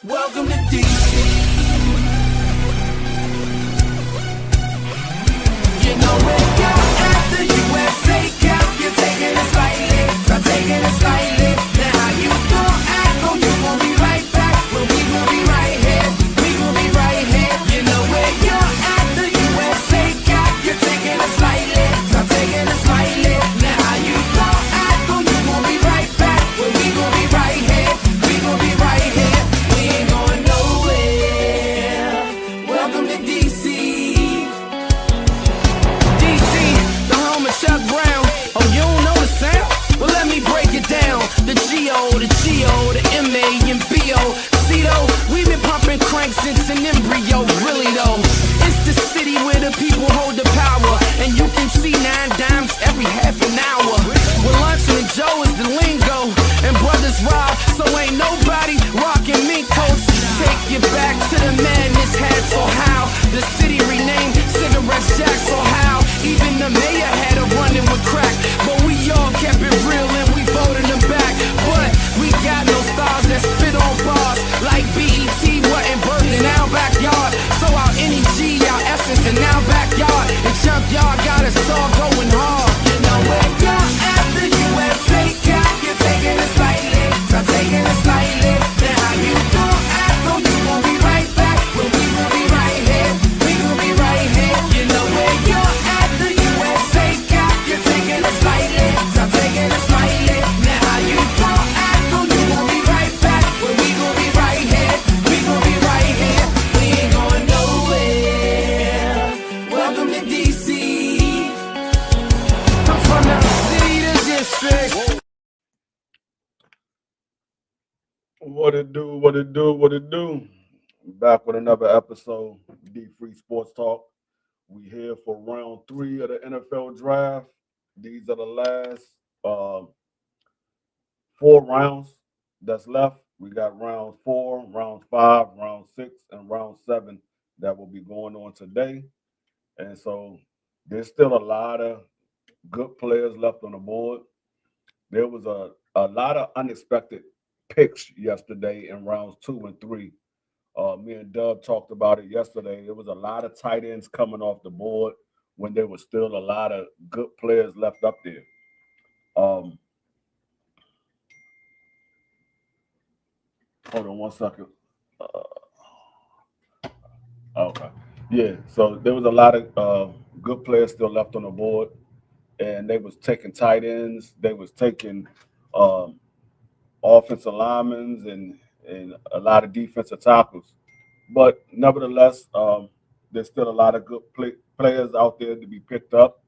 Welcome to DC. You know where you're at, the USA Cup. You're taking it slightly, I'm taking it slightly. Now how you gon' act? Oh, you gon' be right back. Well, we gon' be right here. We gon' be right here. You know where you're at, the USA Cup. You're taking it slightly, I'm taking it slightly. Now how you gon' act? Oh, you gon' be right back. Well, we gon' be right here. We gon' be right here. We ain't going nowhere. Welcome to DC. DC, the home of Chuck Brown. Oh, you don't know the sound? Well, let me break it down. The G.O., the M.A. and B.O. See though, we've been pumping crank since an embryo. Really though, it's the city where the people hold the power. And you can see 9 dimes every half an hour. Well, Luncheon and Joe is the lingo. And brothers rob, so ain't nobody rocking mink coats. Take you back to the madness had, so how the city renamed Cigarettes Jack, so how even the mayor had a running with crack. But we all kept it real and we voted them back. But we got no stars that spit on bars like BET wasn't birthed in our backyard. So our NEG, our essence in our backyard, and junkyard got us all going hard. You know where you're at, the USA Cup. You're taking it slightly, I'm taking it slightly. Now how you gon' act? Oh, you gon' be right back. Well, we gon' be right here. We gon' be right here. You know where you're at, the USA Cup. You're taking it slightly, I'm taking it slightly. Now how you gon' act? Oh, you gon' be right back. Well, we gon' be right here. We gon' be right here. We ain't going nowhere. Welcome to DC. I'm from the city, the district. What it do, what it do, what it do. Back with another episode, D Free Sports Talk. We here for round 3 of the NFL draft. These are the last 4 rounds that's left. We got round 4, round 5, round 6, and round 7 that will be going on today. And so there's still a lot of good players left on the board. There was a lot of unexpected picks yesterday in rounds 2 and 3. Me and Doug talked about it yesterday. There was a lot of tight ends coming off the board when there was still a lot of good players left up there. Hold on one second. Okay. Yeah, so there was a lot of good players still left on the board, and they was taking tight ends. They was taking offensive linemen and a lot of defensive tackles. But nevertheless, there's still a lot of good players out there to be picked up.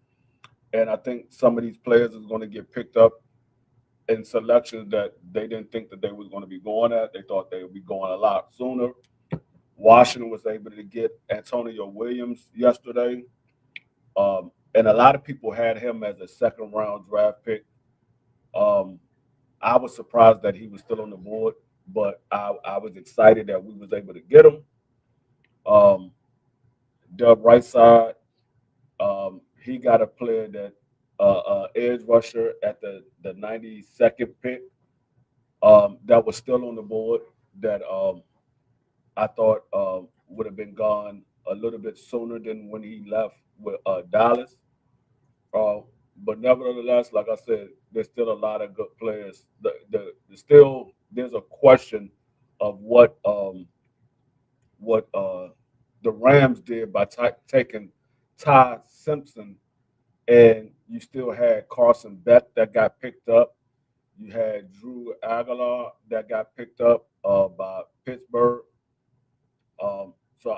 And I think some of these players is going to get picked up in selections that they didn't think that they was going to be going at. They thought they would be going a lot sooner. Washington was able to get Antonio Williams yesterday. And a lot of people had him as a second-round draft pick. I was surprised that he was still on the board, but I was excited that we was able to get him. Doug Rightside, he got a player that edge rusher at the 92nd pick that was still on the board that I thought would have been gone a little bit sooner than when he left with Dallas. But nevertheless, like I said, there's still a lot of good players. There's a question of what the Rams did by taking Ty Simpson, and you still had Carson Beck that got picked up. You had Drew Aguilar that got picked up by Pittsburgh. So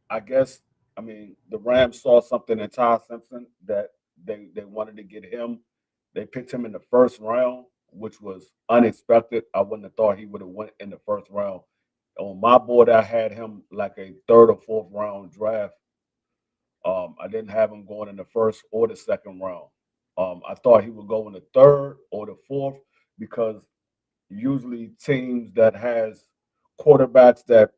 I guess, I mean, the Rams saw something in Ty Simpson that they wanted to get him. They picked him in the first round, which was unexpected. I wouldn't have thought he would have went in the first round. On my board, I had him like a 3rd or 4th round draft. I didn't have him going in the 1st or the 2nd round. I thought he would go in the 3rd or the 4th because usually teams that has quarterbacks that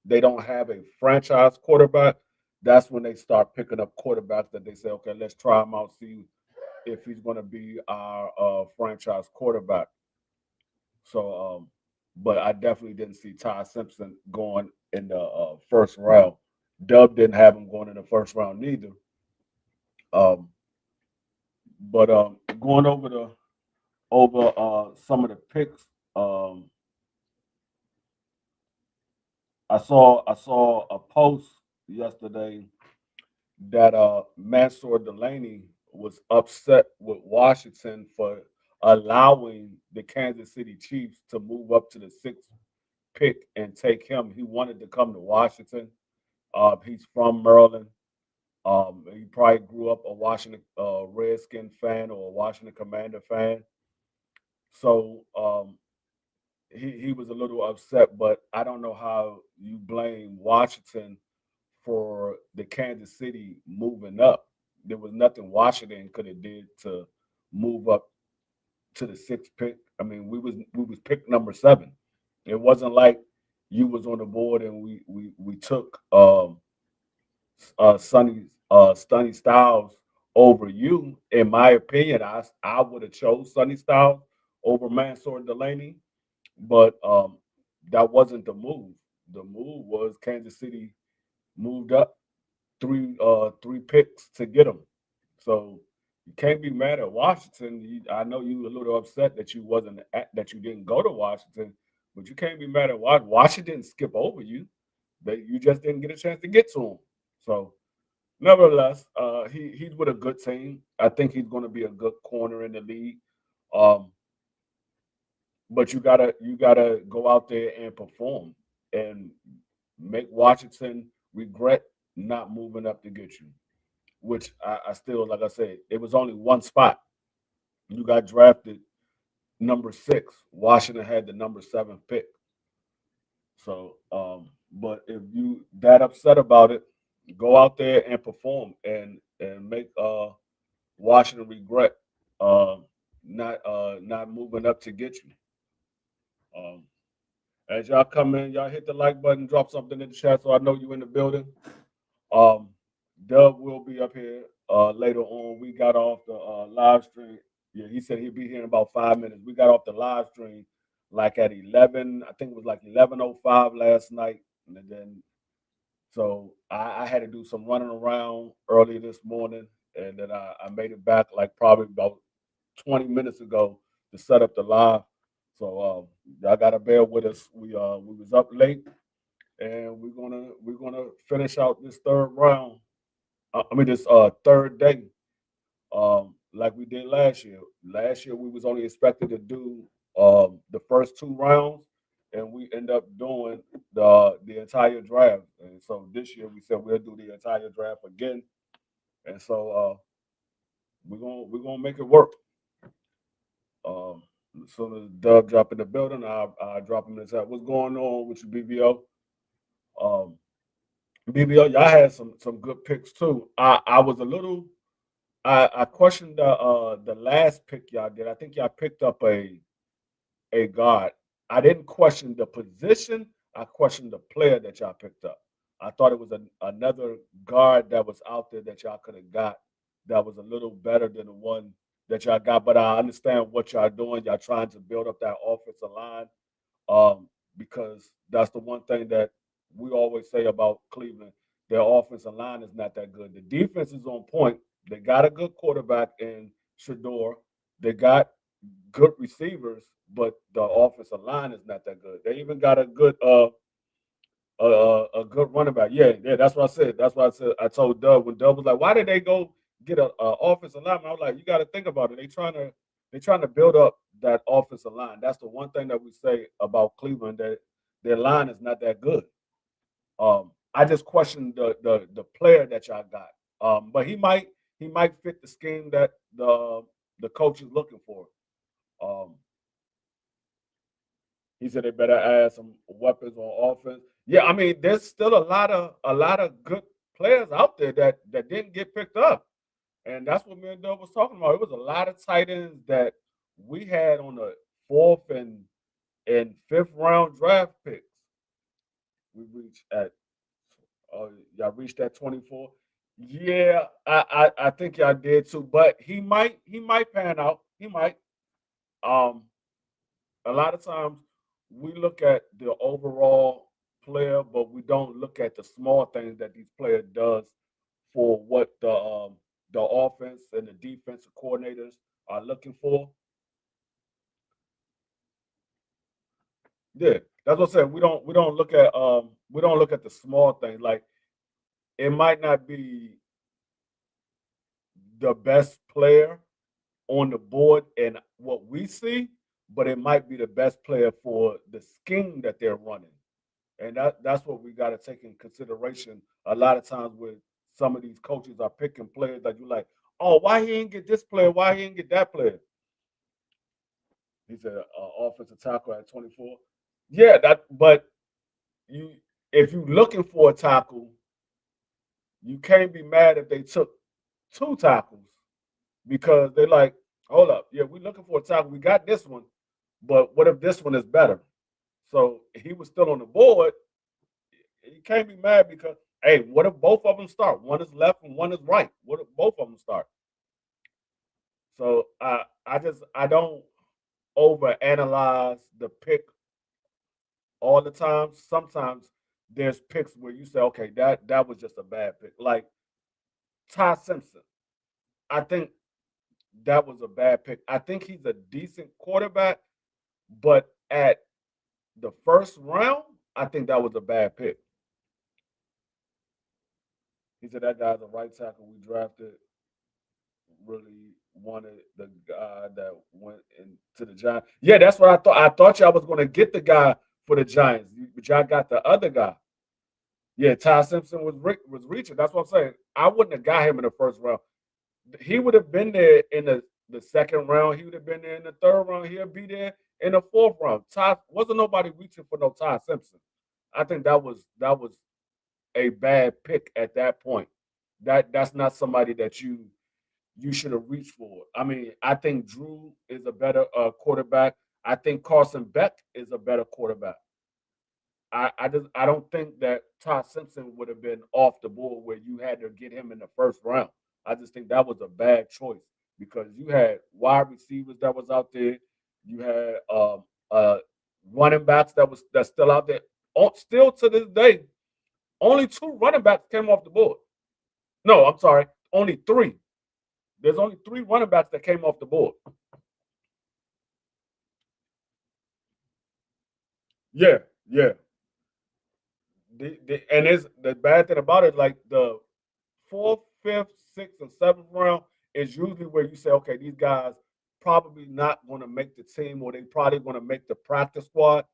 they don't have a franchise quarterback, that's when they start picking up quarterbacks that they say, okay, let's try him out, see if he's going to be our franchise quarterback. So but I definitely didn't see Ty Simpson going in the first round. Dub didn't have him going in the first round neither. Um, but going over the over some of the picks, um, I saw a post yesterday that Mansour Delaney was upset with Washington for allowing the Kansas City Chiefs to move up to the sixth pick and take him. He wanted to come to Washington. He's from Maryland. He probably grew up a Washington Redskin fan or a Washington Commander fan. So he was a little upset, but I don't know how you blame Washington for the Kansas City moving up. There was nothing Washington could have did to move up to the sixth pick. I mean, we was picked number 7. It wasn't like you was on the board and we took Sonny Styles over you. In my opinion, I would have chose Sonny Styles over Mansour Delaney, but that wasn't the move. The move was Kansas City moved up three picks to get him. So you can't be mad at Washington. I know you were a little upset that that you didn't go to Washington, but you can't be mad at Washington. Washington didn't skip over you. You just didn't get a chance to get to him. So nevertheless, he's with a good team. I think he's going to be a good corner in the league. Um, but you gotta go out there and perform and make Washington regret not moving up to get you. Which I still, like I said, it was only one spot. You got drafted number 6. Washington had the number 7 pick. So, but if you that upset about it, go out there and perform and make Washington regret uh, not moving up to get you. Um, as y'all come in, y'all hit the like button, drop something in the chat so I know you in the building. Um, Dub will be up here later on. We got off the live stream. Yeah, he said he'd be here in about 5 minutes. We got off the live stream like at 11. I think it was like 11:05 last night, and then so I had to do some running around early this morning, and then I made it back like probably about 20 minutes ago to set up the live. So y'all gotta bear with us. We was up late, and we're gonna finish out this third round. I mean this third day, like we did last year. Last year we was only expected to do the first 2 rounds, and we end up doing the entire draft. And so this year we said we'll do the entire draft again. And so we're gonna make it work. Um, as soon as Doug drop in the building, I drop him in the chat. What's going on with you, BBO? Um, BBO, y'all had some good picks too. I was a little I questioned the last pick y'all did. I think y'all picked up a guard. I didn't question the position. I questioned the player that y'all picked up. I thought it was another guard that was out there that y'all could have got that was a little better than the one that y'all got. But I understand what y'all doing. Y'all trying to build up that offensive line because that's the one thing that we always say about Cleveland. Their offensive line is not that good. The defense is on point. They got a good quarterback in Shador. They got good receivers, but the offensive line is not that good. They even got a good running back. Yeah, that's what I said. That's what I said. I told Doug when Doug was like, "Why did they go get a offensive lineman?" I was like, "You got to think about it. They trying to build up that offensive line. That's the one thing that we say about Cleveland that their line is not that good. I just questioned the player that y'all got. But he might fit the scheme that the coach is looking for. Um, he said they better add some weapons on offense. Yeah, I mean, there's still a lot of good players out there that didn't get picked up, and that's what me and Doug was talking about. It was a lot of tight ends that we had on the fourth and fifth round draft picks. We reached at y'all reached that 24. Yeah, I think y'all did too, but he might pan out. He might. Um, a lot of times we look at the overall player, but we don't look at the small things that these players does for what the offense and the defensive coordinators are looking for. Yeah, that's what I said. We don't look at the small things. Like it might not be the best player on the board and what we see, but it might be the best player for the scheme that they're running. And that's what we got to take in consideration. A lot of times with some of these coaches are picking players that you like, oh, why he didn't get this player? Why he didn't get that player? He's an offensive tackle at 24. Yeah, but you if you're looking for a tackle, you can't be mad if they took two tackles because they're like, hold up, yeah, we're looking for a tackle. We got this one, but what if this one is better? So he was still on the board. You can't be mad because, hey, what if both of them start? One is left and one is right. What if both of them start? So I don't overanalyze the pick all the time. Sometimes there's picks where you say, okay, that was just a bad pick. Like Ty Simpson, I think that was a bad pick. I think he's a decent quarterback, but at the first round, I think that was a bad pick. He said that guy's a right tackle we drafted. Really wanted the guy that went into the Giants. Yeah, that's what I thought. I thought y'all was going to get the guy for the Giants, but y'all got the other guy. Yeah, Ty Simpson was reaching. That's what I'm saying. I wouldn't have got him in the first round. He would have been there in the second round. He would have been there in the third round. He'll be there in the fourth round. Ty wasn't nobody reaching for no Ty Simpson. I think that was a bad pick at that point. That's not somebody that you should have reached for. I mean, I think Drew is a better quarterback. I think Carson Beck is a better quarterback. I don't think that Todd Simpson would have been off the board where you had to get him in the first round. I just think that was a bad choice because you had wide receivers that was out there, you had running backs that's still out there. Still to this day, only two running backs came off the board. No, I'm sorry, only three. There's only three running backs that came off the board. Yeah, yeah. And it's the bad thing about it, like the fourth, fifth, sixth, and seventh round is usually where you say, okay, these guys probably not going to make the team, or they probably going to make the practice squad.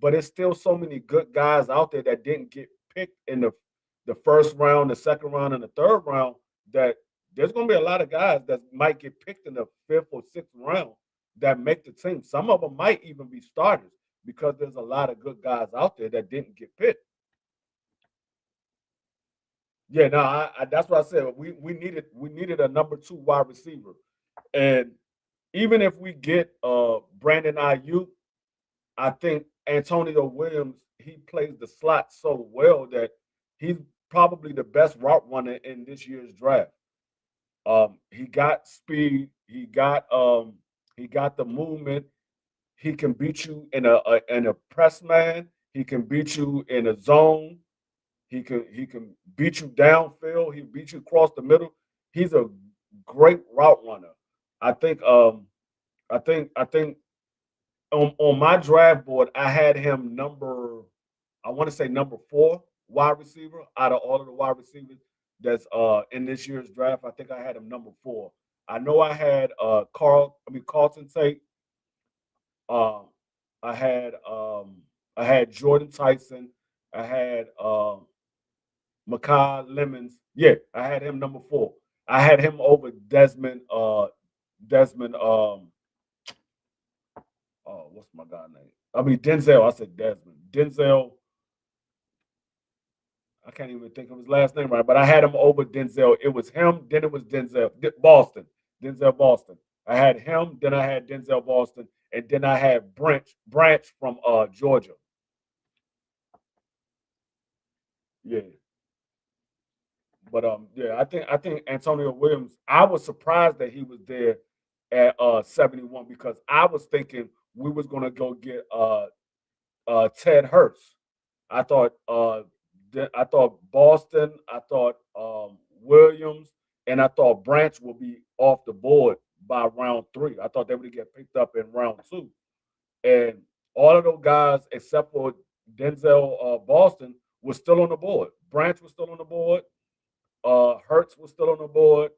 But it's still so many good guys out there that didn't get picked in the first round, the second round, and the third round. That there's going to be a lot of guys that might get picked in the fifth or sixth round that make the team. Some of them might even be starters because there's a lot of good guys out there that didn't get picked. Yeah, no, that's what I said. We needed a number two wide receiver, and even if we get Brandon Ayuk, I think Antonio Williams he plays the slot so well that he's probably the best route runner in this year's draft. He got speed, he got the movement. He can beat you in a press man. He can beat you in a zone. He can beat you downfield. He beat you across the middle. He's a great route runner. I think I think on my draft board I had him number I want to say number four wide receiver out of all of the wide receivers that's in this year's draft. I think I had him number four. I know I had Carlton Tate. Um, I had Jordan Tyson. I had Makai Lemons. Yeah, I had him number four. I had him over Desmond. Oh, what's my guy name? I mean Denzel. I said Desmond. Denzel. I can't even think of his last name right, but I had him over Denzel. It was him. Then it was Denzel Boston. Denzel Boston. I had him. Then I had Denzel Boston, and then I had Branch from Georgia. Yeah. But yeah, I think Antonio Williams. I was surprised that he was there at 71 because I was thinking we was gonna go get Ted Hurts. I thought I thought Boston. I thought Williams, and I thought Branch will be off the board by round three. I thought they would get picked up in round two, and all of those guys except for Denzel Boston was still on the board. Branch was still on the board. Hurts was still on the board.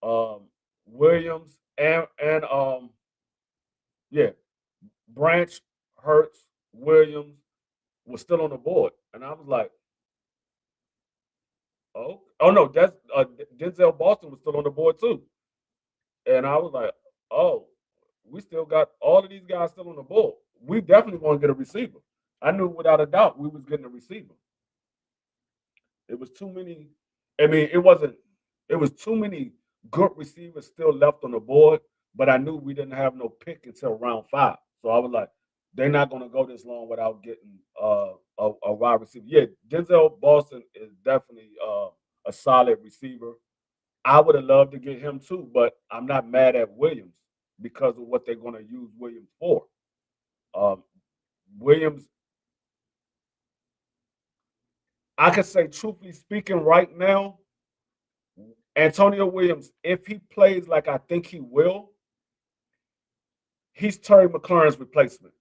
Um, Williams and yeah, Branch, Hurts, Williams was still on the board, and I was like, oh no, that's Denzel Boston was still on the board too, and I was like, oh, we still got all of these guys still on the board. We definitely going to get a receiver. I knew without a doubt we was getting a receiver. It was too many. I mean, it wasn't. It was too many good receivers still left on the board, but I knew we didn't have no pick until round five. So I was like, they're not going to go this long without getting a wide receiver. Yeah, Denzel Boston is definitely a solid receiver. I would have loved to get him too, but I'm not mad at Williams because of what they're going to use Williams for. Um, Williams, I could say, truthfully speaking, right now, Antonio Williams, if he plays like I think he will, he's Terry McLaurin's replacement.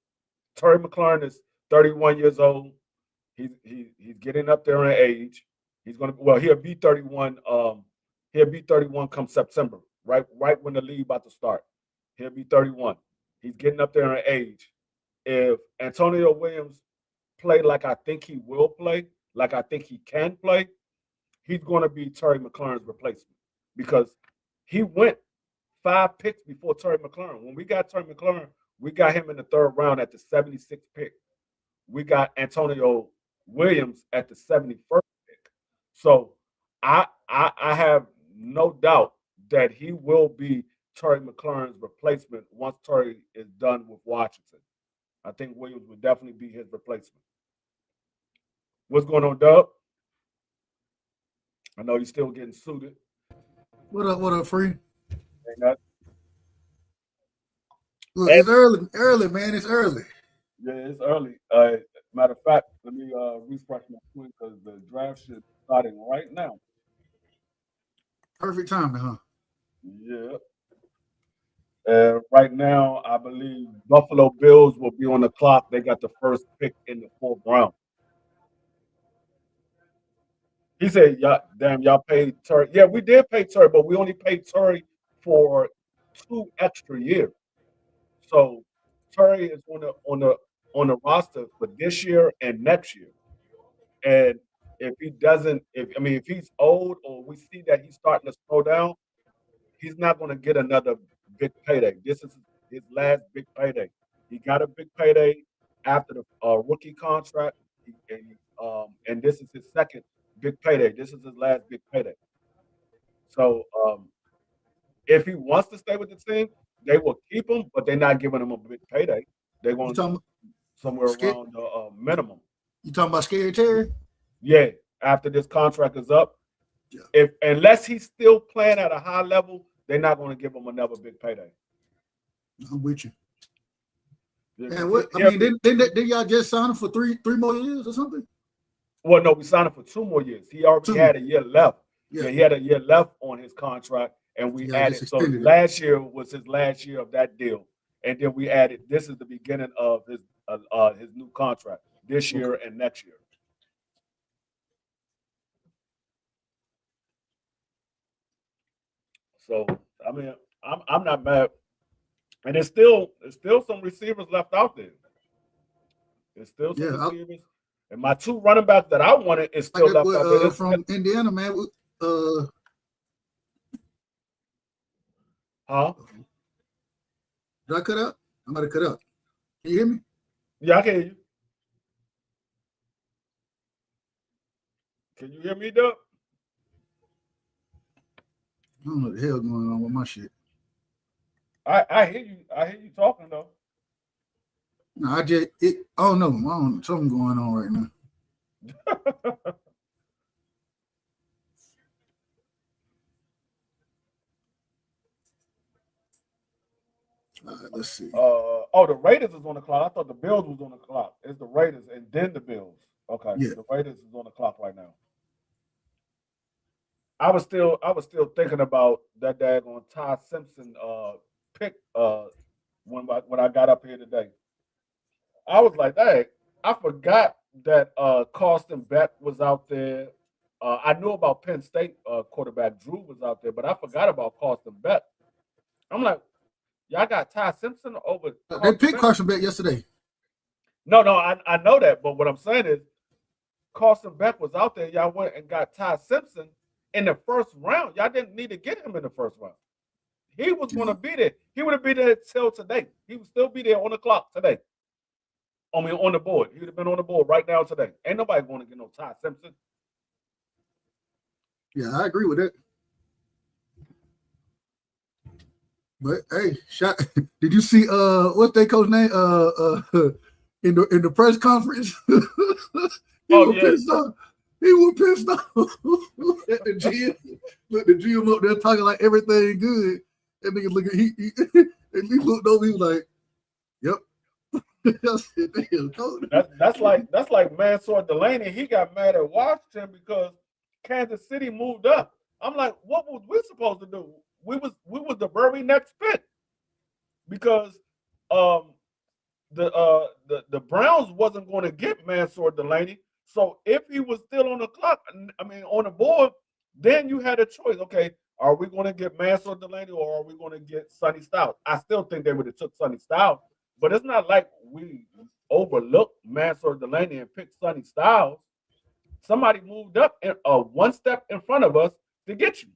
Terry McLaurin is 31 years old. He's getting up there in age. He's gonna he'll be 31. He'll be 31 come September, right when the league about to start. He'll be 31. He's getting up there in age. If Antonio Williams play like I think he will play, like I think he can play, he's going to be Terry McLaurin's replacement because he went 5 picks before Terry McLaurin. When we got Terry McLaurin, we got him in the third round at the 76th pick. We got Antonio Williams at the 71st pick. So I have no doubt that he will be Terry McLaurin's replacement once Terry is done with Washington. I think Williams would definitely be his replacement. What's going on, Dub? I know you're still getting suited. What up, free? Ain't that? Look, it's early, man. It's early. Yeah, it's early. Matter of fact, let me refresh my screen because the draft is starting right now. Perfect timing, huh? Yeah. Right now, I believe Buffalo Bills will be on the clock. They got the first pick in the fourth round. He said, "Yeah, damn, y'all paid Terry. Yeah, we did pay Terry, but we only paid Terry for 2 extra years. So Terry is on the roster for this year and next year. And if he doesn't, if he's old or we see that he's starting to slow down, he's not going to get another big payday. This is his last big payday. He got a big payday after the rookie contract, and this is his second big payday. This is his last big payday. So if he wants to stay with the team, they will keep him, but they're not giving him a big payday. They're You going to talking somewhere scared? around the minimum. You talking about Scary Terry? Yeah, after this contract is up, Yeah. if unless he's still playing at a high level, they're not going to give him another big payday. I'm with you. Yeah, And what I mean, didn't y'all just sign him for three more years or something? well, no, we signed him for 2 more years. He already Two. had a year left. Yeah. Yeah, he had a year left on his contract, and we Yeah, added. just So extended it. last year was his last year of that deal, and then we added. This is the beginning of his new contract this year and next year. So I mean, I'm not mad, and there's still some receivers left out there. There's still some Yeah, receivers, and my two running backs that I wanted is still left out there. from Indiana, man. Huh? Did I cut out? I'm about to cut out. Can you hear me? Yeah, I can hear you. Can you hear me, Doug? I don't know what the hell going on with my shit. I hear you. I hear you talking though. No, I don't know. I don't know. Something going on right now. Let's see. The Raiders is on the clock. I thought the Bills was on the clock. It's the Raiders and then the Bills. Okay, Yeah. the Raiders is on the clock right now. I was still thinking about that daggone Ty Simpson pick when I got up here today. I was like, hey, I forgot that Carson Beck was out there. I knew about Penn State quarterback Drew was out there, but I forgot about Carson Beck. I'm like, y'all got Ty Simpson over They picked Beck? Carson Beck yesterday. No, I know that, but what I'm saying is Carson Beck was out there. Y'all went and got Ty Simpson in the first round. Y'all didn't need to get him in the first round. He was going to be there. He would have been there till today. He would still be there on the clock today. I mean, on the board. He would have been on the board right now today. Ain't nobody going to get no Ty Simpson. Yeah, I agree with that. But hey, did you see what's their coach name? In the press conference? He was pissed off. He was pissed off at the GM. Look, the GM up there talking like everything good. That nigga look at and he looked over, he was like, yep. That's like Mansour Delaney. He got mad at Washington because Kansas City moved up. I'm like, what was we supposed to do? We was the very next pick because the Browns wasn't going to get Mansour Delaney. So if he was still on the clock, I mean on the board, then you had a choice. Okay, are we going to get Mansour Delaney or are we going to get Sonny Styles? I still think they would have took Sonny Styles, but it's not like we overlooked Mansour Delaney and picked Sonny Styles. Somebody moved up one step in front of us to get you.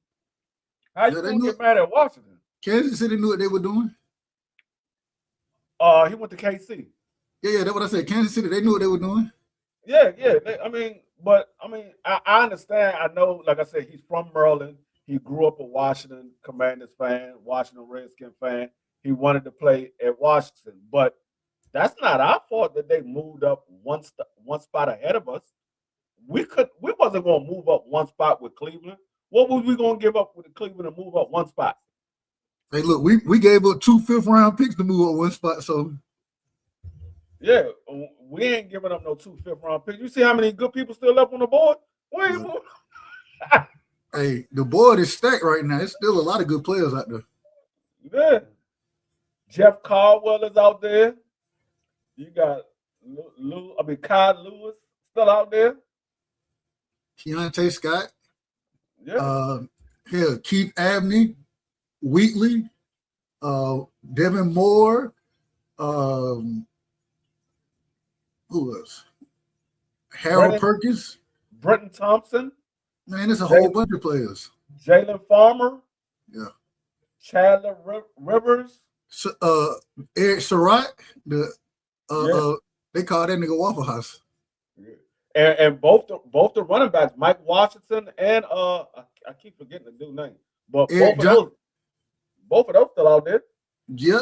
How you gonna get mad at Washington? Kansas City knew what they were doing. He went to KC. Yeah, that's what I said. Kansas City, they knew what they were doing. Yeah. I understand. I know, like I said, he's from Maryland. He grew up a Washington Commanders fan, Washington Redskins fan. He wanted to play at Washington, but that's not our fault that they moved up one spot ahead of us. We wasn't going to move up one spot with Cleveland. What was we going to give up with Cleveland and move up one spot? Hey, look, we gave up 2 5th-round picks to move up one spot, so yeah, we ain't giving up no 2 5th-round picks. You see how many good people still left on the board? Hey, the board is stacked right now. There's still a lot of good players out there. Yeah, Jeff Caldwell is out there. You got Kyle Lewis still out there. Keontae Scott. Yeah. Keith Abney, Wheatley, Devin Moore, who else? Harold Perkins. Brenton Thompson. Man, there's a whole bunch of players. Jalen Farmer. Yeah. Chandler Rivers. Eric Surratt. They call that nigga Waffle House. And both the running backs, Mike Washington and I keep forgetting the dude's name, but both of those still out there. Yeah.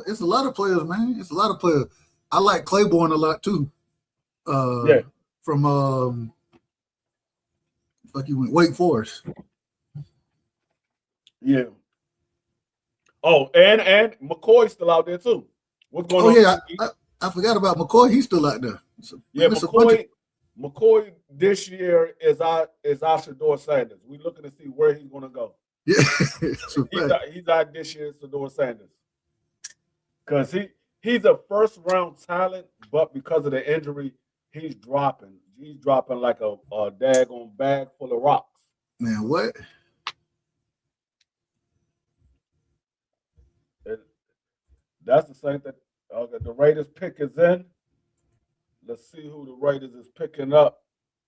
It's a lot of players, man. It's a lot of players. I like Claiborne a lot too. From you went Wake Forest. Yeah. Oh, and McCoy's still out there too. What's going on? Oh yeah, I forgot about McCoy. He's still out there. McCoy this year is our Shedeur Sanders. We're looking to see where he's going to go. Yeah, he's out this year, Shedeur Sanders, because he's a first round talent, but because of the injury, he's dropping. He's dropping like a daggone bag full of rocks. Man, what? That's the same thing. The Raiders pick is in. Let's see who the Raiders is picking up.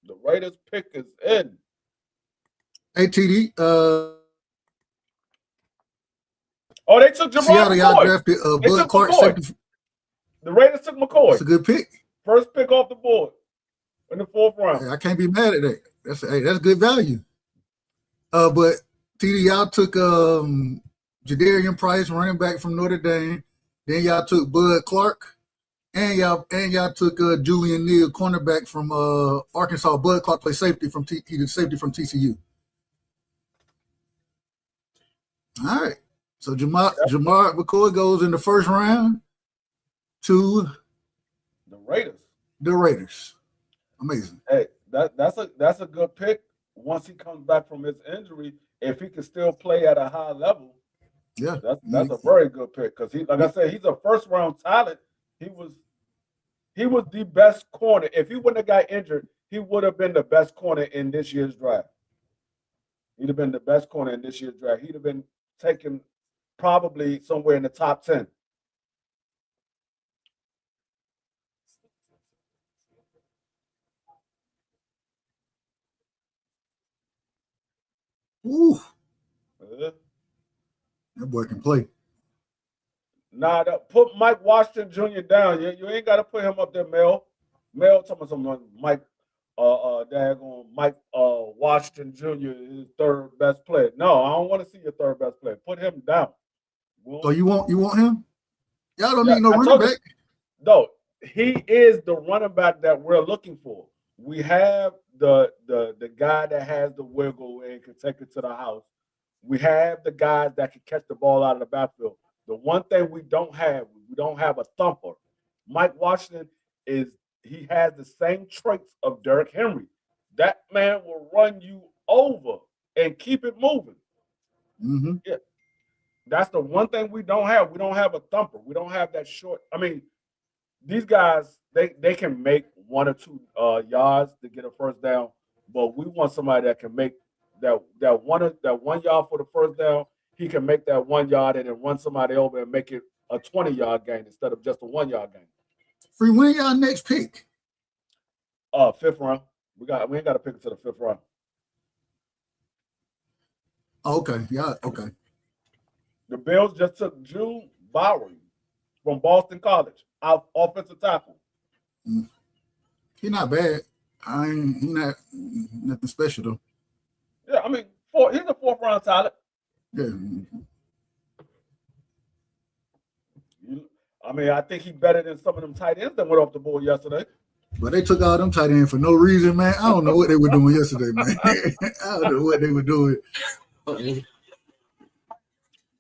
The Raiders pick is in. Hey, TD. They took Jamal Seattle, y'all McCoy. drafted Bud Clark. The Raiders took McCoy. It's a good pick. First pick off the board in the 4th round. Hey, I can't be mad at that. That's good value. But TD, y'all took Jadarian Price, running back from Notre Dame. Then y'all took Bud Clark. And y'all took Julian Neal, cornerback from Arkansas. Bud Clark played safety from TCU. All right. So Jamar McCoy goes in the first round to the Raiders. Amazing. Hey, that's a good pick. Once he comes back from his injury, if he can still play at a high level, yeah, that's a very good pick. Because like I said, he's a first round talent. He was the best corner. If he wouldn't have got injured, he would have been the best corner in this year's draft. He'd have been the best corner in this year's draft. He'd have been taken probably somewhere in the top 10. Ooh. That boy can play. Nah, put Mike Washington Jr. down. You ain't got to put him up there, Mel. Mel, talking about Mike, Mike Washington Jr. is third best player. No, I don't want to see your third best player. Put him down. So you want him? Y'all don't need no running back. No, he is the running back that we're looking for. We have the guy that has the wiggle and can take it to the house. We have the guys that can catch the ball out of the backfield. The one thing we don't have a thumper. Mike Washington he has the same traits of Derrick Henry. That man will run you over and keep it moving. Mm-hmm. Yeah. That's the one thing we don't have. We don't have a thumper. We don't have that short. I mean, these guys, they can make 1 or 2 yards to get a first down, but we want somebody that can make that 1 yard for the first down. He can make that 1 yard and then run somebody over and make it a 20-yard gain instead of just a 1-yard gain. Free, when y'all next pick? 5th round. We ain't got to pick it to the 5th round. Oh, okay. Yeah. Okay. The Bills just took Drew Bowery from Boston College, offensive tackle. He's not bad. He's not nothing special though. Yeah, I mean, he's a 4th round talent. Yeah. I mean, I think he's better than some of them tight ends that went off the board yesterday. But they took all them tight ends for no reason, man. I don't know what they were doing yesterday, man. I don't know what they were doing. They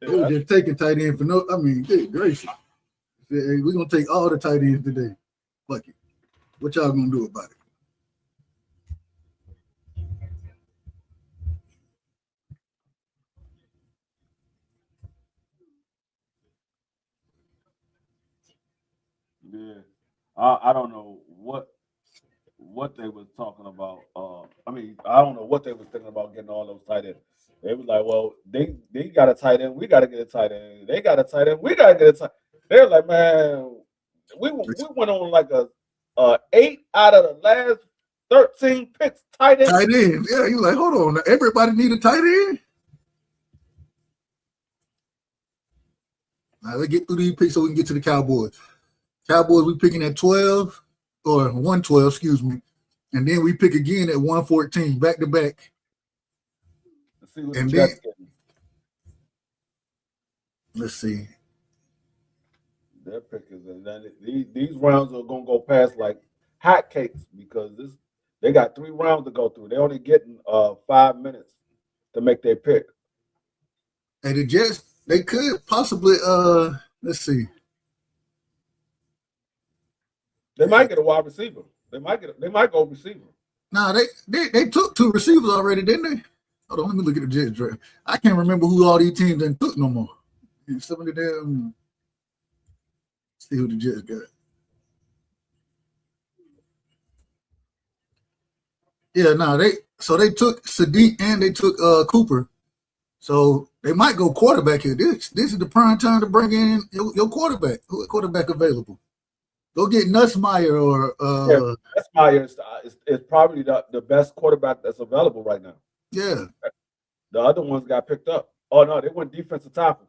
were just taking tight end for no. I mean, good gracious. Hey, we're gonna take all the tight ends today. Fuck it. What y'all gonna do about it? Yeah, I don't know what they was talking about. I mean, I don't know what they was thinking about getting all those tight ends. They was like, well, they got a tight end, we got to get a tight end. They got a tight end, we got to get a tight. They're like, man, we went on like a 8 out of the last 13 picks tight end. Tight end, yeah. You like, hold on, everybody need a tight end. Now let's get through these picks so we can get to the Cowboys. Cowboys, we picking at 12 or 112, excuse me, and then we pick again at 114, back to back. Let's see what and the then, Jets getting. Let's see. Their pick is these rounds are gonna go past like hotcakes because they got 3 rounds to go through. They're only getting 5 minutes to make their pick. And the Jets, they could possibly let's see. They might get a wide receiver. They might go receiver. Nah, they took 2 receivers already, didn't they? Hold on, let me look at the Jets draft. I can't remember who all these teams done took no more. And some of them. See who the Jets got. Yeah, no, they took Sadiq and they took Cooper. So they might go quarterback here. This is the prime time to bring in your quarterback. Who quarterback available? Go get Nussmeier or Nussmeier is probably the best quarterback that's available right now. Yeah. The other ones got picked up. Oh no, they went defensive tackle.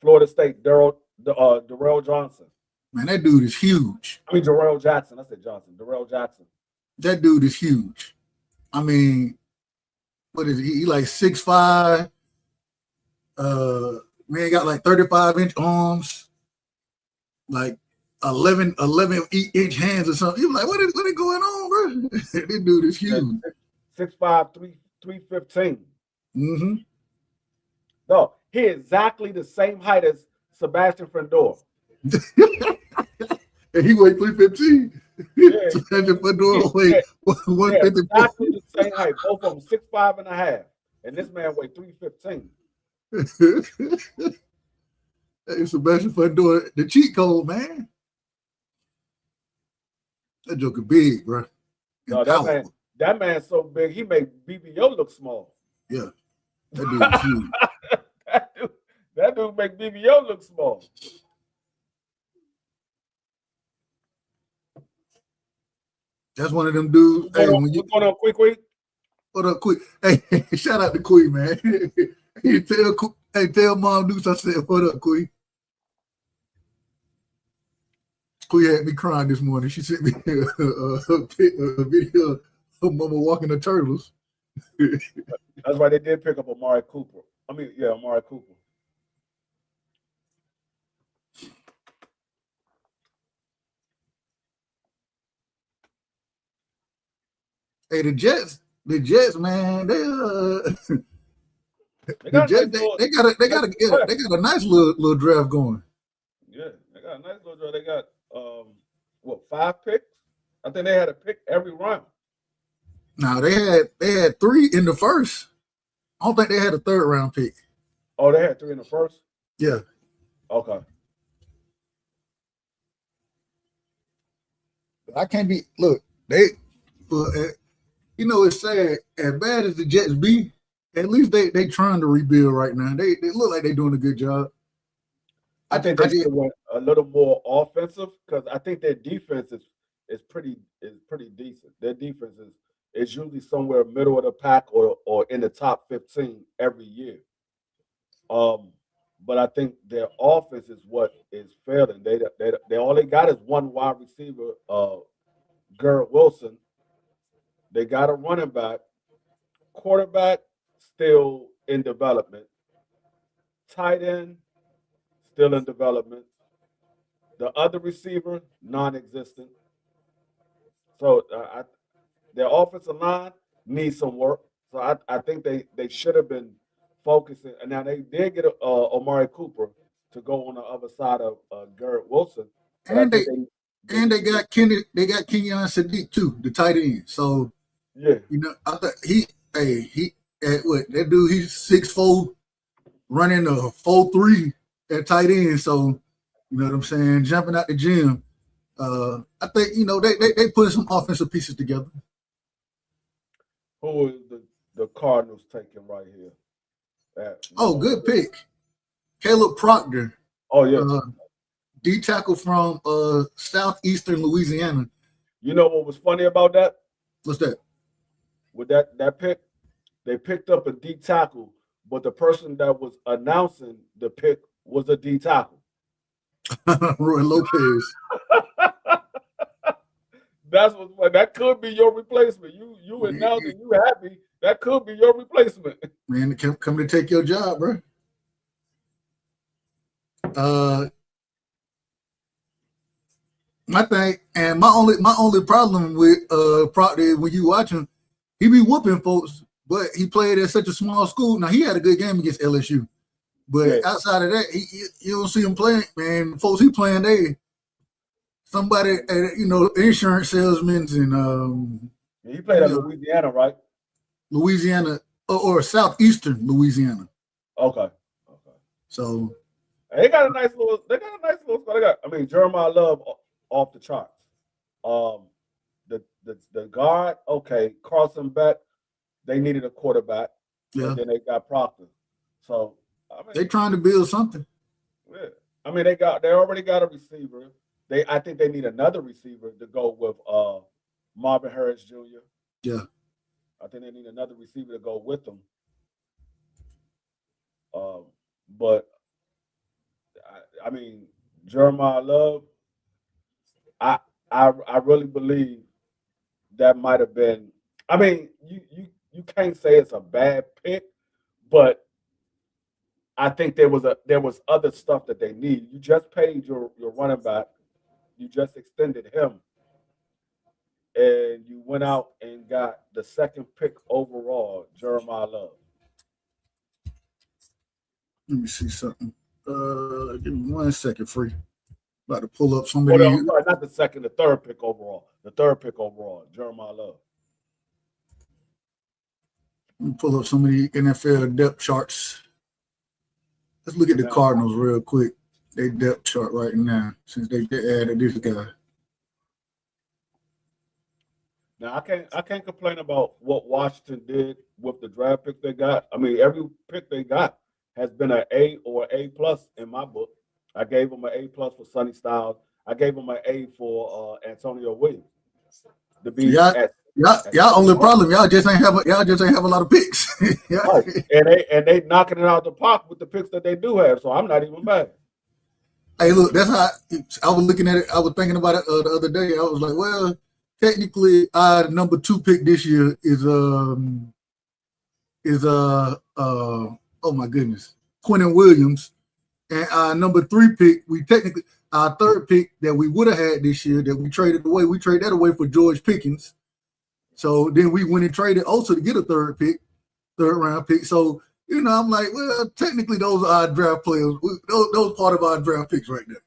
Florida State, Darrell Johnson. Man, that dude is huge. I mean Darrell Jackson. I said Johnson. Darrell Jackson. That dude is huge. I mean, what is he? He like 6'5". Man got like 35-inch arms, like 11-inch hands or something. You're like, what is going on, bro? This dude is huge. 6'5", 315. Mm-hmm. No, He exactly the same height as Sebastian Fedor. And he weighed 315. Yeah, Sebastian Fedor yeah, weighed yeah, 154. exactly the same height. Both of them 6'5.5", and this man weighed 315. Hey, Sebastian Fedor, the cheat code, man. That joker big, bro. And No, powerful. that man's so big he made BBO look small. Yeah, that dude was huge. that dude make BBO look small. That's one of them dudes. Hey, when you What's going on, quick? what up, Queen? Hey, shout out to Queen, man. Tell Mom Deuce I said, what up, Queen? Queen had me crying this morning. She sent me a video of Mama walking the turtles. That's why they did pick up Amari Cooper. Amari Cooper. Hey, the Jets, man, they the Jets, they got a nice little draft going. Yeah, they got a nice little draft. They got 5 picks? I think they had a pick every round. Now they had 3 in the first. I don't think they had a 3rd round pick. Oh, they had 3 in the first? Yeah. Okay. I can't be look, it's sad. As bad as the Jets be, at least they trying to rebuild right now. They look like they're doing a good job. I think they should went a little more offensive because I think their defense is pretty decent. Their defense is usually somewhere middle of the pack or in the top 15 every year. But I think their offense is what is failing. They all they got is one wide receiver, Garrett Wilson. They got a running back, quarterback still in development, tight end still in development. The other receiver non-existent. So their offensive line needs some work. So I think they should have been focusing. And now they did get Amari Cooper to go on the other side of Garrett Wilson. And they got Kenyon Sadiq too, the tight end. So yeah, I thought that dude, he's 6'4", running a 4.3 at tight end. So you know what I'm saying, jumping out the gym. I think they put some offensive pieces together. Who is the Cardinals taking right here? Good pick, Caleb Proctor. Oh yeah, D tackle from southeastern Louisiana. You know what was funny about that? What's that? With that pick, they picked up a D tackle, but the person that was announcing the pick was a D tackle. Roy Lopez. That could be your replacement. You announcing you happy. That could be your replacement. Man, come to take your job, bro. My thing and my only problem with Proctor when you watch him, he be whooping folks, but he played at such a small school. Now he had a good game against LSU, but outside of that, you don't see him playing. Man, folks he playing, somebody insurance salesmen and he played at Louisiana, right? Louisiana or southeastern Louisiana. Okay. So they got a nice little squad. Jeremiah Love off the charts. The guard, okay, Carson Beck, they needed a quarterback. Yeah. And then they got Proctor. So they trying to build something. Yeah. They already got a receiver. I think they need another receiver to go with Marvin Harris Jr. Yeah. I think they need another receiver to go with them. But Jeremiah Love, I really believe that might have been. You can't say it's a bad pick, but I think there was other stuff that they need. You just paid your running back, you just extended him, and you went out and got the second pick overall, Jeremiah Love. Let me see something. Give me 1 second, free. About to pull up Oh, somebody. no, I'm sorry, not the second, the third pick overall. The third pick overall, Jeremiah Love. Let me pull up some of the NFL depth charts. Let's look at the Cardinals real quick. They depth chart right now since they added this guy. Now I can't complain about what Washington did with the draft pick they got. I mean, every pick they got has been an A or A plus in my book. I gave them an A plus for Sonny Styles. I gave them an A for Antonio Williams. To be y'all only problem y'all just ain't have a lot of picks. Right. And they knocking it out the park with the picks that they do have. So I'm not even mad. Hey, look, that's how I was looking at it. I was thinking about it the other day. I was like, well, technically, our number 2 pick this year is oh my goodness, Quentin Williams, and our number 3 pick, our 3rd pick that we would have had this year that we traded away. We traded that away for George Pickens. So then we went and traded also to get a 3rd round pick. So I'm like, well, technically those are our draft players. Those part of our draft picks right there.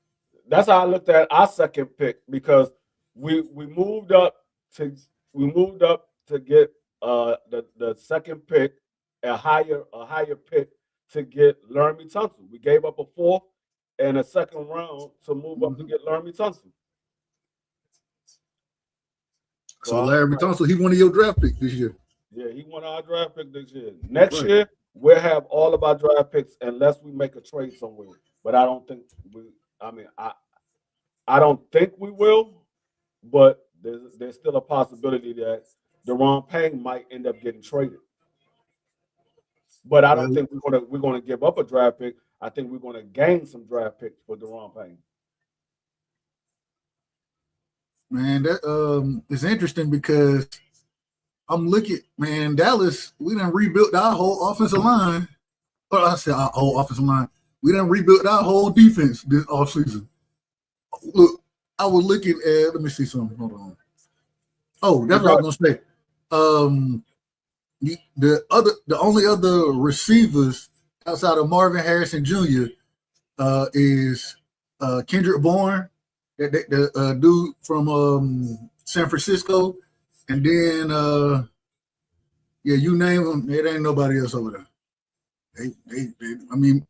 That's how I looked at our 2nd pick because we moved up to get the 2nd pick, a higher pick to get Laramie Tunsil. We gave up a 4th and a 2nd round to move up to get Laramie Tunsil. So Laramie Tunsil, he one of your draft picks this year. Yeah, he won our draft pick this year. Next year, we'll have all of our draft picks unless we make a trade somewhere. But I don't think I don't think we will, but there's still a possibility that Deron Payne might end up getting traded. But I don't think we're gonna give up a draft pick. I think we're gonna gain some draft picks for Deron Payne. Man, that is interesting because I'm looking, man, Dallas, we done rebuilt our whole offensive line. Well, I said our whole offensive line. We done rebuilt our whole defense this offseason. Look, I was looking at, let me see something. Hold on. Oh, that's what I was gonna say. The only other receivers outside of Marvin Harrison Jr. Is Kendrick Bourne, the dude from San Francisco, and then you name them, it ain't nobody else over there. I mean,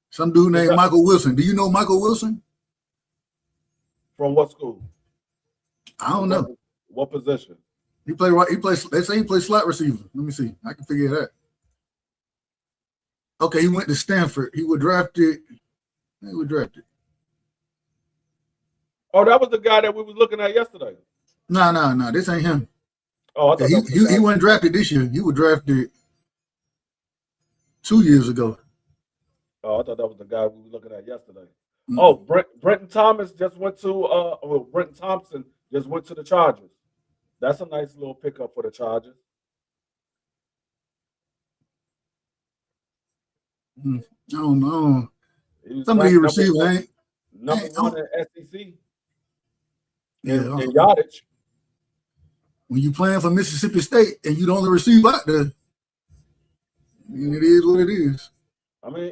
some dude named Michael Wilson. Do you know Michael Wilson? From what school? I don't know. What position? He play right. They say he plays slot receiver. Let me see. I can figure that. Okay, he went to Stanford. He was drafted. Oh, that was the guy that we was looking at yesterday. No. This ain't him. Oh, I thought he wasn't drafted this year. He was drafted 2 years ago. Oh, I thought that was the guy we were looking at yesterday. Mm-hmm. Oh, Brenton Thompson just went to the Chargers. That's a nice little pickup for the Chargers. I don't know. Some of the receivers ain't number one in SEC. Yeah, in yardage. When you playing for Mississippi State and you the only receiver out there, it is what it is. I mean,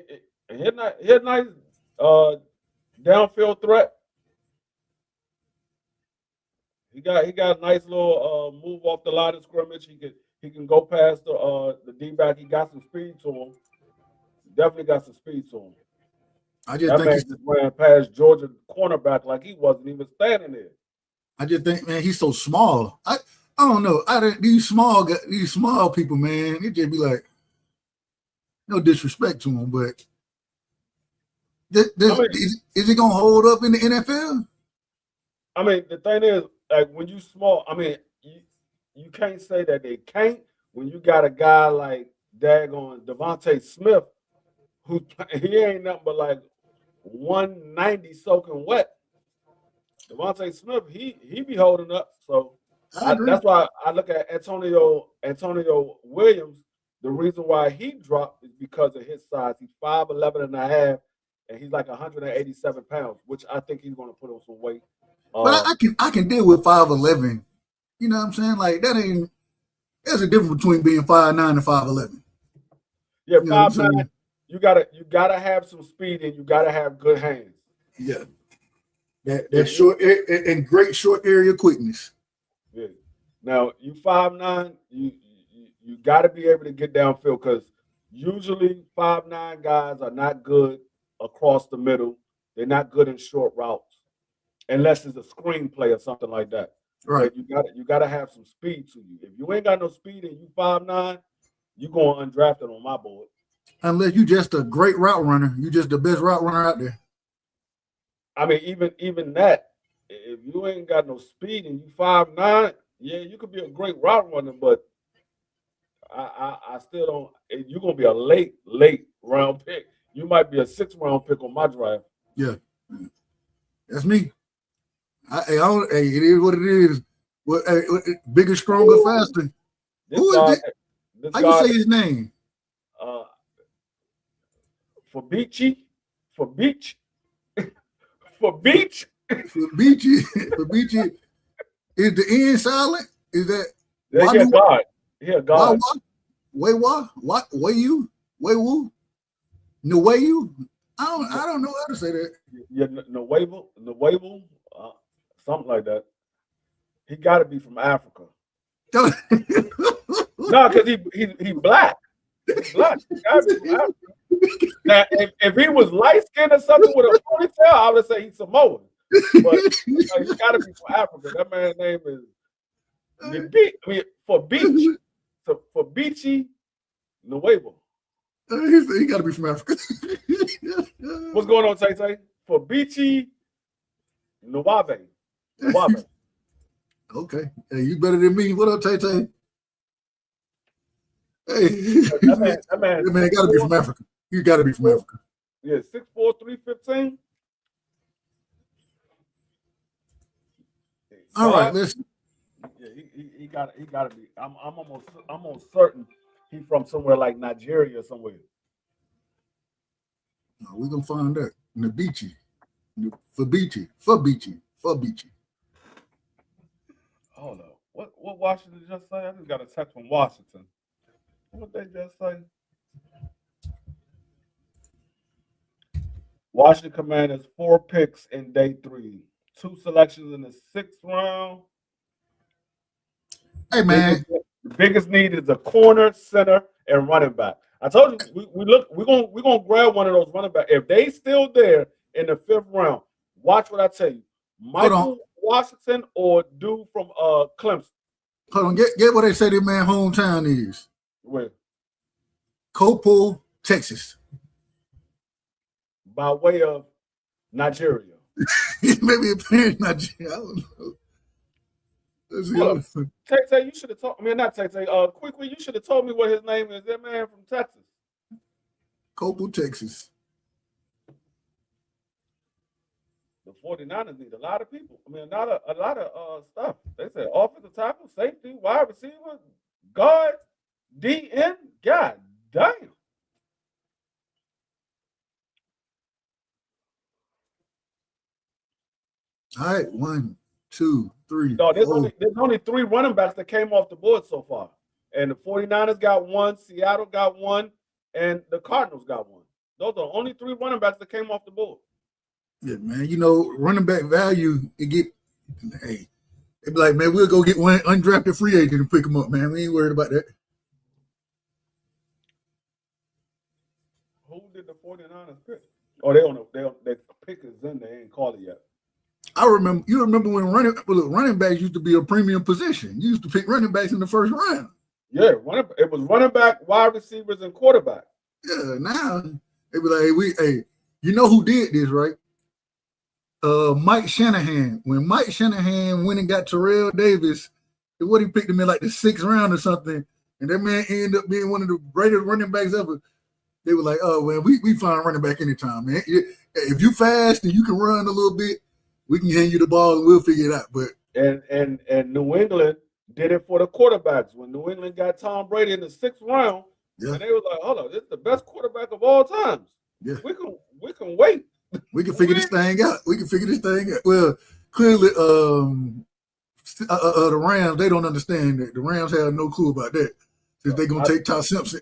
he had nice downfield threat. He got a nice little move off the line of scrimmage. He can go past the D-back. He got some speed to him. Definitely got some speed to him. I just think he's just ran past Georgia cornerback like he wasn't even standing there. I just think, man, he's so small. I don't know. These small people, man, it just be like, no disrespect to him, but is it gonna hold up in the NFL? I mean, the thing is, like when you small, I mean, you can't say that they can't when you got a guy like daggone Devontae Smith, who he ain't nothing but like 190 soaking wet. Devontae Smith, he be holding up. So that's why I look at Antonio Williams. The reason why he dropped is because of his size. He's 5'11 and a half, and he's like 187 pounds, which I think he's going to put on some weight. But I can deal with 5'11. You know what I'm saying? Like there's a difference between being 5'9 and 5'11. Yeah, 5'9. you gotta have some speed and you gotta have good hands. Yeah. That short and great short area quickness. Yeah. Now you 5'9", you got to be able to get downfield because usually 5'9" guys are not good across the middle. They're not good in short routes unless it's a screen play or something like that. Right. But you got to have some speed to you. If you ain't got no speed and you 5'9", you going undrafted on my board. Unless you just a great route runner, you just the best route runner out there. I mean, even that, if you ain't got no speed and you 5'9", yeah, you could be a great route runner, but I still don't. You're gonna be a late round pick. You might be a 6th round pick on my draft. Yeah, that's me. It is what it is. Bigger, stronger, faster. Who is it? How you say his name? For Beachy. Is the N silent? Is that? Yeah, God. Yeah, God. What? Way you? No way you? I don't know how to say that. Yeah, Nuevo, something like that. He got to be from Africa. No, because he black. He's black. He gotta be from Africa. Now, if he was light skinned or something with a ponytail, I would say he's Samoan. But he got to be from Africa. That man's name is for Beachy Nuevo. He got to be from Africa. What's going on, Tay Tay? For Beachy Nuwave. Okay. Hey, you better than me. What up, Tay Tay? Hey, that man got to be from Africa. You got to be from Africa. Yeah, 6'4", 315. All right, listen. Yeah, he got to be. I'm almost certain he's from somewhere like Nigeria or somewhere. No, we're gonna find that. Nabichi. For Beachy. Hold on. What Washington just say? I just got a text from Washington. What they just say? Washington Commanders 4 picks in day 3, 2 selections in the 6th round. Hey man, the biggest need is a corner, center, and running back. I told you we're gonna grab one of those running back. If they still there in the 5th round, watch what I tell you. Michael Washington or dude from Clemson. Hold on, get what they say their man hometown is. Where? Copel, Texas. By way of Nigeria. Maybe a parent Nigeria. I don't know. Tay, you should have told me. Not Tay. Quickly, you should have told me what his name is. That man from Texas. Copel, Texas. The 49ers need a lot of people. I mean, a lot of stuff. They said offensive tackle, safety, wide receiver, guard, DN. God damn. All right, 1, 2, 3. No, there's only 3 running backs that came off the board so far. And the 49ers got 1, Seattle got 1, and the Cardinals got 1. Those are the only 3 running backs that came off the board. Yeah, man. You know, running back value, it be like, man, we'll go get one undrafted free agent and pick him up, man. We ain't worried about that. Who did the 49ers pick? Oh, they pick is in, they ain't called it yet. You remember when running backs used to be a premium position. You used to pick running backs in the 1st round. Yeah, it was running back, wide receivers, and quarterback. Yeah, now they be like, you know who did this, right? Mike Shanahan. When Mike Shanahan went and got Terrell Davis, he picked him in like the 6th round or something, and that man ended up being one of the greatest running backs ever. They were like, oh, well, we find running back anytime, man. If you fast and you can run a little bit, we can hand you the ball and we'll figure it out. But and New England did it for the quarterbacks. When New England got Tom Brady in the 6th round, and they were like, hold on, this is the best quarterback of all times. Yeah. We can wait. We can figure this thing out. Well, clearly, the Rams, they don't understand that. The Rams have no clue about that. Because they're going to take Ty Simpson.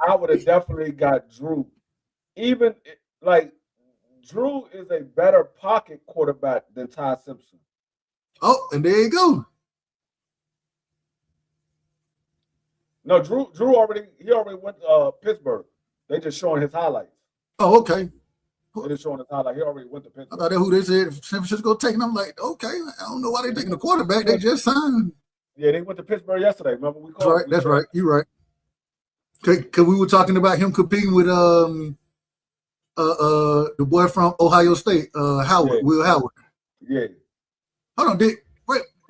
I would have definitely got Drew. Even like Drew is a better pocket quarterback than Ty Simpson. Oh, and there you go. No, Drew already went to Pittsburgh. They just showing his highlights. Oh, okay. They just showing his highlights. He already went to I Pittsburgh. thought that's who they said San Francisco taking. I'm like, okay, I don't know why they're taking the quarterback. They just signed. Yeah, they went to Pittsburgh yesterday. Remember we That's called. right. That's right. You're right. Cause we were talking about him competing with the boy from Ohio State, Howard, Yeah. Will Howard. Yeah. Hold on,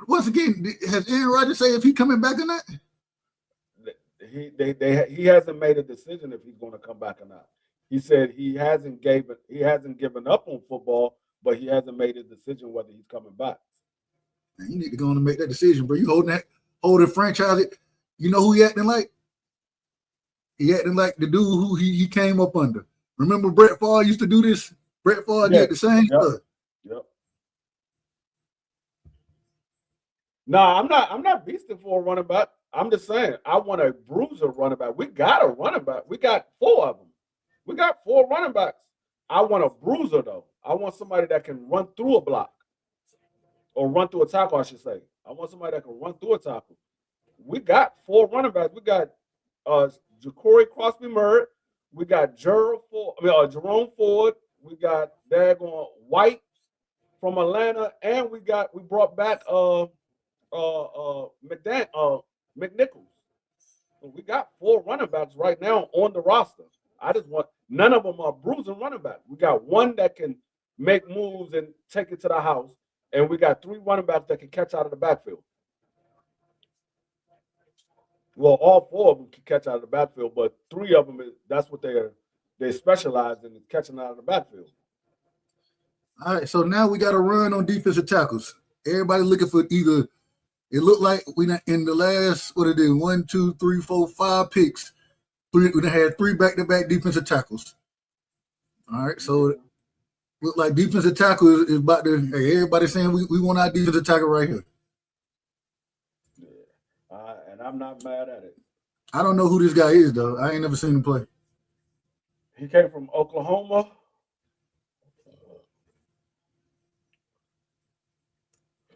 once again, has Aaron Rodgers say if he coming back or not? He hasn't made a decision if he's going to come back or not. He said he hasn't given up on football, but he hasn't made a decision whether he's coming back. Man, you need to go on and make that decision, bro. You holding franchise. You know who he acting like? He acting like the dude who he came up under. Remember Brett Favre used to do this? Brett Favre did the same stuff. Yep. No, I'm not beasting for a running back. I'm just saying I want a bruiser running back. We got a running back. We got 4 of them. We got 4 running backs. I want a bruiser though. I want somebody that can run through a block or run through a tackle, I should say. I want somebody that can run through a tackle. We got 4 running backs. We got Ja'Cory Crosby-Murray. We got Jerome Ford. We got daggone White from Atlanta, and we brought back McNichols. So we got 4 running backs right now on the roster. I just want none of them are bruising running backs. We got one that can make moves and take it to the house, and we got 3 running backs that can catch out of the backfield. Well, all 4 of them can catch out of the backfield, but 3 of them that's what they specialize in, is catching out of the backfield. All right, so now we got to run on defensive tackles. Everybody looking for either. It looked like we in the last 1, 2, 3, 4, 5 picks. We had 3 back-to-back defensive tackles. All right, so it looked like defensive tackle is about to. Hey, everybody's saying we want our defensive tackle right here. And I'm not mad at it. I don't know who this guy is though. I ain't never seen him play. He came from Oklahoma.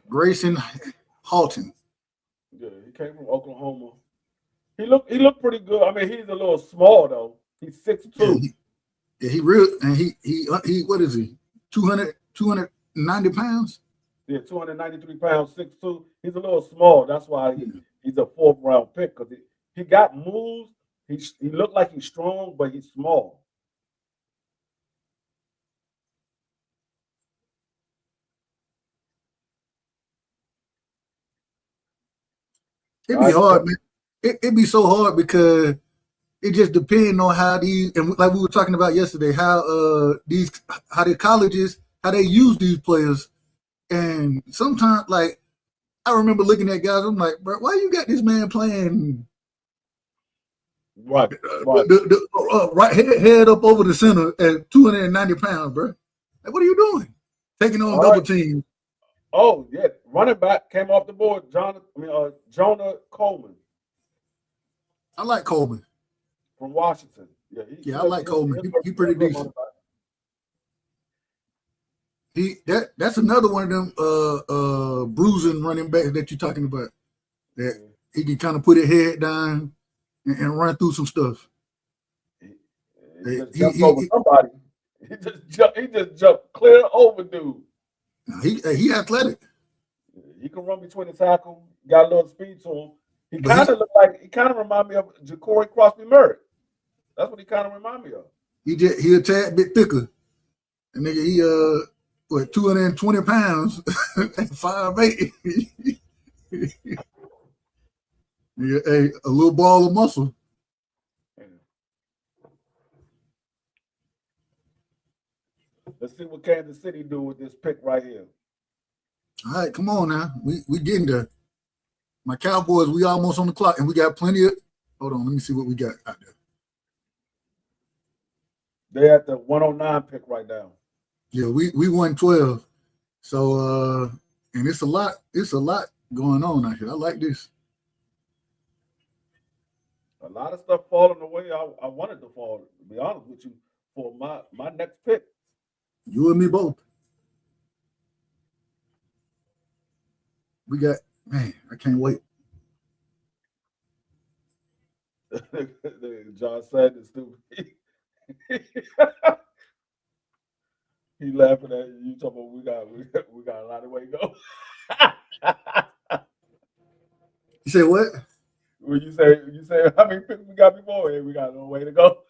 Grayson Halton. Yeah, he came from Oklahoma. He looked pretty good. I mean, he's a little small though. He's 6'2". Yeah, he real and he what is he? 290 pounds? Yeah, 293 pounds, 6'2". He's a little small. That's why he's a 4th round pick, because he got moves. He looked like he's strong, but he's small. It'd be hard, man. It'd be so hard because it just depends on how these, and like we were talking about yesterday, how the colleges, how they use these players. And sometimes, like, I remember looking at guys, I'm like, bro, why you got this man playing right head up over the center at 290 pounds, bro? Like, what are you doing? Taking on double teams. Oh, yeah. Running back came off the board, Jonah Coleman. I like Coleman. From Washington. Yeah, I like Coleman. He pretty decent. That's another one of them bruising running backs that you're talking about. That he can kind of put his head down and run through some stuff. He somebody. He just jumped clear over dude. He athletic. He can run between the tackle. Got a little speed to him. He kind of remind me of Ja'Cory Crosby-Murray. That's what he kind of remind me of. He a tad bit thicker. And nigga, he 220 pounds at 5'8". Yeah, a little ball of muscle. Let's see what Kansas City do with this pick right here. All right, come on now. We getting there. My Cowboys, we almost on the clock, and we got plenty of. Hold on, let me see what we got out there. They're at the 109 pick right now. Yeah, we won 12. So and it's a lot going on out here. I like this. A lot of stuff falling the way I wanted to fall. To be honest with you, for my next pick. You and me both. We got man. I can't wait. John said is stupid. He laughing at you. Talking about we got a lot of way to go. You say what? When you say how many picks we got before? Hey, we got a long way to go.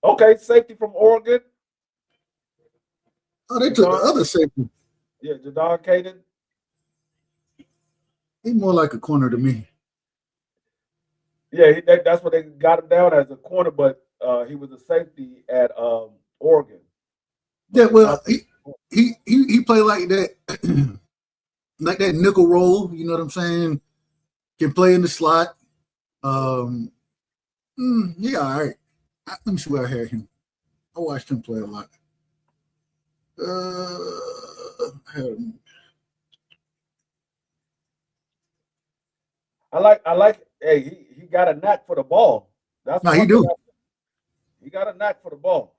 Okay, safety from Oregon. Oh, they took the other safety. Yeah, Jadon Caden. He's more like a corner to me. Yeah, that's what they got him down as a corner, but he was a safety at Oregon. But yeah, well, he played like that, like that nickel role. You know what I'm saying? Can play in the slot. Yeah, all right. Let me see where I had him. I watched him play a lot. I like. Hey, he got a knack for the ball. That's no, he do. He got a knack for the ball.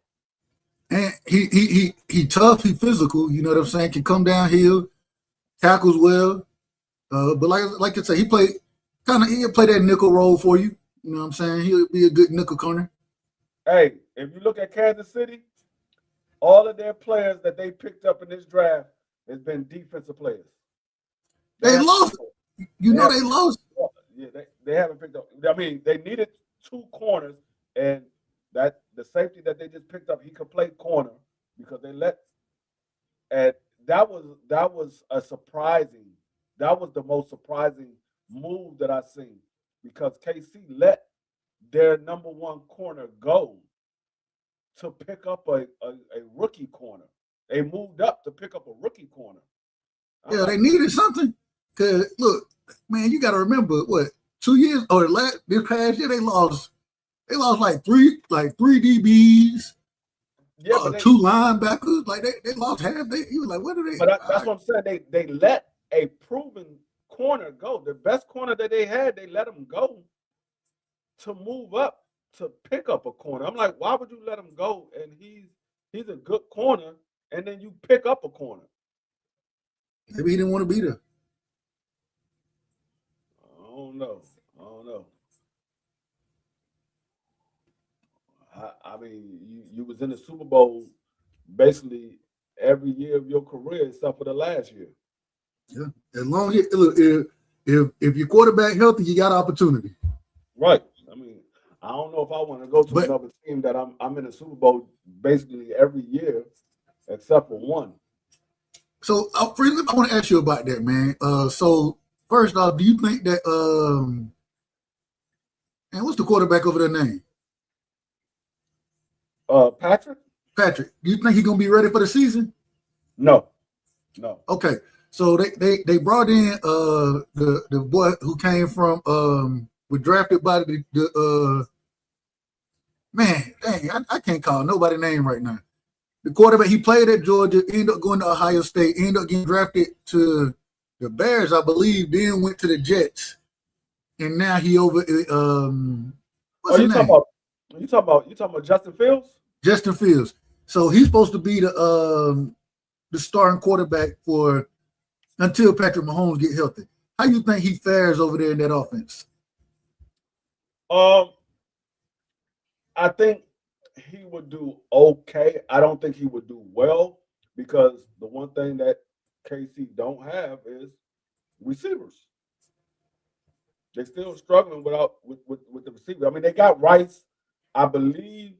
And he tough. He physical. You know what I'm saying? Can come downhill, tackles well. But like I said, he'll play that nickel role for you. You know what I'm saying? He'll be a good nickel corner. Hey, if you look at Kansas City, all of their players that they picked up in this draft has been defensive players. They lost. They lost. Yeah, they haven't picked up. I mean, they needed two corners, and that the safety that they just picked up, he could play corner because they let. And that was a surprising. That was the most surprising move that I seen because KC let their number one corner go to pick up a rookie corner. They moved up to pick up a rookie corner. Yeah, they needed something. Cause look, man, you got to remember what 2 years or this past year they lost like three DBs, two linebackers. Like they lost half. He was like, what are they? But that's what I'm saying. They let a proven corner go. The best corner that they had, they let him go to move up to pick up a corner. I'm like, why would you let him go? And he's a good corner, and then you pick up a corner. Maybe he didn't want to be there. I don't know. I mean, you was in the Super Bowl basically every year of your career except for the last year. Yeah, as long as if your quarterback healthy, you got opportunity. Right. I mean, I don't know if I want to go to another team that I'm in the Super Bowl basically every year except for one. So, I want to ask you about that, man. So first off, do you think that and what's the quarterback over their name? Patrick. Patrick. Do you think he's gonna be ready for the season? No. Okay. So they brought in the boy who came from was drafted by the man. Dang, I can't call nobody name right now. The quarterback, he played at Georgia, ended up going to Ohio State, ended up getting drafted to the Bears, I believe, then went to the Jets, and now he over. What's his name? You talking about Justin Fields? Justin Fields. So he's supposed to be the starting quarterback for until Patrick Mahomes get healthy. How you think he fares over there in that offense? I think he would do okay. I don't think he would do well because the one thing that KC don't have is receivers. They're still struggling with the receiver. I mean, they got Rice. I believe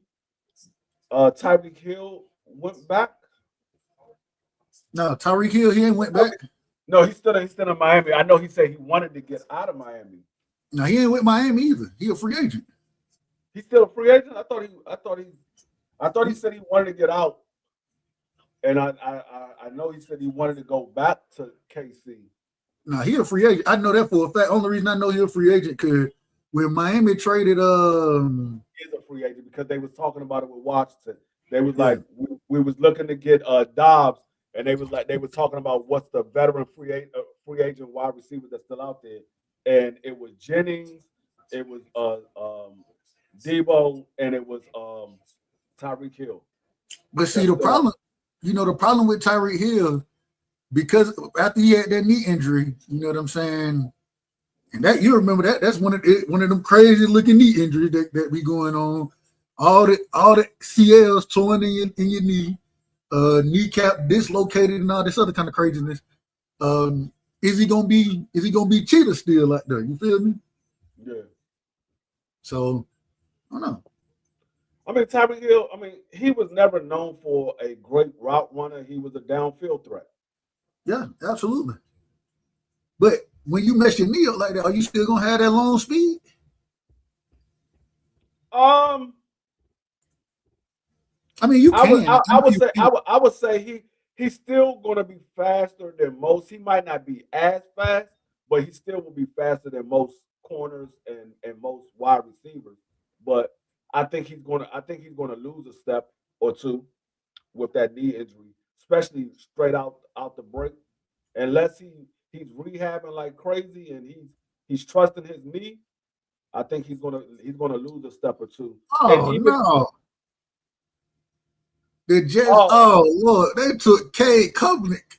Tyreek Hill went back. No, Tyreek Hill, he ain't went back. No, he's still in Miami. I know he said he wanted to get out of Miami. No, he ain't with Miami either. He a free agent. He's still a free agent. I thought he said he wanted to get out, and I know he said he wanted to go back to KC. No, he a free agent. I know that for a fact. Only reason I know he a free agent because when Miami traded he is a free agent because they was talking about it with Washington. They was Yeah. like we was looking to get Dobbs, and they were talking about what's the veteran free agent wide receiver that's still out there, and it was Jennings, it was Debo, and it was Tyreek Hill. But see, That's the still out. problem, the problem with Tyreek Hill, because after he had that knee injury, you know what I'm saying? And that you remember that's one of them crazy looking knee injuries that be going on. All the CLs torn in your knee, kneecap dislocated and all this other kind of craziness. Um, is he gonna be Cheetah still out there? You feel me? Yeah. So I don't know. I mean, Tyreek Hill. I mean, he was never known for a great route runner. He was a downfield threat. Yeah, absolutely. But when you mess your knee up like that, are you still gonna have that long speed? Um, I mean, you I would can. I know you can. I would say he's still going to be faster than most. He might not be as fast, but he still will be faster than most corners and most wide receivers. But I think he's gonna lose a step or two with that knee injury, especially straight out the break. Unless he's rehabbing like crazy and he's trusting his knee, I think he's gonna lose a step or two. And Oh even no. The Jets, oh oh Lord, they took Cade Kublik.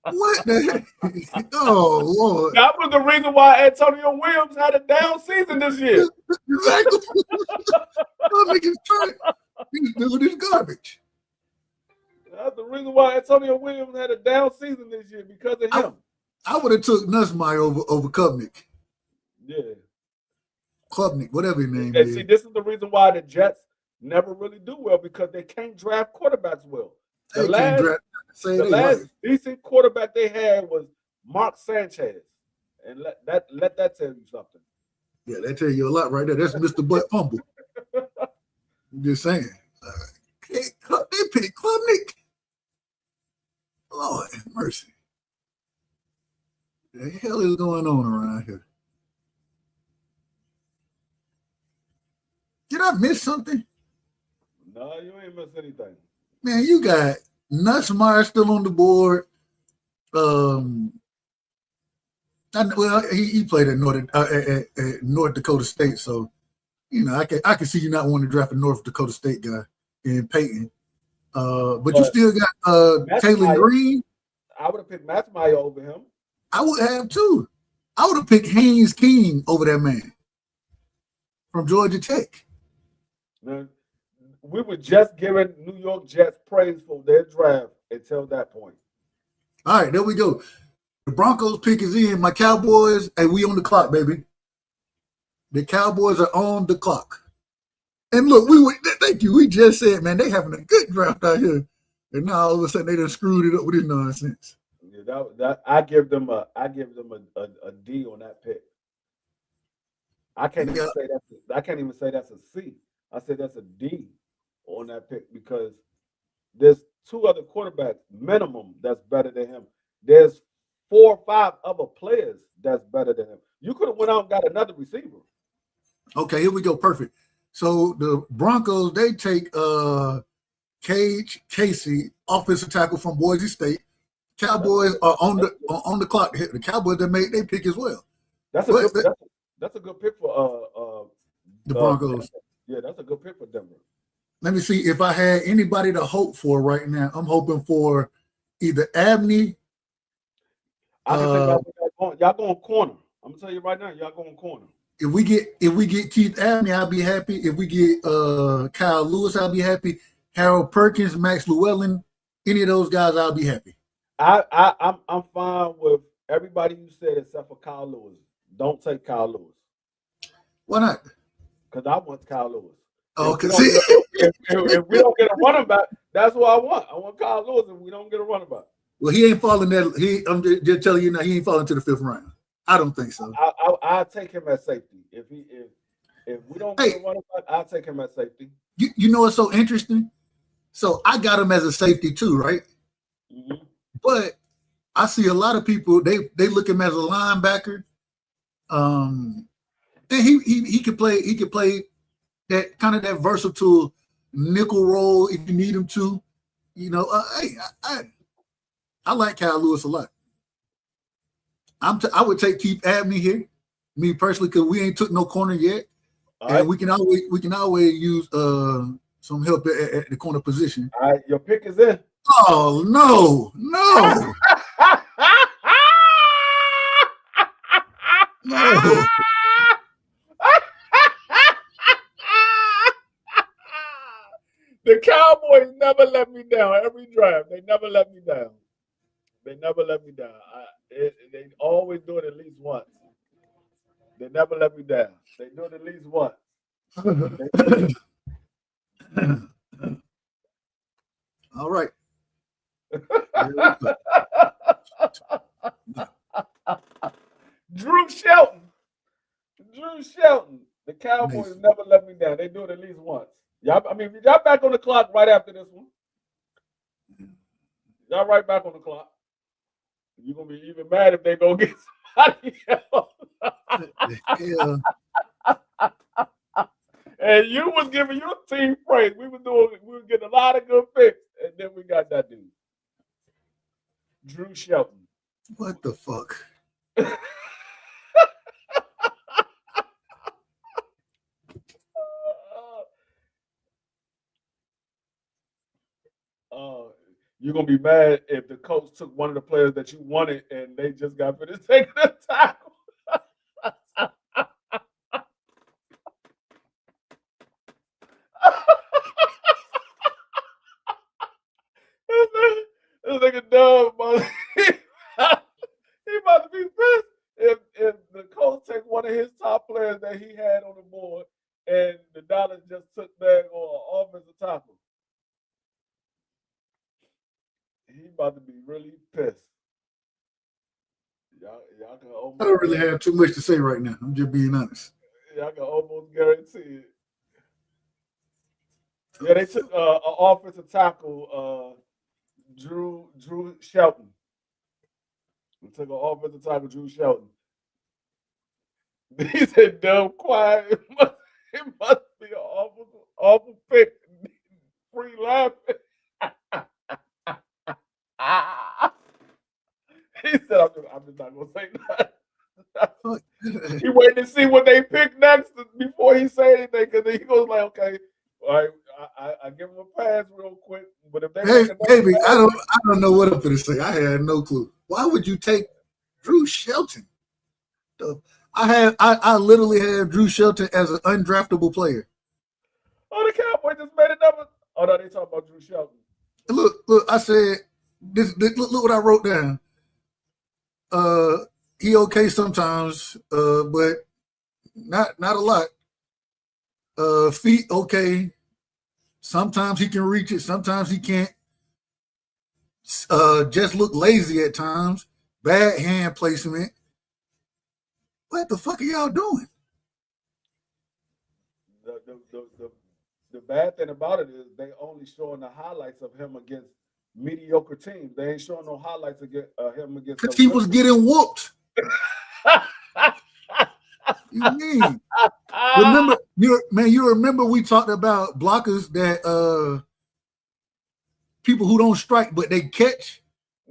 What the heck? Oh Lord. that was the reason why Antonio Williams had a down season this year. Exactly. That nigga's trying. He's doing this garbage. That's the reason why Antonio Williams had a down season this year because of him. I would have took Nussmeyer over Kubnik. Yeah. Klubnik, whatever his name And is. see, this is the reason why the Jets never really do well because they can't draft quarterbacks well. The They can't last draft say the they last life. decent quarterback they had was Mark Sanchez. And let that tell you something. Yeah, that tell you a lot right there. That's Mr. Butt Humble. I'm just saying. They picked Klubnik. Lord have mercy. The hell is going on around here? Did I miss something? No, you ain't missed anything. Man, you got Nussmeyer still on the board. He played at North Dakota State, so I can see you not wanting to draft a North Dakota State guy in Peyton. But you still got Taylor Green. I would have picked Matthew over him. I would have too. I would have picked Haynes King over that man from Georgia Tech. Man, we were just giving New York Jets praise for their draft until that point. All right, there we go. The Broncos pick is in. My Cowboys, and we on the clock, baby. The Cowboys are on the clock. And look, thank you. We just said, man, they having a good draft out here. And now all of a sudden they done screwed it up with this nonsense. Yeah, that I give them a D on that pick. I can't even say that's a C. I said that's a D on that pick because there's two other quarterbacks minimum that's better than him. There's 4 or 5 other players that's better than him. You could have went out and got another receiver. Okay, here we go. Perfect. So the Broncos, they take Cage Casey, offensive tackle from Boise State. Cowboys are on the clock. The Cowboys that made their pick as well. That's a good pick for the Broncos. Yeah, that's a good pick for Denver. Let me see if I had anybody to hope for right now. I'm hoping for either Abney. I can say y'all going corner. I'm gonna tell you right now, y'all going corner. If we get Keith Abney, I'll be happy. If we get Kyle Lewis, I'll be happy. Harold Perkins, Max Llewellyn, any of those guys, I'll be happy. I'm fine with everybody you said except for Kyle Lewis. Don't take Kyle Lewis. Why not? Because I want Kyle Lewis. Okay. If we don't get a running back, that's what I want. I want Kyle Lewis if we don't get a running back. Well, he ain't falling that. I'm just telling you now, he ain't falling to the 5th round. I don't think so. I'll take him at safety. If we don't get a running back, I'll take him at safety. You know what's so interesting? So I got him as a safety too, right? Mm-hmm. But I see a lot of people, they look him as a linebacker. And he could play that versatile nickel role if you need him to. You know, I like Kyle Lewis a lot. I would take Keith Abney here, me personally, because we ain't took no corner yet, and we can always use some help at the corner position. All right, your pick is in. Oh no. No. The Cowboys never let me down every draft. They never let me down. They never let me down. They always do it at least once. They never let me down. They do it at least once. All right. Drew Shelton. The Cowboys never let me down. They do it at least once. Y'all back on the clock right after this one. Y'all right back on the clock. You're gonna be even mad if they go get somebody else. Yeah. And you was giving your team praise. We were getting a lot of good picks, and then we got that dude, Drew Shelton. What the fuck? You're gonna be mad if the coach took one of the players that you wanted and they just got finished taking a tackle. This nigga dumb, man. He about to be pissed if the coach take one of his top players that he had on the board and the Dallas just took that on an offensive tackle. He about to be really pissed. Y'all can almost, I don't really have too much to say right now. I'm just being honest. Y'all can almost guarantee it. Yeah, they took an offensive tackle, Drew Shelton. They took an offensive tackle, Drew Shelton. He said, "Dumb, quiet. It must be an awful pick. Free laughing." He said, I'm just not going to say that. He waited to see what they pick next before he say anything, because he goes like, okay, all right, I give him a pass real quick. But if they baby, I don't know what I'm going to say. I had no clue. Why would you take Drew Shelton? I literally had Drew Shelton as an undraftable player. Oh, the Cowboys just made another. Oh, no, they talking about Drew Shelton. Look, I said, look what I wrote down. He okay sometimes, but not a lot. Feet okay. Sometimes he can reach it, sometimes he can't. Just look lazy at times. Bad hand placement. What the fuck are y'all doing? The bad thing about it is they only showing the highlights of him against mediocre teams. They ain't showing no highlights against him against. Because he was getting whooped. You mean? You remember we talked about blockers that people who don't strike but they catch.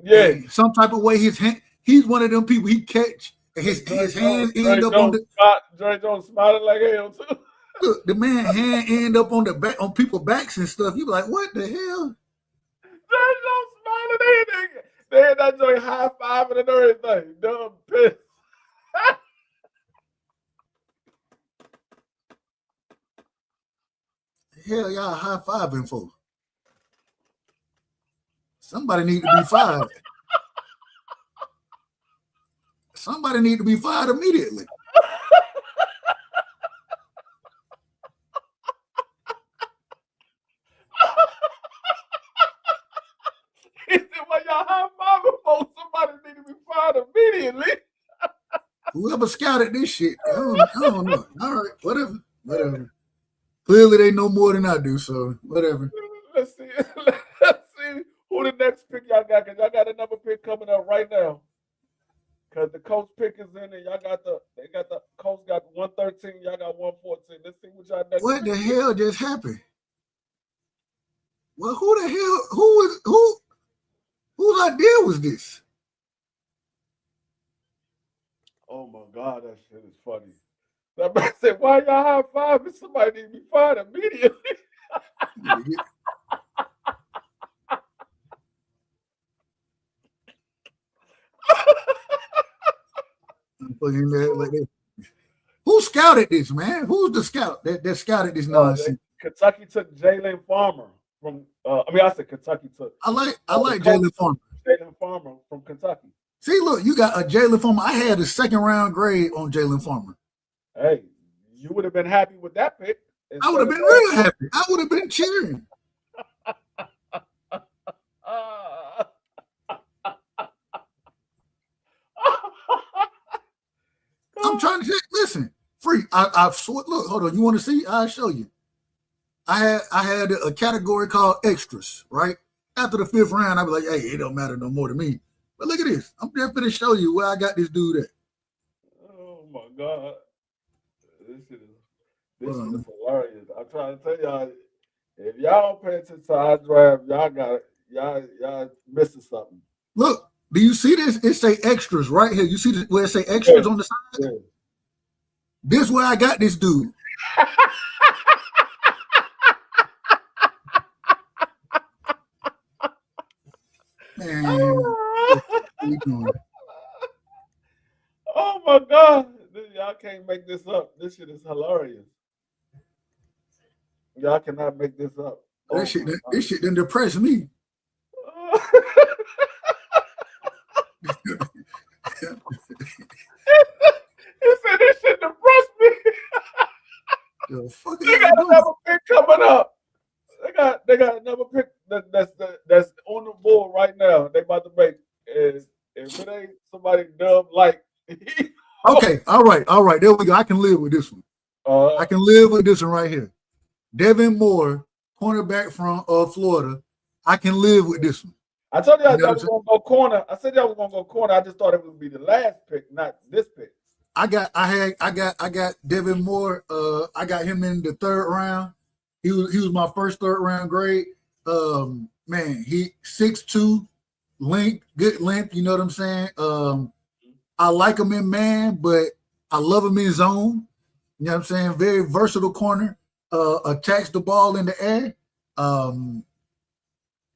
Yeah. Some type of way he's one of them people he catch and his hands end up on the Dre Jones smiling like hell too. Look, the man hand end up on the back on people's backs and stuff. You be like, what the hell? Dre Jones smiling, they had that joint high fiving and everything. Dumb piss. Hell, y'all high fiving for? Somebody need to be fired. Somebody need to be fired immediately. He said, "Well, y'all high fiving for? Somebody need to be fired immediately." Whoever scouted this shit, I don't know. All right, whatever. Clearly, they know more than I do, so whatever. Let's see who the next pick y'all got, because y'all got another pick coming up right now. Because the Colts pick is in, and y'all got the Colts got 130 113. Y'all got 114. Let's see what y'all next. What the hell just happened? Well, who the hell? Whose idea was this? Oh my God, that shit is funny. That man said, "Why y'all high five? If somebody need to be fired immediately." Who scouted this, man? Who's the scout that scouted this nonsense? Kentucky took Jalen Farmer from. I said Kentucky took. I like Jalen Farmer. Jalen Farmer from Kentucky. See, look, you got a Jalen Farmer. I had a 2nd round grade on Jalen Farmer. Hey, you would have been happy with that pick. I would have been real happy. I would have been cheering. I'm trying to say, listen, free. Look, hold on. You want to see? I'll show you. I had a category called extras, right? After the 5th round, I'd be like, hey, it don't matter no more to me. But look at this. I'm just going to show you where I got this dude at. Oh my God. This shit is hilarious. I'm trying to tell y'all, if y'all don't pay attention to our draft, y'all missing something. Look, do you see this? It say extras right here. You see this, where it say extras on the side? Yeah. This is where I got this dude. Man. Oh my God. Y'all can't make this up. This shit is hilarious. Y'all cannot make this up. This shit didn't depress me. He said this shit depressed me. Yo, fuck they got another pick coming up. They got another pick that's on the board right now. They about to make if it ain't somebody dumb like. Okay, all right. There we go. I can live with this one. I can live with this one right here. Devin Moore, cornerback from Florida. I can live with this one. I told y'all was gonna go corner. I said y'all was gonna go corner. I just thought it would be the last pick, not this pick. I got Devin Moore. I got him in the 3rd round. He was my first 3rd round grade. Man, he 6'2", length, good length. You know what I'm saying? I like him in man, but I love him in zone. You know what I'm saying? Very versatile corner. Attacks the ball in the air.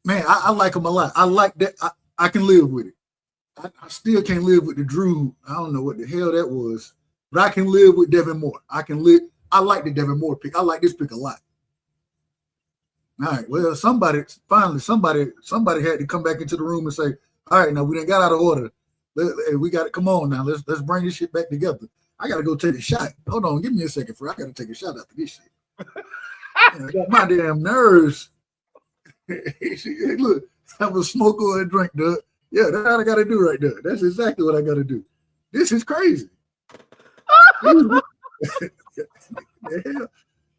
Man, I like him a lot. I like that. I can live with it. I still can't live with the Drew. I don't know what the hell that was, but I can live with Devin Moore. I like the Devin Moore pick. I like this pick a lot. All right. Well, somebody had to come back into the room and say, all right, now we done got out of order. We got to come on now. Let's bring this shit back together. I got to go take a shot. Hold on. Give me a second, I got to take a shot after this shit. I got my damn nerves. Hey, look, have a smoke or a drink, Doug. Yeah, that's what I got to do right there. That's exactly what I got to do. This is crazy. Look,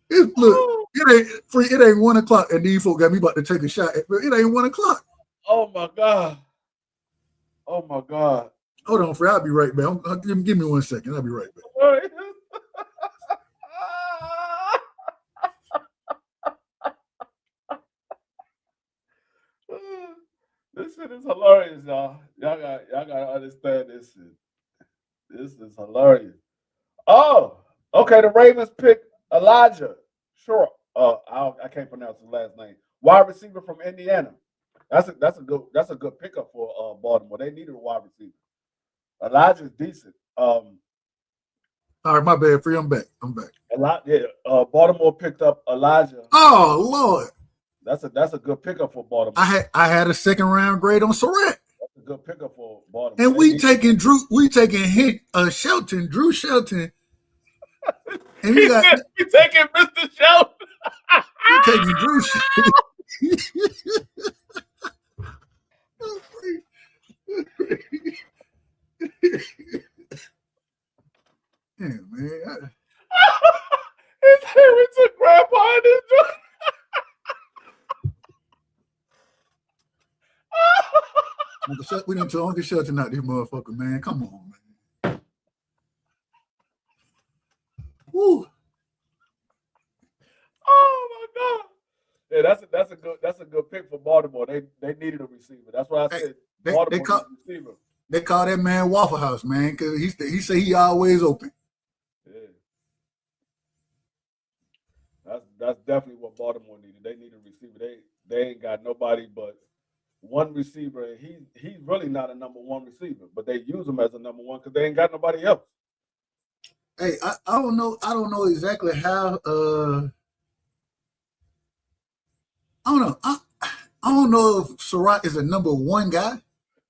it ain't 1 o'clock, and these folks got me about to take a shot. It ain't 1 o'clock. Oh my God. Oh my God. Hold on, Fred. I'll be right back. Give me 1 second. I'll be right back. All right. This shit is hilarious, y'all. Y'all gotta understand this shit. This is hilarious. Oh, okay. The Ravens pick Elijah. Sure. I can't pronounce his last name. Wide receiver from Indiana. That's a good pickup for Baltimore. They needed a wide receiver. Elijah's decent. All right, my bad, Free. I'm back. Baltimore picked up Elijah. Oh Lord. That's a good pickup for Baltimore. I had a 2nd round grade on Surratt. That's a good pickup for Baltimore. And Drew Shelton. And we taking Mr. Shelton. We taking Drew Shelton. Yeah, man. His hair took grandpa in his joint. We didn't tell Uncle Shelton out this motherfucker, man. Come on, man. Woo. Oh my God. Yeah, that's a good pick for Baltimore. They needed a receiver. That's why I said Baltimore needs a receiver. They call that man Waffle House, man, because he say he always open. Yeah. That's definitely what Baltimore needed. They need a receiver. They ain't got nobody but one receiver, and he's really not a number one receiver, but they use him as a number one because they ain't got nobody else. Hey, I don't know exactly how I don't know. I don't know if Surratt is a number one guy.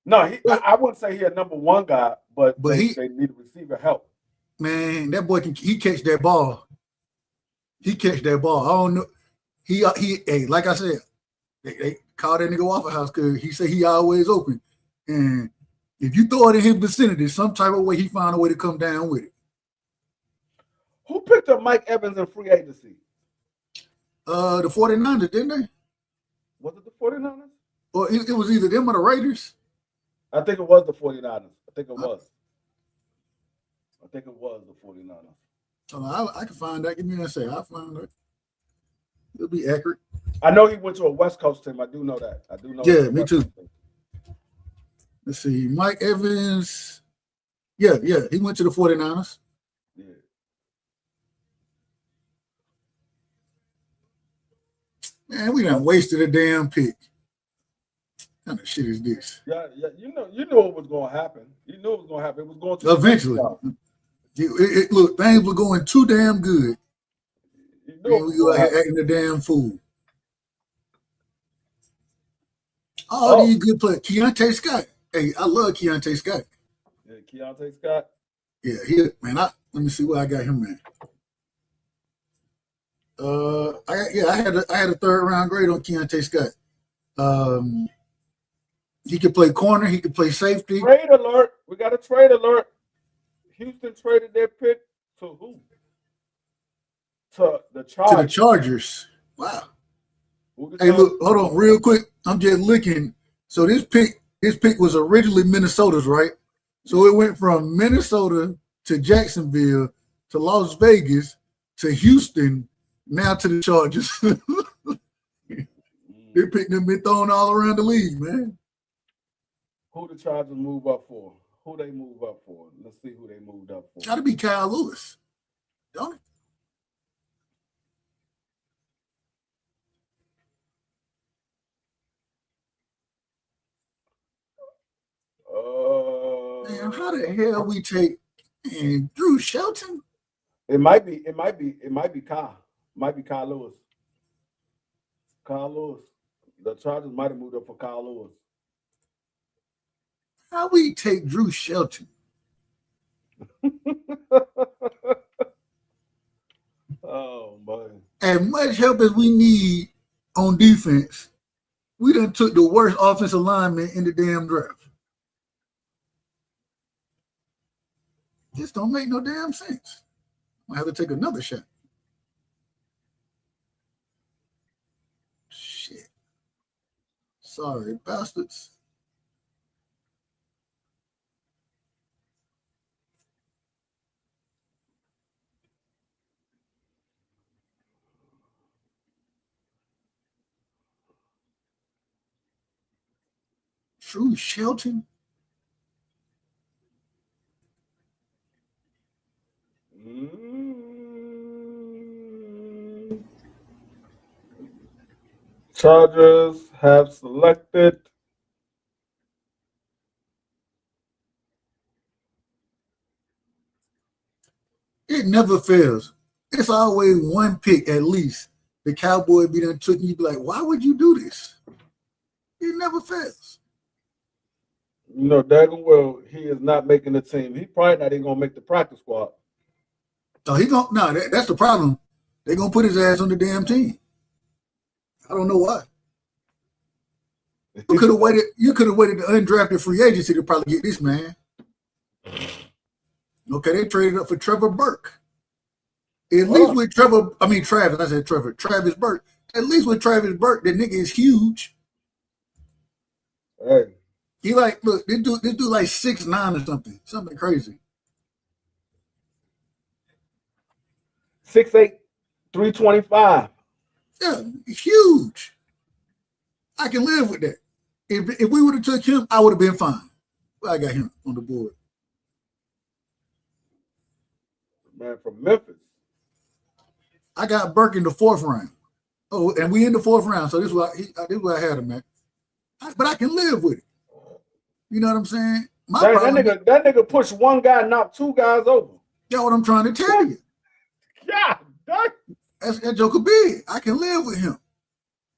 No, I wouldn't say he's a number one guy, but they need a receiver help. Man, that boy he catch that ball. He catch that ball. I don't know. He hey, like I said, they call that nigga Waffle House because he said he always open. And if you throw it in his vicinity, some type of way he found a way to come down with it. Who picked up Mike Evans in free agency? The 49ers, didn't they? Was it the 49ers? Or it was either them or the Raiders. I think it was the 49ers. I think it was the 49ers. Oh, I can find that. Give me a second. I'll find it. It'll be accurate. I know he went to a West Coast team. I do know that. I do know. Yeah, me too. Let's see. Mike Evans. Yeah. He went to the 49ers. Yeah. Man, we done wasted a damn pick. What kind of shit is this? Yeah. You knew it was going to happen. You knew it was going to happen. It was going to eventually. Look, things were going too damn good. And we go ahead acting a damn fool. All these good players. Keontae Scott. Hey, I love Keontae Scott. Yeah, Keontae Scott. Yeah, man. Let me see where I got him, man. I had a third round grade on Keontae Scott. He could play corner. He could play safety. Trade alert! We got a trade alert. Houston traded their pick to who? To the Chargers. To the Chargers. Wow. Hey, look, hold on, real quick. I'm just looking. So this pick was originally Minnesota's, right? So it went from Minnesota to Jacksonville to Las Vegas to Houston, now to the Chargers. Their pick them been thrown all around the league, man. Who the Chargers move up for? Who they move up for? Let's see who they moved up for. Got to be Kyle Lewis, don't it? Man, how the hell we take Drew Shelton? It might be Kyle. Might be Kyle Lewis. Kyle Lewis. The Chargers might have moved up for Kyle Lewis. How we take Drew Shelton? Oh man. As much help as we need on defense, we done took the worst offensive lineman in the damn draft. This don't make no damn sense. I have to take another shot. Shit. Sorry, bastards. Drew Shelton? Chargers have selected It never fails. It's always one pick at least. The Cowboy be done took and you be like, why would you do this? It never fails. You know, daggone well, he is not making the team. He probably not even gonna make the practice squad. So that's the problem. They're gonna put his ass on the damn team. I don't know why. You could have waited the undrafted free agency to probably get this man. Okay, they traded up for Trevor Burke. At least with Travis, I said Trevor. Travis Burke. At least with Travis Burke, the nigga is huge. Hey. He like, look, this dude like 6'9" or something crazy. 6'8", 325. Yeah, huge. I can live with that. If we would have took him, I would have been fine. Well, I got him on the board. Man from Memphis. I got Burke in the 4th round. Oh, and we in the 4th round, so this is why I had him, man. But I can live with it. You know what I'm saying? That nigga pushed one guy, knocked 2 guys over. That's what I'm trying to tell you. Yeah, that Joker big. I can live with him.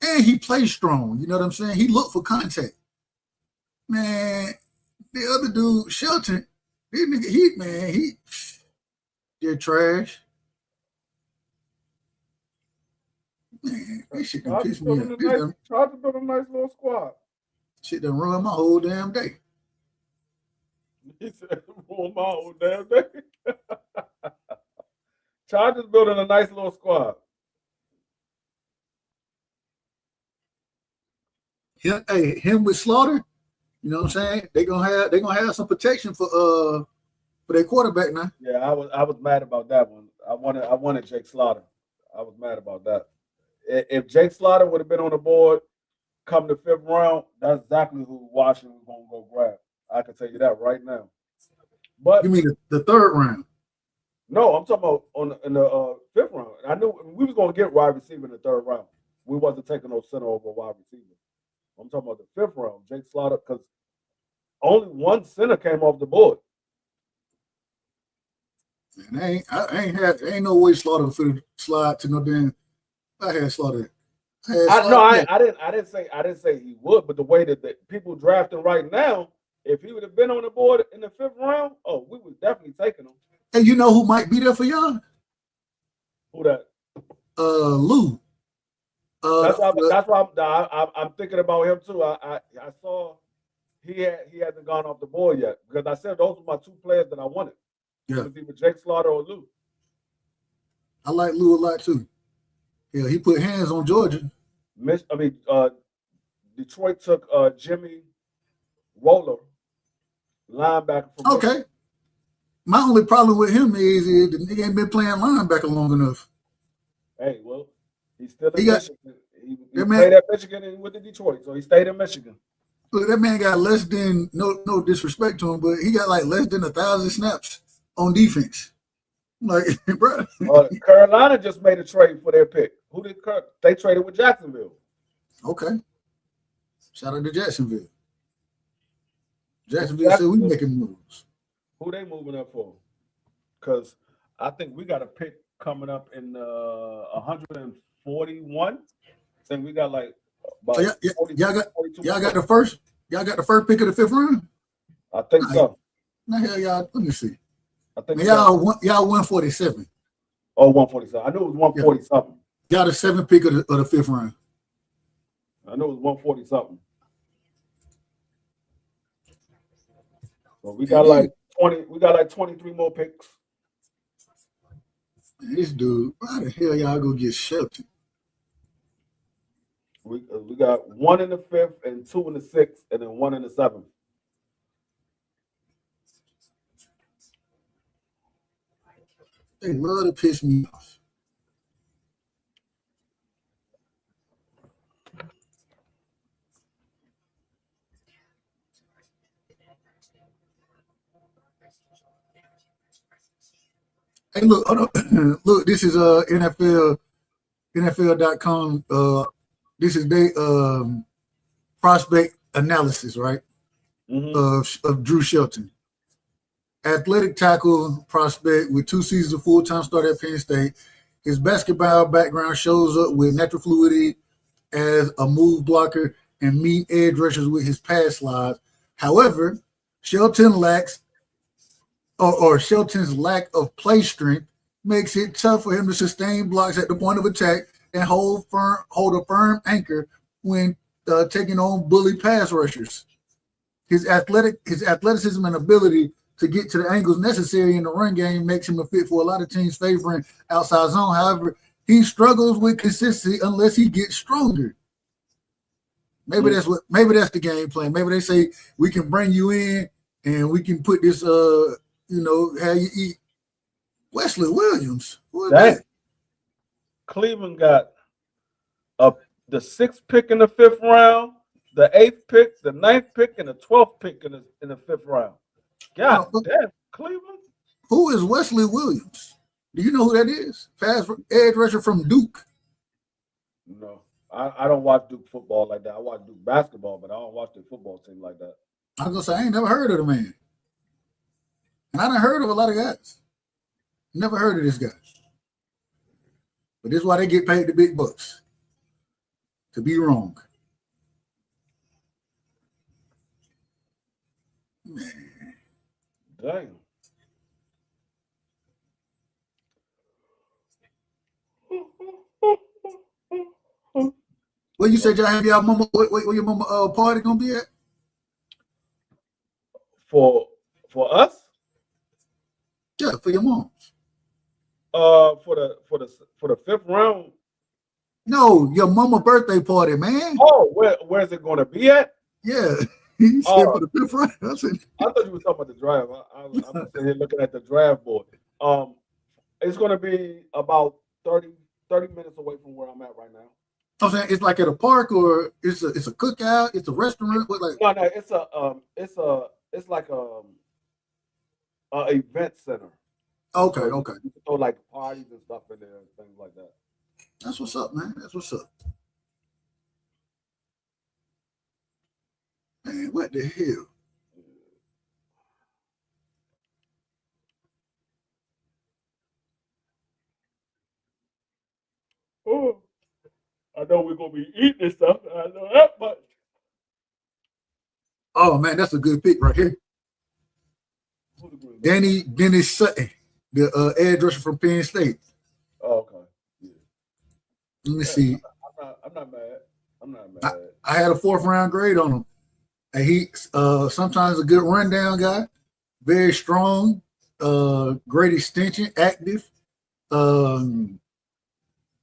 And he plays strong. You know what I'm saying? He looked for contact. Man, the other dude, Shelton, this nigga, they're trash. Man, this shit done piss me off. Tried to build a nice little squad. Shit done ruin my whole damn day. He said, ruin my whole damn day. Chargers building a nice little squad. Him with Slaughter, you know what I'm saying? They're gonna have some protection for their quarterback now. Yeah, I was mad about that one. I wanted Jake Slaughter. I was mad about that. If Jake Slaughter would have been on the board come the 5th round, that's exactly who Washington was gonna go grab. I can tell you that right now. But you mean the 3rd round? No, I'm talking about in the 5th round. I knew we was gonna get wide receiver in the 3rd round. We wasn't taking no center over wide receiver. I'm talking about the 5th round, Jake Slaughter, because only one center came off the board. Man, ain't no way Slaughter could slide to no damn. I had Slaughter. I didn't say he would, but the way that the people drafting right now, if he would have been on the board in the 5th round, we was definitely taking him. And you know who might be there for y'all? Who that? Lou. That's why I'm thinking about him too. I saw he hasn't gone off the board yet because I said those were my 2 players that I wanted. Yeah, it was either Jake Slaughter or Lou. I like Lou a lot too. Yeah, he put hands on Georgia. Detroit took Jimmy Roller, linebacker. Okay. My only problem with him is the nigga ain't been playing linebacker long enough. Hey, well, he's still in Michigan. He played at Michigan and went to Detroit, so he stayed in Michigan. Look, that man got less than, no disrespect to him, but he got like less than 1,000 snaps on defense. Like, bro. Carolina just made a trade for their pick. They traded with Jacksonville. Okay. Shout out to Jacksonville. Jacksonville said we making moves. Who they moving up for? Because I think we got a pick coming up in 141. I think we got like about y'all got the first pick of the 5th round? I think so. Now hell y'all, let me see. I think y'all 147. Oh, 147. I knew it was 140 something. Y'all the 7th pick of the 5th round. I knew it was 140 something. So we got like 20. We got like 23 more picks. Man, this dude, why the hell y'all go get Shelton? We got 1 in the 5th and 2 in the 6th and then 1 in the 7th. They love to piss me off. Hey, look, look, this is NFL.com. This is their prospect analysis, right? Mm-hmm. Of Drew Shelton. Athletic tackle prospect with 2 seasons of full-time start at Penn State. His basketball background shows up with natural fluidity as a move blocker and meet edge rushers with his pass slides. However, Shelton's lack of play strength makes it tough for him to sustain blocks at the point of attack and hold a firm anchor when taking on bully pass rushers. His athleticism and ability to get to the angles necessary in the run game makes him a fit for a lot of teams favoring outside zone. However, he struggles with consistency unless he gets stronger. Maybe that's the game plan. Maybe they say we can bring you in and we can put this how you eat Wesley Williams. Who is that? Cleveland got up the sixth pick in the fifth round, the eighth pick, the ninth pick, and the 12th pick in the fifth round. God damn, Cleveland. Who is Wesley Williams? Do you know who that is? Fast edge rusher from Duke. No, I don't watch Duke football like that. I watch Duke basketball, but I don't watch the football team like that. I was gonna say I ain't never heard of the man, and I done heard of a lot of guys. Never heard of this guy. But this is why they get paid the big bucks. To be wrong. Man. Damn. Well, you said y'all have y'all mama. Where your mama party gonna be at? For us? Yeah, for your mom. For the fifth round. No, your mama birthday party, man. Oh, where's it gonna be at? Yeah, he said for the fifth round. I thought you were talking about the draft. I'm sitting here looking at the draft board. It's gonna be about 30 minutes away from where I'm at right now. I'm saying it's like at a park or it's a cookout, it's a restaurant. What like? No, it's like a event center. Okay, so okay. You can throw like parties and stuff in there and things like that. That's what's up, man. That's what's up. Man, what the hell? Oh, I know we're gonna be eating and stuff. I know that much. Oh man, that's a good pick right here. Dennis Sutton, the edge rusher from Penn State. Oh, okay. Yeah. Let me see. I'm not mad. I had a 4th round grade on him. And he sometimes a good rundown guy, very strong, great extension, active. Only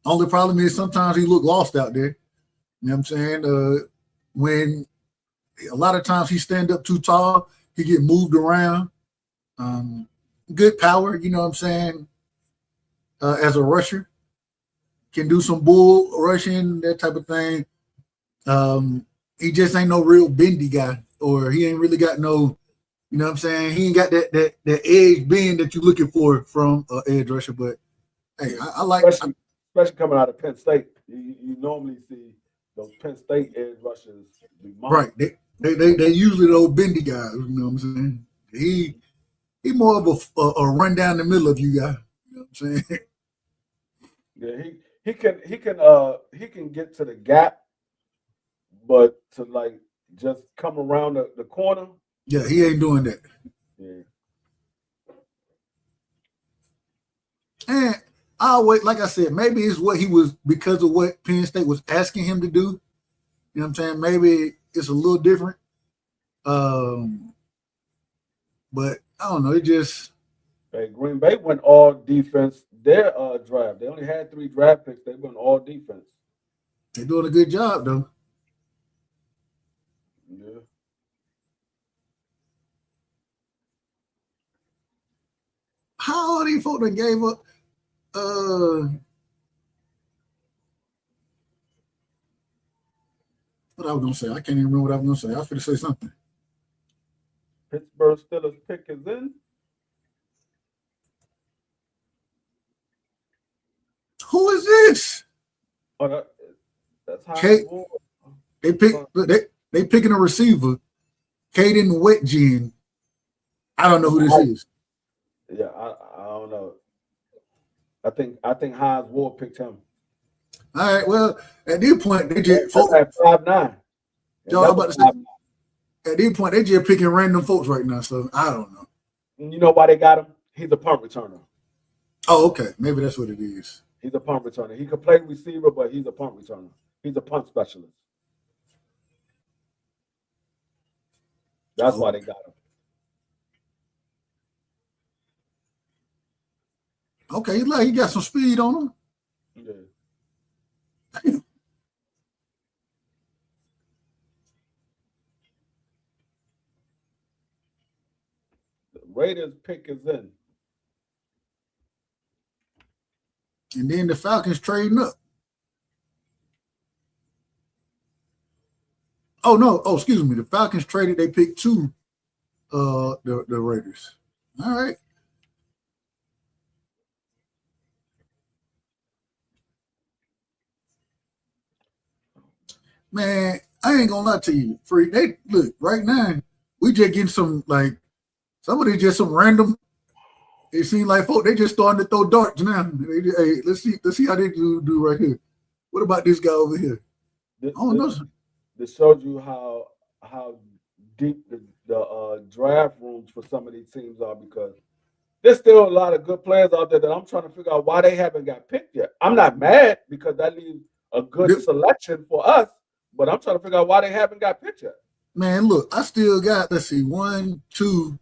problem is sometimes he look lost out there. You know what I'm saying? When a lot of times he stand up too tall, he get moved around. Good power, you know what I'm saying? As a rusher, can do some bull rushing, that type of thing. He just ain't no real bendy guy, or he ain't really got no, you know what I'm saying? He ain't got that edge bend that you're looking for from an edge rusher. But hey, I like, especially coming out of Penn State. You normally see those Penn State edge rushers be right. They usually those bendy guys. You know what I'm saying? He more of a run down the middle of you guy. You know what I'm saying? Yeah, he can get to the gap, but to like just come around the corner. Yeah, he ain't doing that. Yeah. And I always, like I said, maybe it's what he was because of what Penn State was asking him to do. You know what I'm saying? Maybe it's a little different. But I don't know. It just. Hey, Green Bay went all defense their draft. They only had 3 draft picks. They went all defense. They're doing a good job, though. Yeah. How are these folks that gave up? What I was gonna say, I can't even remember what I was gonna say. I was gonna say something. Pittsburgh Steelers pick is in. Who is this? Oh, that's how they picking a receiver, Caden Wetgen. I don't know who this is. Yeah, I don't know. I think Hines Ward picked him. All right, well, at this point they just at 5'9". Yo, I'm about to say, at this point they just picking random folks right now. So I don't know. You know why they got him? He's a punt returner. Oh, okay, maybe that's what it is. He's a punt returner. He could play receiver, but he's a punt returner. He's a punt specialist. That's why they got him. Okay, he got some speed on him. Yeah. The Raiders pick is in. And then the Falcons trading up. Oh no! Oh, excuse me. The Falcons traded. They picked 2. The Raiders. All right. Man, I ain't gonna lie to you. Free. They look right now. We just getting some like somebody just some random. It seems like folk they just starting to throw darts now. Hey, let's see how they do right here. What about this guy over here? Oh no. This shows you how deep the draft rooms for some of these teams are, because there's still a lot of good players out there that I'm trying to figure out why they haven't got picked yet. I'm not mad because that leaves a good selection for us, but I'm trying to figure out why they haven't got picked yet. Man, look, I still got, let's see, 1, 2,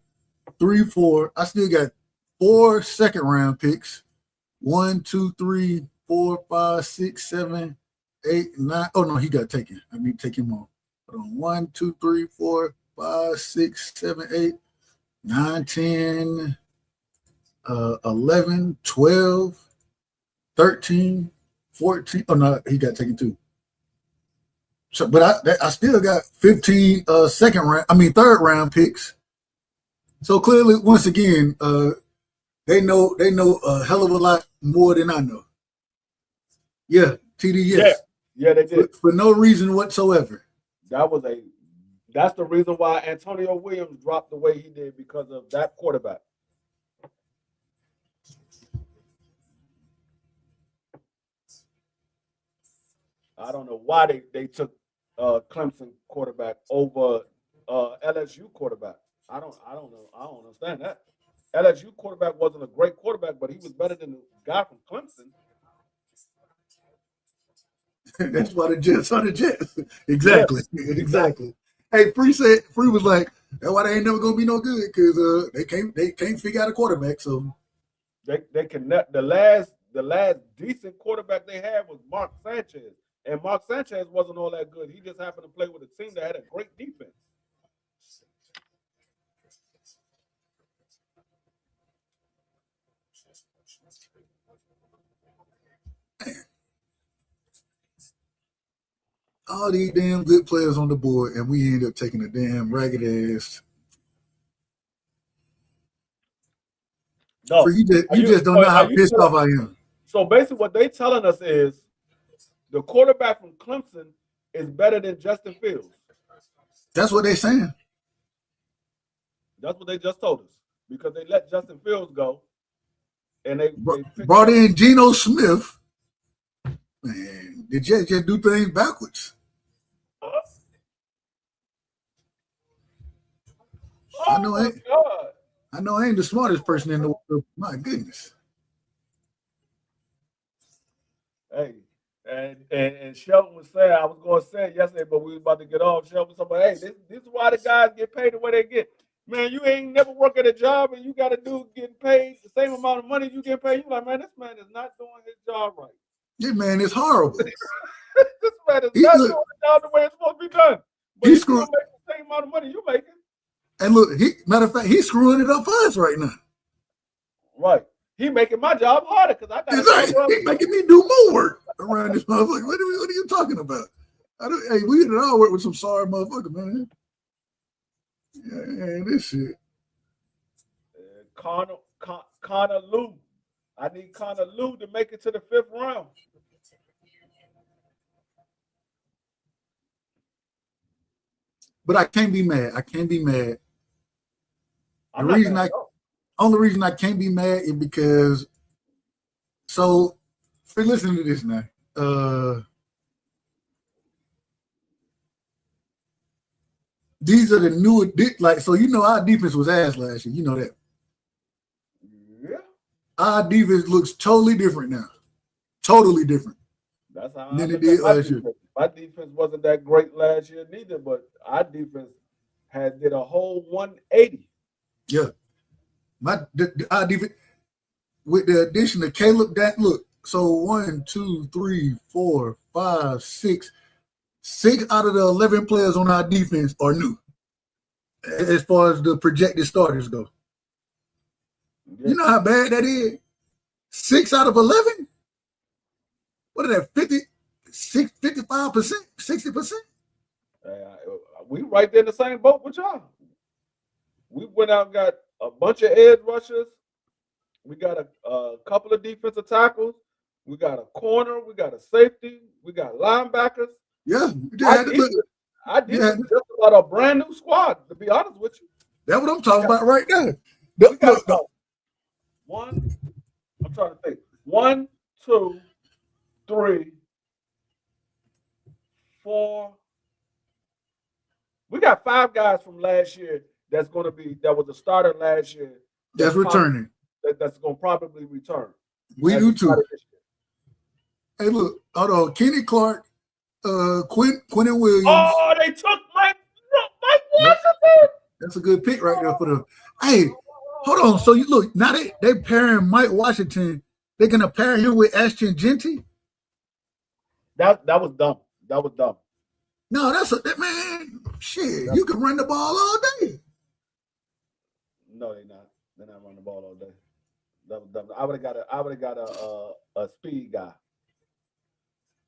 3, 4. I still got 4 second-round picks. 1, 2, 3, 4, 5, 6, 7, 8, 9. Oh, no, he got taken. I need to take him off. Hold on. 1, 2, 3, 4, 5, 6, 7, 8, 9, 10, 11, 12, 13, 14. Oh, no, he got taken too. So, but I still got 15 third round picks. So clearly, once again, they know a hell of a lot more than I know. Yeah, TD, yes. Yeah, they did. For no reason whatsoever. That's the reason why Antonio Williams dropped the way he did, because of that quarterback. I don't know why they took Clemson quarterback over LSU quarterback. I don't know. I don't understand that. LSU quarterback wasn't a great quarterback, but he was better than the guy from Clemson. That's why the Jets are the Jets. Exactly. Yes. Exactly. Hey, Free was like, that's why they ain't never gonna be no good, because they can't figure out a quarterback. So they connect. The last decent quarterback they had was Mark Sanchez. And Mark Sanchez wasn't all that good. He just happened to play with a team that had a great defense. All these damn good players on the board, and we end up taking a damn ragged ass. No, you just don't know how pissed off I am. So basically, what they telling us is the quarterback from Clemson is better than Justin Fields. That's what they're saying. That's what they just told us, because they let Justin Fields go, and they brought in Geno Smith. Man, the Jets just do things backwards. I know I ain't the smartest person in the world. My goodness. Hey, and Shelton was saying, I was going to say it yesterday, but we was about to get off. Shelton was saying, hey, this is why the guys get paid the way they get. Man, you ain't never worked at a job, and you got a dude getting paid the same amount of money you get paid. You like, man, this man is not doing his job right. This man is horrible. This man is not doing the job the way it's supposed to be done. But he's still making the same amount of money you making. And look, matter of fact, he's screwing it up for us right now. Right. He making my job harder because I got He's making me do more work around this motherfucker. What are you talking about? Hey, we did all work with some sorry motherfucker, man. Yeah, this shit. Connor Lou. I need Connor Lou to make it to the 5th round. But I can't be mad. Only reason I can't be mad is because, so, listen to this now. These are the newer, so you know our defense was ass last year. You know that. Yeah. Our defense looks totally different now. Totally different. That's how than it did last year. My defense wasn't that great last year neither, but our defense did a whole 180. Yeah. Our defense, with the addition of Caleb, look, so 1, 2, 3, 4, 5, 6. 6 out of the 11 players on our defense are new, as far as the projected starters go. Yeah. You know how bad that is? 6 out of 11? what are that, 55%, 60%? We right there in the same boat with y'all. We went out and got a bunch of edge rushers. We got a couple of defensive tackles. We got a corner. We got a safety. We got linebackers. Yeah. I did just about a brand new squad, to be honest with you. That's what I'm talking about right now. We got one. I'm trying to think. 1, 2, 3, 4. We got 5 guys from last year that was a starter last year. That's returning. That's going to probably return. We do too. Hey, look, hold on. Kenny Clark, Quentin Williams. Oh, they took Mike Washington. That's a good pick right there for them. Hey, hold on. So you look, now they pairing Mike Washington. They're going to pair him with Ashton Genty? That was dumb. That was dumb. No, man. Shit, you can run the ball all day. No, they're not. They're not running the ball all day. That was dumb. I would have got a speed guy.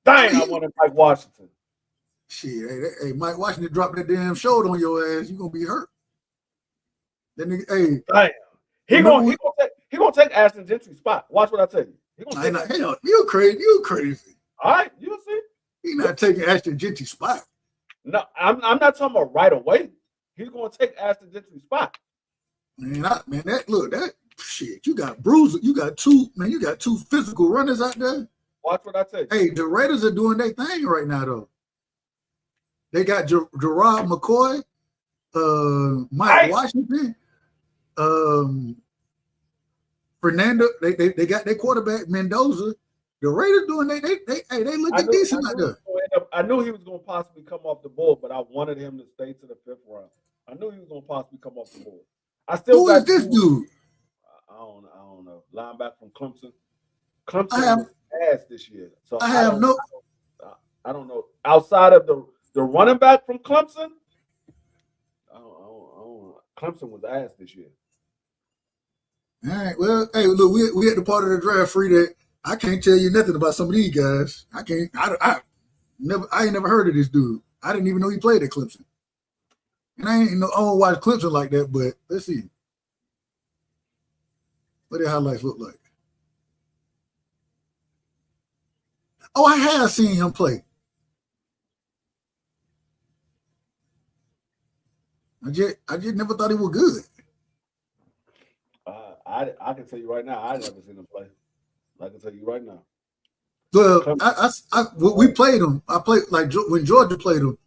Dang, I wanted Mike Washington. Shit, hey, Mike Washington dropped that damn shoulder on your ass. You gonna be hurt. Then hey, damn. He gonna take Ashton Gentry's spot. Watch what I tell you. You crazy. All right, you'll see. He's not taking Ashton Gentry's spot. No, I'm not talking about right away. He's gonna take Ashton Gentry's spot. Man, that shit. You got bruiser. You got two physical runners out there. Watch what I tell you. Hey, the Raiders are doing their thing right now, though. They got Gerard McCoy, Mike Washington, Fernando. They got their quarterback Mendoza. The Raiders doing they looking decent out there. I knew he was going to possibly come off the board, but I wanted him to stay to the 5th round. I knew he was going to possibly come off the board. Who is this dude? I don't know. Linebacker from Clemson. Clemson was ass this year. So I don't know. Outside of the running back from Clemson, Clemson was ass this year. All right. Well, hey, look, we at the part of the draft free that I can't tell you nothing about some of these guys. I ain't never heard of this dude. I didn't even know he played at Clemson. And I don't watch Clemson like that, but let's see. What the highlights look like? Oh, I have seen him play. I just never thought he was good. I can tell you right now, I never seen him play. I can tell you right now. Well, we played him. I played like when Georgia played him.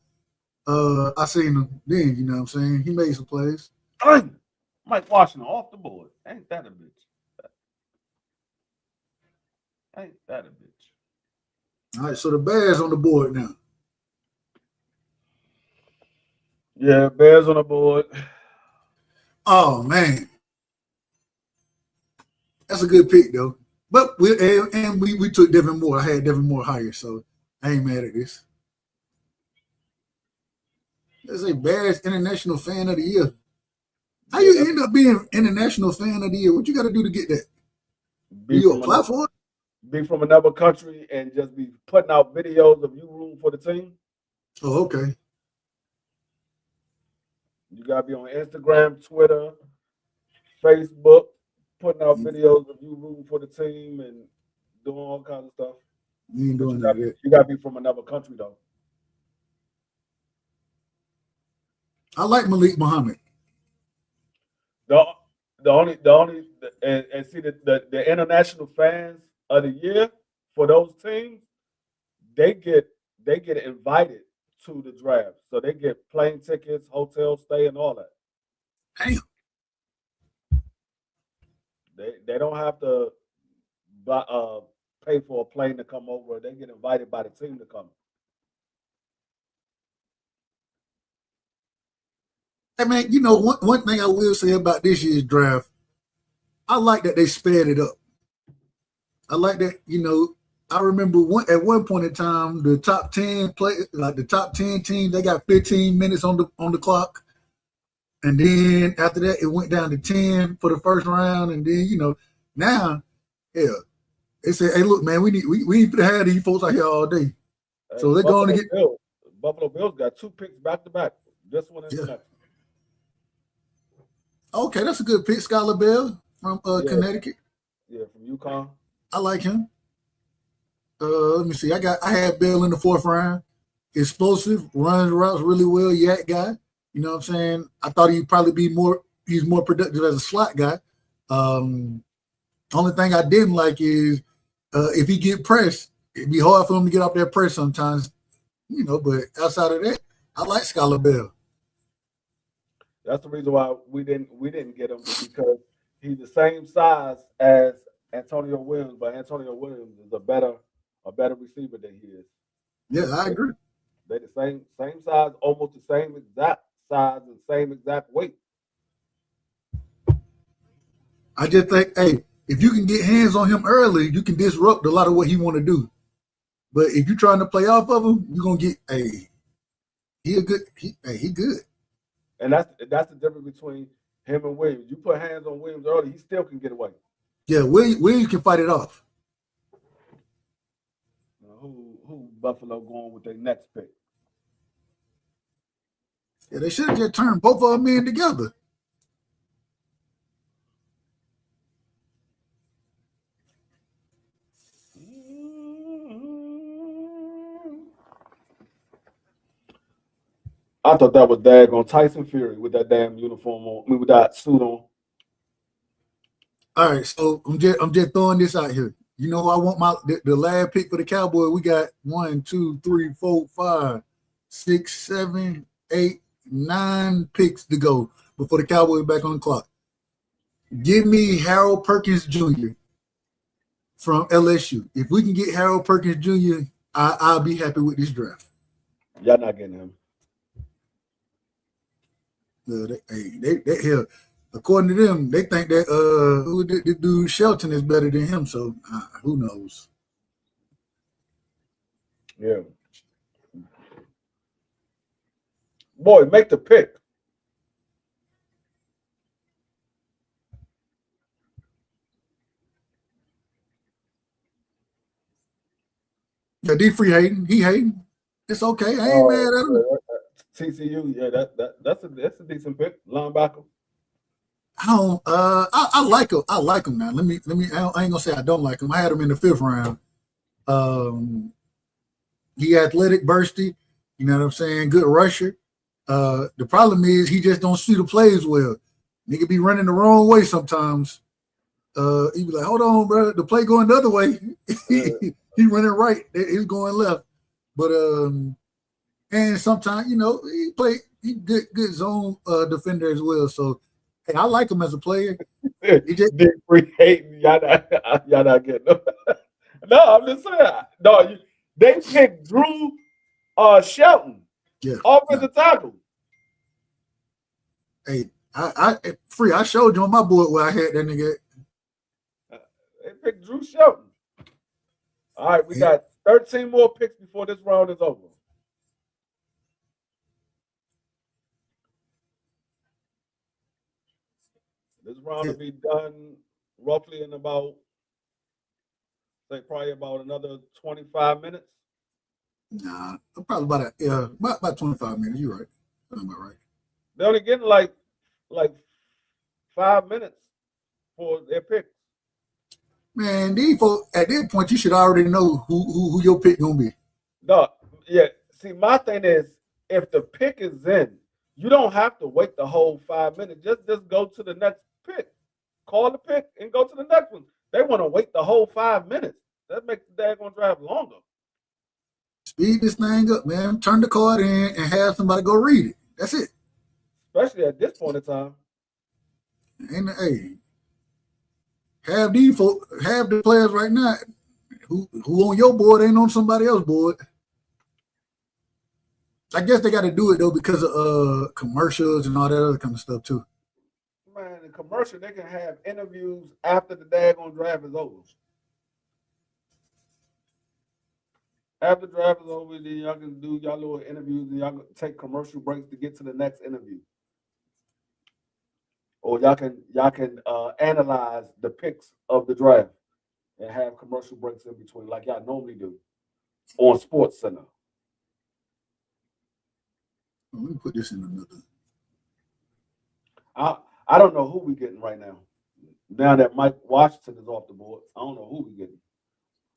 I seen him then. You know what I'm saying? He made some plays. Mike Washington off the board. Ain't that a bitch? Ain't that a bitch? All right, so the Bears on the board now. Yeah, Bears on the board. Oh man, that's a good pick though. But we took Devin Moore. I had Devin Moore higher, so I ain't mad at this. Let's say Bears International Fan of the Year. How you end up being International Fan of the Year? What you got to do to get that? Do you apply for it? Be from another country and just be putting out videos of you rooting for the team. Oh, okay. You gotta be on Instagram, Twitter, Facebook, putting out videos of you rooting for the team and doing all kinds of stuff. You ain't doing that yet. You gotta be from another country though. I like Malik Muhammad. The only and see the international fans of the year for those teams, they get invited to the draft, so they get plane tickets, hotel stay, and all that. Damn. They don't have to pay for a plane to come over. They get invited by the team to come. Hey man, you know one thing I will say about this year's draft, I like that they sped it up. I like that, I remember at one point in time, the top 10 the top 10 teams, they got 15 minutes on the clock. And then after that, it went down to 10 for the first round. And then, now, They said, "Hey, look, man, we need to have these folks out here all day." Hey, So they're going to get Buffalo Bills got 2 picks back to back. This one and the next one. Okay, that's a good pick, Skylar Bell from Connecticut. Yeah, from UConn. I like him. Let me see. I had Bell in the 4th round. Explosive, runs routes really well, yak guy. You know what I'm saying? I thought he'd probably he's more productive as a slot guy. Only thing I didn't like is if he get pressed, it'd be hard for him to get off that press sometimes. You know, but outside of that, I like Skylar Bell. That's the reason why we didn't get him, because he's the same size as Antonio Williams, but Antonio Williams is a better receiver than he is. Yeah, I agree. They're the same size, almost the same exact size and same exact weight. I just think, hey, if you can get hands on him early, you can disrupt a lot of what he want to do. But if you're trying to play off of him, you're gonna get he good. And that's the difference between him and Williams. You put hands on Williams early, he still can get away. Yeah, Williams can fight it off. Who Buffalo going with their next pick? Yeah, they should have just turned both of them in together. I thought that was daggone Tyson Fury with that damn uniform on. I mean, with that suit on. All right, so I'm just throwing this out here. You know, I want the last pick for the Cowboys. We got 1, 2, 3, 4, 5, 6, 7, 8, 9 picks to go before the Cowboys back on the clock. Give me Harold Perkins Jr. from LSU. If we can get Harold Perkins Jr., I'll be happy with this draft. Y'all not getting him. They here. According to them, they think that the dude Shelton is better than him. So who knows? Yeah. Boy, make the pick. Yeah, D Free hating. He hating. It's okay. I ain't mad at him. TCU, yeah, that's a decent pick. Linebacker. I like him. I like him now. Let me. I ain't gonna say I don't like him. I had him in the 5th round. He athletic, bursty. You know what I'm saying? Good rusher. The problem is he just don't see the plays well. Nigga be running the wrong way sometimes. He be like, "Hold on, bro. The play going the other way." He running right. He's going left. But and sometimes he good zone defender as well. So. Hey, I like him as a player. He just free hating. Y'all not getting him. No, I'm just saying. No, they picked Drew Shelton. Yeah. Offensive tackle. Hey, I showed you on my board where I had that nigga. They picked Drew Shelton. All right, we got 13 more picks before this round is over. This round will be done roughly in probably about another 25 minutes. Nah, probably about 25 minutes. You're right. That's about right. They're only getting like 5 minutes for their picks. Man, these folks, at this point, you should already know who your pick gonna be. No, yeah. See, my thing is, if the pick is in, you don't have to wait the whole 5 minutes. Just go to the next pick. Call the pick and go to the next one. They want to wait the whole 5 minutes. That makes the daggone drive longer. Speed this thing up, man. Turn the card in and have somebody go read it. That's it. Especially at this point in time. And hey, have the players right now who on your board ain't on somebody else's board. I guess they got to do it though because of commercials and all that other kind of stuff too. Man, the commercial, they can have interviews after the daggone draft is over. After the draft is over, then y'all can do y'all little interviews and y'all can take commercial breaks to get to the next interview. Or y'all can analyze the picks of the draft. and have commercial breaks in between, like y'all normally do on Sports Center. Let me put this in another. I don't know who we getting right now. Now that Mike Washington is off the board, I don't know who we getting.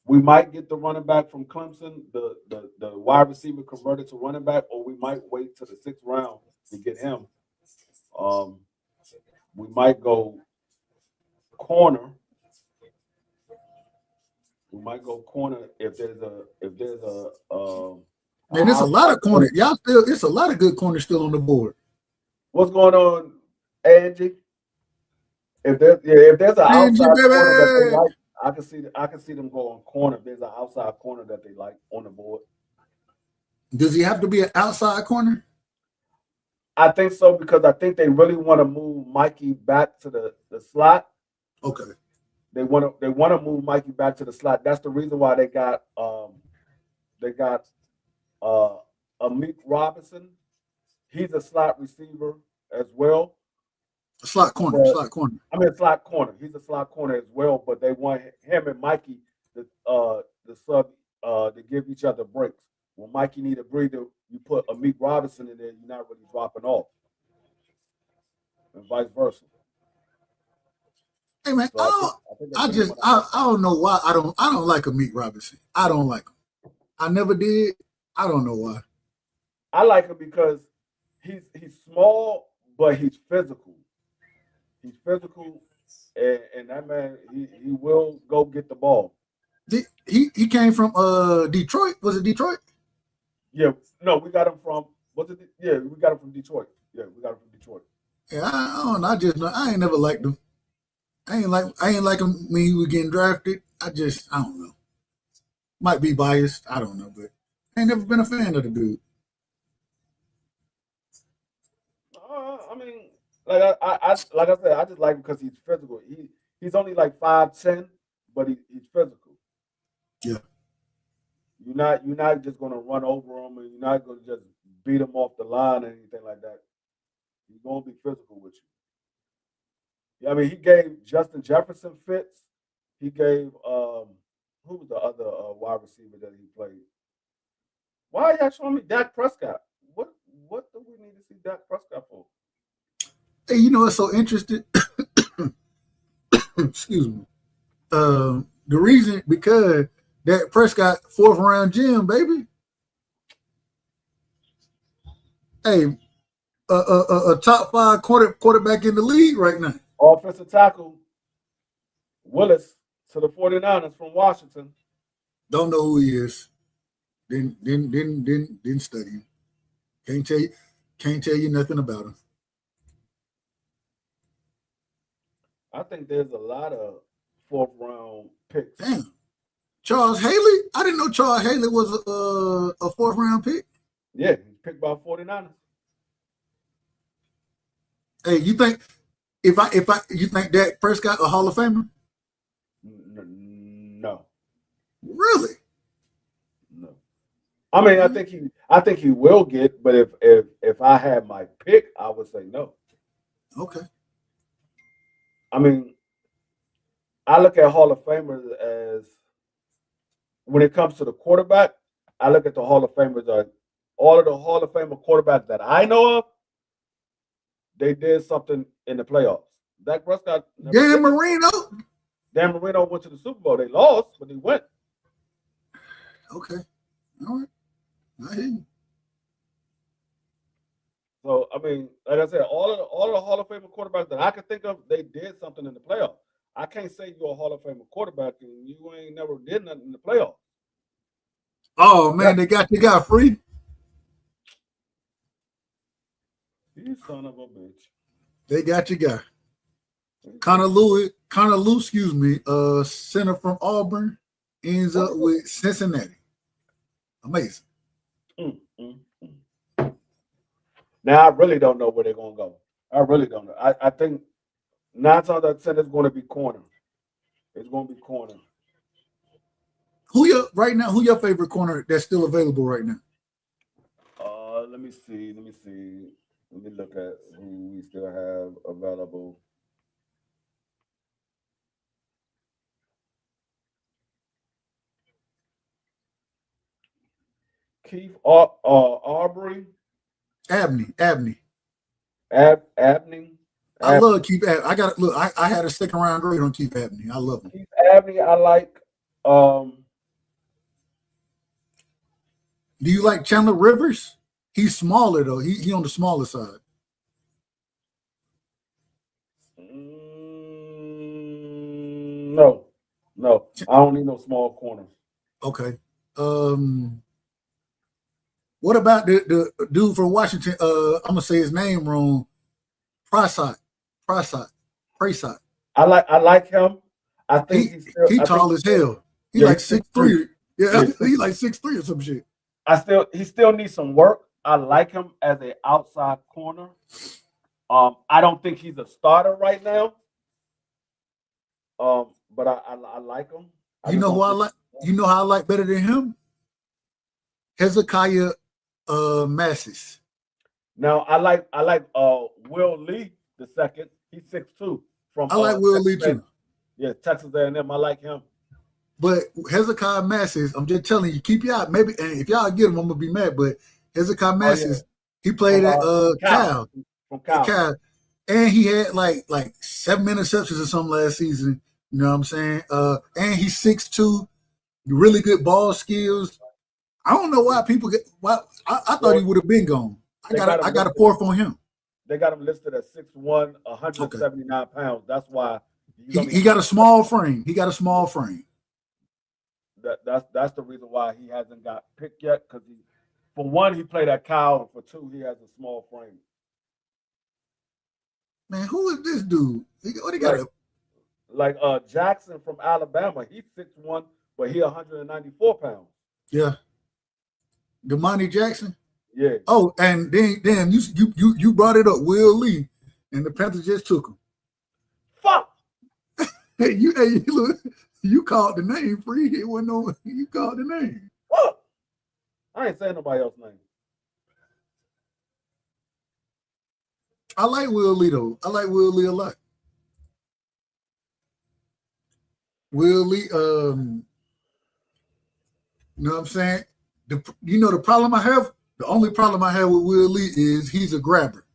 We might get the running back from Clemson, the wide receiver converted to running back, or we might wait to the 6th round to get him. We might go corner. We might go corner if there's Man, there's a lot of corners. Y'all still, it's a lot of good corners still on the board. What's going on, Angie? If there's an outside corner that they like, I can see them go on corner. If there's an outside corner that they like on the board. Does he have to be an outside corner? I think so, because I think they really want to move Mikey back to the slot. Okay. They want to move Mikey back to the slot. That's the reason why they got Amik Robinson. He's a slot receiver as well. A slot corner. Slot corner. I mean, slot corner. He's a slot corner as well, but they want him and Mikey the sub to give each other breaks. When Mikey need a breather, you put Amik Robinson in there. You're not really dropping off, and vice versa. Hey man, so I don't know why I don't like Amik Robinson. I don't like him. I never did. I don't know why. I like him because he's small, but he's physical. He's physical, and that man he will go get the ball. He came from Detroit. Was it Detroit? Yeah, no, we got him from. Was it? Yeah, we got him from Detroit. Yeah, we got him from Detroit. Yeah, I don't know. I ain't never liked him. I ain't like him when he was getting drafted. I don't know. Might be biased. I don't know, but I ain't never been a fan of the dude. I mean, like I said, I just like him because he's physical. He's only like 5'10", but he's physical. Yeah. You're not just gonna run over him, and you're not gonna just beat him off the line or anything like that. He's gonna be physical with you. Yeah, I mean, he gave Justin Jefferson fits. He gave who was the other wide receiver that he played? Why are y'all showing me Dak Prescott? What do we need to see Dak Prescott for? Hey, you know what's so interesting? Excuse me. The reason because Dak Prescott 4th round gem, baby. Hey, a top 5 quarterback in the league right now. Offensive tackle Willis to the 49ers from Washington. Don't know who he is. Didn't study him. Can't tell you nothing about him. I think there's a lot of 4th round picks. Damn. Charles Haley? I didn't know Charles Haley was a 4th round pick. Yeah, he's picked by 49ers. Hey, you think you think Dak Prescott a Hall of Famer? No. Really? No. I mean, I think he will get, but if I had my pick, I would say no. Okay. I mean, I look at Hall of Famers as when it comes to the quarterback, I look at the Hall of Famers as all of the Hall of Famer quarterbacks that I know of, they did something in the playoffs. Dak Prescott. Dan Marino went to the Super Bowl. They lost, but he went. Okay. All right. I hear you. So, I mean, like I said, all of the Hall of Famer quarterbacks that I can think of, they did something in the playoffs. I can't say you're a Hall of Famer quarterback and you ain't never did nothing in the playoffs. Oh, man, they got you got free. You son of a bitch. They got you guy. Connor Lewis, center from Auburn, ends up with Cincinnati. Amazing. Now I really don't know where they're gonna go. I really don't know. I think 9 times out of 10 it's gonna be corner. It's gonna be corner. Who your favorite corner that's still available right now? Let me see. Let me look at who we still have available. Keith Aubrey, Abney. Abney. I love Keith Abney. I got look. I had a second round grade on Keith Abney. I love him. Keith Abney, I like. Do you like Chandler Rivers? He's smaller though. He on the smaller side. No. I don't need no small corners. Okay. What about the dude from Washington? I'm gonna say his name wrong. Prasad. I like him. I think he's tall as hell. He like 6'3". Yeah, he like 6'3" or some shit. He still needs some work. I like him as an outside corner. I don't think he's a starter right now. But I like him. You know who I like? You know how I like better than him? Hezekiah Massis. Now I like Will Lee the second. He's 6'2". I like Will Lee too. Yeah, Texas A&M. I like him. But Hezekiah Massis, I'm just telling you, keep your eye. Maybe, and if y'all get him, I'm gonna be mad. But Hezekiah Massis, he played at Cal. From Cal. And he had like 7 interceptions or something last season. You know what I'm saying? And he's 6'2", really good ball skills. I don't know why people get. Why I thought he would have been gone. I got a fourth on him. They got him listed at 6'1", 179 pounds. That's why he got a small frame. That's the reason why he hasn't got picked yet. Because for one, he played at Cal, and for two, he has a small frame. Man, who is this dude? What he got? Like Jackson from Alabama. He's 6'1", but he 194 pounds. Yeah. Damani Jackson. Yeah. Oh, and then you brought it up, Will Lee, and the Panthers just took him. Fuck. Hey, look, you called the name, free. It wasn't no. You called the name. Fuck. I ain't saying nobody else's name. I like Will Lee though. I like Will Lee a lot. Will Lee, you know what I'm saying? The problem I have, the only problem I have with Will Lee is he's a grabber.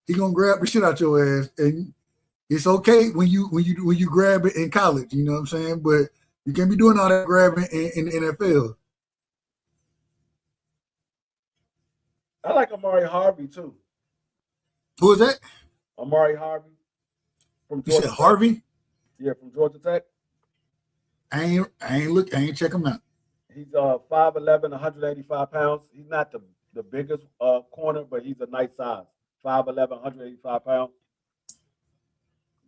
He gonna grab the shit out your ass, and it's okay when you grab it in college, you know what I'm saying? But you can't be doing all that grabbing in the NFL. I like Amari Harvey too. Who is that? Amari Harvey from Georgia. You said Harvey? Yeah, from Georgia Tech. I ain't check him out. He's 5'11", 185 pounds. He's not the biggest corner, but he's a nice size. 5'11", 185 pounds.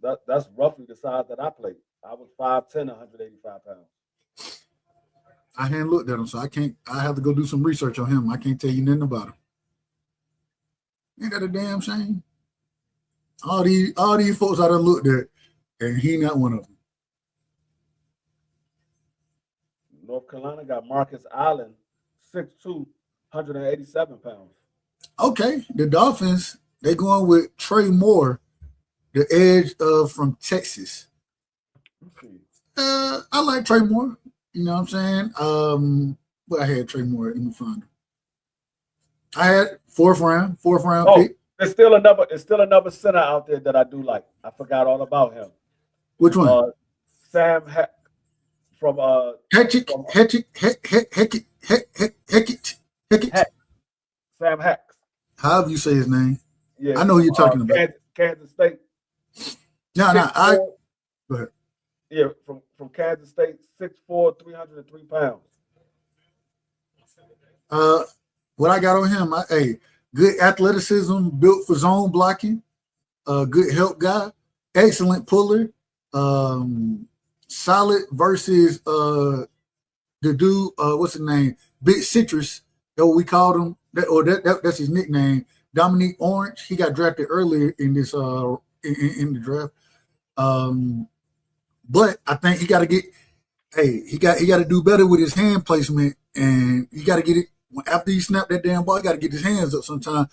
That's roughly the size that I played. I was 5'10", 185 pounds. I hadn't looked at him, so I have to go do some research on him. I can't tell you nothing about him. Ain't that a damn shame? All these folks I done looked at, and he not one of them. North Carolina got Marcus Allen, 6'2", 187 pounds. Okay, the Dolphins, they going with Trey Moore, the edge from Texas. I like Trey Moore. You know what I'm saying? But I had Trey Moore in the final. I had fourth round pick. There's still another center out there that I do like. I forgot all about him. Which one? Sam Heck from Hackett. Sam Heck. However you say his name. Yeah, I know who you're talking about. Kansas State. Go ahead. Yeah, from Kansas State, 6'4", 303 pounds. What I got on him, good athleticism, built for zone blocking, good help guy, excellent puller, solid versus the dude, what's his name? Big Citrus, that what we called him, that's his nickname, Dominique Orange. He got drafted earlier in this in the draft. But I think he got to do better with his hand placement, and he got to get it after he snapped that damn ball. He got to get his hands up. Sometimes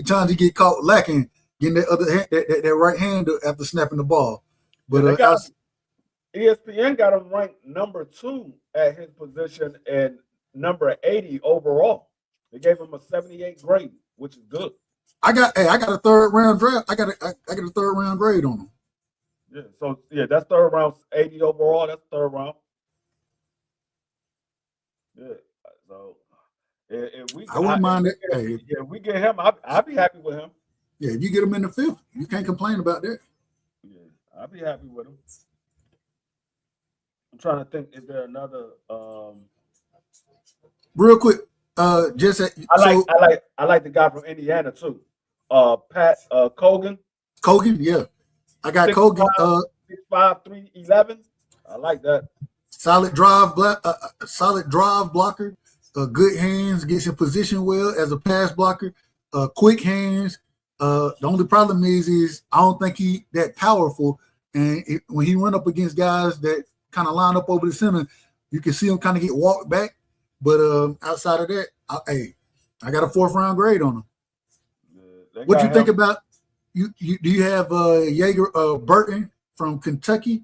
times he get caught lacking getting that other hand, that right hand after snapping the ball. But ESPN got him ranked number 2 at his position, and number 80 overall. They gave him a 78 grade, which is good. I got a third round draft. I got a third round grade on him. Yeah, so that's third round, 80 overall. That's third round. Yeah, so if we, I wouldn't mind it. If we get him, I'd be happy with him. Yeah, if you get him in the 5th, you can't complain about that. Yeah, I'd be happy with him. I'm trying to think. Is there another? Real quick, I like the guy from Indiana too. Pat Cogan. Cogan, yeah, I got Cogan. 6'5", 311. I like that. Solid drive blocker. Good hands, gets in position well as a pass blocker. Quick hands. The only problem is I don't think he that powerful. And when he run up against guys that kind of line up over the center, you can see him kind of get walked back. But outside of that, I got a 4th round grade on him. Yeah, what you think about? Do you have Jaeger Burton from Kentucky?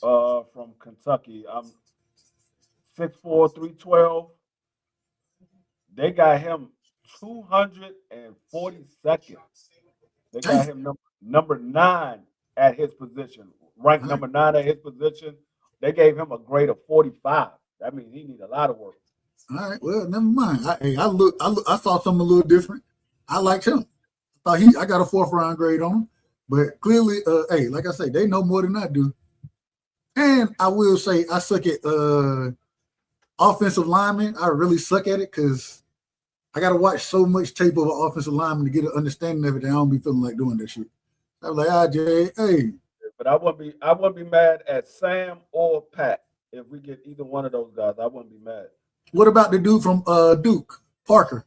From Kentucky, I'm 6'4", 312. They got him 242nd. They got him number 9 at his position, ranked number 9 at his position. They gave him a grade of 45. That means he needs a lot of work. All right, well, never mind. I saw something a little different. I liked him. I got a 4th round grade on him, but clearly, like I say, they know more than I do. And I will say I suck at offensive linemen. I really suck at it because I got to watch so much tape of an offensive lineman to get an understanding of it. I don't be feeling like doing that shit. I was like, Jay, hey. But I wouldn't be mad at Sam or Pat if we get either one of those guys. I wouldn't be mad. What about the dude from Duke, Parker?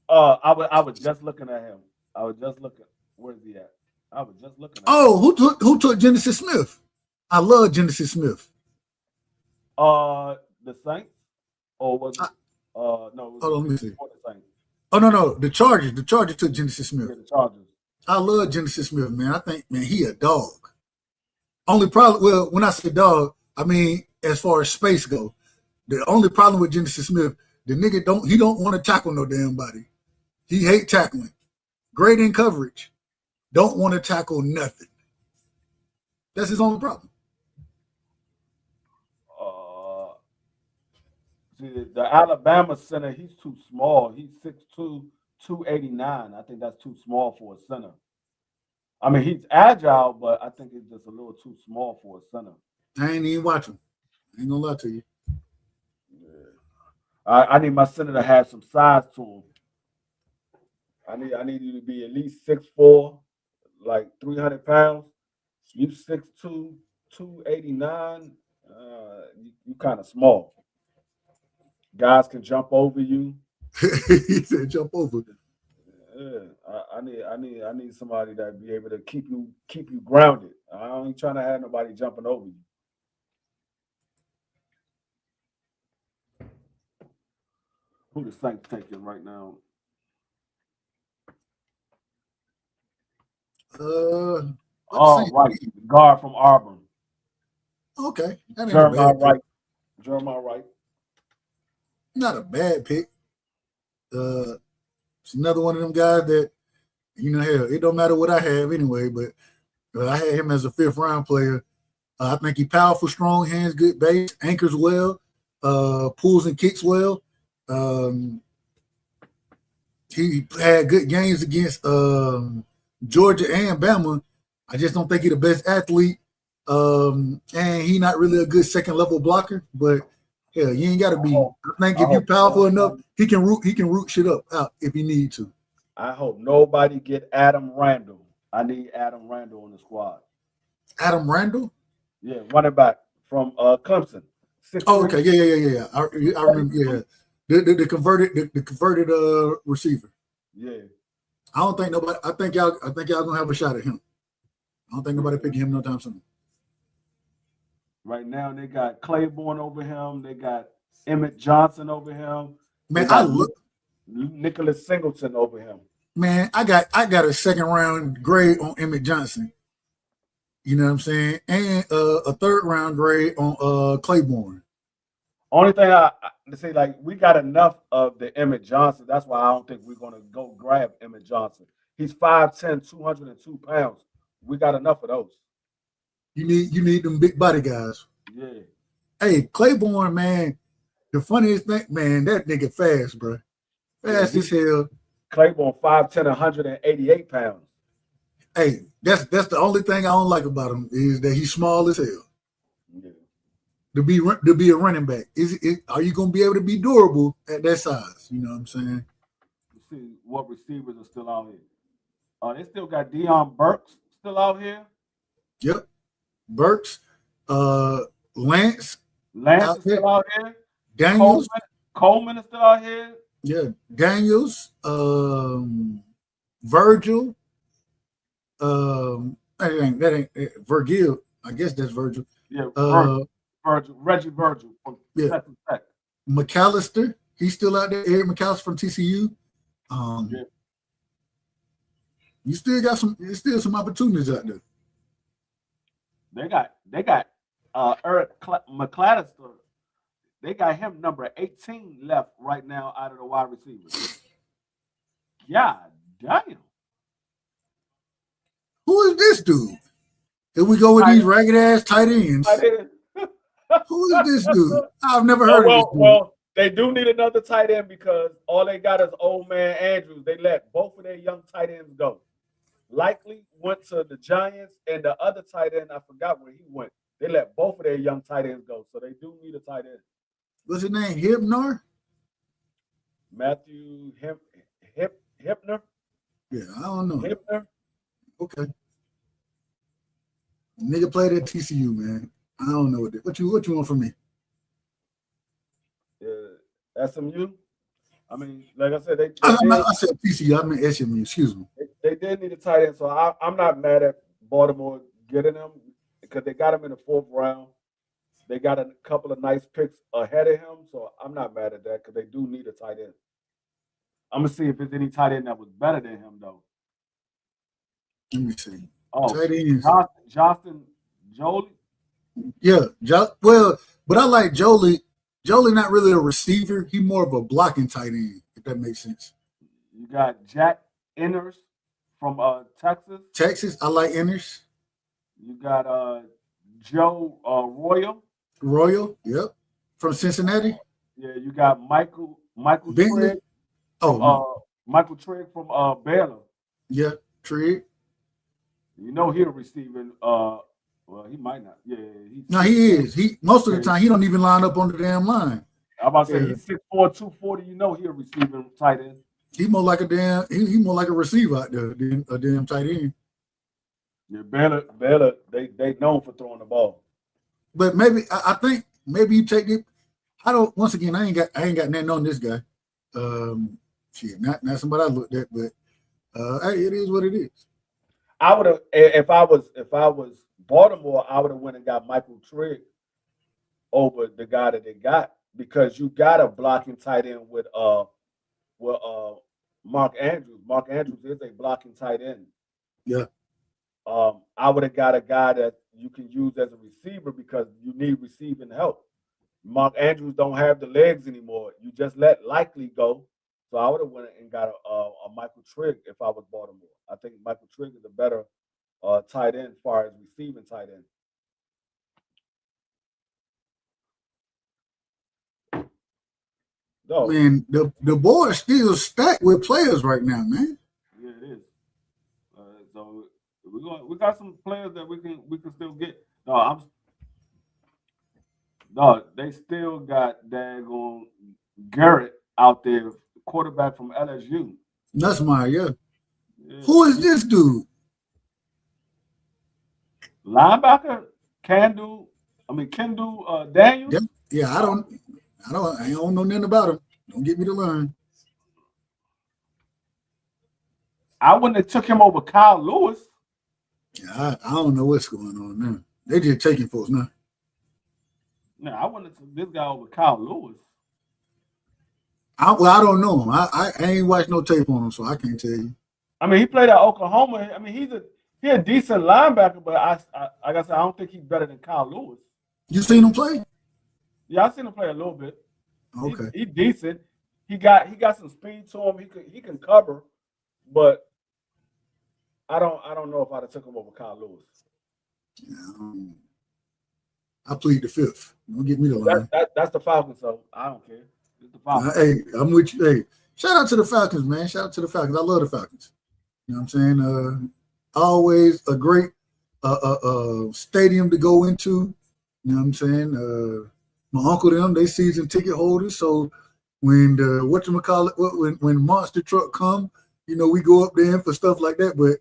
I was just looking at him. I was just looking. Where's he at? I was just looking at him. Who took Genesis Smith? I love Genesis Smith. The Saints? Or was it? No. Hold on, let me see. Oh no, the Chargers. The Chargers took Genesis Smith. Yeah, the Chargers. I love Genesis Smith, man. I think, man, he a dog. Only problem, well, when I say dog, I mean as far as space go. The only problem with Genesis Smith, the nigga don't want to tackle no damn body. He hate tackling. Great in coverage. Don't want to tackle nothing. That's his only problem. See, the Alabama center, he's too small. He's 6'2", 289. I think that's too small for a center. I mean, he's agile, but I think he's just a little too small for a center. I ain't even watching. I ain't gonna lie to you. Yeah. I need my center to have some size to him. I need you to be at least 6'4", like 300 pounds. You 6'2", 289. You kind of small. Guys can jump over you. He said jump over. Yeah, I need somebody that be able to keep you grounded. I ain't trying to have nobody jumping over you. Who the Saints taking right now? Right, guard from Auburn. Okay, Jeremiah Wright. Not a bad pick. It's another one of them guys that, hell, it don't matter what I have anyway, but I had him as a 5th round player. I think he powerful, strong hands, good base, anchors well, pulls and kicks well. He had good games against Georgia and Bama. I just don't think he's the best athlete. And he not really a good second level blocker, but hell, you ain't gotta be. I think if you're powerful enough, he can root shit out if he need to. I hope nobody get Adam Randall. I need Adam Randall on the squad. Adam Randall? Yeah, running back from Clemson. Okay, yeah. I remember. Yeah, the converted receiver. Yeah. I don't think nobody. I think y'all gonna have a shot at him. I don't think nobody picking him no time soon. Right now, they got Claiborne over him. They got Emmett Johnson over him. Man, I look Nicholas Singleton over him. Man, I got a 2nd round grade on Emmett Johnson. You know what I'm saying? And a 3rd round grade on Claiborne. Only thing to say like we got enough of the Emmett Johnson. That's why I don't think we're gonna go grab Emmett Johnson. He's 5'10", 202 pounds. We got enough of those. You need them big body guys. Yeah. Hey, Claiborne, man, the funniest thing, man, that nigga fast, bro. Fast as hell. Claiborne 5'10", 188 pounds. Hey, that's the only thing I don't like about him is that he's small as hell. Yeah. To be a running back, are you gonna be able to be durable at that size? You know what I'm saying? Let's see what receivers are still out here. They still got Deion Burks still out here. Yep. Burks, Lance Lance is still out here. Daniels. Coleman is still out here. Yeah, Daniels, Virgil, that ain't Virgil. I guess that's Virgil. Yeah, Reggie Virgil from Texas Tech. McAllister, he's still out there. Eric McAllister from TCU. You still got some opportunities out there. They got Eric McAllister. They got him number 18 left right now out of the wide receivers. God damn. Who is this dude? If we go with these ragged ass tight ends, who is this dude? I've never heard of this dude. Well, they do need another tight end because all they got is old man Andrews. They let both of their young tight ends go. Likely went to the Giants, and the other tight end, I forgot where he went. They let both of their young tight ends go, so they do need a tight end. What's his name? Hibner? Matthew Hipner? Yeah, I don't know. Hipner? Okay. Nigga played at TCU, man. I don't know what you want from me. SMU? I mean, like I said, I said TCU. I mean SMU. Excuse me. They did need a tight end, so I'm not mad at Baltimore getting him because they got him in the 4th round. They got a couple of nice picks ahead of him, so I'm not mad at that because they do need a tight end. I'm gonna see if there's any tight end that was better than him, though. Let me see. Oh, tight ends. Justin Jolie. Yeah, well, but I like Jolie. Jolie not really a receiver. He's more of a blocking tight end, if that makes sense. You got Jack Inners from Texas. Texas, I like Inners. You got Joe Royal, yep, from Cincinnati. Yeah, you got Michael Trigg. Michael Trigg from Baylor. Yeah, Trigg. You know he'll receiving. Well, he might not. Yeah, he is. He most of the time he don't even line up on the damn line. I'm about to say he's 6'4", 240. You know he'll receiving tight end. He more like he more like a receiver out there than a damn tight end. Yeah, Baylor, they known for throwing the ball. But maybe I think maybe you take it. Once again, I ain't got nothing on this guy. Not somebody I looked at, but hey, it is what it is. I would have if I was Baltimore, I would have went and got Michael Trigg over the guy that they got because you got a blocking tight end with Mark Andrews. Mark Andrews is a blocking tight end. Yeah. I would have got a guy that you can use as a receiver because you need receiving help. Mark Andrews don't have the legs anymore. You just let Likely go. So I would have went and got a Michael Trigg if I was Baltimore. I think Michael Trigg is a better tight end as far as receiving tight end. No. Man, the board is still stacked with players right now, man. Yeah, it is. So we got some players that we can still get. No, they still got daggone Garrett out there, quarterback from LSU. Nussmeier, yeah. Who is this dude? Linebacker, Kendall Daniels. Yeah, I don't know nothing about him. Don't get me to learn. I wouldn't have took him over Kyle Lewis. Yeah, I don't know what's going on now. They just taking folks now. No, I wouldn't have took this guy over Kyle Lewis. I don't know him. I ain't watched no tape on him, so I can't tell you. I mean, he played at Oklahoma. I mean, he's a decent linebacker, but like I said, I don't think he's better than Kyle Lewis. You seen him play? Yeah, I seen him play a little bit. Okay. He decent. He got some speed to him. He can cover, but I don't know if I'd have took him over Kyle Lewis. I plead the fifth. Don't get me the line. That's the Falcons, so I don't care. It's the Falcons. Hey, I'm with you. Hey, shout out to the Falcons, man. Shout out to the Falcons. I love the Falcons. You know what I'm saying? Always a great stadium to go into. You know what I'm saying? My uncle them, they season ticket holders. So when when Monster Truck come, you know, we go up there for stuff like that. But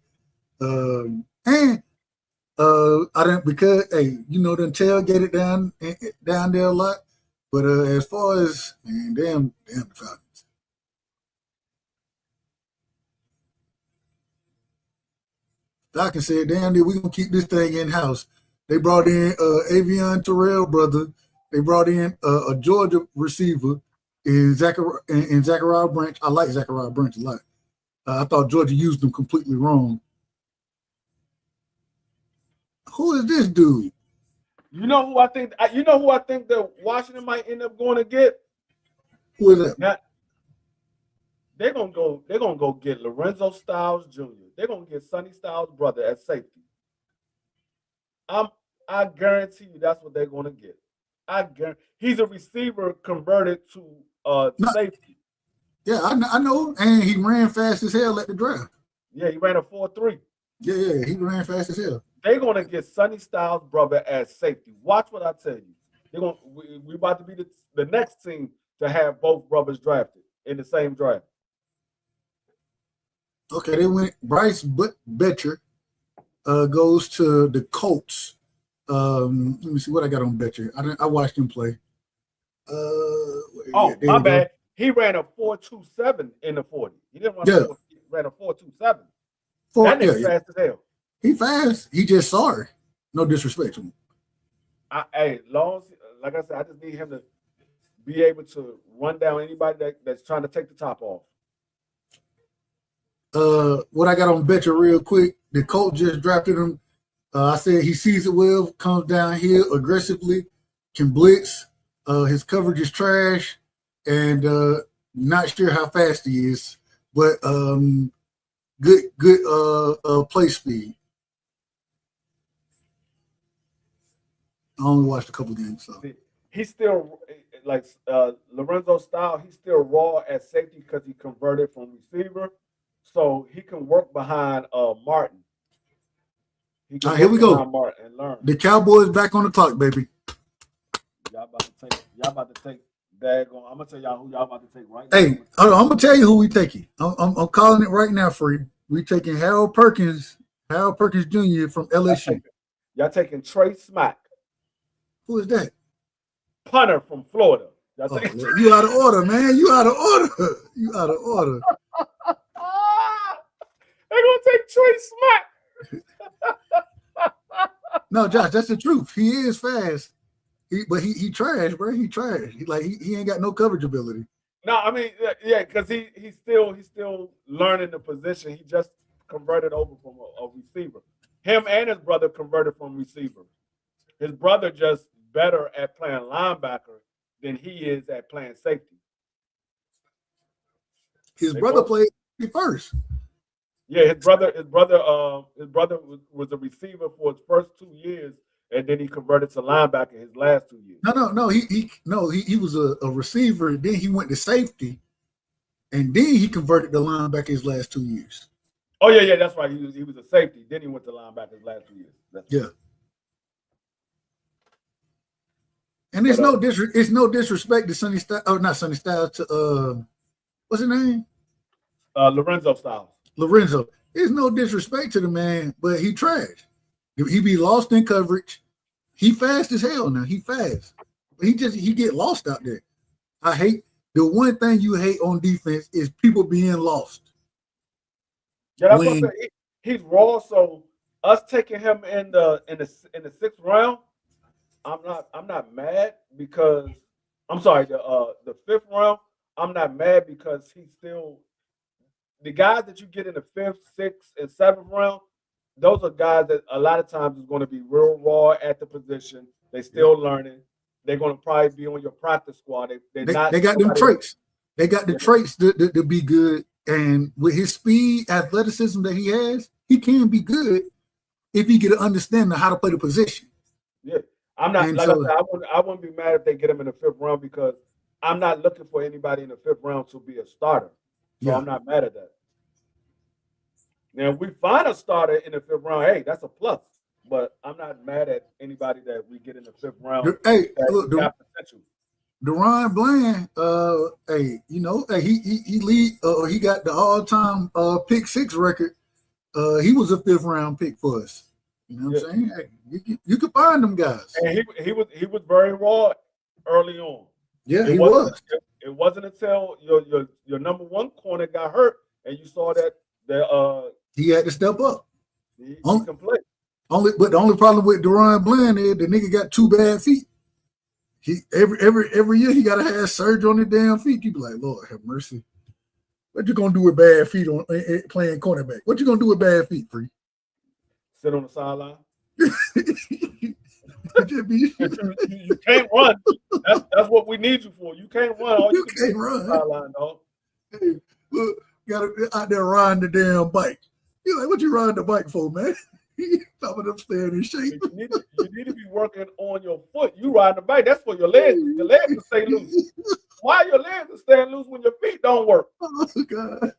I didn't, because hey, you know, them tailgated down there a lot. But as far as, man, damn the Falcons. Falcons said, damn, we're gonna keep this thing in house. They brought in Avion Terrell brother. They brought in a Georgia receiver in Zachariah Branch. I like Zachariah Branch a lot. I thought Georgia used him completely wrong. Who is this dude? You know who I think? That Washington might end up going to get? Who is that? Now, they're gonna go get Lorenzo Styles Jr. They're gonna get Sonny Styles' brother at safety. I guarantee you that's what they're gonna get. He's a receiver converted to safety. Yeah, I know, and he ran fast as hell at the draft. Yeah, he ran a 4.3. Yeah, he ran fast as hell. They're gonna get Sonny Styles' brother as safety. Watch what I tell you. We about to be the next team to have both brothers drafted in the same draft. Okay, they went Bryce Betcher goes to the Colts. Let me see what I got on Betcher. I watched him play. My bad. He ran a 4.27 in the 40. He didn't run he ran a 4.27. That nigga fast as hell. He fast. He just sorry. No disrespect to him. Like I said, I just need him to be able to run down anybody that's trying to take the top off. What I got on Betcher real quick, the Colts just drafted him. I said he sees it well, comes down here aggressively, can blitz. His coverage is trash, and not sure how fast he is, but good play speed. I only watched a couple games, so he's still like Lorenzo Style. He's still raw at safety because he converted from receiver, so he can work behind Martin. All right, here we go. Martin and learn. The Cowboys back on the clock, baby. Y'all about to take. Daggone. I'm gonna tell y'all who y'all about to take right now. Hey, I'm gonna tell you who we taking. I'm calling it right now for you. We taking Harold Perkins Jr. from LSU. Y'all taking Trey Smack. Who is that? Punter from Florida. You out of order, man. You out of order. You out of order. They're gonna take Trey Smack. No, Josh, that's the truth. He is fast. He trash, bro. He trash. He ain't got no coverage ability. No, I mean, yeah, because he's still learning the position. He just converted over from a receiver. Him and his brother converted from receiver. His brother just better at playing linebacker than he is at playing safety. His brother played first. Yeah, his brother was a receiver for his first 2 years, and then he converted to linebacker his last 2 years. No. He was a receiver. Then he went to safety, and then he converted to linebacker his last 2 years. Oh yeah, that's right. He was a safety. Then he went to linebacker his last 2 years. Yeah. And it's no disrespect to Sonny Styles. Oh, not Sonny Styles. To what's his name? Lorenzo Styles. Lorenzo. There's no disrespect to the man, but he trash. He be lost in coverage. He fast as hell now. He fast. But he get lost out there. I hate the one thing you hate on defense is people being lost. Yeah, that's what I'm saying. He's raw. So us taking him in the 6th round, I'm not mad because I'm sorry, the 5th round, I'm not mad because he's still the guys that you get in the 5th, 6th, and 7th round. Those are guys that a lot of times is going to be real raw at the position. They still learning. they're going to probably be on your practice squad. They're not. They got them traits. They got the traits to be good. And with his speed, athleticism that he has, he can be good if he get an understanding of how to play the position. Yeah, I'm not And like so, I said. I wouldn't be mad if they get him in the 5th round because I'm not looking for anybody in the 5th round to be a starter. So yeah. I'm not mad at that. Now, if we find a starter in the 5th round, hey, that's a plus. But I'm not mad at anybody that we get in the 5th round Hey, that look, got potential. Deron Bland, hey, he lead, he got the all-time pick 6 record. He was a 5th round pick for us. You know what I'm saying? Hey, you could find them guys. And he was very raw early on. Yeah, he was. It wasn't until your number 1 corner got hurt and you saw that he had to step up. He can play. But the only problem with Deron Bland is the nigga got 2 bad feet. He every year he gotta have surgery on his damn feet. You be like, Lord have mercy. What you gonna do with bad feet on playing cornerback? What you gonna do with bad feet, Free? Sit on the sideline. you can't run. That's what we need you for. You can't run. All you can't run. Sideline, dog. Hey, look, gotta out there riding the damn bike. You like, what you riding the bike for, man? Top of them staying in shape. You need to be working on your foot. You riding the bike. That's for your legs. Your legs to stay loose. Why your legs are staying loose when your feet don't work? Oh God.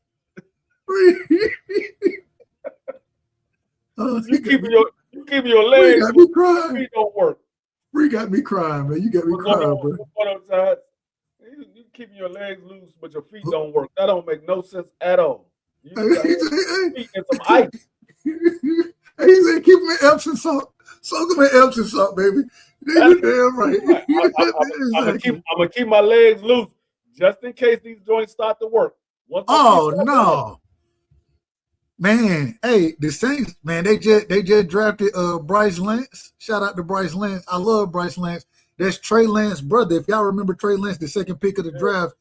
you keeping your legs got me crying. Feet don't work. Free got me crying, man. You got me crying, bro. You keeping your legs loose, but your feet don't work. That don't make no sense at all. You feet in some ice. He said, keep them in Epsom salt. Soak them in Epsom salt, baby. You're damn right. I'm gonna keep my legs loose just in case these joints start to work. Oh no, man! Hey, the Saints, man, they just drafted Bryce Lance. Shout out to Bryce Lance. I love Bryce Lance. That's Trey Lance's brother. If y'all remember Trey Lance, the 2nd pick of the draft,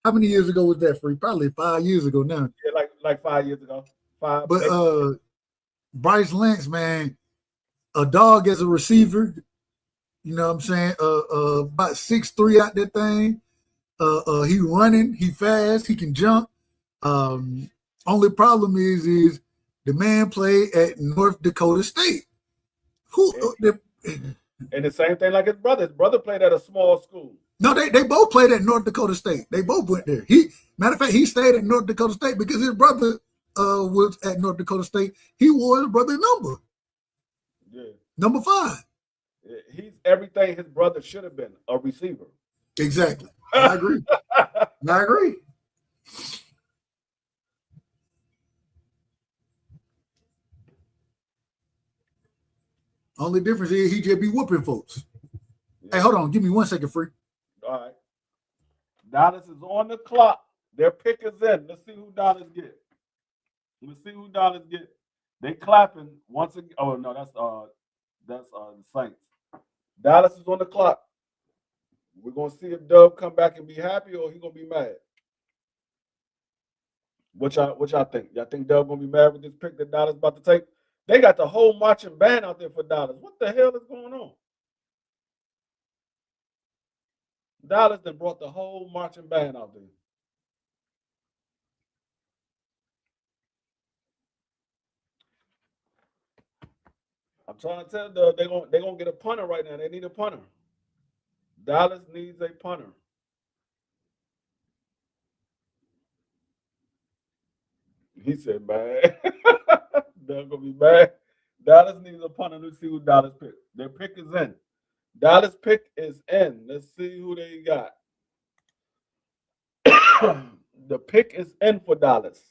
how many years ago was that? Free? Probably 5 years ago now. Yeah, like 5 years ago. But Bryce Lance, man, a dog as a receiver. You know what I'm saying? About 6'3" out that thing. He running, he fast, he can jump. Only problem is the man played at North Dakota State. And the same thing like his brother. His brother played at a small school. No, they both played at North Dakota State. They both went there. Matter of fact, he stayed at North Dakota State because his brother was at North Dakota State. He wore his brother's number. Yeah. Number 5. Yeah, he's everything his brother should have been, a receiver. Exactly. I agree. I agree. Only difference is he just be whooping folks. Yeah. Hey, hold on. Give me 1 second, Free. All right. Dallas is on the clock. Their pick is in. Let's see who Dallas get. They clapping once again. Oh no, that's the Saints. Dallas is on the clock. We're gonna see if Dub come back and be happy or he gonna be mad. What y'all think? Y'all think Dub gonna be mad with this pick that Dallas about to take? They got the whole marching band out there for Dallas. What the hell is going on? Dallas then brought the whole marching band out there. I'm trying to tell Dub they're gonna get a punter right now. They need a punter. Dallas needs a punter. He said, man, they're gonna be bad. Dallas needs a punter. Let's see who Dallas pick. Their pick is in. Dallas pick is in. Let's see who they got. The pick is in for Dallas.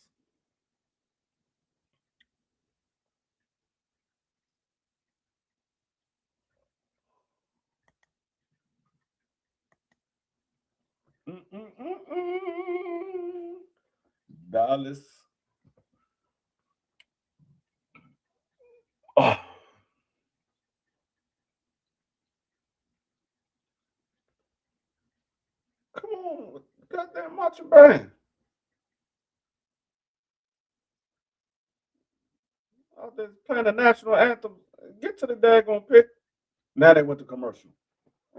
Dallas. Oh. Come on, goddamn marching band. Out there playing the national anthem. Get to the daggone pick. Now they went to commercial.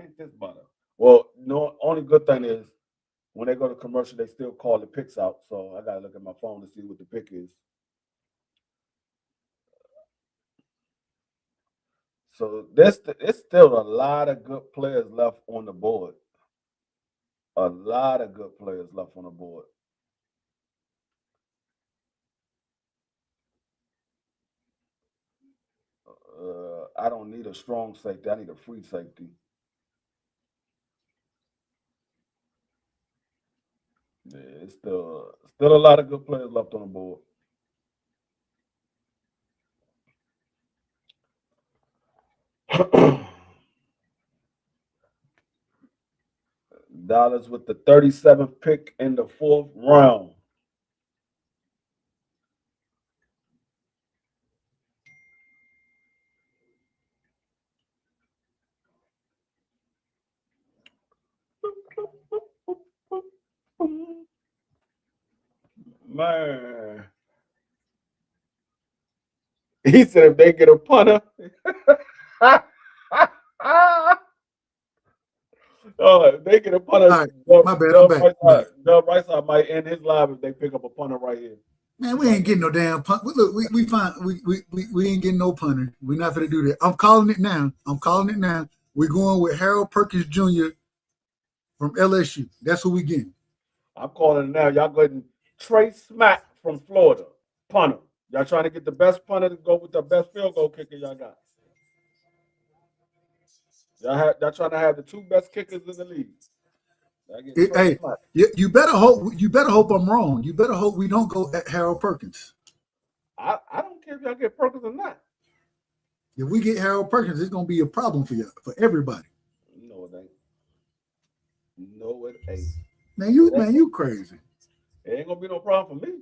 Ain't this butter? Well, no. Only good thing is when they go to commercial, they still call the picks out. So I gotta look at my phone to see what the pick is. So it's still a lot of good players left on the board. A lot of good players left on the board. I don't need a strong safety. I need a free safety. Yeah, it's still a lot of good players left on the board. Dallas with the 37th pick in the 4th round. Man. He said if they get a punter. If they get a punter, All right, my bad. I'm back. Dub Rightside might end his live if they pick up a punter right here. Man, we ain't getting no damn punt. Look, we ain't getting no punter. We're not gonna do that. I'm calling it now. We're going with Harold Perkins Jr. from LSU. That's who we getting. I'm calling it now. Y'all getting Trey Smack from Florida, punter. Y'all trying to get the best punter to go with the best field goal kicker y'all got. Y'all trying to have the 2 best kickers in the league. Hey, you better hope I'm wrong. You better hope we don't go at Harold Perkins. I don't care if y'all get Perkins or not. If we get Harold Perkins, it's gonna be a problem for you, for everybody. No, it ain't. No, it ain't. Man, you crazy. It ain't gonna be no problem for me.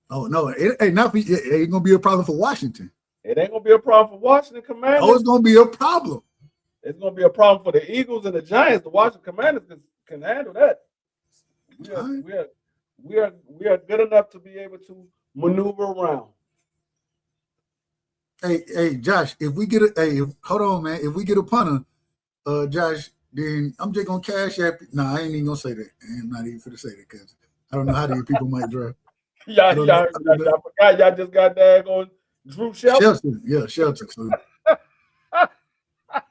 Oh no, it ain't gonna be a problem for Washington. It ain't gonna be a problem for Washington Commanders. Oh, it's gonna be a problem. It's gonna be a problem for the Eagles and the Giants. The Washington Commanders can handle that. We are good enough to be able to maneuver around. Hey, Josh, if we get hold on, man. If we get a punter, Josh, then I'm just gonna cash app. No, I ain't even gonna say that. I'm not even gonna say that because I don't know how these people might draft. Y'all forgot y'all just got daggone Drew Shelton. Yeah, Shelton. So.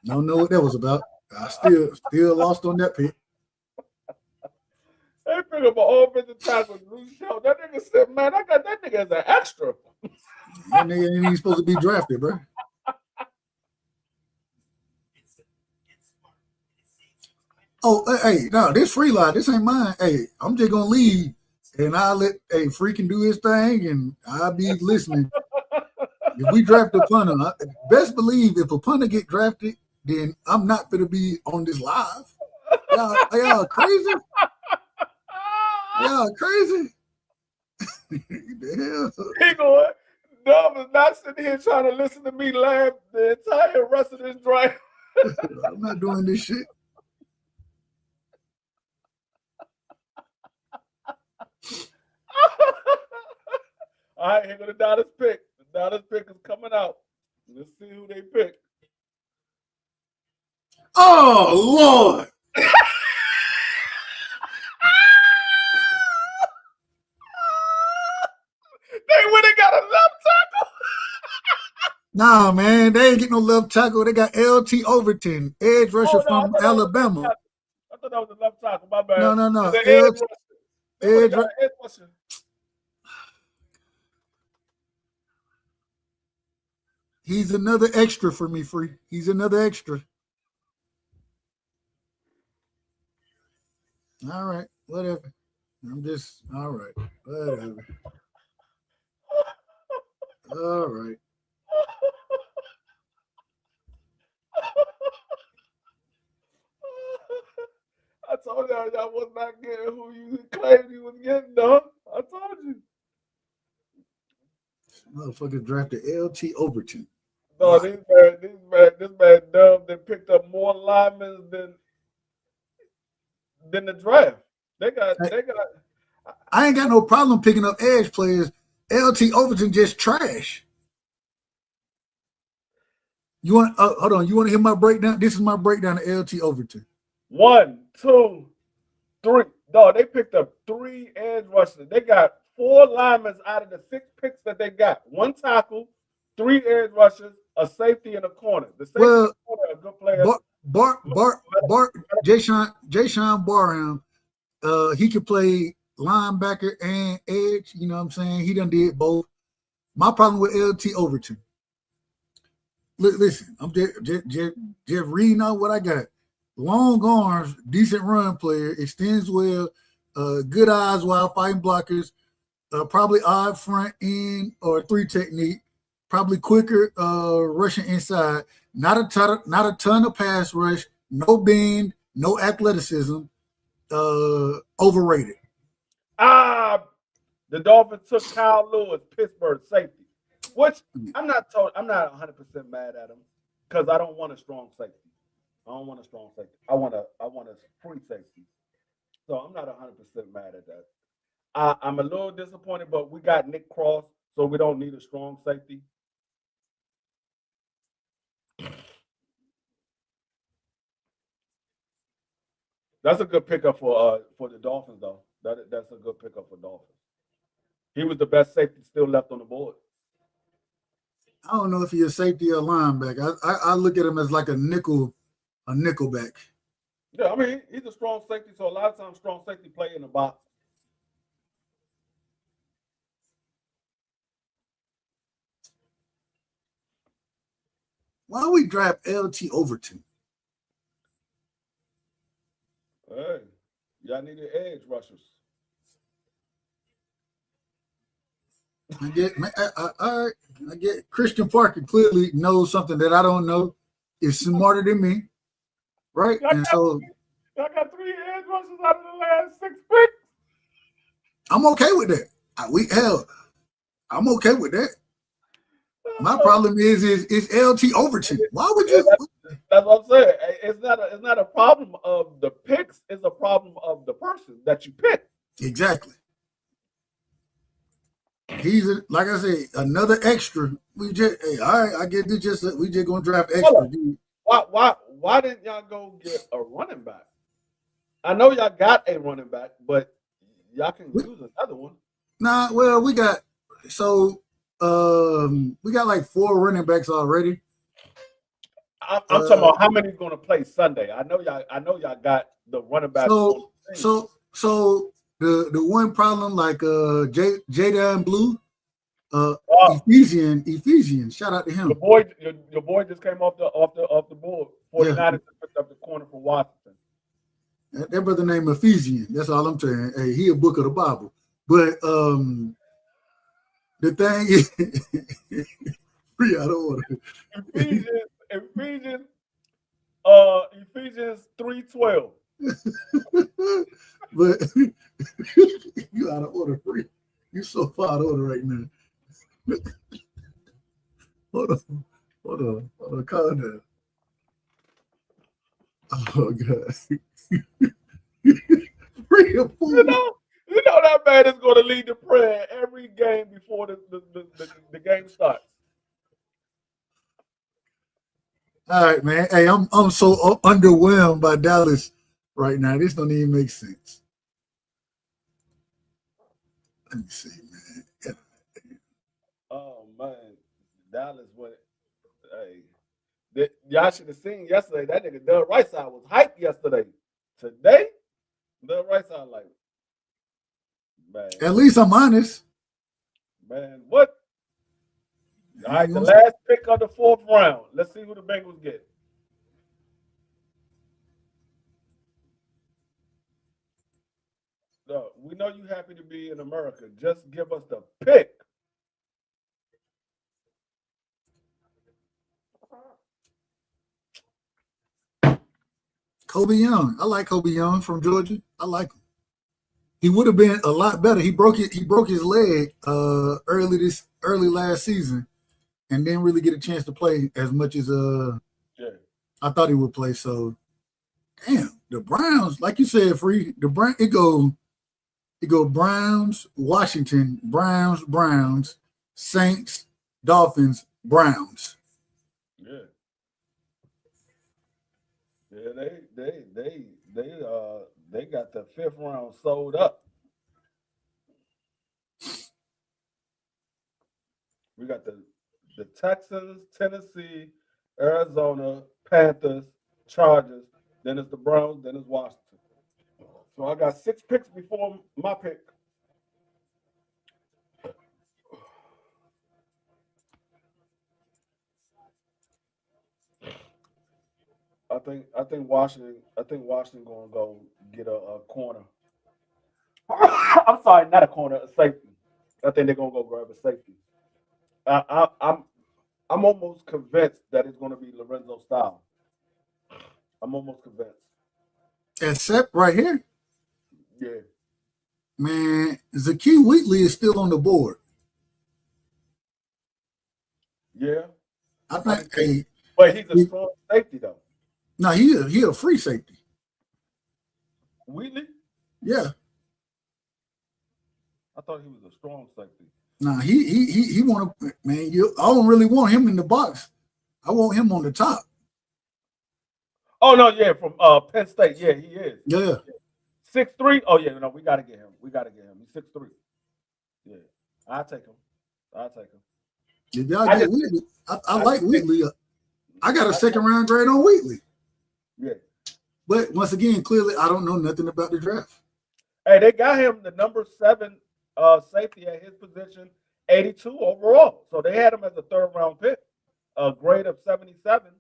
Don't know what that was about. I still lost on that pick. They pick up an offensive tackle, Drew Shelton. That nigga said, man, I got that nigga as an extra. That nigga ain't even supposed to be drafted, bro. Oh, hey, no, this free line, this ain't mine. Hey, I'm just gonna leave and I'll let freaking do his thing and I'll be listening. If we draft a punter, best believe if a punter get drafted, then I'm not gonna be on this live. Y'all crazy? Y'all crazy? The hell? He going, Dub is not sitting here trying to listen to me laugh the entire rest of this drive. I'm not doing this shit. All right, here go the Dallas pick. The Dallas pick is coming out. Let's see who they pick. Oh, Lord. They went and got a left tackle. Nah, man, they ain't getting no left tackle. They got LT Overton, edge rusher from Alabama. I thought that was a left tackle. My bad. No. Edge rusher. He's another extra for me, Free. He's another extra. All right, whatever. I'm just, all right, whatever. All right. I told y'all was not getting who you claimed you was getting, though. I told you. Motherfucker drafted LT Overton. No, this man Dub that picked up more linemen than the draft. They got. I ain't got no problem picking up edge players. LT Overton just trash. You want? Hold on. You want to hear my breakdown? This is my breakdown of LT Overton. 1, 2, 3. No, they picked up 3 edge rushers. They got 4 linemen out of the 6 picks that they got. 1 tackle, 3 edge rushers, a safety, and a corner. The safety and corner are good players. Jayshawn Barham, he could play linebacker and edge. You know what I'm saying? He done did both. My problem with LT Overton. Listen, I'm just reading out what I got. Long arms, decent run player, extends well, good eyes while fighting blockers, probably odd front end or 3 technique, probably quicker rushing inside. Not a ton of pass rush, no bend, no athleticism, overrated. The Dolphins took Kyle Lewis, Pittsburgh safety, which I'm not 100% mad at him because I don't want a strong safety. I don't want a strong safety. I want a free safety. So I'm not 100% mad at that. I'm a little disappointed, but we got Nick Cross, so we don't need a strong safety. That's a good pickup for the Dolphins, though. That's a good pickup for Dolphins. He was the best safety still left on the board. I don't know if he's a safety or linebacker. I look at him as like a nickelback. Yeah, I mean, he's a strong safety, so a lot of times strong safety play in the box. Why don't we draft LT Overton? Hey, y'all needed edge rushers. I get Christian Parker clearly knows something that I don't know. Is smarter than me, right? I got 3 edge rushers out of the last 6 picks. I'm okay with that. I'm okay with that. My problem is LT Overton. Why would you? That's what I'm saying. It's not a problem of the picks. It's a problem of the person that you pick. Exactly. He's like I say, another extra. We just all right. I get it. We just gonna draft extra. Why didn't y'all go get a running back? I know y'all got a running back, but y'all can use another one. Nah, well, we got like 4 running backs already. I'm talking about how many going to play Sunday. I know y'all got the running back. So the one problem, like Jada and Blue, Ephesian. Shout out to him. Your boy just came off the board. 49ers picked up the corner from Washington. That brother named Ephesian. That's all I'm saying. Hey, he a book of the Bible. But the thing is, free out of order. Ephesians 3:12. But you out of order, free. You so far out of order right now. Hold on, calm down. Oh God. You know that man is going to lead the prayer every game before the game starts. All right, man. Hey, I'm so underwhelmed by Dallas right now. This don't even make sense. Let me see, man. Oh man, Dallas went. Hey, y'all should have seen yesterday. That nigga Doug Rightside was hyped yesterday. Today, Doug Rightside like, man. At least I'm honest. Man, what? All right, the last pick of the 4th round. Let's see who the Bengals get. No, we know you happy to be in America. Just give us the pick. Kobe Young. I like Kobe Young from Georgia. I like him. He would have been a lot better. He broke his leg early last season, and didn't really get a chance to play as much as I thought he would play. So, damn, the Browns, like you said, free. It go Browns, Washington, Browns, Saints, Dolphins, Browns. Yeah. Yeah, they got the 5th round sold up. We got the Texans, Tennessee, Arizona, Panthers, Chargers. Then it's the Browns. Then it's Washington. So I got 6 picks before my pick. I think Washington gonna go get a corner. I'm sorry, not a corner, a safety. I think they're gonna go grab a safety. I'm almost convinced that it's gonna be Lorenzo Style. I'm almost convinced. Except right here, Yeah, man, Zakee Wheatley is still on the board. yeah. I I mean, think, hey, but he's a strong safety though. no, he a free safety. Wheatley, Yeah. I thought he was a strong safety. Nah, he want to, man. I don't really want him in the box. I want him on the top. Oh no, yeah, from Penn State. Yeah, he is. Yeah. 6'3". Oh yeah, no, we gotta get him. He's 6'3". Yeah, I'll take him. If y'all I get just- Wheatley, I I like just think- Wheatley. I got a 2nd-round grade on Wheatley. Yeah. But once again, clearly, I don't know nothing about the draft. Hey, they got him the number 7 safety at his position, 82 overall. So they had him as a 3rd-round pick, a grade of 77.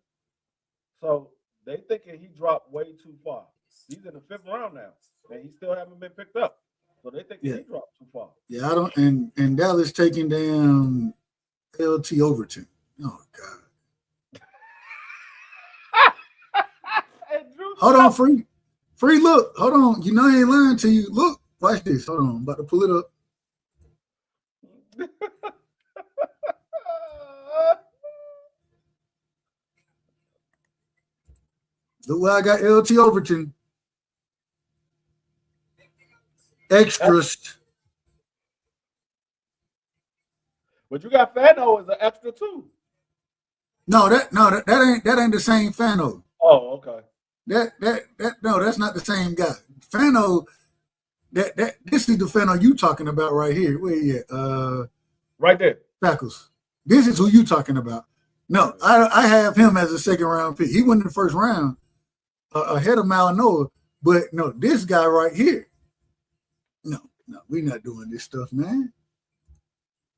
So they thinking he dropped way too far. He's in the 5th round now, and he still haven't been picked up. So they think he dropped too far. Yeah, I don't. And Dallas taking down LT Overton. Oh God. Hold on, free. Look, hold on. You know I ain't lying to you. Look, watch this. Hold on, I'm about to pull it up. Look where I got LT Overton. Extras. But you got Fano as an extra too. No, that ain't the same Fano. Oh, okay. No, that's not the same guy. Fano, this is the Fano you talking about right here. Where you at? Right there. Tackles. This is who you talking about. No, I have him as a 2nd-round pick. He went in the 1st round ahead of Malinois, but no, this guy right here. No, we're not doing this stuff, man.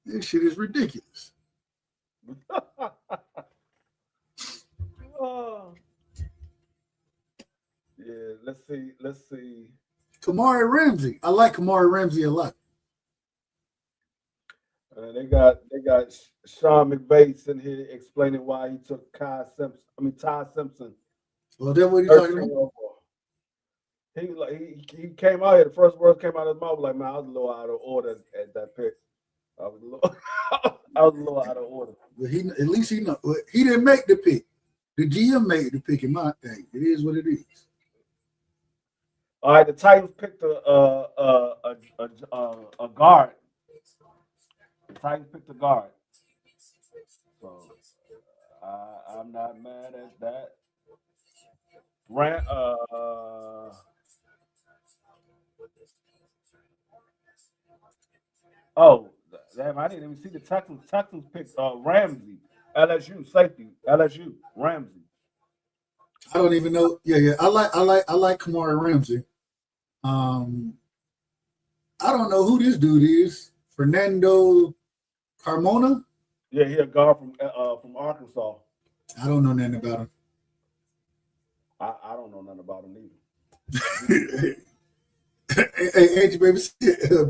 This shit is ridiculous. Oh. Yeah, let's see. Kamari Ramsey. I like Kamari Ramsey a lot. They got Sean McVay sitting here explaining why he took Ty Simpson. Well, that's what he's talking about. He came out here. The first words came out of his mouth like, "Man, I was a little out of order at that pick. I was a little out of order." But at least he know. He didn't make the pick. The GM made the pick in my thing. It is what it is. All right, the Titans picked a guard. The Titans picked a guard. So I'm not mad at that. Oh, damn, I didn't even see the Texans. Texans picked Ramsey, LSU safety, LSU Ramsey. I don't even know. Yeah. I like Kamari Ramsey. I don't know who this dude is. Fernando Carmona. Yeah, he a guard from Arkansas. I don't know nothing about him. I don't know nothing about him either. Hey, Angie, baby,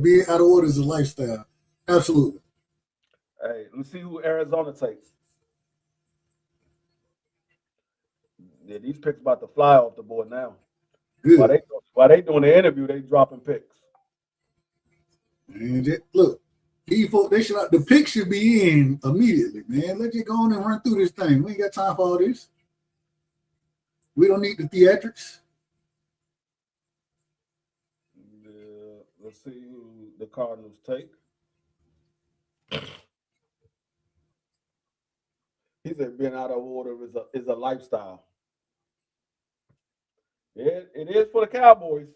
being out of order is a lifestyle. Absolutely. Hey, let's see who Arizona takes. Yeah, these picks about to fly off the board now. Good. While they doing the interview, they dropping picks. And look, the pick should be in immediately, man. Let's get going and run through this thing. We ain't got time for all this. We don't need the theatrics. Yeah, let's see who the Cardinals take. He said being out of order is a lifestyle. It is for the Cowboys.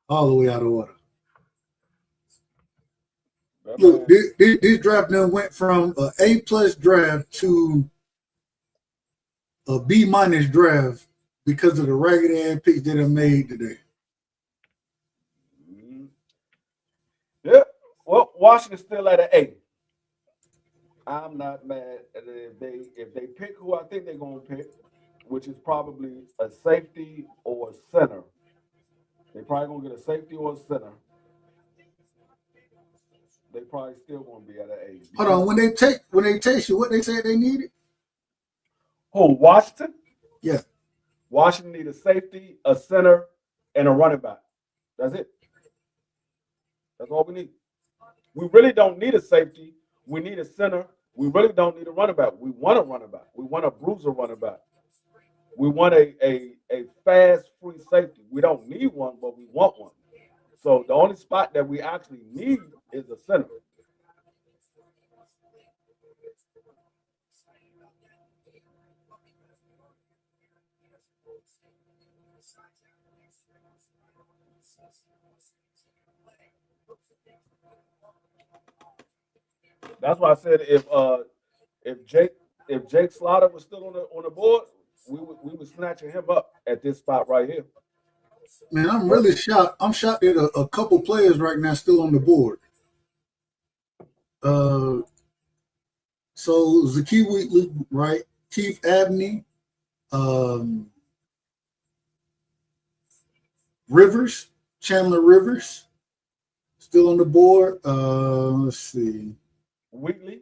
All the way out of order. That Look, man- this draft then went from an A+ draft to a B- draft because of the ragged ass picks that are made today. Mhm. Yeah. Well, Washington's still at an A. I'm not mad if they pick who I think they're gonna pick, which is probably a safety or a center. They probably gonna get a safety or a center. They probably still gonna be at an A. Hold on, when they text you what they said they needed? Who, Washington? Yeah. Washington need a safety, a center, and a running back. That's it. That's all we need. We really don't need a safety. We need a center. We really don't need a running back. We want a running back. We want a bruiser running back. We want a fast free safety. We don't need one, but we want one. So the only spot that we actually need is a center. That's why I said if Jake Slaughter was still on the board, we would snatching him up at this spot right here. Man, I'm really shocked. I'm shocked that a couple players right now still on the board. So Zakee Wheatley, right? Keith Abney, Rivers, Chandler Rivers, still on the board. Let's see. Wheatley.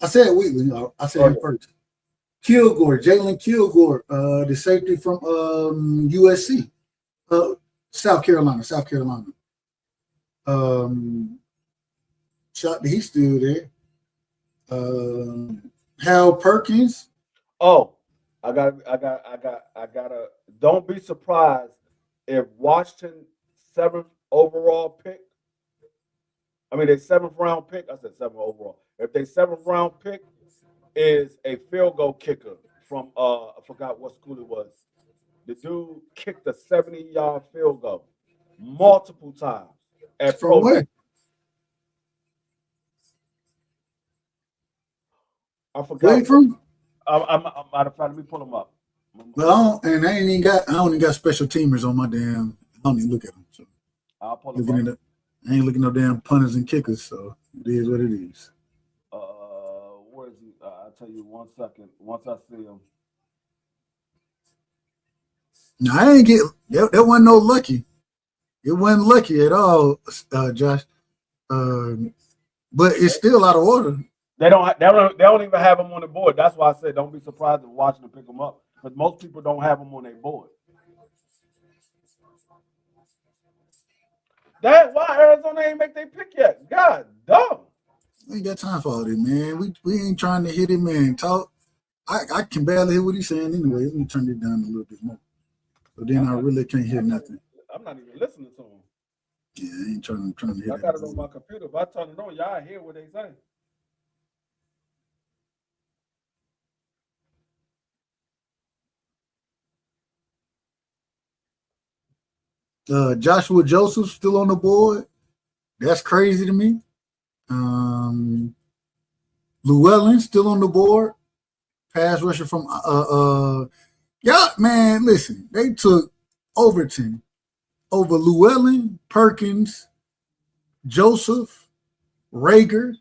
I said Wheatley. I said him first. Kilgore, Jalen Kilgore, the safety from USC, South Carolina. Shot that he's still there. Hal Perkins. Oh, I gotta. Don't be surprised if Washington 7th overall pick. I mean, their 7th round pick. I said 7th overall. If their 7th round pick is a field goal kicker from I forgot what school it was. The dude kicked a 70-yard field goal multiple times at From where? I forgot. Where from? I'm matter of fact, let me pull them up. Well, I don't even got special teamers on my damn. I don't even look at them. So I'll pull looking them at it, I ain't looking at no damn punters and kickers. So it is what it is. Where is he? I'll tell you 1 second. Once I see him. No, I ain't get that wasn't no lucky. It wasn't lucky at all, Josh. But it's still out of order. They don't even have them on the board. That's why I said don't be surprised if Washington pick them up. Because most people don't have them on their board. That's why Arizona ain't make their pick yet. God damn. We ain't got time for all this, man. We ain't trying to hit him and talk. I can barely hear what he's saying anyway. Let me turn it down a little bit more. So then I really can't hear nothing. I'm not even listening to him. Yeah, I ain't trying to hear I got it on my computer. If I turn it on, y'all hear what they say. Joshua Joseph still on the board. That's crazy to me. Llewellyn still on the board. Pass rusher from yeah, man, listen. They took Overton over Llewellyn, Perkins, Joseph, Rager,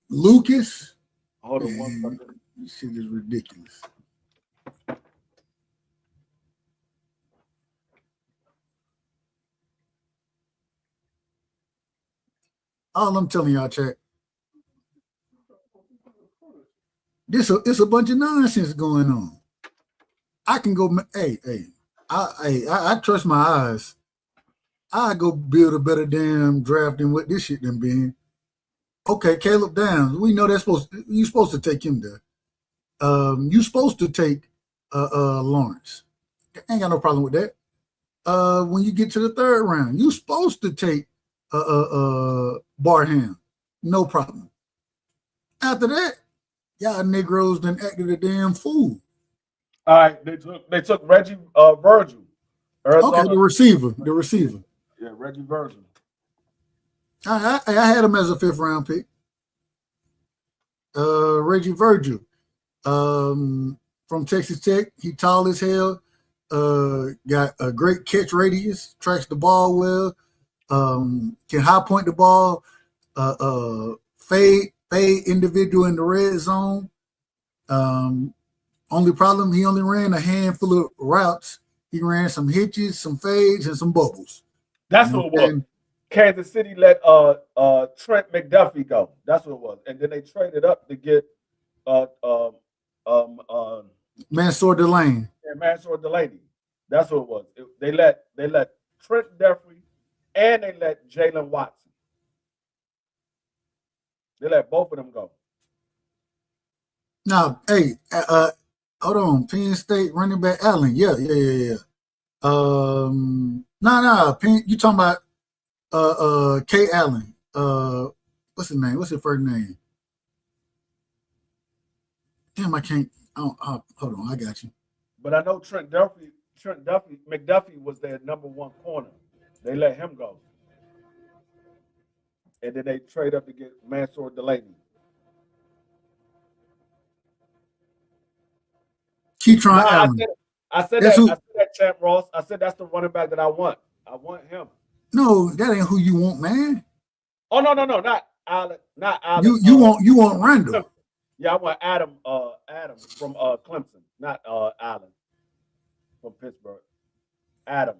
Lucas. Hold on 1 second. This shit is ridiculous. All I'm telling y'all, check. It's a bunch of nonsense going on. I can go, I trust my eyes. I go build a better damn draft than what this shit done been. Okay, Caleb Downs. We know you're supposed to take him there. You're supposed to take Lawrence. Ain't got no problem with that. When you get to the 3rd round, you're supposed to take Barham. No problem. After that, y'all Negroes done acted a damn fool. All right, they took Reggie Virgil, Okay, Arizona. the receiver, the receiver. Yeah, Reggie Virgil. I had him as a 5th-round pick. Reggie Virgil, from Texas Tech. He tall as hell. Got a great catch radius. Tracks the ball well. Can high point the ball. Fade individual in the red zone. Only problem, he only ran a handful of routes. He ran some hitches, some fades, and some bubbles. That's You know what it what I'm was. saying? Kansas City let Trent McDuffie go. That's what it was. And then they traded up to get uh um Mansour Delane. Mansour Delaney. That's what it was. They let Trent Duffy and they let Jalen Watson. They let both of them go. Now, hey, hold on. Penn State running back Allen. Yeah. No. Penn, you talking about K. Allen. What's his name? What's his first name? Damn, I can't. Hold on, I got you. But I know McDuffie was their number one corner. They let him go. And then they trade up to get Mansour Delaney. No, Keytron Allen. That's I who. said that, Champ Ross. I said that's the running back that I want. I want him. No, that ain't who you want, man. Oh no, not Allen, not Allen. You want Randall. Yeah, I want Adam from Clemson, not Allen from Pittsburgh. Adam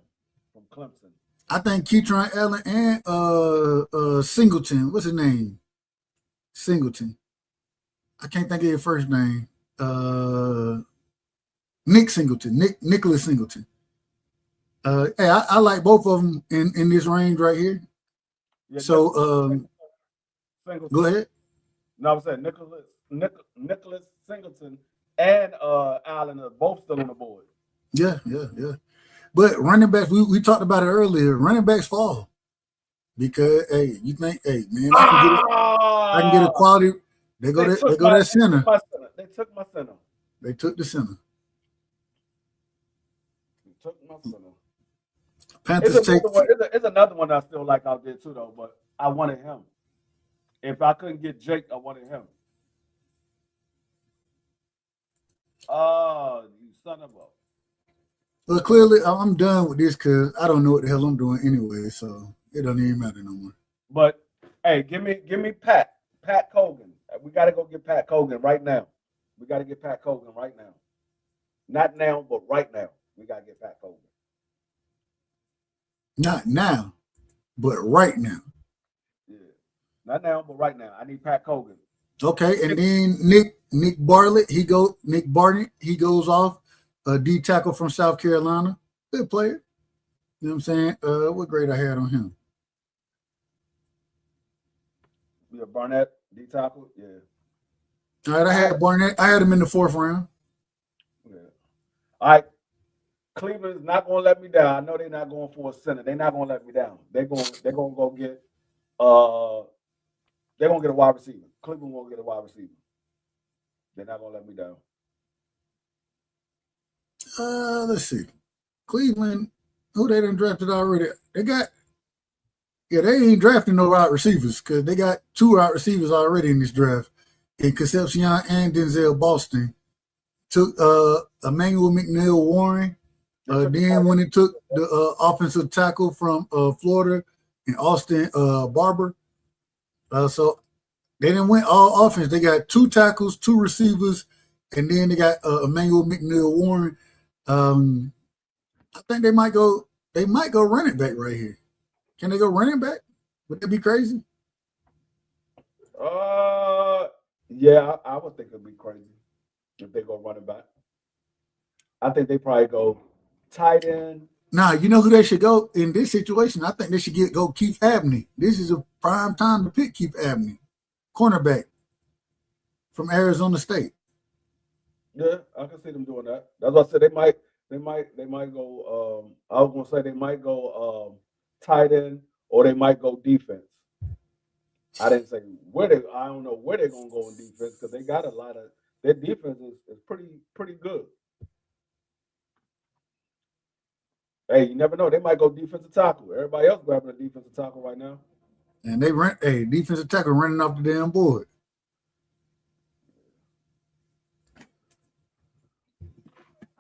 from Clemson. I think Keytron Allen and Singleton. What's his name? Singleton. I can't think of his first name. Nick Singleton. Nicholas Singleton. Hey, I like both of them in this range right here. Yeah, so go ahead. No, I'm saying Nicholas Singleton and Allen are both still on the board. Yeah. But running backs, we talked about it earlier. Running backs fall because hey, you think, hey man, I can get a quality. They go that center. They took my center. They took the center. They took my center. Panthers it's another one I still like out there too, though. But I wanted him. If I couldn't get Jake, I wanted him. Oh, you son of a. Well, clearly, I'm done with this because I don't know what the hell I'm doing anyway, so it doesn't even matter no more. But hey, give me Pat Cogan. We got to go get Pat Cogan right now. We got to get Pat Cogan right now. Not now, but right now. We got to get Pat Cogan. Not now, but right now. Yeah, not now, but right now. I need Pat Cogan. Okay, and then Nick Bartlett, he goes off. A D tackle from South Carolina, good player. You know what I'm saying? What grade I had on him? Yeah, Barnett, D tackle. Yeah. All right, I had Barnett. I had him in the 4th round. Yeah. All right. Cleveland's not going to let me down. I know they're not going for a center. They're not going to let me down. They're going to go get they're going to get a wide receiver. Cleveland won't get a wide receiver. They're not going to let me down. Let's see. Cleveland, who they done drafted already? They ain't drafting no wide receivers because they got 2 wide receivers already in this draft. And Concepcion and Denzel Boston took Emmanuel McNeil Warren. Then when it took the offensive tackle from Florida and Austin Barber. So they didn't win all offense. They got 2 tackles, 2 receivers, and then they got Emmanuel McNeil Warren. I think they might go running back right here. Can they go running back? Would that be crazy? Yeah, I would think it'd be crazy if they go running back. I think they probably go tight end. Nah, you know who they should go in this situation? I think they should go Keith Abney. This is a prime time to pick Keith Abney, cornerback from Arizona State. Yeah, I can see them doing that. That's what I said. They might go. I was gonna say they might go tight end or they might go defense. I didn't say where they. I don't know where they're gonna go in defense because they got a lot of their defense is pretty good. Hey, you never know. They might go defensive tackle. Everybody else grabbing a defensive tackle right now. And they rent a defensive tackle running off the damn board.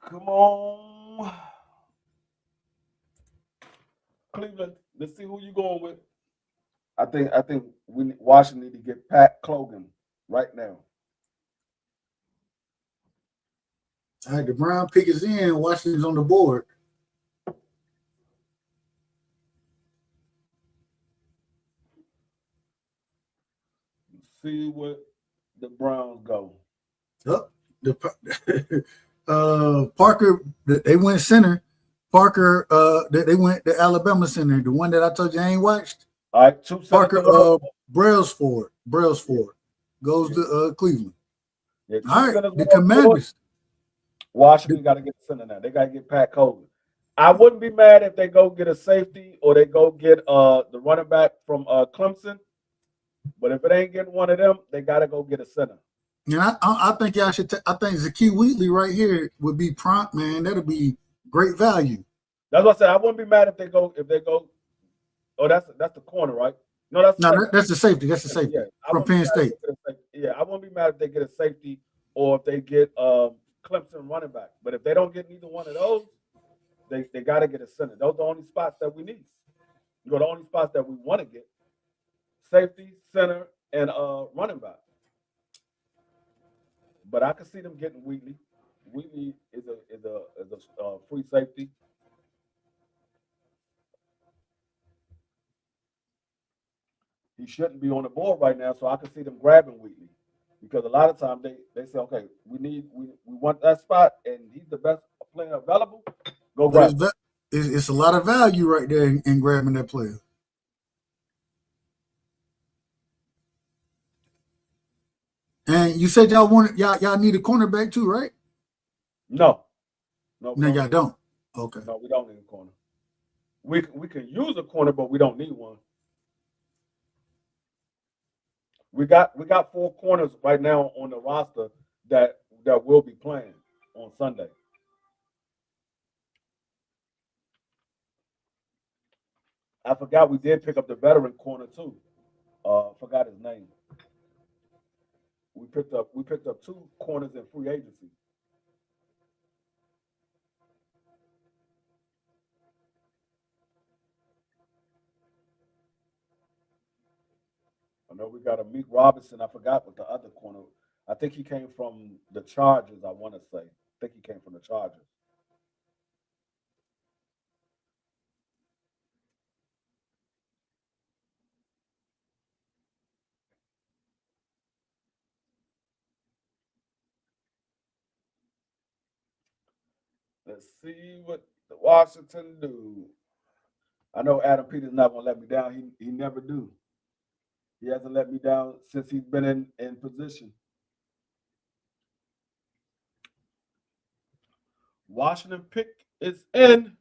Come on, Cleveland. Let's see who you going with. I think Washington need to get Pat Clogan right now. All right, the Brown pick is in. Washington's on the board. See what the Browns go. Oh, Parker, they went center. Parker, they went the Alabama center, the one that I told you I ain't watched. All right, two Parker, Brailsford goes to Cleveland. Yeah, all right, the Commanders. Washington got to get a center now. They got to get Pat Clogan. I wouldn't be mad if they go get a safety or they go get the running back from Clemson. But if it ain't getting one of them, they got to go get a center. And I think y'all should. I think Zakee Wheatley right here would be prompt, man. That'll be great value. That's what I said. I wouldn't be mad if they go. Oh, that's the corner, right? No, that's the safety. That's the safety from Penn State. Yeah, I won't be mad if they get a safety or if they get Clemson running back. But if they don't get neither one of those, they got to get a center. Those are the only spots that we need. The only spots that we want to get: safety, center, and running back. But I can see them getting Wheatley. Wheatley is a free safety. He shouldn't be on the board right now, so I can see them grabbing Wheatley. Because a lot of times they say, okay, we want that spot, and he's the best player available. Go grab him. It's a lot of value right there in grabbing that player. And you said y'all need a cornerback too, right? No, y'all don't. Okay. No, we don't need a corner. We can use a corner, but we don't need one. We got 4 corners right now on the roster that will be playing on Sunday. I forgot we did pick up the veteran corner too. Forgot his name. We picked up 2 corners in free agency. I know we got a Meek Robinson. I forgot what the other corner. I think he came from the Chargers. I want to say. I think he came from the Chargers. Let's see what the Washington do. I know Adam Peters not gonna let me down. He never do. He hasn't let me down since he's been in position. Washington pick is in.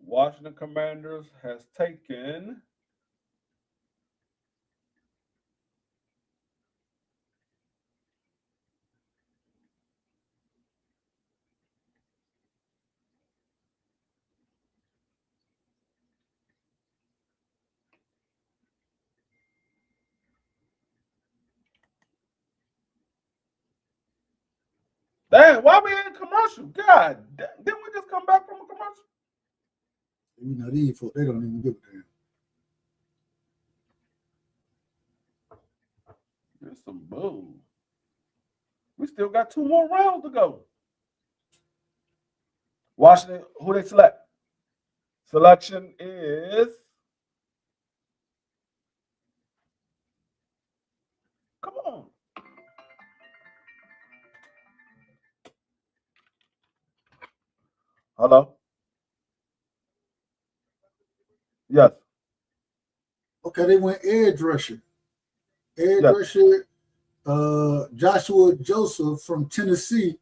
Washington Commanders has taken Damn, why we in commercial? God, didn't we just come back from a commercial? These folks, they don't even give a damn. There's some bull. We still got 2 more rounds to go. Washington, who they select? Selection is. Come on. Hello? Yes. Okay, they went edge rusher. Rusher, Joshua Joseph from Tennessee.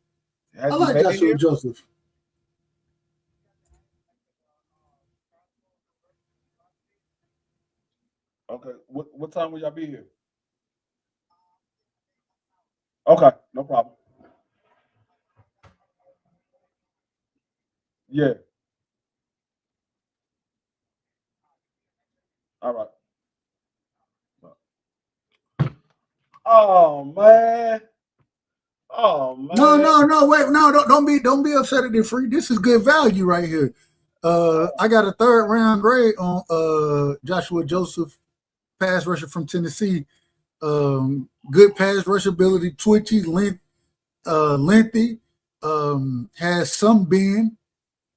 I like Joshua Joseph. Okay. What time will y'all be here? Okay, no problem. Yeah. All right. Oh man. Oh No, man. no, no, wait, no, don't be upset at the free. This is good value right here. I got a third round grade on Joshua Joseph, pass rusher from Tennessee. Good pass rush ability, twitchy, lengthy, has some bend.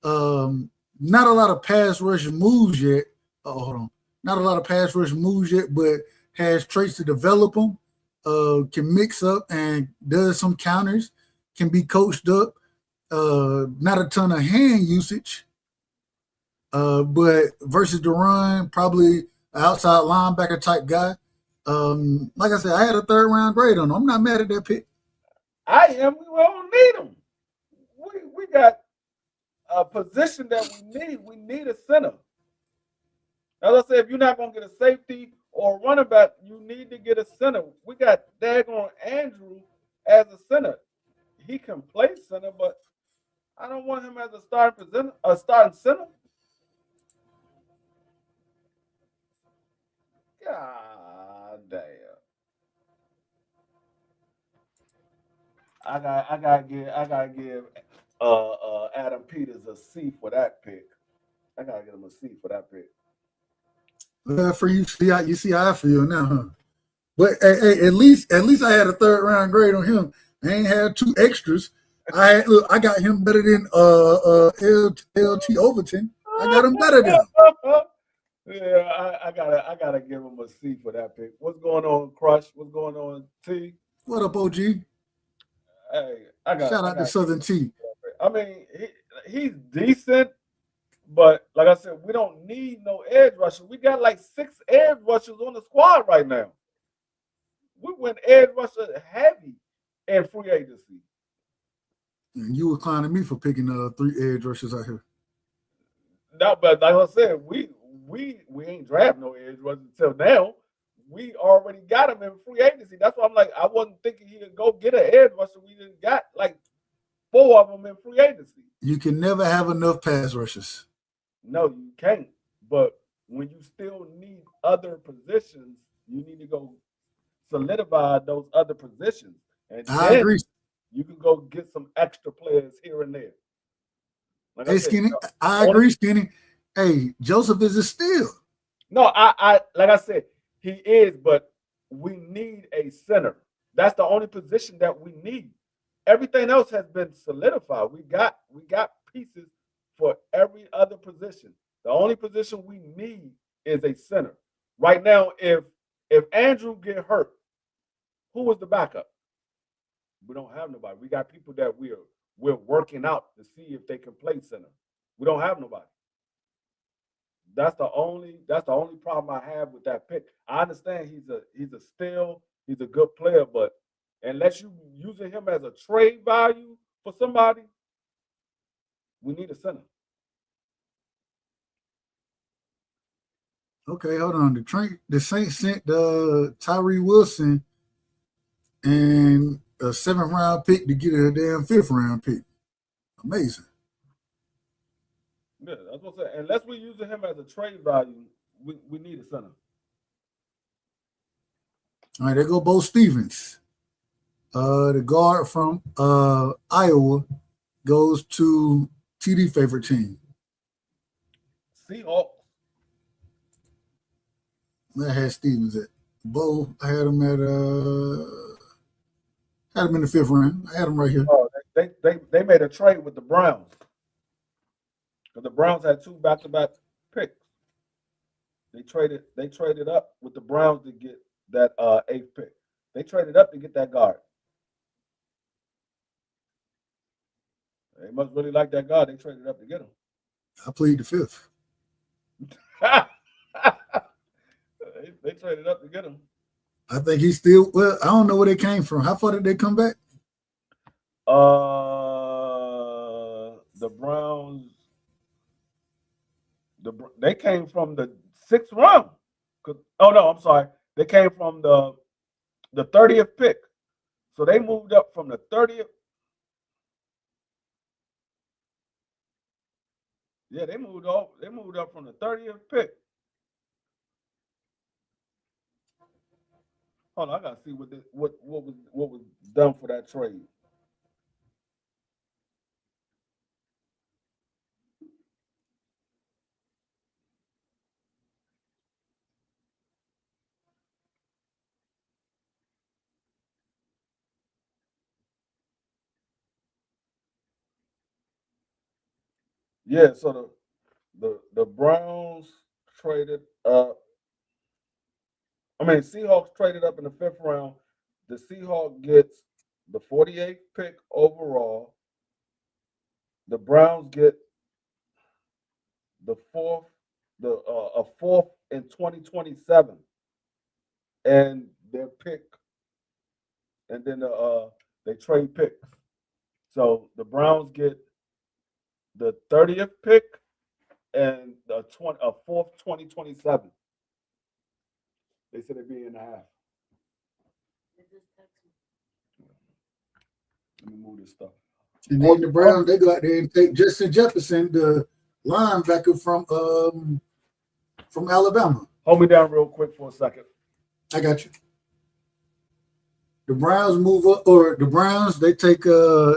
Not a lot of pass rush moves yet. Oh, hold on. Not a lot of pass rush moves yet, but has traits to develop them. Can mix up and does some counters. Can be coached up. Not a ton of hand usage. But versus the run, probably an outside linebacker type guy. Like I said, I had a third round grade on him. I'm not mad at that pick. I am. We don't need him. We got a position that we need. We need a center. As I said, if you're not gonna get a safety or a running back, you need to get a center. We got daggone Andrew as a center. He can play center, but I don't want him as a starting center. God damn. I gotta give Adam Peters a C for that pick. I gotta give him a C for that pick. For you, you see how I feel now, huh? But hey, at least I had a third round grade on him. I ain't had two extras. I got him better than LT Overton. I got him better than him. Yeah, I gotta give him a C for that pick. What's going on, Crush? What's going on, T? What up, OG? Hey, Shout I out to got. Southern T. I mean, he's decent, but like I said, we don't need no edge rusher. We got like 6 edge rushers on the squad right now. We went edge rusher heavy in free agency. And you were clowning me for picking 3 edge rushers out here. No, but like I said, we ain't draft no edge rushers until now. We already got him in free agency. That's why I'm like, I wasn't thinking he could go get an edge rusher. We just got like 4 of them in free agency. You can never have enough pass rushers. No, you can't. But when you still need other positions, you need to go solidify those other positions. And I then agree. you can go get some extra players here and there. Like Hey, I said, Skinny, I agree, Skinny. Hey, Joseph is a steal. no, I like I said, he is, but we need a center. That's the only position that we need. Everything else has been solidified. We got pieces for every other position. The only position we need is a center. Right now, if Andrew get hurt, who was the backup? We don't have nobody. We got people that we're working out to see if they can play center. We don't have nobody. That's the only problem I have with that pick. I understand he's a steal, he's a good player, but unless you using him as a trade value for somebody, we need a center. Okay, hold on. The Saints sent Tyree Wilson and a 7th round pick to get a damn 5th round pick. Amazing. Yeah, that's what I'm saying. Unless we're using him as a trade value, we need a center. All right, there go Bo Stevens. The guard from Iowa goes to TD favorite team. Seahawks. I had Stevens at Bo. I had him at had him in the 5th round. I had him right here. Oh, they made a trade with the Browns because the Browns had 2 back-to-back picks. They traded up with the Browns to get that 8th pick. They traded up to get that guard. They must really like that guard. They traded up to get him. I plead the 5th. They traded up to get him. I think he's still well. I don't know where they came from. How far did they come back? The Browns. They came from the 6th round. Oh no, I'm sorry. They came from the 30th pick. So they moved up from the 30th. Yeah, they moved up. They moved up from the 30th pick. Hold on, I gotta see what was done for that trade. Yeah, so the Browns traded Seahawks traded up in the 5th round. The Seahawks gets the 48th pick overall. The Browns get the fourth, a fourth in 2027, and their pick, and then they trade picks. So the Browns get the 30th pick and a fourth 2027. They said it'd be in a half. Let me move this stuff. And then the Browns, they go out there and take Justin Jefferson, the linebacker from Alabama. Hold me down real quick for a second. I got you. The Browns move up, or the Browns, they take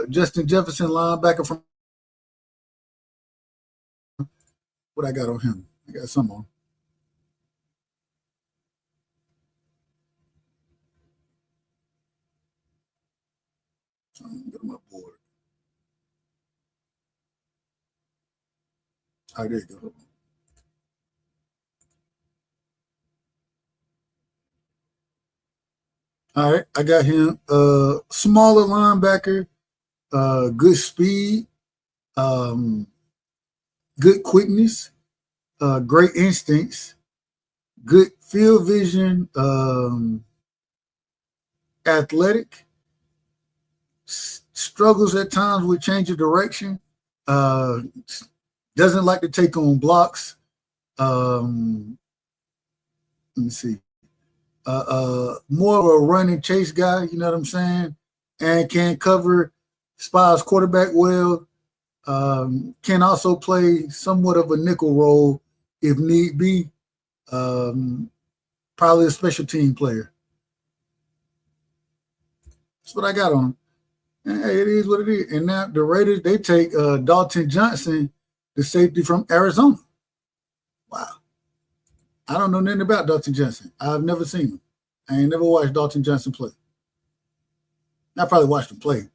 Justin Jefferson, linebacker from. What I got on him? I got some on. Get my board. All right, there you go. All right, I got him. Smaller linebacker, good speed, good quickness, great instincts, good field vision, athletic, struggles at times with change of direction, doesn't like to take on blocks. Let me see. More of a run and chase guy, you know what I'm saying? And can cover, spies quarterback well, can also play somewhat of a nickel role if need be. Probably a special team player. That's what I got on him. And hey, it is what it is. And now the Raiders, they take Dalton Johnson, the safety from Arizona. Wow. I don't know nothing about Dalton Johnson. I've never seen him. I ain't never watched Dalton Johnson play. I probably watched him play,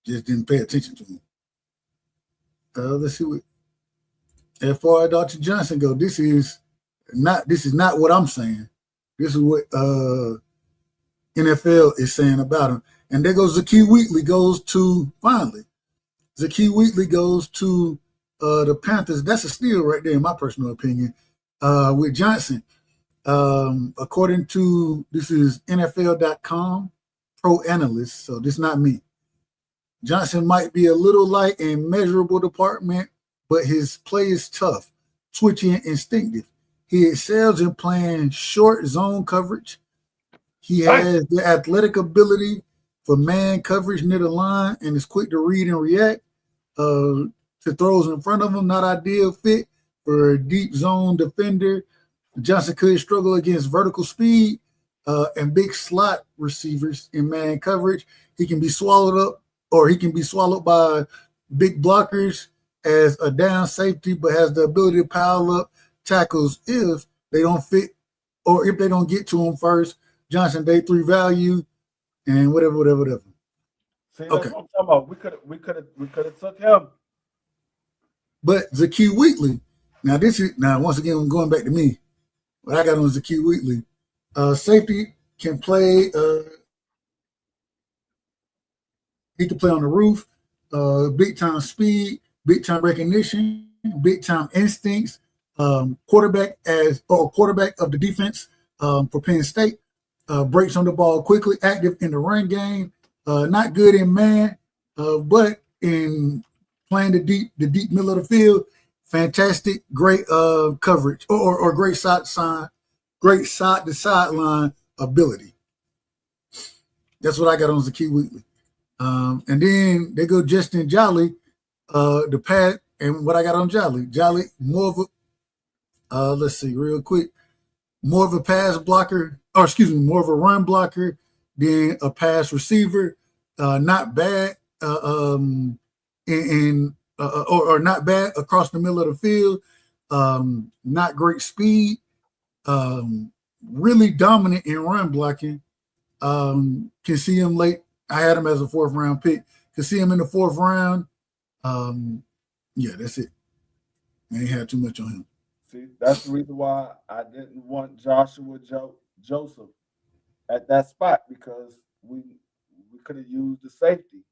just didn't pay attention to him. Let's see what. As far as Dalton Johnson go, this is not what I'm saying. This is what NFL is saying about him. And there goes Zakee Wheatley goes to finally. Zakee Wheatley goes to the Panthers. That's a steal right there, in my personal opinion. With Johnson, according to, this is NFL.com pro analyst, so this is not me. Johnson might be a little light in measurable department, but his play is tough, twitchy, and instinctive. He excels in playing short zone coverage. He has the athletic ability for man coverage near the line and is quick to read and react to throws in front of him. Not ideal fit for a deep zone defender. Johnson could struggle against vertical speed and big slot receivers in man coverage. He can be swallowed up, or he can be swallowed by big blockers as a down safety, but has the ability to pile up tackles if they don't fit or if they don't get to him first. Johnson day 3 value and whatever. See, that's okay. What I'm talking about. We could have took him. But Zakee Wheatley, now once again I'm going back to me. What I got on Zakee Wheatley, safety can play. He can play on the roof. Big time speed, big time recognition, big time instincts. Quarterback of the defense for Penn State. Breaks on the ball quickly, active in the run game. Not good in man, but in playing the deep middle of the field, fantastic, great coverage or great side to sideline ability. That's what I got on Zakee Wheatley. And then they go Justin Jolly, the pass, and what I got on Jolly. Jolly, more of a, let's see, real quick, more of a pass blocker, or excuse me, more of a run blocker than a pass receiver. Not bad, or not bad across the middle of the field. Not great speed. Really dominant in run blocking. Can see him late. I had him as a 4th round pick. Can see him in the 4th round. Yeah, that's it. I ain't had too much on him. See, that's the reason why I didn't want Joshua Joseph at that spot, because we could have used the safety.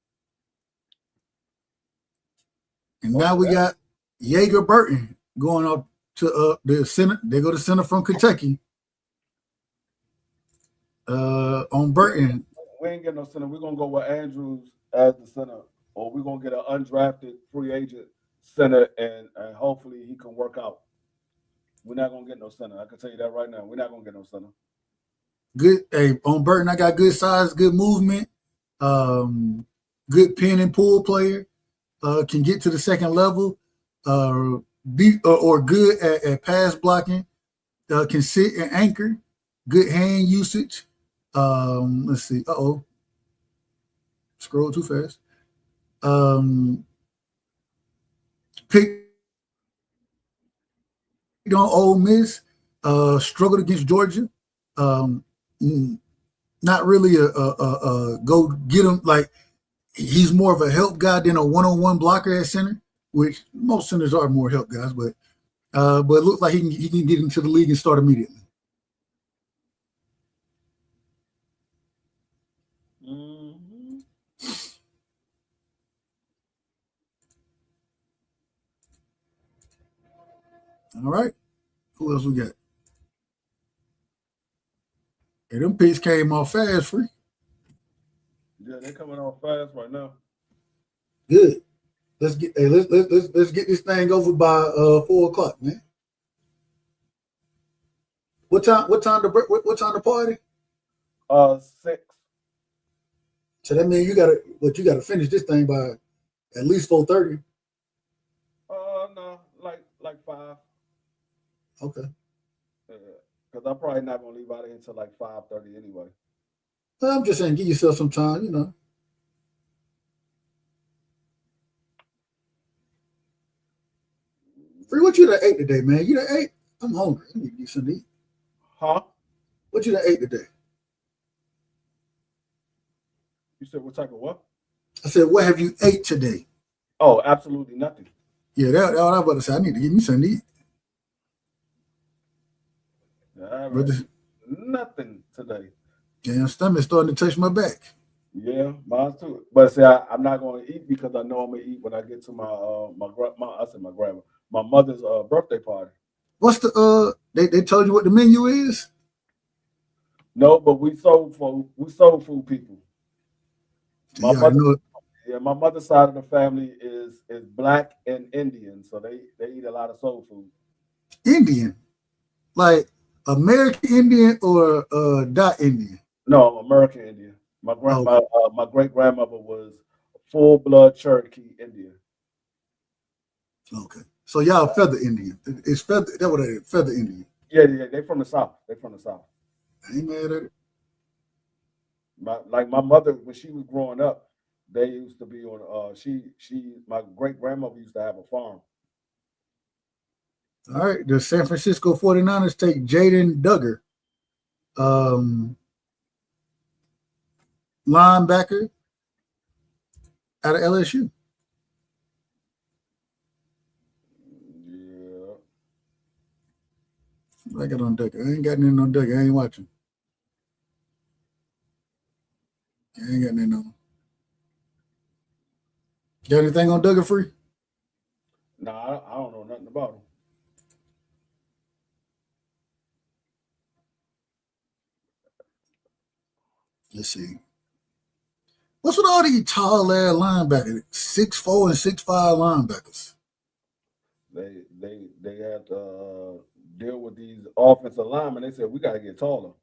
And now we got Jaeger Burton going up to the center. They go to center from Kentucky. On Burton. We ain't getting no center. We're gonna go with Andrews as the center, or we're gonna get an undrafted free agent center, and hopefully he can work out. We're not gonna get no center. I can tell you that right now. We're not gonna get no center. Good. Hey, on Burton, I got good size, good movement, good pin and pull player. Can get to the second level. Or good at pass blocking. Can sit and anchor. Good hand usage. Let's see. Scroll too fast. Picked on Ole Miss. Struggled against Georgia. Not really a go get him. Like, he's more of a help guy than a one-on-one blocker at center, which most centers are more help guys. But it looks like he can get into the league and start immediately. Mm-hmm. All right. Who else we got? Hey, them picks came off fast, free. Yeah, they're coming off fast right now. Good. Let's get let's get this thing over by 4:00, man. What time the party? 6. So that means you gotta finish this thing by at least 4:30. No, like 5. Okay. Because I'm probably not gonna leave out of here until like 5:30 anyway. Well, I'm just saying, give yourself some time, you know. Free, what you done ate today, man? You done ate? I'm hungry. I need to get something to eat. Huh? What you done ate today? You said what type of what? I said, what have you ate today? Oh, absolutely nothing. Yeah, that's what I was about to say. I need to get me something to eat. Nothing today. Damn, stomach's starting to touch my back. Yeah, mine too. But see, I'm not going to eat because I know I'm gonna eat when I get to my mother's birthday party. What's the they told you what the menu is? No, but we soul food people. My mother's side of the family is black and Indian, so they eat a lot of soul food. Indian, like American Indian or dot Indian? No, American Indian. My great grandmother was full blood Cherokee Indian. Okay, so y'all feather Indian. It's feather. That what it is, feather Indian. Yeah, they from the South. They from the South. I ain't mad at it. My mother, when she was growing up, they used to be on. My great grandmother used to have a farm. All right, the San Francisco 49ers take Jaden Duggar, linebacker out of LSU. Yeah. I got on Duggar. I ain't got nothing on Duggar. I ain't watching. I ain't got nothing on. Got anything on Duggar, free? No, I don't know nothing about him. Let's see. What's with all these tall ass linebackers? 6'4" and 6'5" linebackers. They had to deal with these offensive linemen. They said we got to get taller.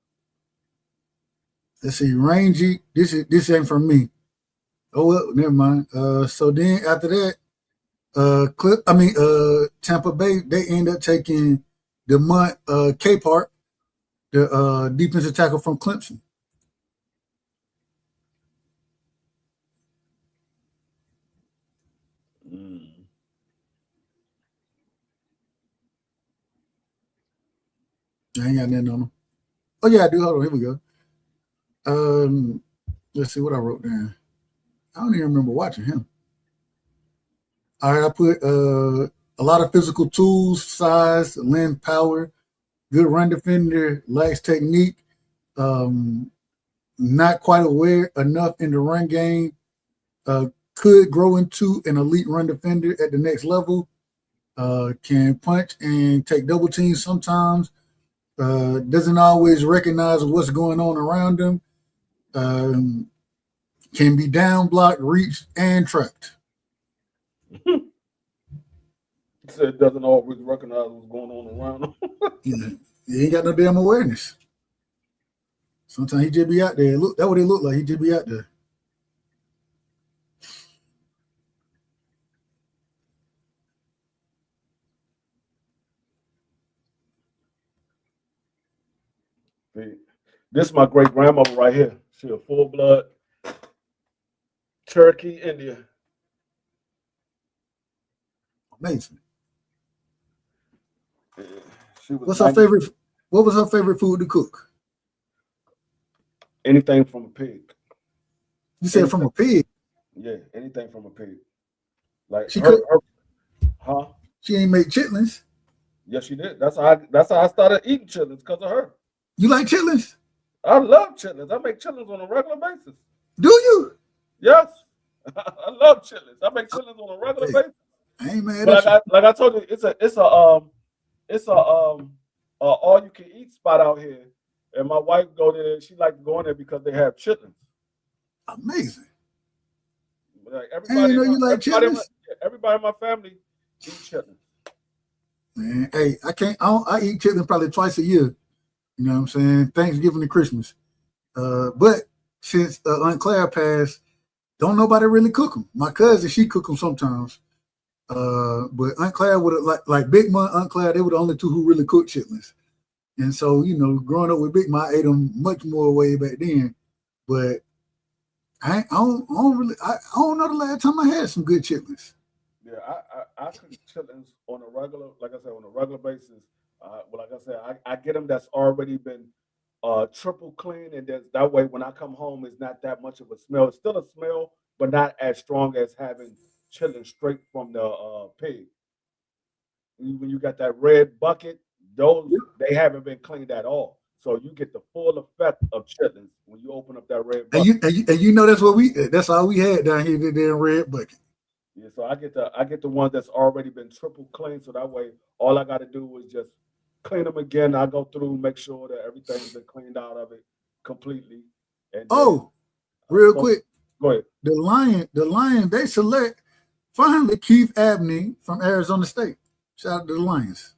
Let's see, Rangy. This ain't from me. Oh well, never mind. So then after that, Tampa Bay, they end up taking DeMont Capehart, the defensive tackle from Clemson. I ain't got nothing on him. Oh yeah, I do. Hold on, here we go. Let's see what I wrote down. I don't even remember watching him. All right, I put a lot of physical tools, size, length, power, good run defender, lacks technique, not quite aware enough in the run game, could grow into an elite run defender at the next level, can punch and take double teams sometimes, doesn't always recognize what's going on around him, can be down, blocked, reached, and trapped. Said doesn't always recognize what's going on around him. He ain't got no damn awareness. Sometimes he just be out there. Look, that's what he look like. He just be out there. This is my great grandmother right here. She a full blood Cherokee Indian. Amazing. What was her favorite food to cook? Anything from a pig. You said from a pig? Yeah, anything from a pig. Like she cooked. Huh? She ain't make chitlins. Yes, she did. That's how I started eating chitlins, because of her. You like chitlins? I love chitlins. I make chitlins on a regular basis. Do you? Yes. I love chitlins. I make chitlins on a regular basis. I ain't mad at you. Like I told you, it's a all you can eat spot out here. And my wife go there, she like to go in there because they have chitlins. Amazing. Like everybody in my family eats chitlins. Man, hey, I eat chitlins probably twice a year. You know what I'm saying? Thanksgiving and Christmas. But since Aunt Claire passed, don't nobody really cook them. My cousin, she cook them sometimes. But Aunt Claire would have like Big Ma, Aunt Claire, they were the only two who really cooked chitlins. And so, growing up with Big Ma, I ate them much more way back then. But I don't know the last time I had some good chitlins. Yeah, I cook chitlins on a regular, like I said, on a regular basis. Like I said, I get them that's already been triple clean, and that way when I come home, it's not that much of a smell. It's still a smell, but not as strong as having chitlins straight from the pig. When you got that red bucket, they haven't been cleaned at all. So you get the full effect of chitlins when you open up that red bucket. And that's all we had down here, the damn red bucket. Yeah, so I get the ones that's already been triple clean, so that way all I got to do is just clean them again. I go through, make sure that everything's been cleaned out of it completely. And real quick, go ahead. The Lion, they select finally Keith Abney from Arizona State. Shout out to the Lions.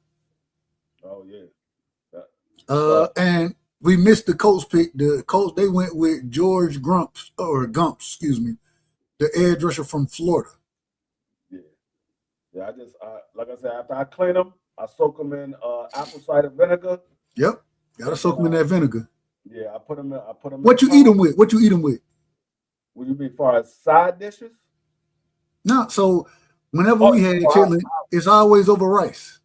Oh yeah. And we missed the Colts pick. The Colts, they went with George Gumps, the edge rusher from Florida. Yeah, like I said, after I clean them, I soak them in apple cider vinegar. Yep, gotta soak them in that vinegar. Yeah, I put them in. What you eat them with? What you eat them with? What you mean, as far as side dishes? No, so whenever we had chitlins, it's always over rice.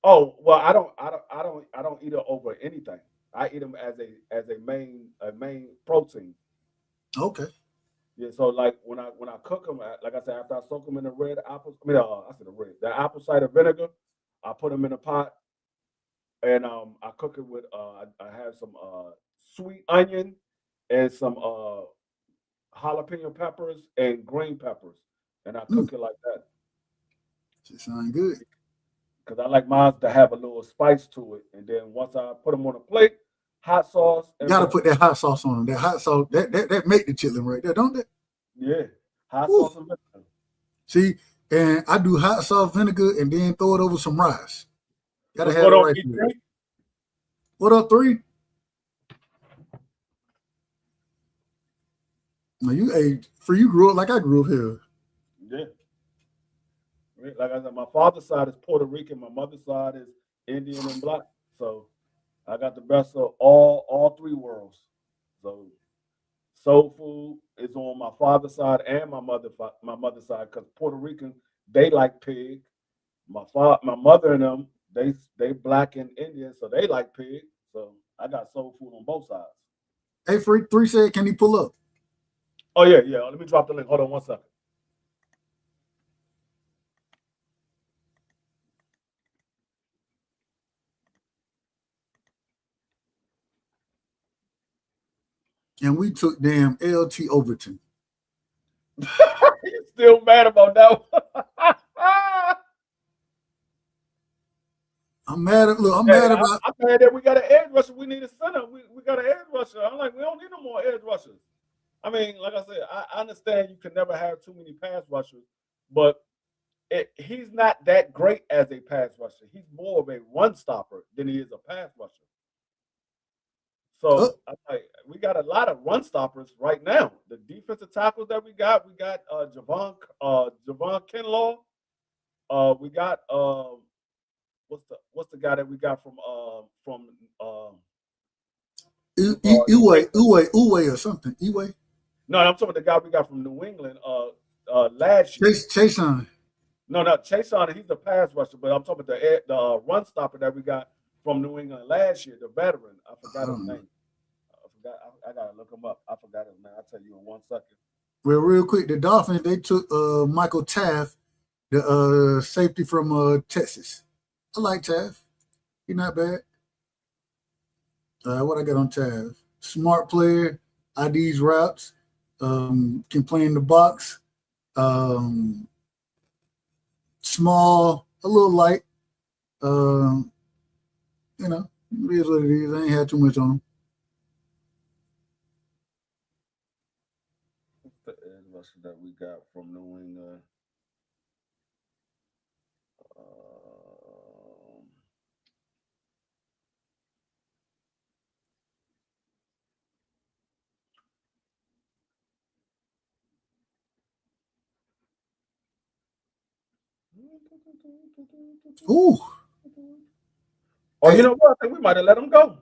Oh well, I don't eat it over anything. I eat them as a main protein. Okay. Yeah, so like when I cook them, like I said, after I soak them in the apple cider vinegar, I put them in a pot, and I cook it with I have some sweet onion and some jalapeno peppers and green peppers, and I cook it like that. It sounds good. Because I like mine to have a little spice to it, and then once I put them on a plate, hot sauce. You gotta put that hot sauce on them. That hot sauce that make the chitlin right there, don't it? Yeah, hot sauce and vinegar. See, and I do hot sauce, vinegar, and then throw it over some rice. Gotta have rice. What up, 3? Now you grew up like I grew up here. Yeah. Like I said, my father's side is Puerto Rican, my mother's side is Indian and black. So I got the best of all three worlds. So soul food is on my father's side and my mother's side because Puerto Rican they like pig. My mother and them they black and Indian, so they like pig. So I got soul food on both sides. Hey, Freak 3 said, can he pull up? Oh yeah. Let me drop the link. Hold on 1 second. And we took damn LT Overton. He's still mad about that one. I'm mad at look. I'm Hey, mad about. I'm mad that we got an edge rusher. We need a center. We got an edge rusher. I'm like, we don't need no more edge rushers. I mean, like I said, I understand you can never have too many pass rushers, but he's not that great as a pass rusher. He's more of a run stopper than he is a pass rusher. So I'm like, we got a lot of run stoppers right now. The defensive tackles that we got Javon Kinlaw. We got what's the guy that we got from Uwe or something. Uwe. No, I'm talking about the guy we got from New England last year. Chason. No, Chason, he's a pass rusher, but I'm talking about the run stopper that we got from New England last year, the veteran. I forgot his name. I gotta look him up. I forgot his name. I'll tell you in 1 second. Well, real quick, the Dolphins, they took Michael Taft, the safety from Texas. I like Taft. He's not bad. What I got on Taft? Smart player, IDs routes, can play in the box. Small, a little light. You know, it is what it is. I ain't had too much on him. What's the edge rusher that we got from New England? Ooh. Oh, you know what? I think we might have let him go.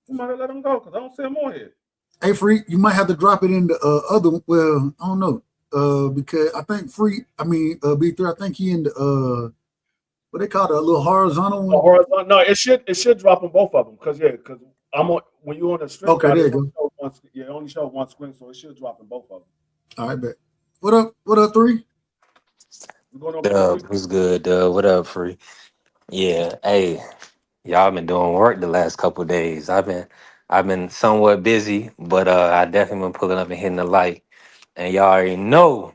We might have let him go because I don't see him on here. Hey, Free, you might have to drop it in the other. Well, I don't know. Because I think B3. I think he in the what they call it, a little horizontal one. Horizontal. No, it should drop on both of them because I'm on when you're on the stream. Okay, there you go. It only show one screen, so it should drop in both of them. All right, bet. What up? What up, 3? Who's good? What up, Free? Yeah, hey, y'all been doing work the last couple of days. I've been somewhat busy, but I definitely been pulling up and hitting the light. And y'all already know,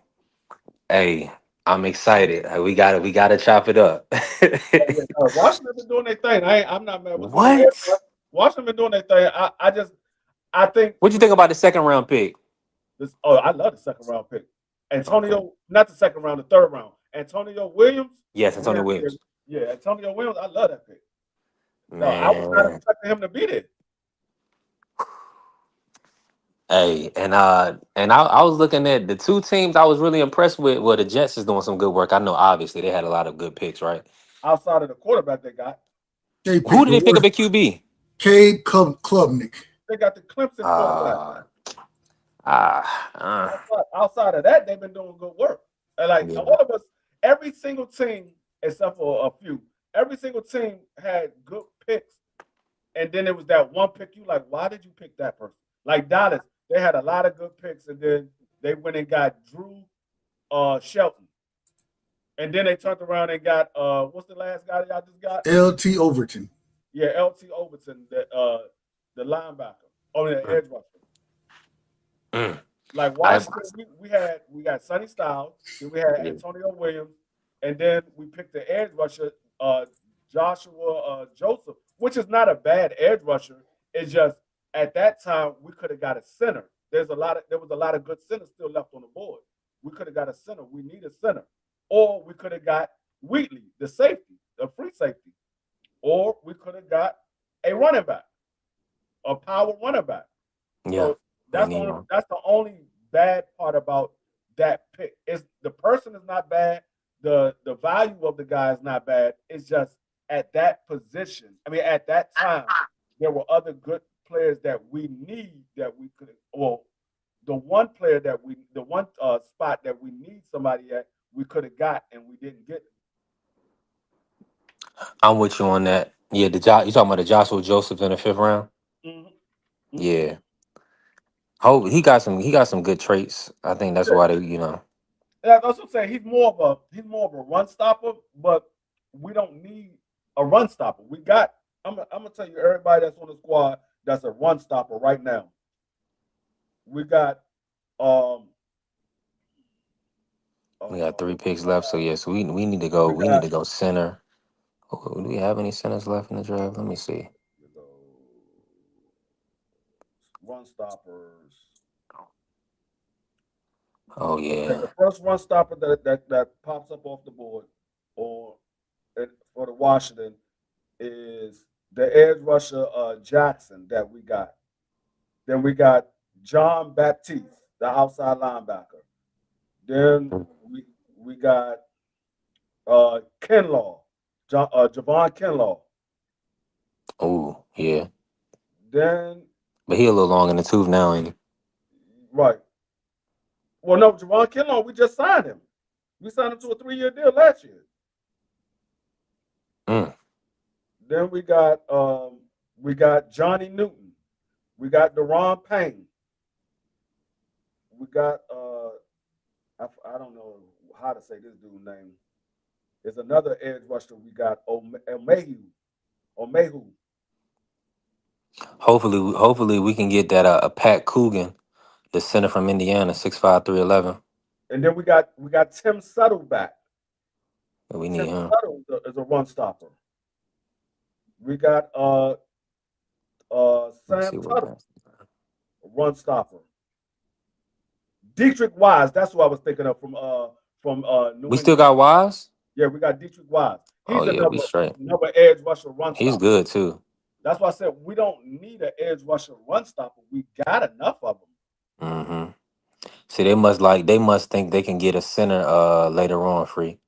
hey, I'm excited. We gotta chop it up. Washington been doing their thing. I'm not mad with What? Washington been doing their thing. I think. What you think about the second round pick? I love the second round pick. Antonio, not the second round, the third round. Antonio Williams. Yes, Antonio Williams. Yeah, Antonio Williams. I love that pick. Man. No, I was not expecting him to be there. Hey, and I was looking at the two teams I was really impressed with. Well, the Jets is doing some good work. I know, obviously, they had a lot of good picks, right? Outside of the quarterback they got. Who did they pick up at QB? Cade Klubnik. They got the Clemson quarterback. Outside of that, they've been doing good work. And all of us, every single team, except for a few, every single team had good picks. And then it was that one pick. You like, why did you pick that person? Like Dallas, they had a lot of good picks, and then they went and got Drew Shelton. And then they turned around and got what's the last guy y'all just got? LT Overton. Yeah, LT Overton, the linebacker. Oh, the edge rusher. Like Washington, we got Sonny Styles, then we had Antonio Williams, and then we picked the edge rusher, Joshua Joseph, which is not a bad edge rusher. It's just at that time we could have got a center. There was a lot of good centers still left on the board. We could have got a center. We need a center. Or we could have got Wheatley, the safety, the free safety. Or we could have got a running back, a power running back. Yeah. So that's the only bad part about that pick. Is the person is not bad. The value of the guy is not bad. It's just at that position. I mean, at that time, there were other good players that we need that we could. Well, the one spot that we need somebody at, we could have got and we didn't get. I'm with you on that. Yeah, you talking about the Joshua Joseph in the fifth round? Mm-hmm. Mm-hmm. Yeah. Hope he got some good traits. I think that's Yeah, why they. that's what I'm saying. He's more of a run stopper, but we don't need a run stopper. We got. I'm gonna tell you everybody that's on the squad that's a run stopper right now. We got um We got uh 3 picks left, so yes, we need to go. we We need got to go center. Oh, do we have any centers left in the draft? Let me see. you know, run stoppers. Oh Okay, the yeah. first run stopper that pops up off the board or for the Washington is the edge rusher Jackson that we got. Then we got John Baptiste, the outside linebacker. Then we got Kinlaw, Javon Kinlaw. Oh yeah. Then But he a little long in the tooth now, ain't he? right. Well, no, Javon Kinlaw, we just signed him. We signed him to a 3-year deal last year. Mm. Then we got Johnny Newton. We got Deron Payne. We got I don't know how to say this dude's name. There's another edge rusher. We got Omehu. Hopefully we can get that a Pat Coogan, the center from Indiana, 6'5", 311. And then we got Tim Settle back. We Tim need him. Settle is a run stopper. We got Let's Sam see what Tuttle, that. a run stopper. Dietrich Wise, that's who I was thinking of from We New still England. got Wise. Yeah, we got Dietrich Wise. Oh He's yeah, we straight. another edge rusher run He's stopper. good too. That's why I said we don't need an edge rusher run stopper. We got enough of them. Hmm. See, they must think they can get a center later on free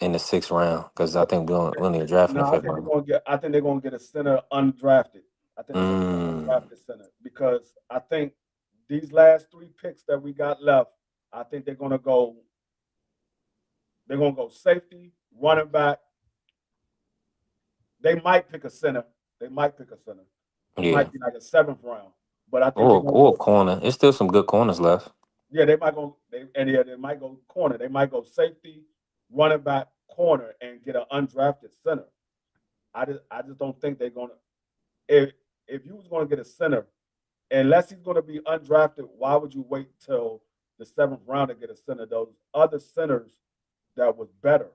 in the 6th round because I think we only draft in the No, I 5th think they're round. gonna get. I think they're gonna get a center undrafted. I think they're gonna get an Mm, undrafted center because I think these last 3 picks that we got left, I think they're gonna go. They're gonna go safety, running back. They might pick a center. They might pick a center. It yeah. might be like a 7th round, but I think they're gonna Or go. corner. There's still some good corners left. Yeah, they might go. They might go corner. They might go safety, running back, corner, and get an undrafted center. I just don't think they're gonna. If if you was gonna get a center, unless he's gonna be undrafted, why would you wait till the 7th round to get a center? Those other centers that was better.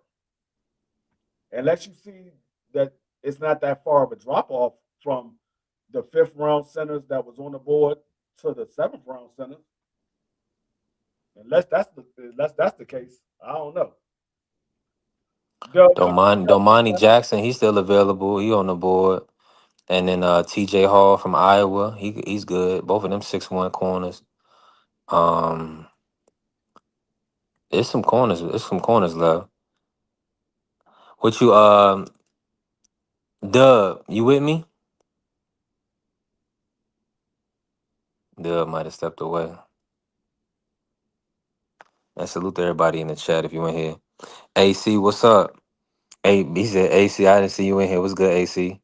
Unless you see that it's not that far of a drop off from the 5th round centers that was on the board to the 7th round centers. Unless that's the case, I don't know. Domani Jackson, he's still available. He on the board. And then TJ Hall from Iowa. He's good. Both of them 6'1" corners. Um There's some corners left. What you Dub, you with me? Dub might have stepped away. And salute to everybody in the chat if you in here. AC, what's up? He said AC, I didn't see you in here. What's good, AC?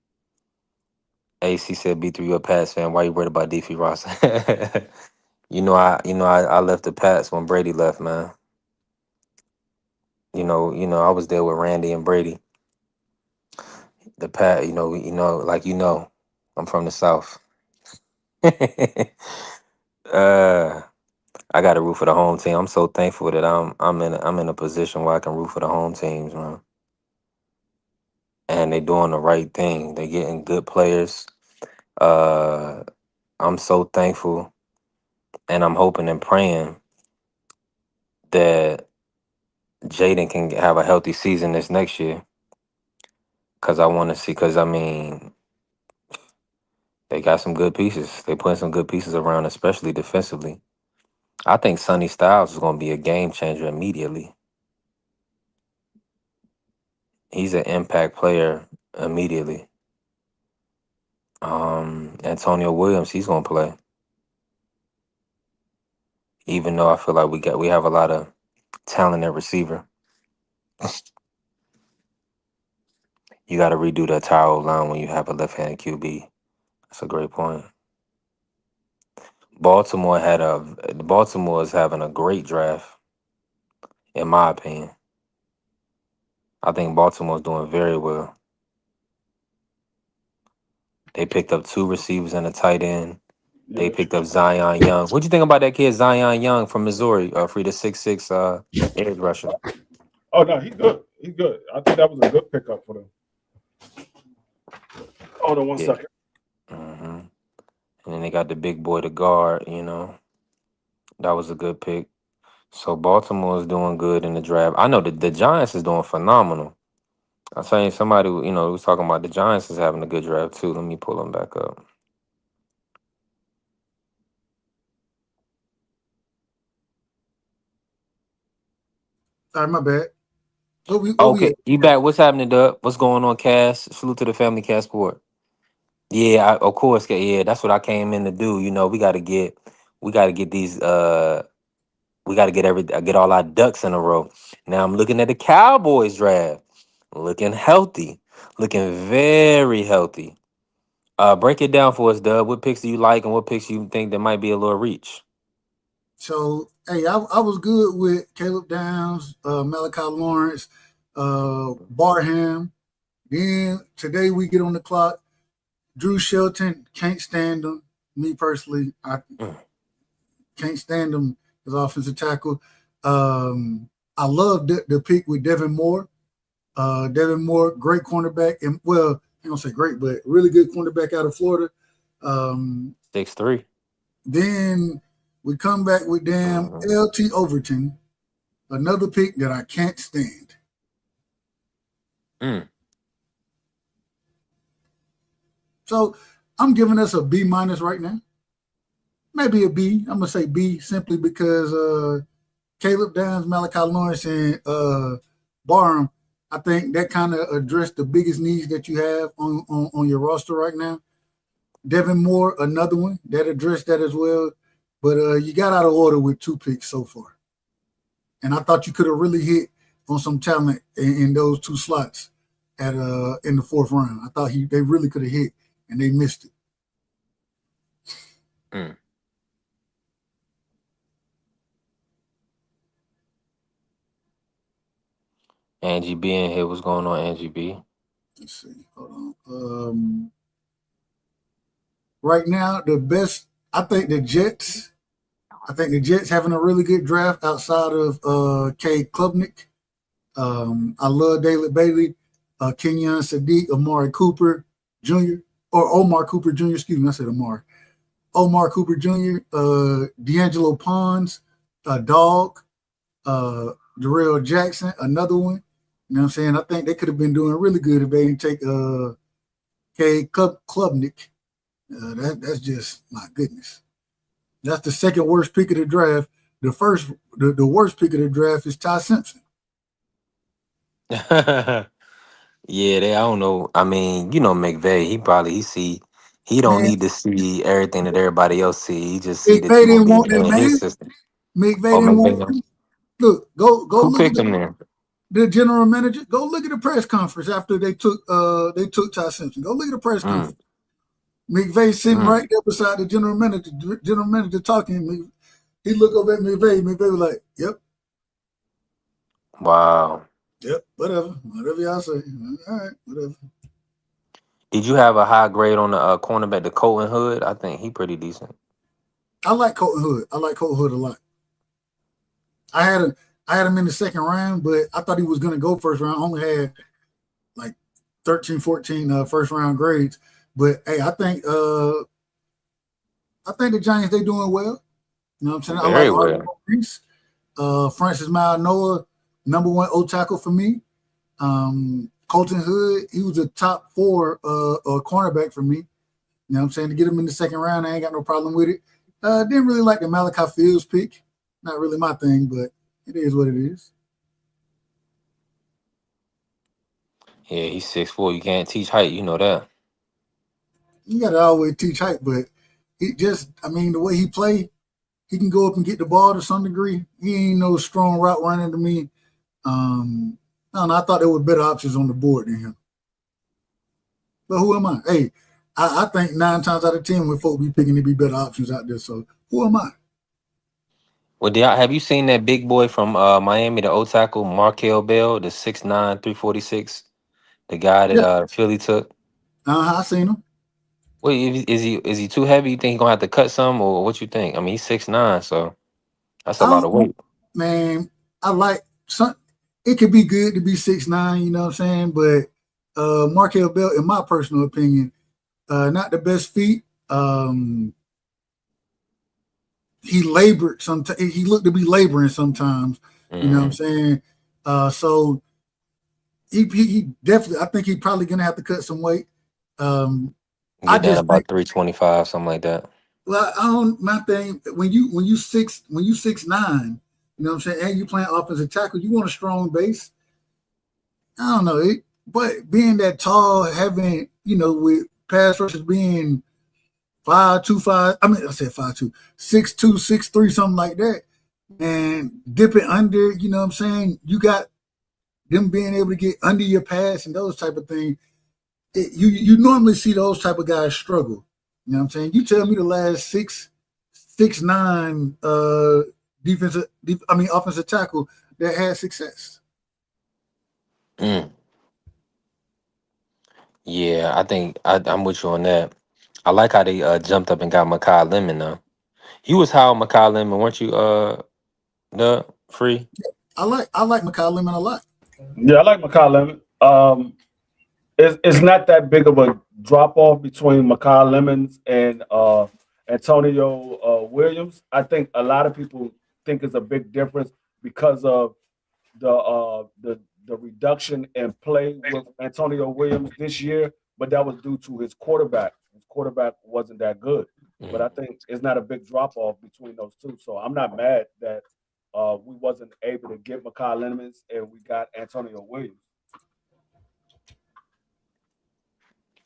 AC said B3, you a Pats fan. Why you worried about DeFi Ross? I left the Pats when Brady left, man. I was there with Randy and Brady. The Pat, I'm from the South. uh I got to root for the home team. I'm so thankful that I'm in a position where I can root for the home teams, man. And they doing the right thing. They getting good players. Uh, I'm so thankful, and I'm hoping and praying that Jaden can have a healthy season this next year. Cause I want to see. Cause I mean, They got some good pieces. They putting some good pieces around, especially defensively. I think Sonny Styles is going to be a game changer immediately. He's an impact player immediately. Antonio Williams, he's going to play. Even though I feel like we have a lot of talent at receiver, you got to redo that towel line when you have a left-handed QB. That's a great point. Baltimore is having a great draft, in my opinion. I think Baltimore's doing very well. They picked up 2 receivers and a tight end. They Yeah. picked up Zion Young. What you think about that kid Zion Young from Missouri? Free the 6'6" edge rusher. Oh no, he's good. He's good. I think that was a good pickup for them. Hold on one Yeah. second. hmm And then they got the big boy to guard. That was a good pick. So Baltimore is doing good in the draft. I know the Giants is doing phenomenal. I was saying somebody, was talking about the Giants is having a good draft too. Let me pull them back up. All right, my bad. What we Okay, at? you back? What's happening, Doug? What's going on, Cass? Salute to the family, Cass Sport. Yeah, of course. Yeah, that's what I came in to do. We got to get these. We got to get all our ducks in a row. Now I'm looking at the Cowboys draft, looking healthy, looking very healthy. Break it down for us, Doug. What picks do you like, and what picks you think that might be a little reach? So, hey, I was good with Caleb Downs, Malachi Lawrence, Barham. Then today we get on the clock. Drew Shelton, can't stand him. Me personally, I Mm. can't stand him as offensive tackle. I love the pick with Devin Moore. Devin Moore, great cornerback, and well, I don't say great, but really good cornerback out of Florida. Um, 6'3". then we come back with damn Mhm. LT Overton, another pick that I can't stand. Mm. So I'm giving us a B minus right now. Maybe a B. I'm gonna say B simply because Caleb Downs, Malachi Lawrence, and Barham, I think that kind of addressed the biggest needs that you have on your roster right now. Devin Moore, another one that addressed that as well. But you got out of order with 2 picks so far. And I thought you could have really hit on some talent in those 2 slots at in the 4th round. I thought they really could have hit and they missed it. Mm. Angie B in here. What's going on, Angie B? Let's see. Hold on. Right now, the best, I think the Jets. I think the Jets having a really good draft outside of Cade Klubnik. I love David Bailey, Kenyon Sadiq, Amari Cooper Jr. or Omar Cooper Jr. Excuse me, I said Amari. Omar Cooper Jr., D'Angelo Pons, a dog, Jarrell Jackson, another one. You know what I'm saying? I think they could have been doing really good if they didn't take Cade Klubnik. That's just, my goodness. That's the second worst pick of the draft. The worst pick of the draft is Ty Simpson. Yeah, I don't know. I mean, McVay. He don't Man, need to see everything that everybody else see. He just see that McVay you're gonna didn't be want that in his man. system. McVay Oh, didn't McVay. want him. Look, go Who look at picked him there? the general manager. Go look at the press conference after they took Ty Simpson. Go look at the press Mm, conference. McVay sitting mm. right there beside the general manager. General manager talking. He looked over at McVay. McVay was like, "Yep, Wow. yep, whatever y'all say. All right, whatever." Did you have a high grade on the cornerback, the Colton Hood? I think he pretty decent. I like Colton Hood. I like Colton Hood a lot. I had him. I had him in the second round, but I thought he was going to go first round. I only had like 13, 14 first round grades. But hey, I think the Giants they doing well. You know what I'm saying? I like Very Arthur well. Reese, Francis Noah, number 1 O tackle for me. Colton Hood, he was a top 4 cornerback for me. You know what I'm saying? To get him in the second round, I ain't got no problem with it. Didn't really like the Malachi Fields pick. Not really my thing, but it is what it is. Yeah, he's 6'4". You can't teach height. You know that. You gotta always teach height, but he just, I mean, the way he play, he can go up and get the ball to some degree. He ain't no strong route runner to me. I don't know. I thought there were better options on the board than him. But who am I? Hey, I think 9 times out of 10 when folk be picking, there be better options out there. So who am I? Well, have you seen that big boy from Miami, the O tackle, Markel Bell, the 6'9", 346, the guy that Yeah, Philly took? I seen him. Wait, is he too heavy? You think he's gonna have to cut some, or what you think? I mean, he's 6'9", so that's a I lot of don't, weight. man. I like some. It could be good to be 6'9", you know what I'm saying? But Markel Bell, in my personal opinion, not the best feet. He labored sometimes. He looked to be laboring sometimes. You know what I'm Hmm. saying? So he definitely. I think he's probably gonna have to cut some weight. Um, I Get down to just think. about 325, something like that. Well, I don't. My thing when you 6'9", you know what I'm saying, and you playing offensive tackle, you want a strong base. I don't know, but being that tall, having with pass rushers being 5'2", 5. I mean, I said 5'2", 6'2", 6'3", something like that, and dipping under. You know what I'm saying? You got them being able to get under your pass and those type of things. You normally see those type of guys struggle. You know what I'm saying? You tell me the last 6'9" offensive tackle that had success. Mm. Yeah, I think I'm with you on that. I like how they jumped up and got Makai Lemon though. You was high on Makai Lemon, weren't you? The free. I like Mekhi Lemon a lot. Yeah, I like Makai Lemon. It's not that big of a drop off between Makai Lemons and Antonio Williams. I think a lot of people think it's a big difference because of the reduction in play with Antonio Williams this year, but that was due to his quarterback. His quarterback wasn't that good. But Mm. I think it's not a big drop off between those two. So I'm not mad that we wasn't able to get Makai Lemons and we got Antonio Williams.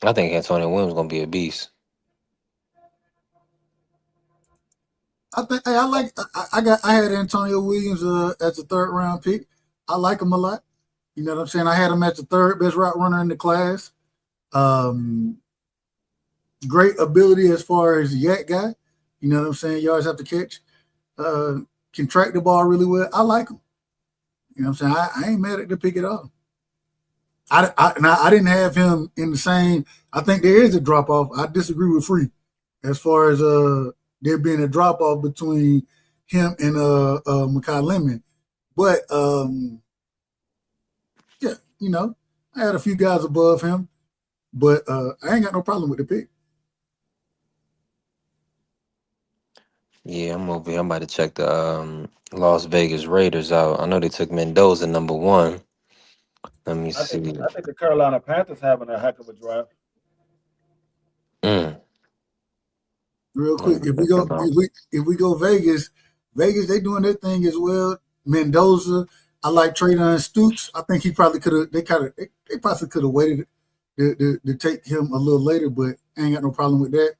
I think Antonio Williams gonna be a beast. I think hey, I like I had Antonio Williams as a third round pick. I like him a lot. You know what I'm saying? I had him as the third best route runner in the class. Um, Great ability as far as the yak guy. You know what I'm saying? Yards have to catch. Uh, can track the ball really well. I like him. You know what I'm saying? I ain't mad at the pick at all. Now I didn't have him in the same. I think there is a drop off. I disagree with Free as far as there being a drop off between him and Makai Lemon. But yeah, I had a few guys above him, but I ain't got no problem with the pick. Yeah, I'm over here. I'm about to check the Las Vegas Raiders out. I know they took Mendoza number 1. Let me I think see. I think the Carolina Panthers having a heck of a draft. Mm. Real Let quick, me check them out. if we go Vegas they doing their thing as well. Mendoza, I like Traydon Stoops. I think he probably could have. They probably could have waited to take him a little later, but I ain't got no problem with that.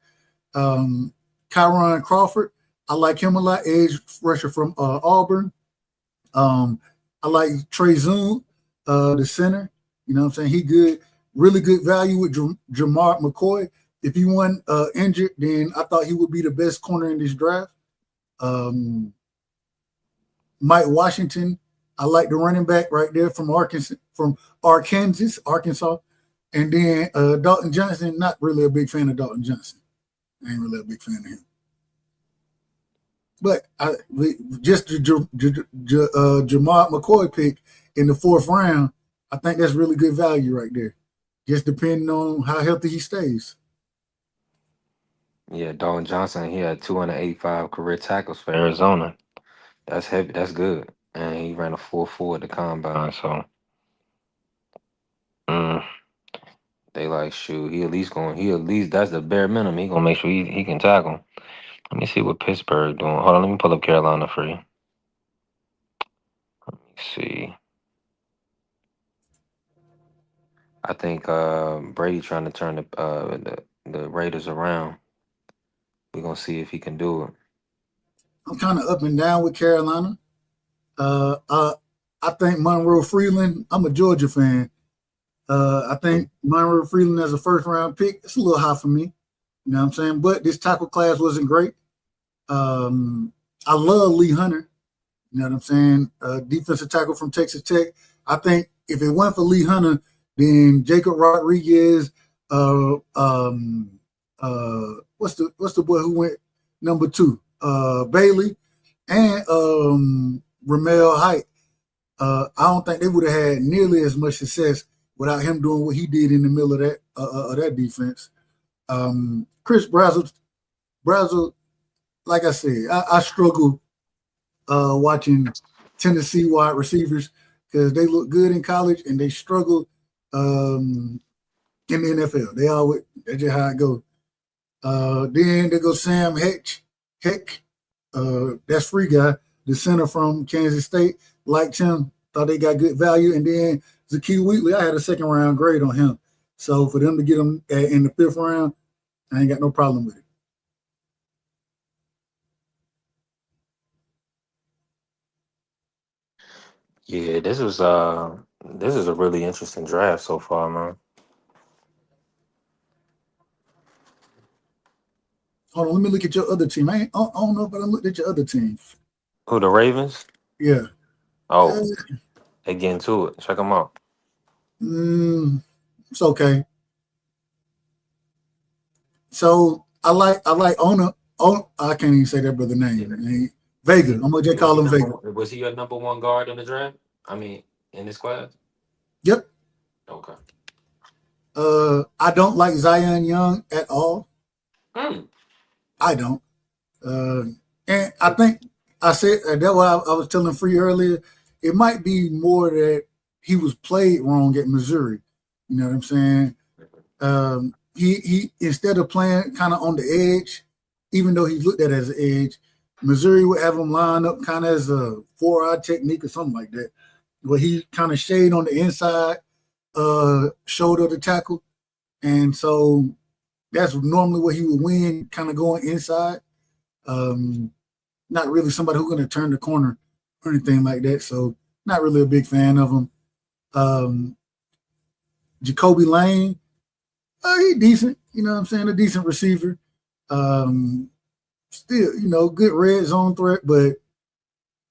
Kyron Crawford, I like him a lot. Edge rusher from Auburn. Um, I like Trey Zoom, the center. You know what I'm saying? He good, really good value with Jamar McCoy. If he wasn't injured, then I thought he would be the best corner in this draft. Um, Mike Washington, I like the running back right there Arkansas. And then Dalton Johnson, not really a big fan of Dalton Johnson. I ain't really a big fan of him. But just the Jamar McCoy pick in the fourth round, I think that's really good value right there. Just depending on how healthy he stays. Yeah, Dalton Johnson. He had 285 career tackles for Arizona. That's heavy. That's good. And he ran a 4.4 at the combine. So mm, They like shoot. He at least that's the bare minimum. He gonna make sure he can tackle. Let me see what Pittsburgh doing. Hold on, let me pull up Carolina for you. Let me see. I think Brady trying to turn the Raiders around. We're gonna see if he can do it. I'm kind of up and down with Carolina. Uh, uh, I think Monroe Freeland. I'm a Georgia fan. I think Monroe Freeland as a first round pick, it's a little high for me. You know what I'm saying? But this tackle class wasn't great. I love Lee Hunter. You know what I'm saying? Defensive tackle from Texas Tech. I think if it went for Lee Hunter, then Jacob Rodriguez, what's the boy who went number 2? Bailey and Ramel Height. I don't think they would have had nearly as much success without him doing what he did in the middle of that defense. Chris Brazzell, like I said, I struggle watching Tennessee wide receivers because they look good in college and they struggle in the NFL. That's just how it goes. Then they go Sam Heck, that's free guy, the center from Kansas State. Liked him, thought they got good value. And then Zakee Wheatley, I had a second round grade on him. So for them to get him in the 5th round, I ain't got no problem with it. Yeah, this is a really interesting draft so far, man. Hold on, let me look at your other team. I don't know if I looked at your other team. Who, the Ravens? Yeah. Oh, they getting to it. Check them out. It's okay. So I like Ona. Oh, I can't even say that brother name. Vega. I'm gonna just call him Vega. Was he your number 1 guard in the draft? I mean, in this class? Yep. Okay. I don't like Zion Young at all. Mm. I don't. And I think I said that what I was telling Free earlier. It might be more that he was played wrong at Missouri. You know what I'm saying? He instead of playing kind of on the edge, even though he looked at it as an edge, Missouri would have him line up kind of as a 4-eye technique or something like that, where he kind of shade on the inside shoulder of the tackle. And so that's normally what he would win, kind of going inside. Not really somebody who's going to turn the corner or anything like that. So not really a big fan of him. Jacoby Lane, he decent. You know what I'm saying? A decent receiver. Still, good red zone threat, but,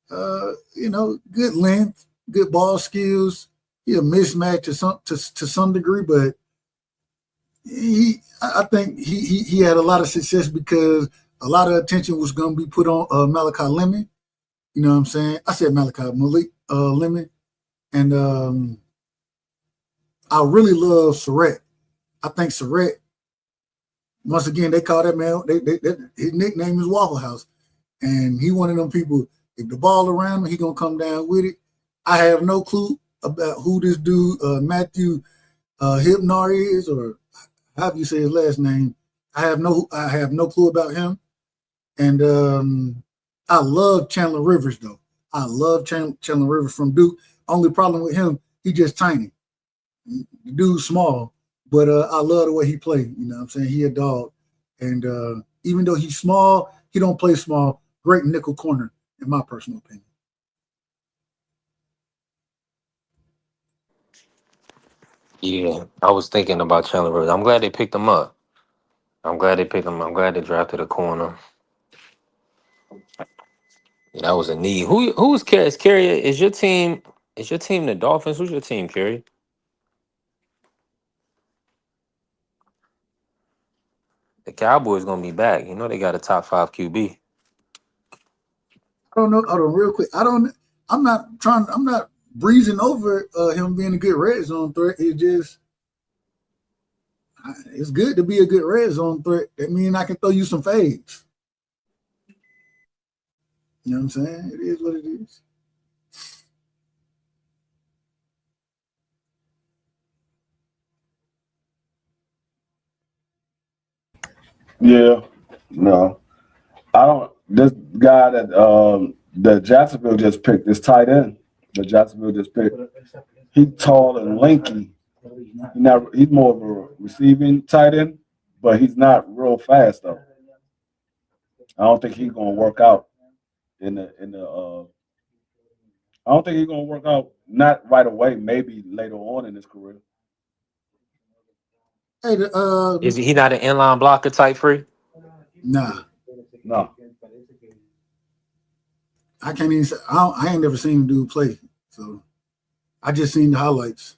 good length, good ball skills. He a mismatch to some degree, but I think he had a lot of success because a lot of attention was going to be put on Malachi Lemon. You know what I'm saying? I said Malik Lemon. And I really love Surratt. I think Surratt, once again, they call that man, his nickname is Waffle House. And he one of them people, if the ball around him, he going to come down with it. I have no clue about who this dude, Matthew Hibnar is, or how do you say his last name? I have no clue about him. And I love Chandler Rivers, though. I love Chandler Rivers from Duke. Only problem with him, he just tiny. The dude's small, but I love the way he played. You know what I'm saying? He a dog. And even though he's small, he don't play small. Great nickel corner, in my personal opinion. Yeah, I was thinking about Chandler Rivers. I'm glad they picked him up. I'm glad they picked him. I'm glad they drafted a corner. Yeah, that was a need. Who's Carrie? Carrie, is your team? Is your team the Dolphins? Who's your team, Carrie? The Cowboys gonna be back. You know they got a top 5 QB. I don't know. Hold on, real quick. I'm not breezing over him being a good red zone threat. It's good to be a good red zone threat. That means I can throw you some fades. You know what I'm saying? It is what it is. Yeah, no, I don't. This guy that Jacksonville just picked, this tight end. The Jacksonville just picked. He's tall and lanky. He's more of a receiving tight end, but he's not real fast though. I don't think he's gonna work out in the. I don't think he's gonna work out not right away. Maybe later on in his career. Hey, Is he not an inline blocker type free? nah, No. I can't even say. I ain't never seen him do play, so I just seen the highlights.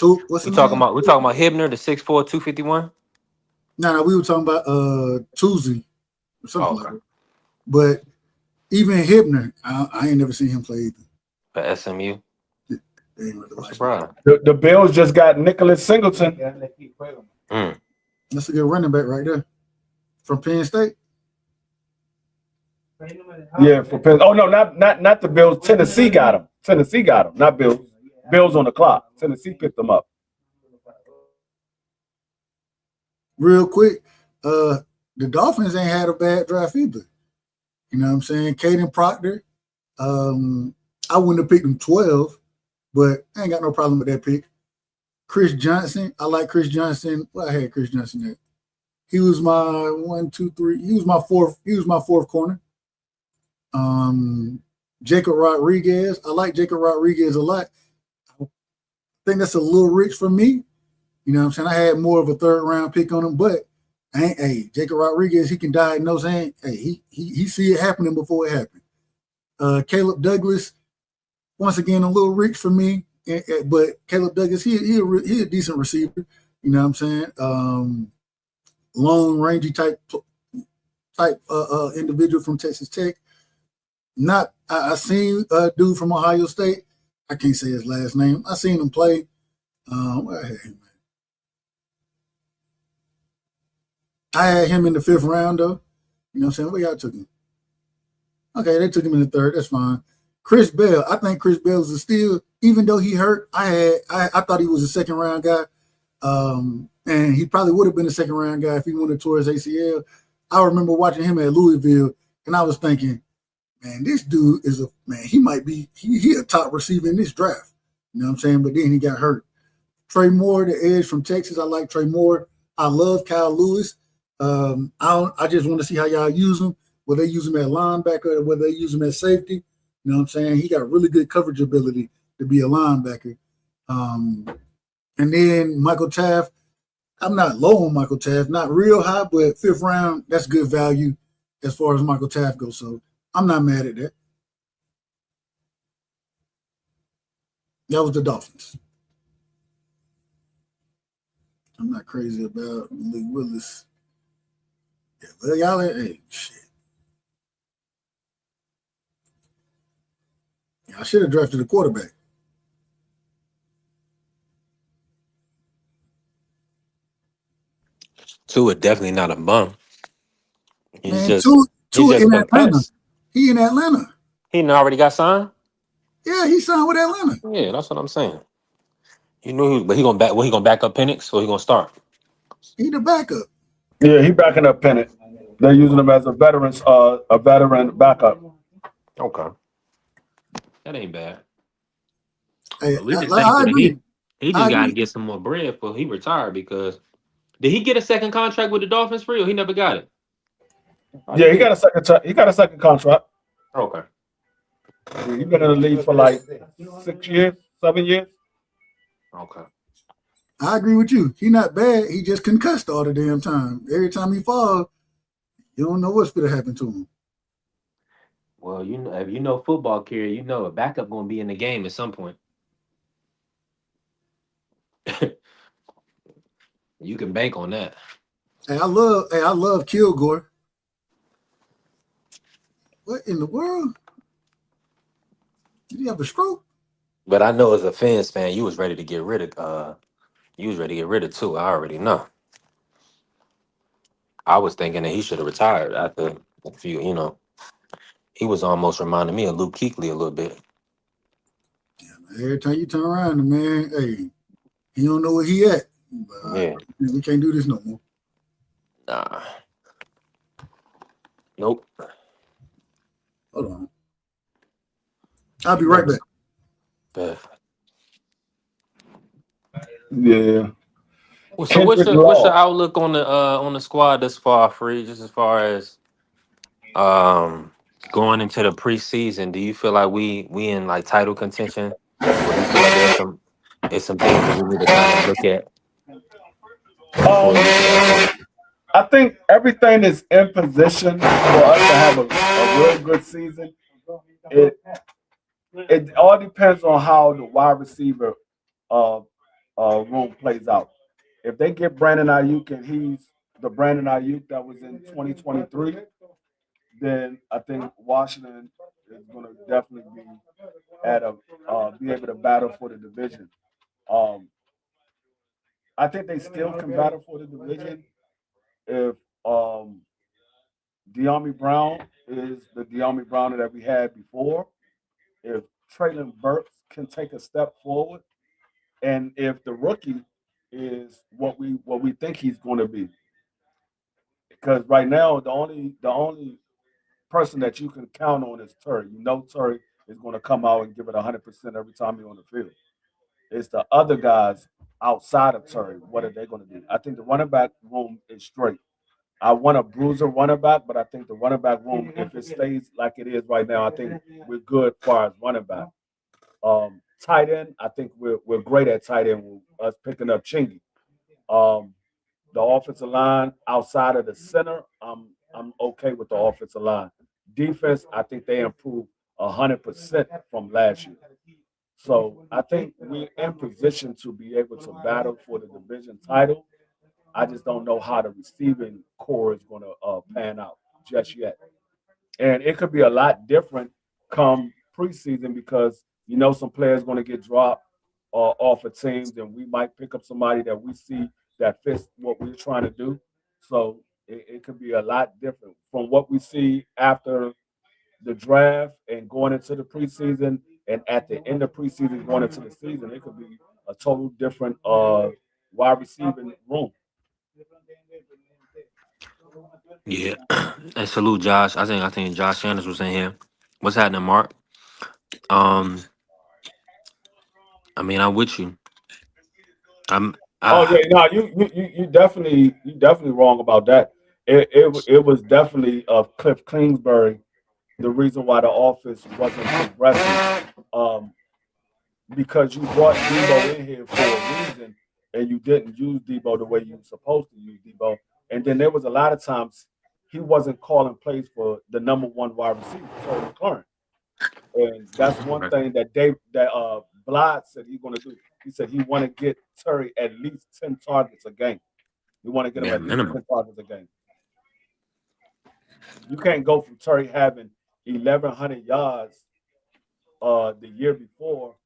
What's We the talking name? about Hibner, the 6'4", 251? Nah, we were talking about Tuesday or something like Okay. that. But even Hibner, I ain't never seen him play either. For SMU. They ain't really I'm like him. surprised. The Bills just got Nicholas Singleton. Mm. That's a good running back right there from Penn State. Yeah, for Penn. Oh no, not the Bills. Tennessee got him. Tennessee got him. Not Bills. Bills on the clock. Tennessee picked them up. Real quick, the Dolphins ain't had a bad draft either. You know what I'm saying? Caden Proctor. I wouldn't have picked him 12, but I ain't got no problem with that pick. Chris Johnson. I like Chris Johnson. Well, I had Chris Johnson there. He was my 1, 2, 3. He was my fourth corner. Jacob Rodriguez. I like Jacob Rodriguez a lot. I think that's a little rich for me. You know what I'm saying? I had more of a third round pick on him, but Jacob Rodriguez, he can diagnose, he see it happening before it happened. Caleb Douglas, once again, a little rich for me, but Caleb Douglas, he a decent receiver. You know what I'm saying? Long rangy type individual from Texas Tech. I seen a dude from Ohio State. I can't say his last name. I seen him play. Where I had him. I had him in the 5th round, though. You know what I'm saying? Where y'all took him? Okay, they took him in the 3rd. That's fine. Chris Bell. I think Chris Bell is a steal. Even though he hurt, I thought he was a 2nd round guy. And he probably would have been a 2nd round guy if he went towards ACL. I remember watching him at Louisville, and I was thinking, man, this dude is he might be he a top receiver in this draft. You know what I'm saying? But then he got hurt. Trey Moore, the edge from Texas. I like Trey Moore. I love Kyle Lewis. I just want to see how y'all use him. Whether they use him at linebacker or whether they use him at safety. You know what I'm saying? He got really good coverage ability to be a linebacker. And then Michael Taft. I'm not low on Michael Taft, not real high, but 5th round, that's good value as far as Michael Taft goes. So I'm not mad at that. That was the Dolphins. I'm not crazy about Lee Willis. Yeah, but y'all, shit. Yeah, I should have drafted a quarterback. Tua definitely not a bum. He's Man, just Tua in Atlanta. compressed. He in Atlanta. He already got signed? Yeah, he signed with Atlanta. Yeah, that's what I'm saying. You knew but he gonna back he gonna back up Penix or he gonna start? He the backup. Yeah, he backing up Pennant. They're using him as a veteran backup. Okay. That ain't bad. Hey, We just I thankful that agree. he just got to get some more bread before he retired because did he get a second contract with the Dolphins for real? He never got it. Yeah, he got a second contract. Okay. He's been in the league for like 6 years, 7 years. Okay. I agree with you. He not bad. He just concussed all the damn time. Every time he falls, you don't know what's going to happen to him. Well, you know, if you know football career, you know a backup going to be in the game at some point. You can bank on that. Hey, I love Kilgore. What in the world? Did he have a stroke? But I know as a Fins fan, you was ready to get rid of Tua. I already know. I was thinking that he should have retired after a few, he was almost reminding me of Luke Kuechly a little bit. Yeah, every time you turn around, man, hey, he don't know where he at. Yeah. We can't do this no more. Nah. Nope. Hold on. I'll He be right never. back. But, Yeah. so Kendrick what's your Law. outlook on the squad thus far, Free? Just as far as um going into the preseason, do you feel like we in like title contention, or do you feel like there's some things that we need to kind of look at before we get to that point? I think everything is in position for us to have a real good season. It it all depends on how the wide receiver uh, room plays out. If they get Brandon Ayuk and he's the Brandon Ayuk that was in 2023, then I think Washington is going to definitely be able to battle for the division. Um, I think they still can battle for the division if De'Ami Brown is the De'Ami Brown that we had before. If Traylon Burks can take a step forward, and if the rookie is what we think he's going to be, because right now the only person that you can count on is Terry. You know Terry is going to come out and give it 100% every time he's on the field. It's the other guys outside of Terry. What are they going to do? I think the running back room is straight. I want a bruiser running back, but I think the running back room, if it stays like it is right now, I think we're good as far as running back. Tight end, I think we're great at tight end. Us picking up Chingy. Um, the offensive line outside of the center, I'm okay with the offensive line. Defense, I think they improved 100% from last year. So I think we're in position to be able to battle for the division title. I just don't know how the receiving core is going to pan out just yet. And it could be a lot different come preseason because some players going to get dropped off of teams, and we might pick up somebody that we see that fits what we're trying to do. So it could be a lot different from what we see after the draft and going into the preseason, and at the end of preseason going into the season. It could be a total different wide receiving room. Yeah. And salute Josh. I think Josh Sanders was in here. What's happening, Mark? Um, I mean, I'm with you. I'm Oh uh yeah, no, you definitely wrong about that. It was definitely Cliff Kingsbury the reason why the office wasn't progressing. Because you brought Debo in here for a reason, and you didn't use Debo the way you were supposed to use Debo. And then there was a lot of times he wasn't calling plays for the number one wide receiver, Terry McLaurin. And that's one thing that Blythe said he's going to do. He said he want to get Terry at least 10 targets a game. We want to get him yeah, at least minimum. 10 targets a game. You can't go from Terry having 1,100 yards the year before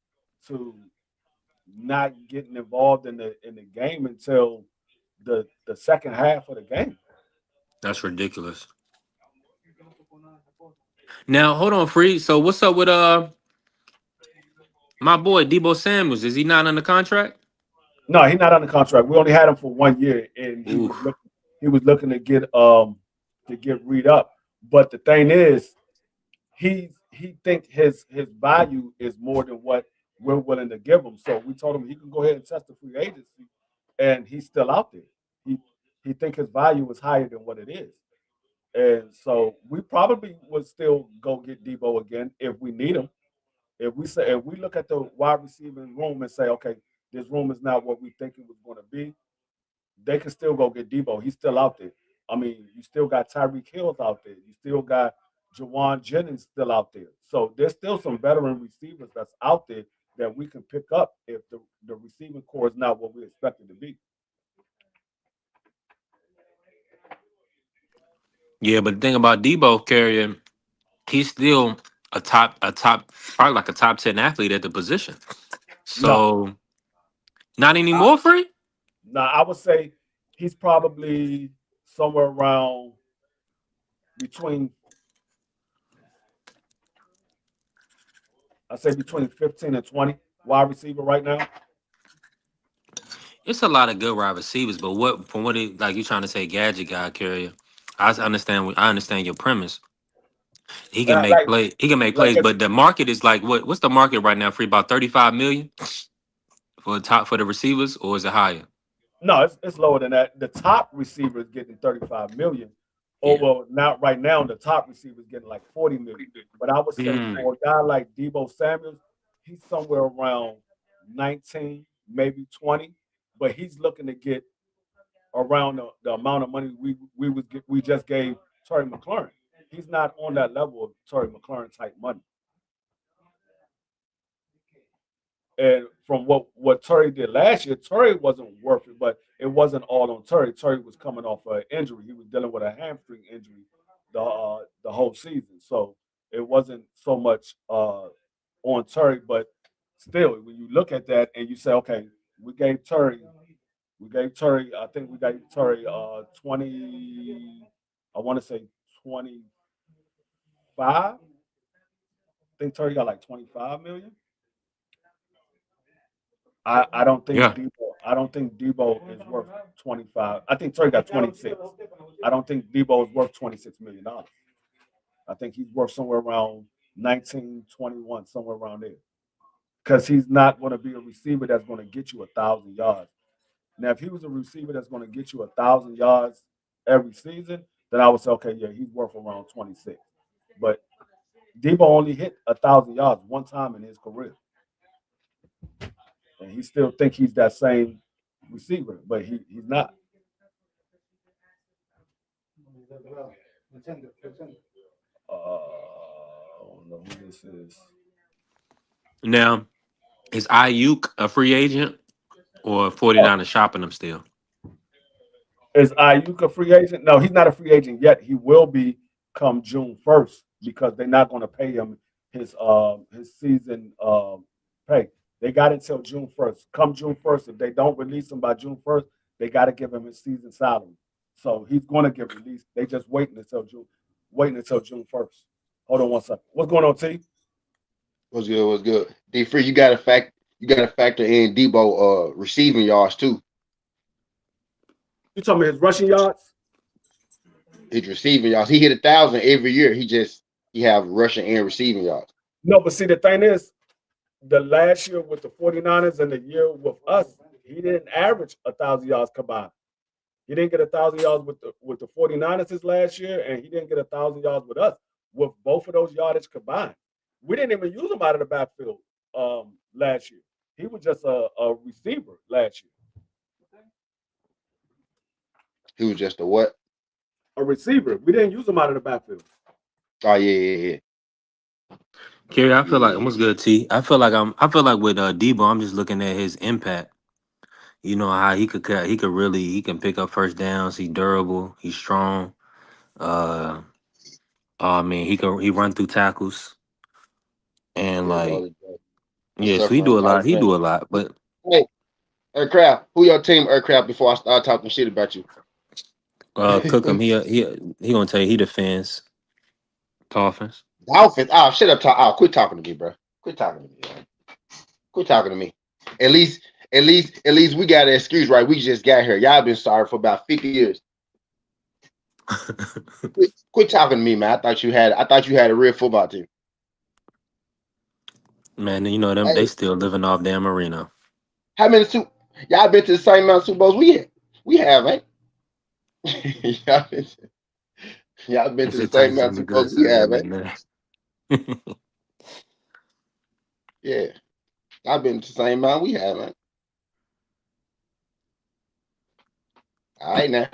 to not getting involved in the game until the second half of the game. That's ridiculous. Now, hold on, Free. So what's up with my boy Debo Samuels? Is he not under contract? No, he's not under contract. We only had him for 1 year, and he Ooh, was looking to get read up. But the thing is, he think his value is more than what we're willing to give him. So we told him he can go ahead and test the free agency, and he's still out there. He he think his value is higher than what it is, and so we probably would still go get Debo again if we need him. If we look at the wide receiving room and say, okay, this room is not what we think it was going to be, they can still go get Debo. He's still out there. I mean, you still got Tyreek Hill out there. You still got Jawan Jennings still out there. So there's still some veteran receivers that's out there that we can pick up if the receiving core is not what we expect it to be. yeah. But the thing about Debo carrier, he's still a top, probably like a top 10 athlete at the position. No, So not I, anymore, Free. no, I would say he's probably somewhere around between I say between 15 and 20 wide receiver right now. It's a lot of good wide receivers, but what from what it like you trying to say gadget guy carrier. I understand your premise. He can make Like play. He can make like plays, but the market is like what's the market right now for about 35 million for the receivers, or is it higher? no, it's lower than that. The top receiver is getting 35 million. Oh Yeah. well, now right now the top receiver is getting like 40 million. But I would say Mm. for a guy like Debo Samuels, he's somewhere around 19, maybe 20. But he's looking to get around the amount of money we just gave Terry McLaurin. He's not on that level of Terry McLaurin type money. And from what Terry did last year, Terry wasn't worth it, but it wasn't all on Terry. Terry was coming off an injury. He was dealing with a hamstring injury the whole season, so it wasn't so much on Terry. But still, when you look at that and you say, okay, we gave Terry, I think we gave Terry 20. I want to say 25. I think Terry got like 25 million. I don't think Yeah. Debo. I don't think Debo is worth 25. I think Trey got 26. I don't think Debo is worth $26 million. I think he's worth somewhere around 19, 21, somewhere around there. Because he's not going to be a receiver that's going to get you 1,000 yards. Now, if he was a receiver that's going to get you 1,000 yards every season, then I would say, okay, yeah, he's worth around 26. But Debo only hit 1,000 yards one time in his career, and he still think he's that same receiver, but he's not. I don't know who this is. Now, is Ayuk a free agent or Oh, 49 is shopping him still? is Ayuk a free agent? No, he's not a free agent yet. He will be come June 1st because they're not going to pay him his season pay. They got until June 1st. Come June 1st, if they don't release him by June 1st, they got to give him his season salary. So he's going to get released. They just waiting until June 1st. Hold on one second. What's going on, T? What's good? What's good? D free, you gotta factor in Debo receiving yards too. You talking about his rushing yards? His receiving yards. He hit 1,000 every year. He have rushing and receiving yards. No, but see, the thing is, the last year with the 49ers and the year with us, he didn't average 1,000 yards combined. He didn't get 1,000 yards with the 49ers his last year, and he didn't get 1,000 yards with us with both of those yardage combined. We didn't even use him out of the backfield last year. He was just a receiver last year. He was just a what? A receiver. We didn't use him out of the backfield. Oh yeah. Kerry, I feel like what's Yeah. good, T. I feel like with Debo, I'm just looking at his impact. You know how he can pick up first downs. He's durable. He's strong. Uh, I mean, he run through tackles and Yeah, like I yeah. So suffer from He migraine. do a lot. But Hey, Aircraft, who your team Aircraft before I start talking shit about you? Cookham, he gonna tell you he defends Dolphins. Dolphins. Oh, shut up, quit talking to me, bro. Quit talking to me. Man. Quit talking to me. At least, at least we got an excuse, right? We just got here. Y'all been sorry for about 50 years. Quit talking to me, man. I thought you had a real football team. Man, you know them. They Hey, still living off damn Marino. how many Super? Y'all been to the same amount of Super Bowls we have, ain't? y'all, been, y'all been It's to the a same Texas amount of and the Super good Bowls we side, have, but ain't? nah. Yeah, y'all been to the same amount we have, ain't? All right now.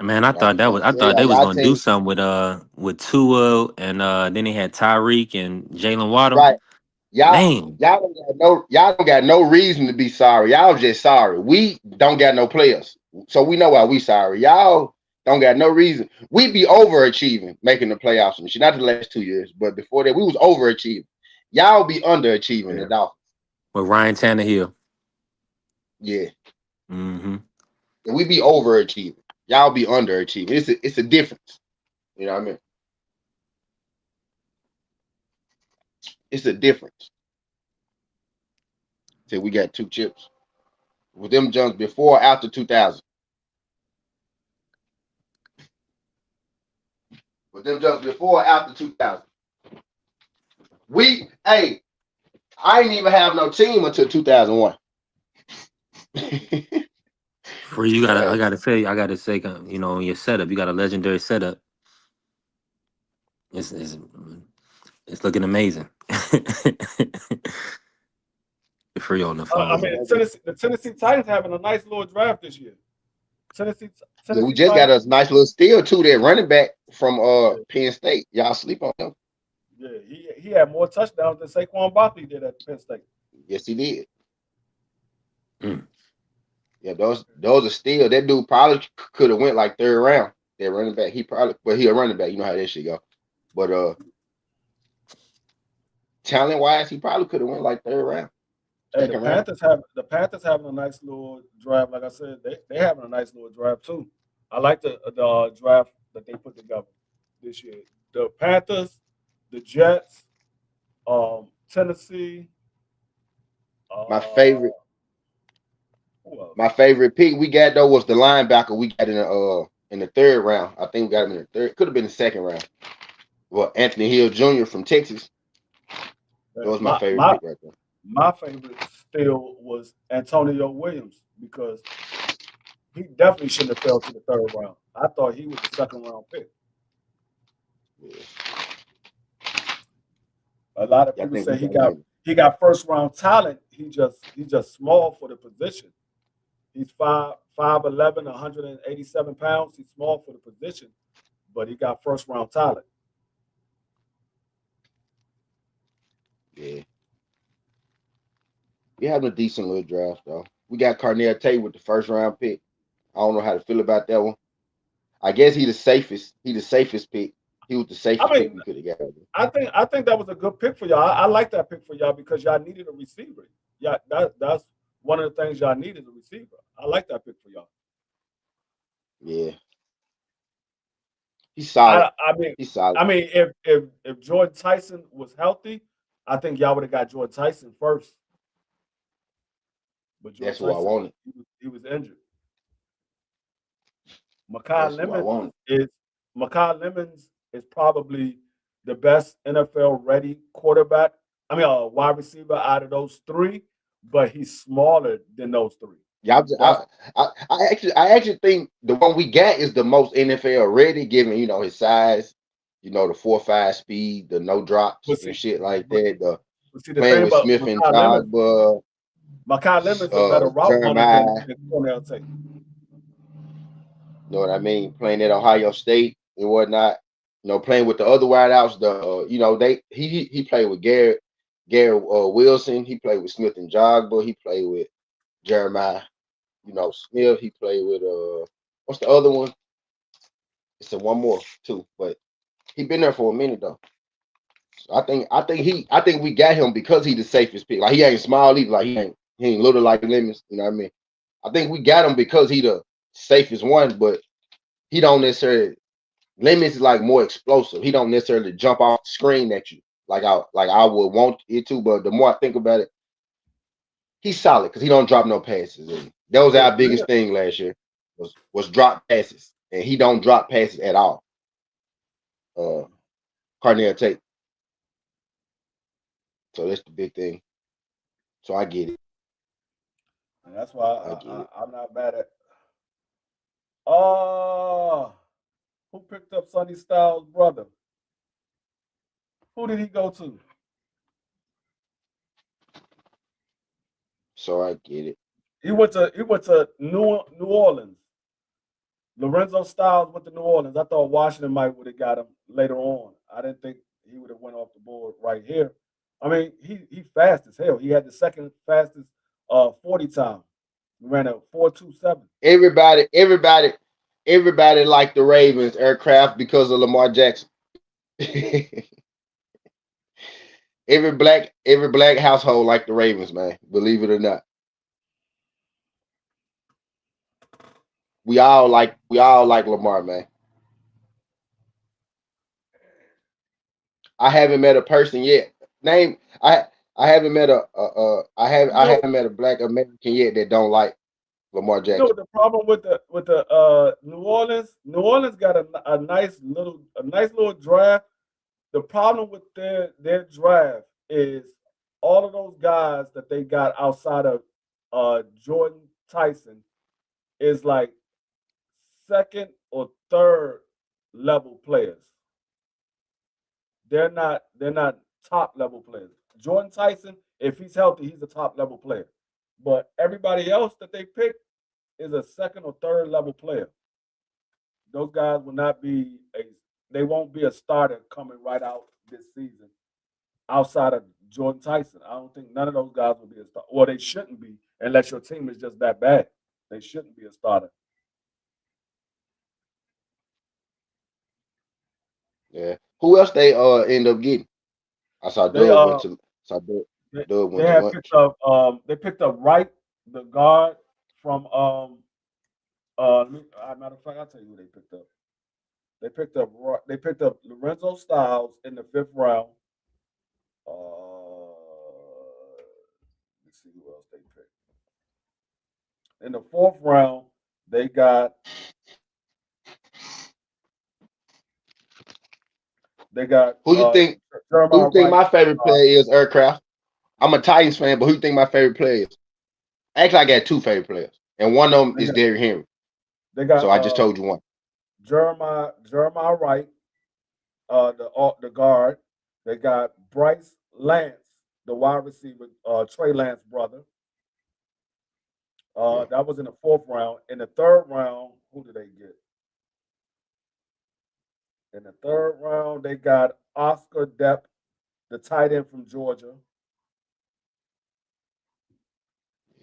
Man, Trying to I tell thought y'all, they was y'all gonna do team something with Tua and then they had Tyreek and Jalen Waddle. right. Y'all, Man, y'all don't got no reason to be sorry. Y'all just sorry. We don't got no players, so we know why we sorry. Y'all don't got no reason. We be overachieving, making the playoffs and shit. Not the last 2 years, but before that, we was overachieving. Y'all be underachieving the yeah, Dolphins. with Ryan Tannehill. Yeah, Mm-hmm. and we be overachieving. Y'all be underachieving. It's a difference. You know what I mean? It's a difference. So we got two chips. With them jumps before or after 2000? With them jumps before or after 2000? I didn't even have no team until 2001. For you, I gotta say, you know, your setup, you got a legendary setup. It's it's looking amazing. For you on the I phone. mean, the Tennessee Titans having a nice little draft this year. Tennessee Yeah, we Tennessee just got Titans. a nice little steal too. That running back from Yeah, Penn State. Y'all sleep on him? yeah, he had more touchdowns than Saquon Barkley did at Penn State. Yes, he did. Mm. Yeah, those are still. That dude probably could have went like third round. That running back, he a running back. You know how that shit go. But talent wise, he probably could have went like third round, Hey, second round. The Panthers having a nice little draft. Like I said, they having a nice little draft too. I like the draft that they put together this year. The Panthers, the Jets, Tennessee. My Uh, favorite, who else? my favorite pick we got though was the linebacker we got in the third round. I think we got him in the third. Could have been the second round. Well, Anthony Hill Jr. from Texas. That was my My favorite my pick right there. my favorite still was Antonio Williams because he definitely shouldn't have fell to the third round. I thought he was a second round pick. Yeah. A lot of Yeah, I people think we say got him. he got first round talent. He's just small for the position. He's 5'11", 187 pounds. He's small for the position, but he got first round talent. Yeah. We having a decent little draft though. We got Carnell Tate with the first round pick. I don't know how to feel about that one. I guess he the safest. He the safest pick. He was the I safest pick mean, we could have got. I think that was a good pick for y'all. I like that pick for y'all because y'all needed a receiver. Yeah, that's one of the things y'all needed a receiver. I like that pick for y'all. Yeah. He's solid. I mean, He's solid. if Jordan Tyson was healthy, I think y'all would have got Jordan Tyson first. But Jordan That's who I Tyson, wanted. he was injured. That's who I wanted. Makai Lemons is probably the best NFL ready quarterback. I mean, a wide receiver out of those three, but he's smaller than those three. Yeah, That's I actually think the one we got is the most NFL ready, given his size, the 4.5 speed, the no drops but and see, shit like but, that. The but see the playing thing with about Smith and Jogba, Makai Lemons a better route runner Jeremiah. than Cornell Tate. You know what I mean? Playing at Ohio State and whatnot. Playing with the other wideouts. He played with Garrett Wilson. He played with Smith and Jogba. He played with Jeremiah. Smith. He played with what's the other one? It's a one more too, but he been there for a minute though. So I think we got him because he the safest pick. Like he ain't small either. Like he ain't little like Lemons. You know what I mean? I think we got him because he the safest one, but he don't necessarily. Lemons is like more explosive. He don't necessarily jump off the screen at you like I would want it to. But the more I think about it, he's solid because he don't drop no passes. And that was Yeah, our biggest thing last year was drop passes, and he don't drop passes at all. Carnell Tate. So that's the big thing. So I get it. and that's why I get it. I'm not mad at. Oh, who picked up Sonny Styles' brother? Who did he go to? So I get it. He went to New Orleans. Lorenzo Styles went to New Orleans. I thought Washington might would have got him later on. I didn't think he would have went off the board right here. I mean, he fast as hell. He had the second fastest 40 time. He ran a 4.27. Everybody liked the Ravens aircraft because of Lamar Jackson. every black household liked the Ravens, man. Believe it or not. We all like Lamar, man. I haven't met a person yet. I haven't met I haven't met a black American yet that don't like Lamar You know Jackson. what the problem with the New Orleans? New Orleans got a nice little draft. The problem with their draft is all of those guys that they got outside of Jordan Tyson is like second or third level players. They're not top level players. Jordan Tyson, if he's healthy, he's a top level player. But everybody else that they pick is a second or third level player. Those guys will not be a they won't be a starter coming right out this season outside of Jordan Tyson. I don't think none of those guys will be a starter. Well, they shouldn't be unless your team is just that bad. They shouldn't be a starter. Yeah. Who else they end up getting? I saw They Doug went to saw Doug, they, Doug they went to have picked lunch. up Wright, the guard from matter of fact, I'll tell you who they picked up. They picked up Lorenzo Styles in the fifth round. Let's see who else they picked. In the fourth round, they got they got Who you think who Jeremiah you think Wright. my favorite player is, Aircraft? I'm a Titans fan, but who you think my favorite player is? Actually, I got two favorite players, and one of them They is got Derrick Henry. they So got I just told you one. Jeremiah Wright, the guard. They got Bryce Lance, the wide receiver, Trey Lance brother. Yeah. That was in the fourth round. In the third round, who did they get? In the third round, they got Oscar Depp, the tight end from Georgia.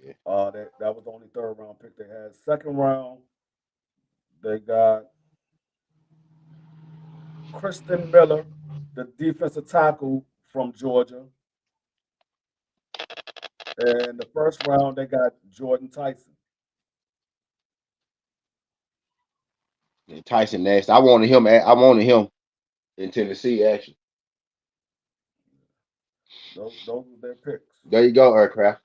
Yeah. That was the only third round pick they had. Second round, they got Kristen Miller, the defensive tackle from Georgia. And the first round, they got Jordan Tyson. And Tyson Nash. I wanted him. I wanted him in Tennessee. Actually, Those were their picks. there you go, Aircraft.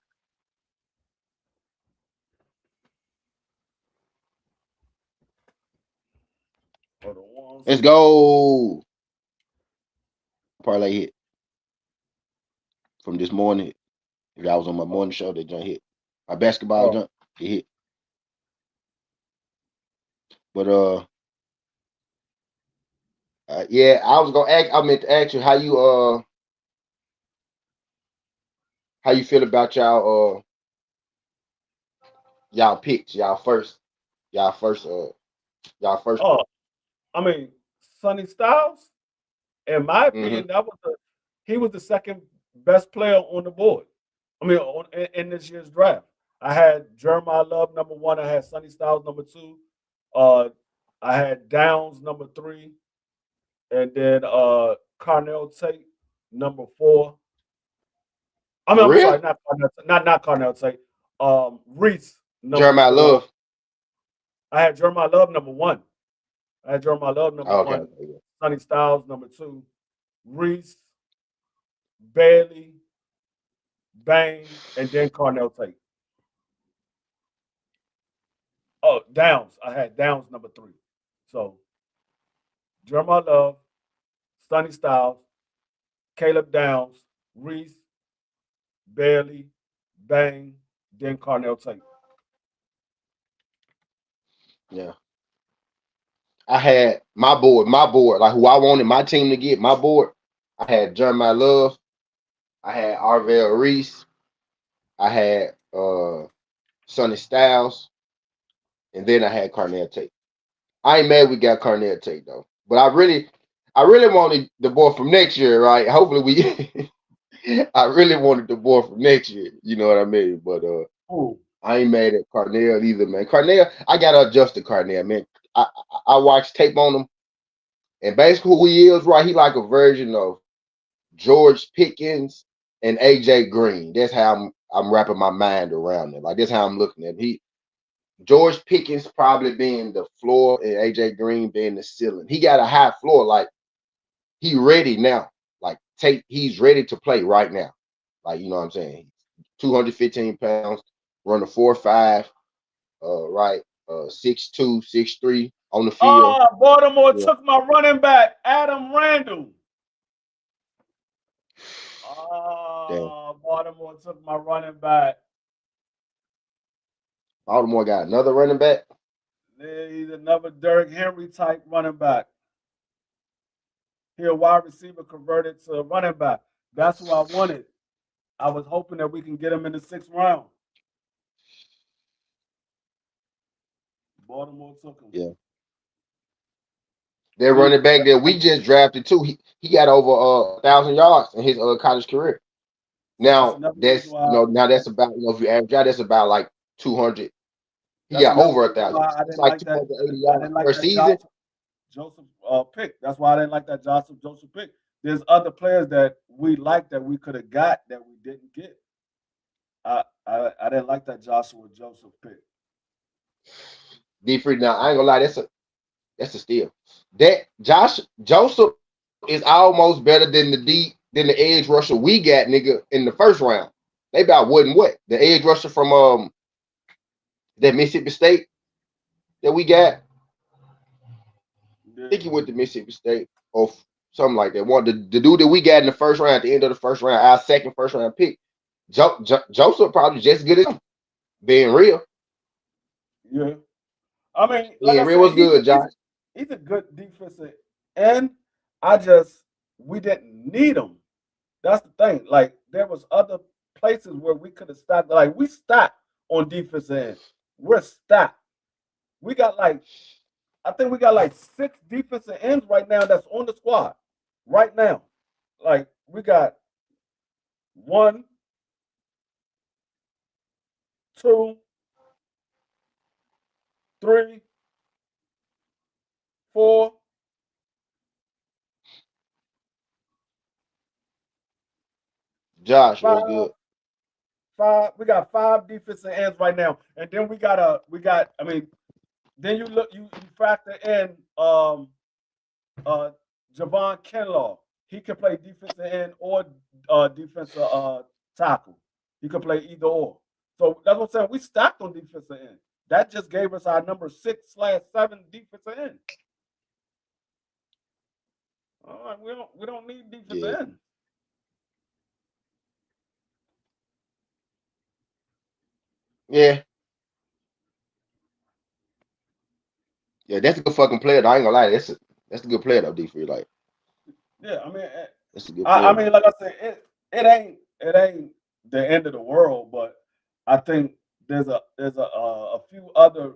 For the ones. Let's go. Parlay hit from this morning. If I was on my Oh, morning show, they jump hit. My basketball oh, jump, it hit. But yeah, I was gonna ask. I meant to ask you how you feel about y'all picks, y'all first oh. pick. I mean, Sonny Styles. In my Hmm. opinion, he was the second best player on the board. I mean, in this year's draft, I had Jeremiah Love number one. I had Sonny Styles number two. Uh, I had Downs number three, and then Carnell Tate number four. I mean, For I'm real? sorry, not Carnell Tate. Reese number Jeremiah four. Love. I had Jeremiah Love number one. I had Jeremiah Love number Oh, okay, one. okay, yeah. Sonny Styles number two. Reese, Bailey, Bang, and then Carnell Tate. Oh, Downs. I had Downs number three. So Jeremiah Love, Sonny Styles, Caleb Downs, Reese, Bailey, Bang, then Carnell Tate. Yeah. I had my board, like who I wanted my team to get, my board. I had Jeremiah Love, I had Arvell Reese, I had Sonny Styles, and then I had Carnell Tate. I ain't mad we got Carnell Tate though. But I really wanted the boy from next year, right? Hopefully we I really wanted the boy from next year, you know what I mean? But Ooh. I ain't mad at Carnell either, man. Carnell, I gotta adjust to Carnell, man. I watched tape on him, and basically who he is, right? He like a version of George Pickens and AJ Green. That's how I'm wrapping my mind around it. Like that's how I'm looking at him. George Pickens probably being the floor and AJ Green being the ceiling. He got a high floor, like he ready now. Like he's ready to play right now. Like you know what I'm saying. 215 pounds, run a 4.5. right, 6'2", 6'3" on the field. Oh, Baltimore Yeah. took my running back, Adam Randall. Oh, Baltimore took my running back. Baltimore got another running back. He's another Derrick Henry type running back. He a wide receiver converted to a running back. That's who I wanted. I was hoping that we can get him in the 6th round. Baltimore took him. Yeah. That running back that we just drafted too, he got over 1,000 yards in his college career. Now that's now that's about if you average out, that's about like 200. He got over 1,000. It's like 280 yards per season. Joseph pick. That's why I didn't like that Joseph pick. There's other players that we like that we could have got that we didn't get. I didn't like that Joshua Joseph pick. D3 now, I ain't gonna lie, that's a steal. That Joseph is almost better than the edge rusher we got, nigga, in the 1st round. They about what? The edge rusher from that Mississippi State that we got. I think he went to Mississippi State or something like that. One the dude that we got in the 1st round, at the end of the 1st round, our second 1st round pick. Joseph probably just as good as him, being real. Yeah. I mean, like real was good, Josh. He's a good defensive end. We didn't need him. That's the thing. Like, there was other places where we could have stopped. Like, we stopped on defensive end. We're stopped. I think we got like 6 defensive ends right now that's on the squad. Right now. Like, we got 1, 2, 3, 4. Josh was good. 5. We got 5 defensive ends right now, and then then you factor in Javon Kinlaw. He can play defensive end or defensive tackle. He can play either or. So that's what I'm saying. We stacked on defensive end. That just gave us our number 6/7 defensive end. All right, we don't need defensive end. Yeah. Yeah, that's a good fucking player. Though. I ain't gonna lie, that's a good player though, D3. Like, yeah, I mean, that's a good player. I mean, like I said, it ain't the end of the world, but I think there's a few other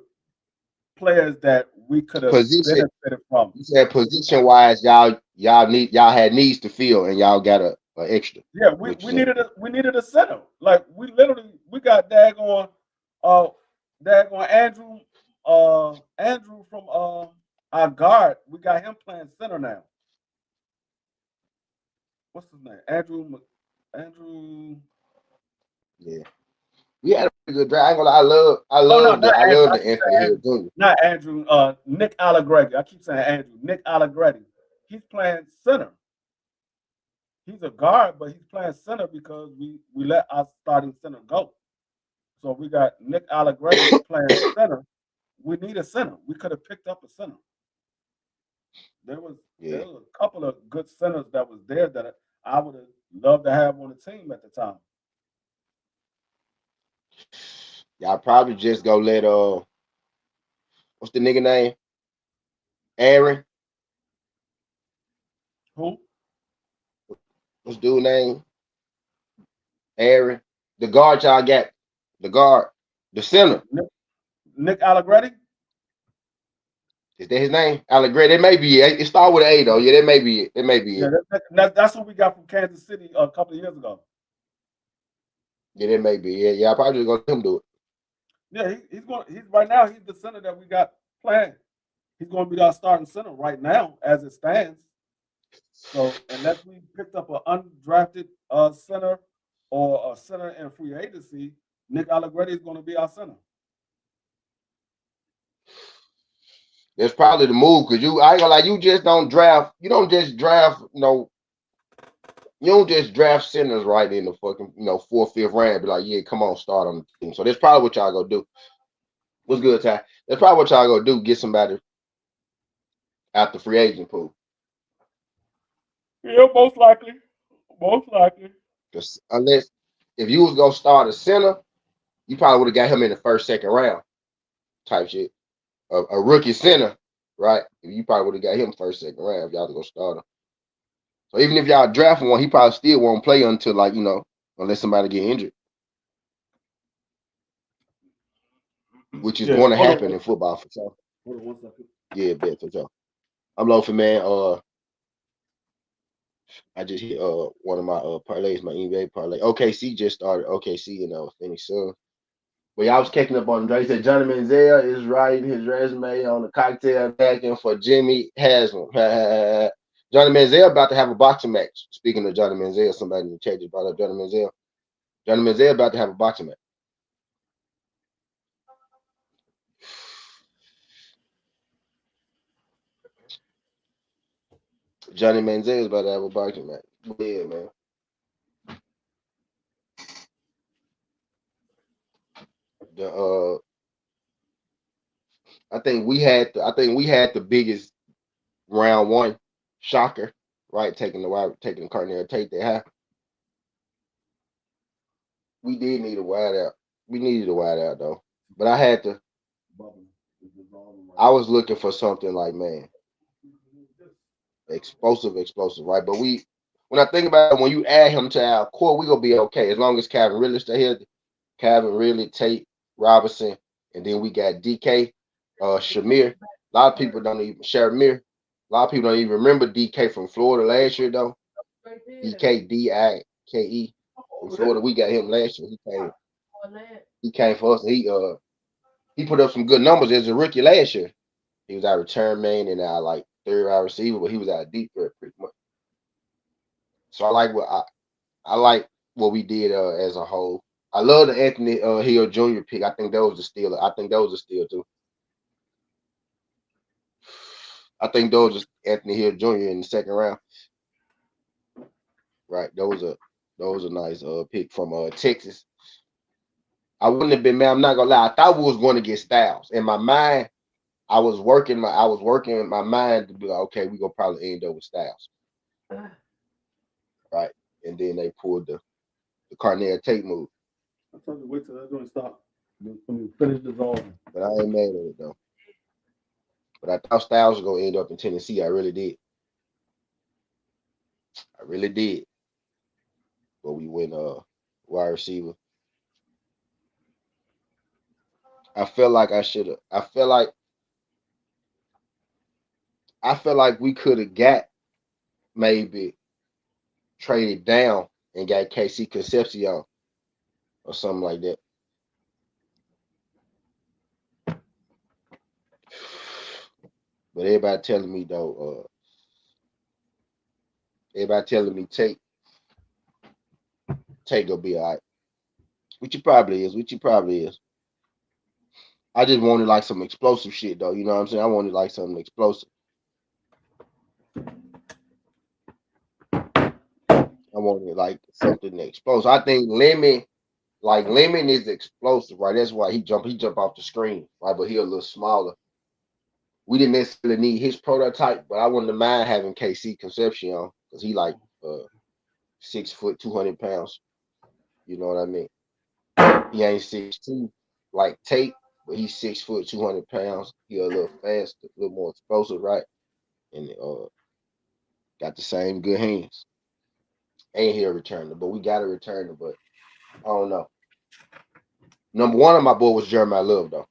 players that we could have benefited from. You said position wise, y'all had needs to fill, and y'all got a extra. Yeah, we needed a center. Like, we got daggone Andrew from our guard. We got him playing center now. What's his name? Andrew. Yeah. We had a good draft. I ain't gonna lie, I love the Anthony Hill Jr. Not Andrew, Nick Allegretti. I keep saying Andrew. Nick Allegretti. He's playing center. He's a guard, but he's playing center because we let our starting center go. So we got Nick Allegretti playing center. We need a center. We could have picked up a center. There was a couple of good centers that was there that I would have loved to have on the team at the time. Y'all probably just go let what's the nigga name? Aaron. Who? What's dude name? Aaron. The guard y'all got. The guard. The center. Nick Allegretti? Is that his name? Allegretti. It may be it. It started with an A though. Yeah, that may be it. That may be it. That's what we got from Kansas City a couple of years ago. Yeah, that may be it. Yeah, I probably just gonna let him do it. Yeah, he's right now, he's the center that we got playing. He's gonna be our starting center right now as it stands. So unless we picked up an undrafted center or a center in free agency, Nick Allegretti is gonna be our center. That's probably the move because I ain't gonna lie, you just don't draft. You don't just draft, you don't just draft centers right in the fucking 4th, 5th round. Be like, yeah, come on, start on the team. So that's probably what y'all gonna do. What's good, Ty? That's probably what y'all gonna do. Get somebody out the free agent pool. Yeah, most likely. Most likely. Because unless if you was gonna start a center, you probably would have got him in the first, second round type shit. A rookie center, right? You probably would have got him first, second round if y'all was gonna start him. So even if y'all draft one, he probably still won't play until like, unless somebody get injured. Which is Yes. going to Hold happen on. in football for sure. Hold on 1 second. Yeah, bet for sure. I'm loafing, man. I just hit one of my parlays, my NBA parlay. OKC just started. OKC and Phoenix Suns. But y'all was kicking up on Dre. Said Johnny Manziel is writing his resume on the cocktail napkin for Jimmy Haslam. Johnny Manziel about to have a boxing match. Speaking of Johnny Manziel, somebody in the chat just brought up Johnny Manziel. Johnny Manziel about to have a boxing match. Johnny Manziel is about to have a boxing match. Yeah, man. The I think we had the biggest round one shocker, right? Taking the Cardinal Tate they have. We did need a wide out. We needed a wide out though. But I was looking for something like, man, explosive, right? But when I think about it, when you add him to our core, we gonna be okay as long as Calvin really stay here. Calvin really, Tate, Robinson, and then we got DK, Shamir. A lot of people don't even Shamir. A lot of people don't even remember DK from Florida last year though. DKDIKE from Florida. We got him last year. He came for us. He put up some good numbers as a rookie last year. He was our return man and our like third round receiver, but he was our deep threat pretty much. So I like what we did as a whole. I love the Anthony Hill Jr. pick. I think that was a steal. I think that was a steal too. I think those was Anthony Hill Jr. in the second round. Right. Those are a nice pick from Texas. I wouldn't have been mad. I'm not gonna lie. I thought we was going to get Styles. In my mind, I was working my mind to be like, okay, we gonna probably end up with Styles. Right. And then they pulled the Cardinal Tate move. I told you wait till that's gonna stop. Finish dissolving. But I ain't mad at it though. But I thought Styles was gonna end up in Tennessee. I really did. But we went wide receiver. I felt like I should have. I felt like we could have got maybe traded down and got KC Concepcion or something like that. But everybody telling me though, Tate gonna be all right. Which he probably is. I just wanted like some explosive shit though. You know what I'm saying? I wanted like something explosive. I wanted like something explosive. I think Lemon is explosive, right? That's why he jump off the screen, right? But he a little smaller. We didn't necessarily need his prototype, but I wouldn't mind having KC Concepcion because he like 6 foot, 200 pounds. You know what I mean? He ain't 6'2" like Tate, but he's 6 foot, 200 pounds. He a little faster, a little more explosive, right? And got the same good hands. Ain't here returner, but we got a returner, but I don't know. Number one on my board was Jeremiah Love, though.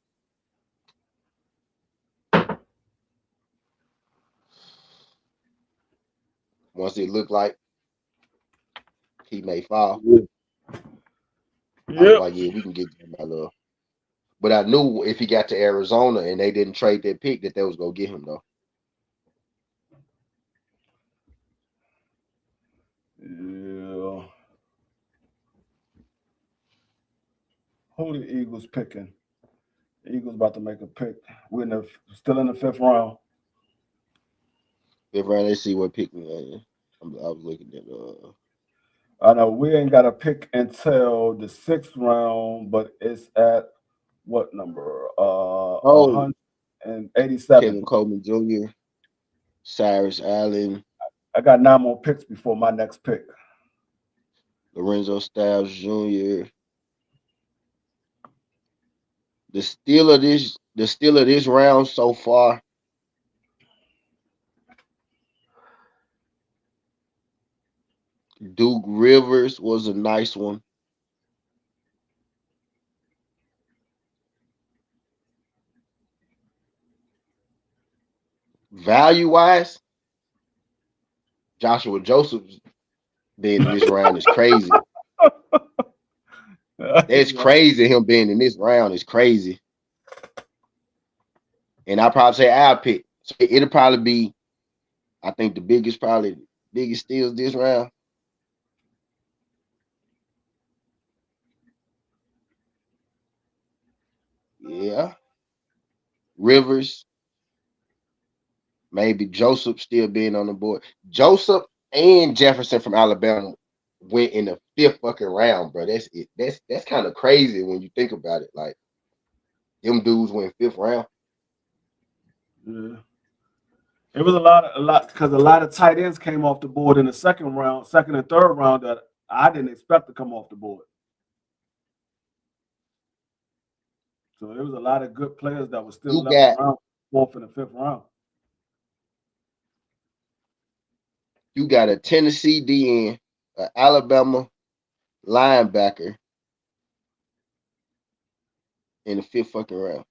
Once it looked like he may fall, I was like, yeah, we can get Jeremiah Love. But I knew if he got to Arizona and they didn't trade that pick, that they was gonna get him though. Yeah. Who the Eagles picking? The Eagles about to make a pick. We're still in the fifth round. Fifth round, let's see what pick we had. I was looking at I know we ain't got a pick until the sixth round, but it's at what number? Cole, 187. Kevin Coleman Jr., Cyrus Allen, I got 9 more picks before my next pick. Lorenzo Styles Jr. The steal of this round so far. Duke Rivers was a nice one. Value wise, Joshua Joseph being in this round is crazy. That's crazy. Him being in this round is crazy. And I'll probably say our pick. So it'll probably be, I think, the biggest steals this round. Yeah. Rivers. Maybe Joseph still being on the board. Joseph and Jefferson from Alabama went in the 5th fucking round, bro. That's it. That's kind of crazy when you think about it. Like, them dudes went 5th round. Yeah. It was a lot because a lot of tight ends came off the board in the second and 3rd round that I didn't expect to come off the board. So there was a lot of good players that were still left around 4th and the 5th round. You got a Tennessee DN, an Alabama linebacker in the 5th fucking round.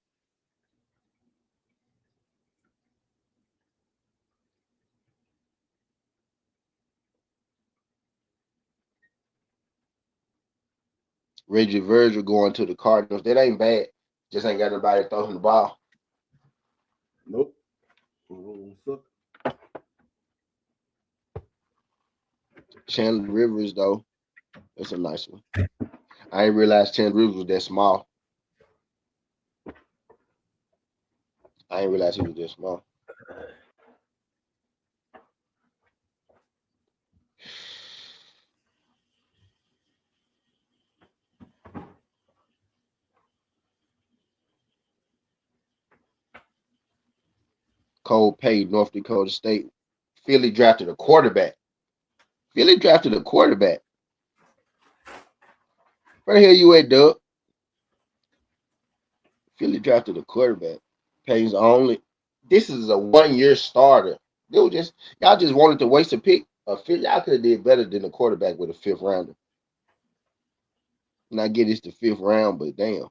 Reggie Virgil going to the Cardinals. That ain't bad. Just ain't got nobody to throw him the ball. Nope. Chandler Rivers, though, that's a nice one. I didn't realize Chandler Rivers was that small. I didn't realize he was that small. Cole Payne, North Dakota State. Philly drafted a quarterback. Where the hell you at, Doug? Philly drafted a quarterback. Payne's only. This is a 1-year starter. Y'all just wanted to waste a pick. Y'all could have did better than a quarterback with a 5th rounder. And I get it's the 5th round, but damn.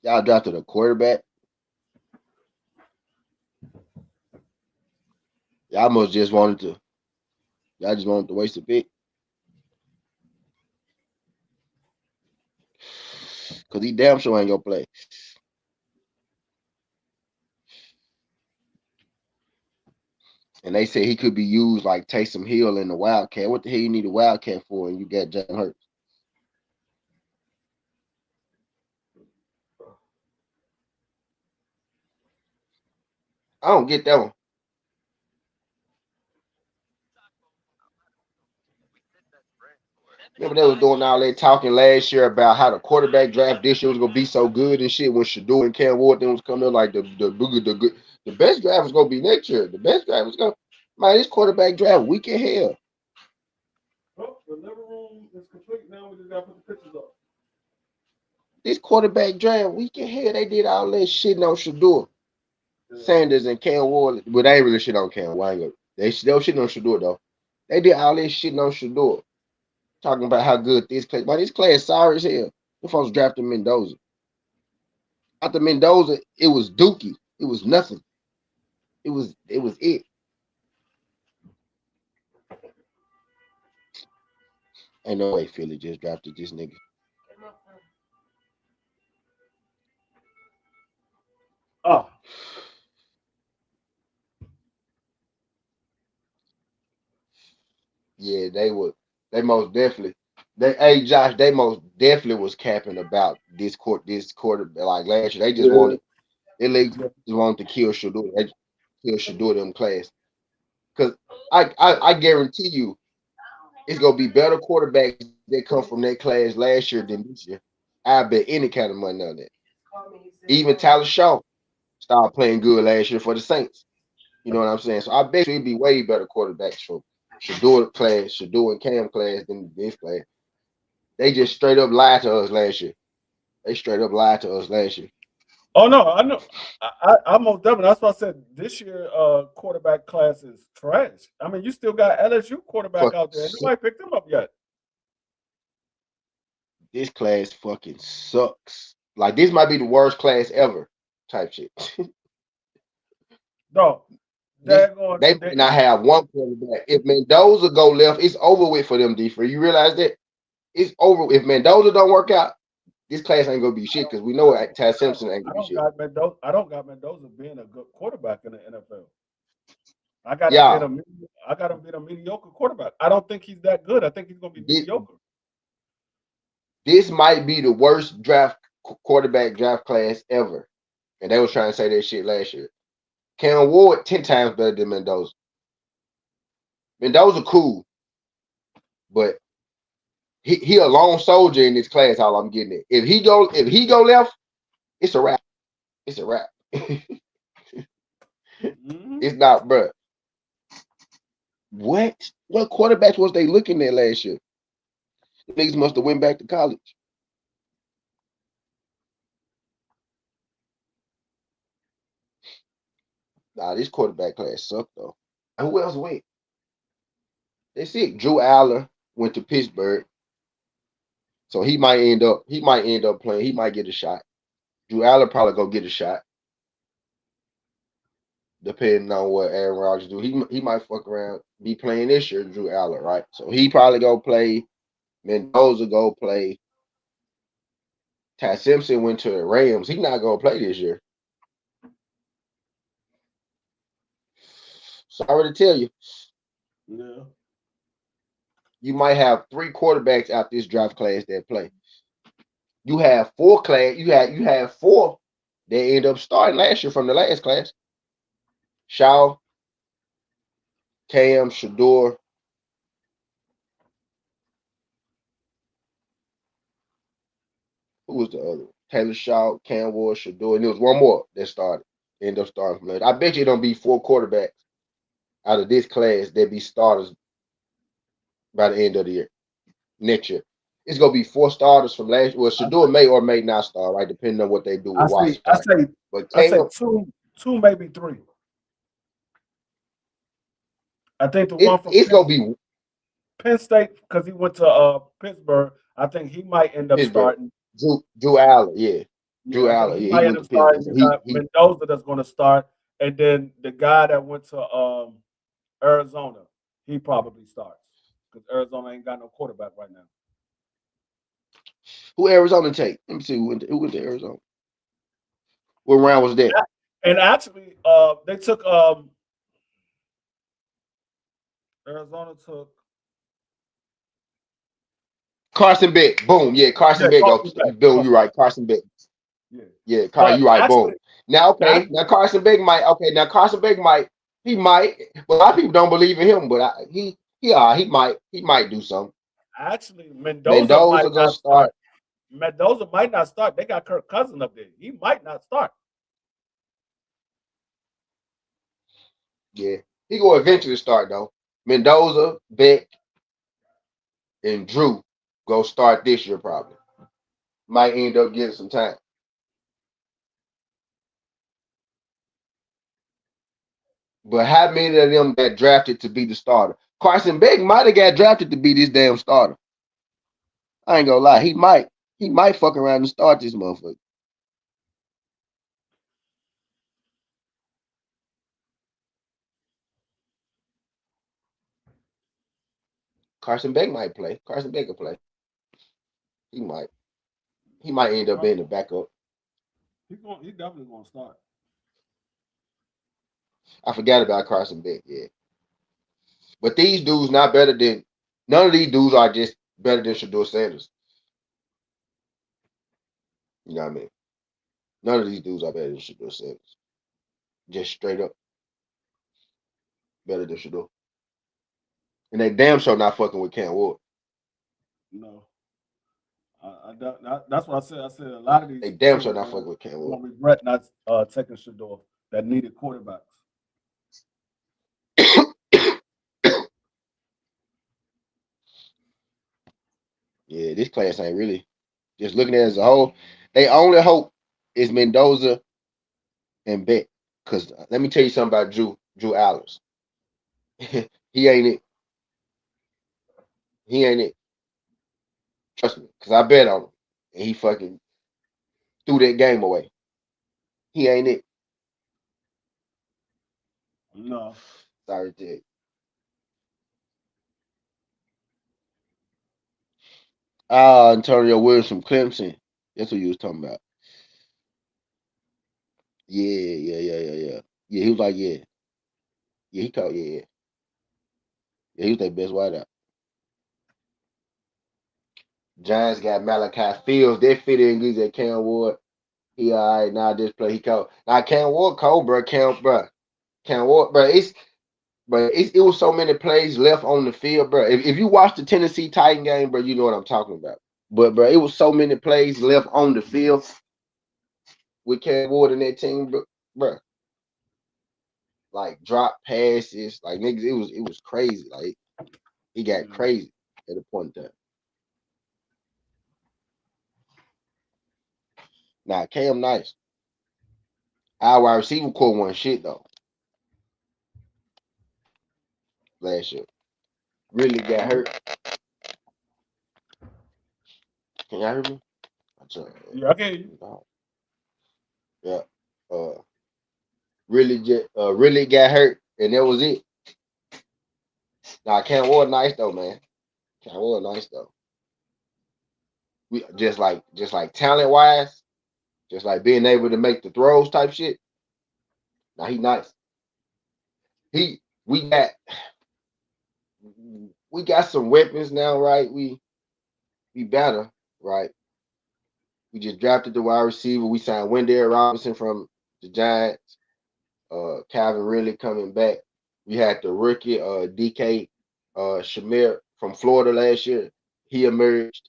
Y'all drafted a quarterback. Y'all just wanted to waste a pick. Because he damn sure ain't gonna play. And they say he could be used like Taysom Hill in the Wildcat. What the hell you need a Wildcat for? And you got Jalen Hurts. I don't get that one. Remember they was doing all that talking last year about how the quarterback draft this year was gonna be so good and shit when Shador and Cam Ward was coming up like the best draft was gonna be next year. The best draft was gonna this quarterback draft weak as hell. Oh, the living room is complete now. We just gotta put the pictures up. This quarterback draft weak as hell. They did all that shit on Shador. Sanders and Cam Ward, but they ain't really shit on Cam. They shit on Shador though. They did all this shit on Shador. Talking about how good this class sorry as hell. The folks drafted Mendoza. After Mendoza, it was Dookie. It was nothing. It was it. Ain't no way Philly just drafted this nigga. Oh. Yeah, they would. They most definitely. Josh, they most definitely was capping about this quarter like last year. They just wanted just wanted to kill Shador. They kill Shador them class. Because I guarantee you it's gonna be better quarterbacks that come from that class last year than this year. I bet any kind of money on that. Even Tyler Shaw started playing good last year for the Saints. You know what I'm saying? So I bet you it'd be way better quarterbacks from Shador class, Shador and Cam class than this class. They just straight up lied to us last year. They straight up lied to us last year. Oh no, I know. I'm most definitely. That's why I said this year quarterback class is trash. I mean, you still got LSU quarterback Fuck, out there. Nobody picked him up yet. this class fucking sucks. Like this might be the worst class ever. Type shit. No, This they're going. they might not have one quarterback. If Mendoza go left, it's over with for them. D for you realize that it's over. If Mendoza don't work out, this class ain't gonna be shit because we know Ty Simpson ain't I gonna be don't shit. got Mendoza. I don't got Mendoza being a good quarterback in the NFL. I got him being Yeah, a. I got him being a mediocre quarterback. I don't think he's that good. I think he's going to be this, mediocre. this might be the worst quarterback draft class ever. And they was trying to say that shit last year. Cam Ward 10 times better than Mendoza. Mendoza cool, but he a lone soldier in this class. All I'm getting it. If he go left, it's a wrap. It's a wrap. Mm-hmm. It's not, bro. What quarterbacks was they looking at last year? The niggas must have went back to college. Nah, this quarterback class sucked though. Who else went? They said Drew Aller went to Pittsburgh, so he might end up playing. He might get a shot. Drew Aller probably go get a shot, depending on what Aaron Rodgers do. He might fuck around, be playing this year. Drew Aller, right? So he probably go play. Mendoza go play. Ty Simpson went to the Rams. He not gonna play this year. Sorry to tell you. Yeah. You might have 3 quarterbacks out this draft class that play. You have 4 class. You have 4 that end up starting last year from the last class. Shaw, Cam, Shador. Who was the other? Taylor Shaw, Cam Ward, Shador, and there was one more that started. End up starting from last. I bet you it don't be 4 quarterbacks out of this class that be starters by the end of the year. Next year. It's gonna be 4 starters from last. Well, Shador may or may not start, right? Depending on what they do I with say. Watson. I Right? say. But I say Cam, two, maybe 3. I think the one from it's gonna be Penn State because he went to Pittsburgh. I think he might end up Pittsburgh. starting. Drew Aller, yeah. Yeah, Drew I think Aller, he yeah. He might end went up to Pittsburgh. starting. So You got he Mendoza that's going to start, and then the guy that went to Arizona, he probably starts because Arizona ain't got no quarterback right now. who Arizona take? Let me see who went to Arizona. What round was that? And actually, they took Arizona took Carson Beck. Boom. Yeah, Carson Beck go. Carson Beck. Boom, you're right. Carson Beck. Yeah, Yeah, but you right. Boom. actually, Now, okay. actually, Now Carson Beck might. Okay. Now Carson Beck might. He might. But a lot of people don't believe in him. But he might. He might do something. Mendoza might Mendoza gonna not start. start. Mendoza might not start. They got Kirk Cousins up there. He might not start. Yeah, he gonna eventually start though. Mendoza, Beck, and Drew go start this year probably. Might end up getting some time. But how many of them got drafted to be the starter? Carson Beck might have got drafted to be this damn starter. I ain't gonna lie, he might. He might fuck around and start this motherfucker. Carson Beck might play. Carson Beck will play. He might. He might end up being the backup. He's definitely gonna start. I forgot about Carson Beck, yeah. But these dudes not better than none of these dudes are just better than Shador Sanders. You know what I mean? None of these dudes are better than Shador Sanders. Just straight up better than Shador. And they damn sure not fucking with Cam Ward. No, That's what I said. I said a lot of They these damn sure teams not fucking with Cam Ward. gonna regret not taking Shador that needed quarterbacks. Yeah, this class ain't really just looking at it as a whole. They only hope is Mendoza and Beck. Cause let me tell you something about Drew Allers. He ain't it. He ain't it. Trust me, cause I bet on him. And he fucking threw that game away. He ain't it. No. Sorry, Ted. Antonio Williams from Clemson. That's what you was talking about. Yeah. Yeah, he was like, yeah. Yeah, he called, yeah. Yeah, he was their best wideout. Giants got Malachi Fields. They fit in good at Cam Ward. He all right now. This play he called. Now Cam Ward cold, bro. Cam Ward, bro. It was so many plays left on the field, bro. If you watch the Tennessee Titan game, bro, you know what I'm talking about. But bro, it was so many plays left on the field with Cam Ward and that team, bro. Like drop passes, like niggas, it was crazy. Like he got crazy at a point in time. Now Cam nice. Our wide receiver core one shit though. Last year. Really got hurt. Can y'all hear me? Yeah, I can. Yeah. Really got hurt, and that was it. Now Cam Ward nice though, man. Cam Ward nice though. We just like talent wise, just like being able to make the throws type shit. Now he nice. He we got some weapons now, right? We better, right? We just drafted the wide receiver. We signed Wendell Robinson from the Giants. Calvin Ridley coming back. We had the rookie DK Shamir from Florida last year. He emerged.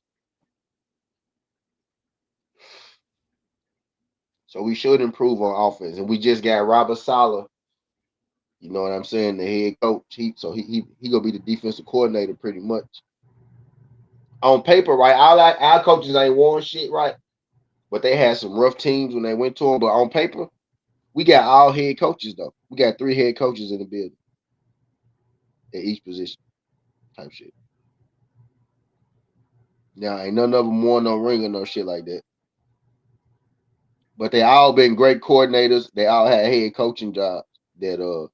So we should improve on offense. And we just got Robert Saleh. You know what I'm saying? The head coach. He gonna be the defensive coordinator pretty much. On paper, right? Our coaches ain't won shit, right? But they had some rough teams when they went to them. But on paper, we got all head coaches though. We got 3 head coaches in the building at each position type shit. Now ain't none of them won no ring or no shit like that. But they all been great coordinators. They all had head coaching jobs that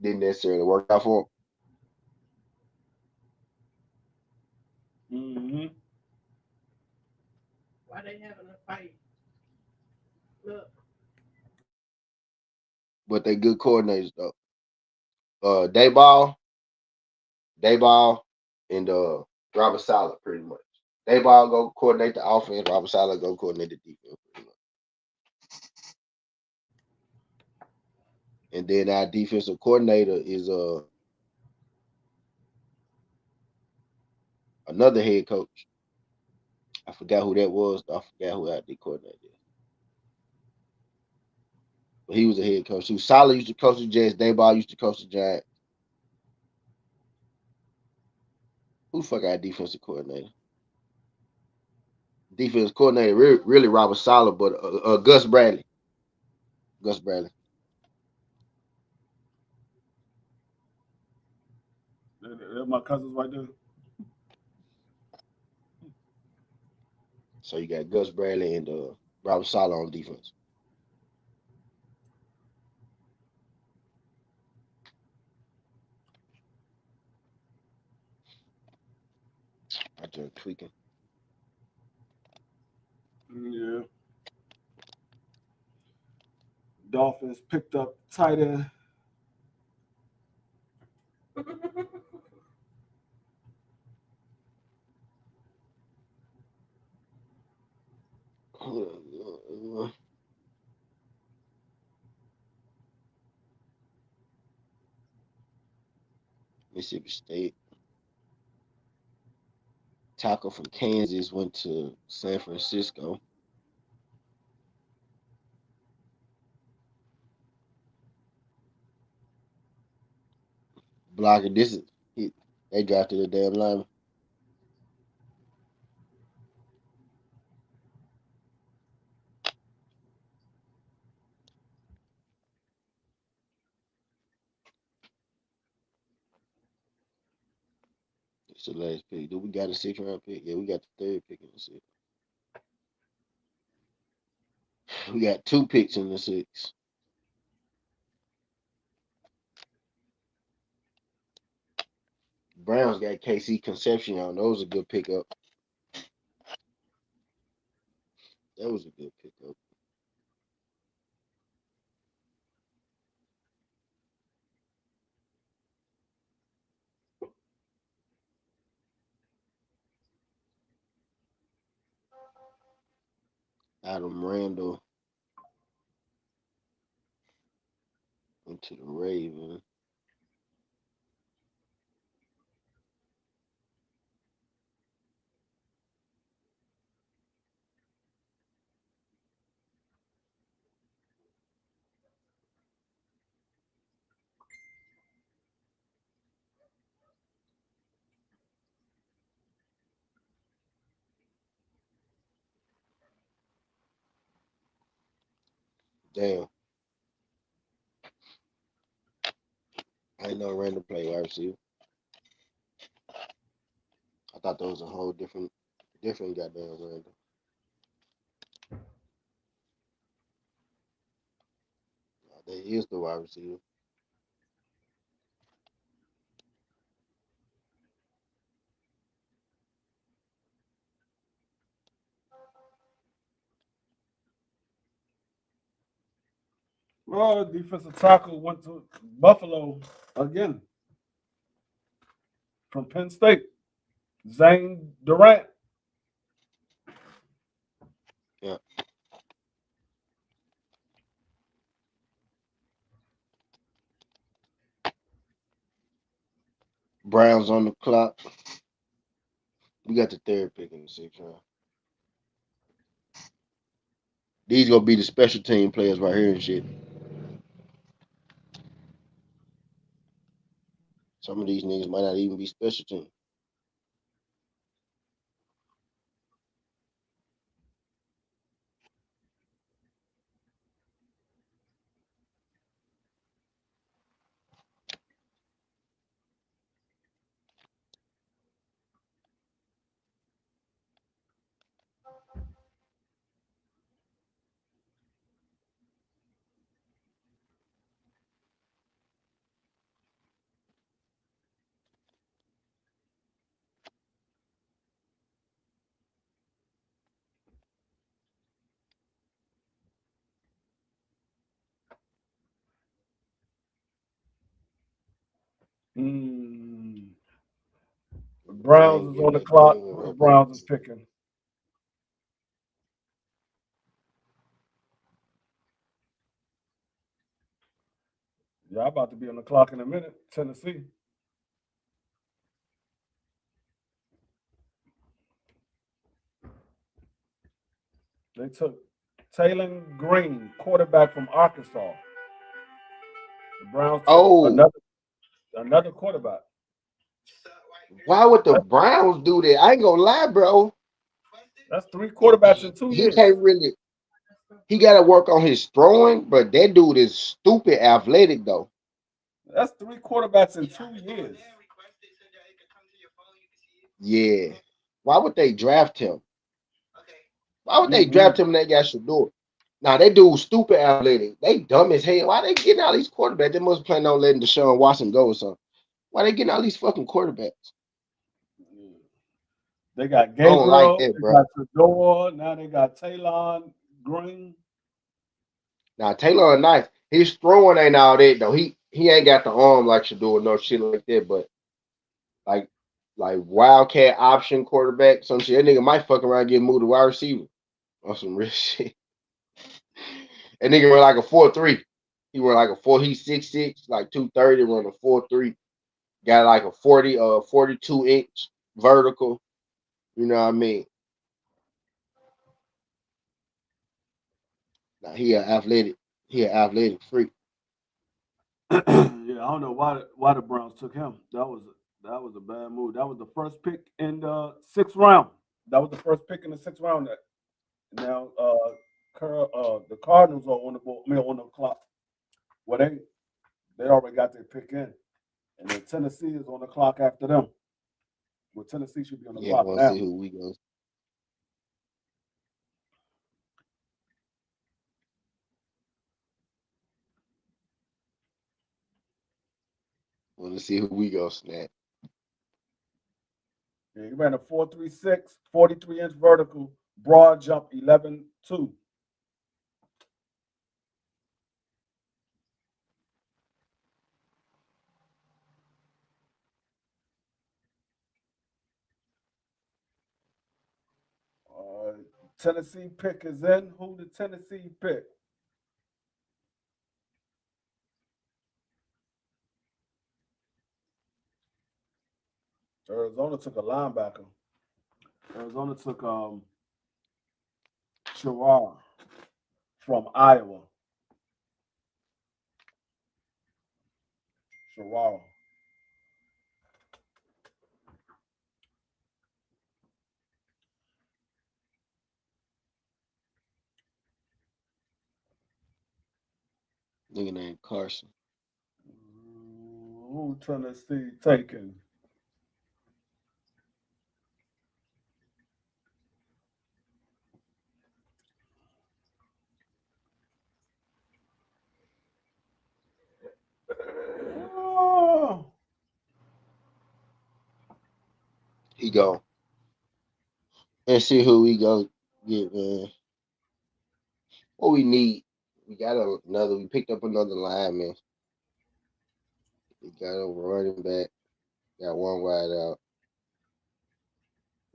didn't necessarily work out for them. Mm-hmm. Why they having a fight? Look. But they good coordinators though. Dayball, and Robert Saleh pretty much. Dayball go coordinate the offense. Robert Saleh go coordinate the defense pretty much. And then our defensive coordinator is another head coach. I forgot who that was. I forgot who our D coordinator is. But he was a head coach. Saleh used to coach the Jets. Dayball used to coach the Giants. Who the fuck our defensive coordinator? Defense coordinator really Robert Saleh, but Gus Bradley. Gus Bradley. They're my cousins right there. So you got Gus Bradley and Robert Saleh on defense. I just tweaking. Yeah. Dolphins picked up tight end. Mississippi State. Taco from Kansas went to San Francisco. Blocker, this is they drafted a damn lineman. It's the last pick. Do we got a 6th-round pick? Yeah, we got the 3rd pick in the 6th. We got 2 picks in the 6th. Browns got KC Concepcion. That was a good pickup. That was a good pickup. Adam Randall went to the Ravens. Damn. I didn't know Randall played wide receiver. I thought that was a whole different goddamn Randall. That is the wide receiver. Well, defensive tackle went to Buffalo again from Penn State. Zane Durant. Yeah. Browns on the clock. We got the 3rd pick in the 6th round. These gonna be the special team players right here and shit. Some of these niggas might not even be special team. The Browns is on the clock. The Browns is picking. Yeah, I'm about to be on the clock in a minute. Tennessee. They took Taylor Green, quarterback from Arkansas. The Browns took another quarterback. Why would the Browns do that? I ain't gonna lie, bro. That's 3 quarterbacks in 2 years. He can't really. He got to work on his throwing, but that dude is stupid athletic though. That's 3 quarterbacks in 2 years. Yeah. Why would they draft him? Why would they draft him? That guy should do it. Now they do stupid athletic. They dumb as hell. Why they getting all these quarterbacks? They must plan on letting Deshaun Watson go or something. Why they getting all these fucking quarterbacks? They got Gabriel. I don't like that, bro. Got Shador. Now they got Taylor Green. Now Taylor nice. His throwing ain't all that though. He ain't got the arm like Shador, no shit like that. But like wildcat option quarterback, some shit. That nigga might fuck around and get moved to wide receiver on some real shit. That nigga run like a 4.3. He run like a 4. He's 6'6", like 230. Run a 4.3. Got like a 42 inch vertical. You know what I mean? Now he an athletic freak. Yeah, I don't know why the Browns took him. That was a bad move. That was the first pick in the sixth round. That was the first pick in the sixth round. Now, the Cardinals are on the board, I mean, on the clock. Well, they already got their pick in, and then Tennessee is on the clock after them. Well, Tennessee should be on the Yeah, clock we'll now. see who we go. We'll see who we go snap. Yeah, he ran a 4.36, 43-inch vertical, broad jump 11.2. Uh, Tennessee pick is in. Who did Tennessee pick? Arizona took a linebacker. Arizona took Sherrar from Iowa. Sherrar. Nigga named Carson. Who Tennessee taking? Oh, He go. And see who we go get, man. What we need. We got another. We picked up another lineman. We got a running back. Got one wide out.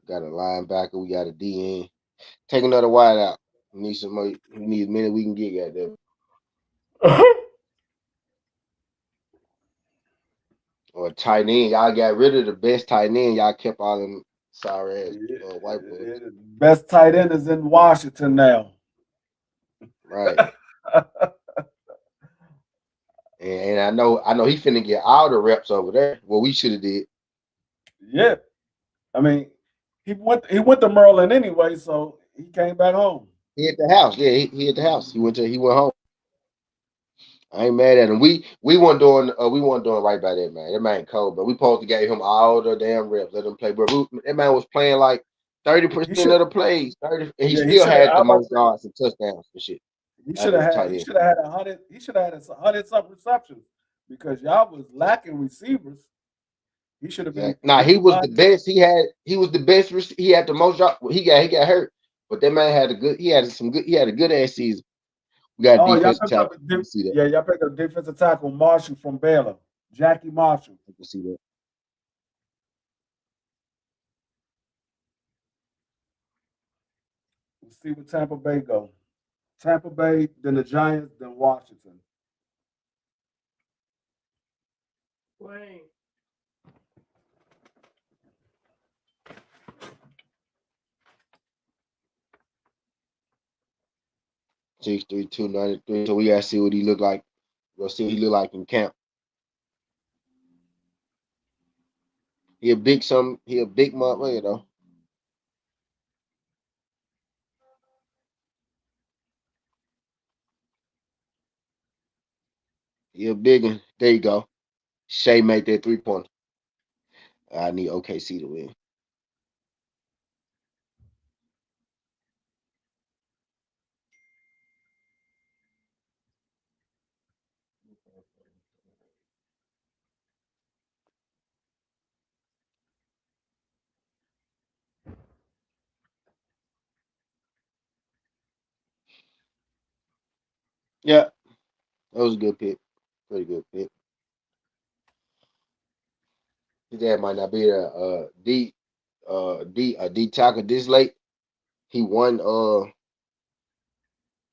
We got a linebacker. We got a DN. Take another wide out. We need some more. We need as many we can get. Goddamn. Or tight end. Y'all got rid of the best tight end. Y'all kept all them sorry ass white boys. Best tight end is in Washington now. Right. And I know he finna get all the reps over there. What we should have did. Yeah, I mean, he went to Maryland anyway, so he came back home. He at the house. Yeah, he at the house. He went home. I ain't mad at him. We weren't doing right by that man. That man cold, but we supposed to gave him all the damn reps, let him play. But that man was playing like 30% of the plays. 30, and he Yeah, he still should have. had I the was about to most say yards and touchdowns and shit. he Out should of have the had. tight He end. should have had 100. He should have had 100 some receptions because y'all was lacking receivers. He should have been Exactly. Nah, he getting was by. the best. He was the best. He had the most yards. He got hurt, but that man had a good. He had a good ass season. We got Oh, y'all defensive picked up tackle. You can see that. yeah, y'all picked up defensive tackle Marshall from Baylor, Jackie Marshall. You can see that. Let's see where Tampa Bay go. Tampa Bay, then the Giants, then Washington. Wayne. 6'3", 293. So we gotta see what he look like. We'll see what he look like in camp. He a big motherfucker though. He a big one. There you go. Shea made that 3-pointer. I need OKC to win. Yeah, that was a good pick. Pretty good pick. His dad might not be a D tackle this late. He won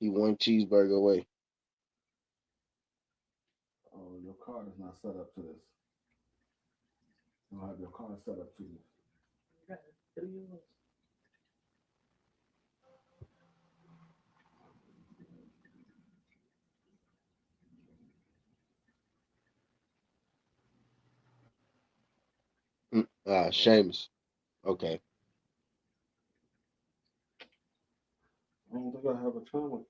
cheeseburger away. Oh, your card is not set up to this. You don't have your card set up to this. You got to do yours. Seamus. Okay. I don't think I have a time.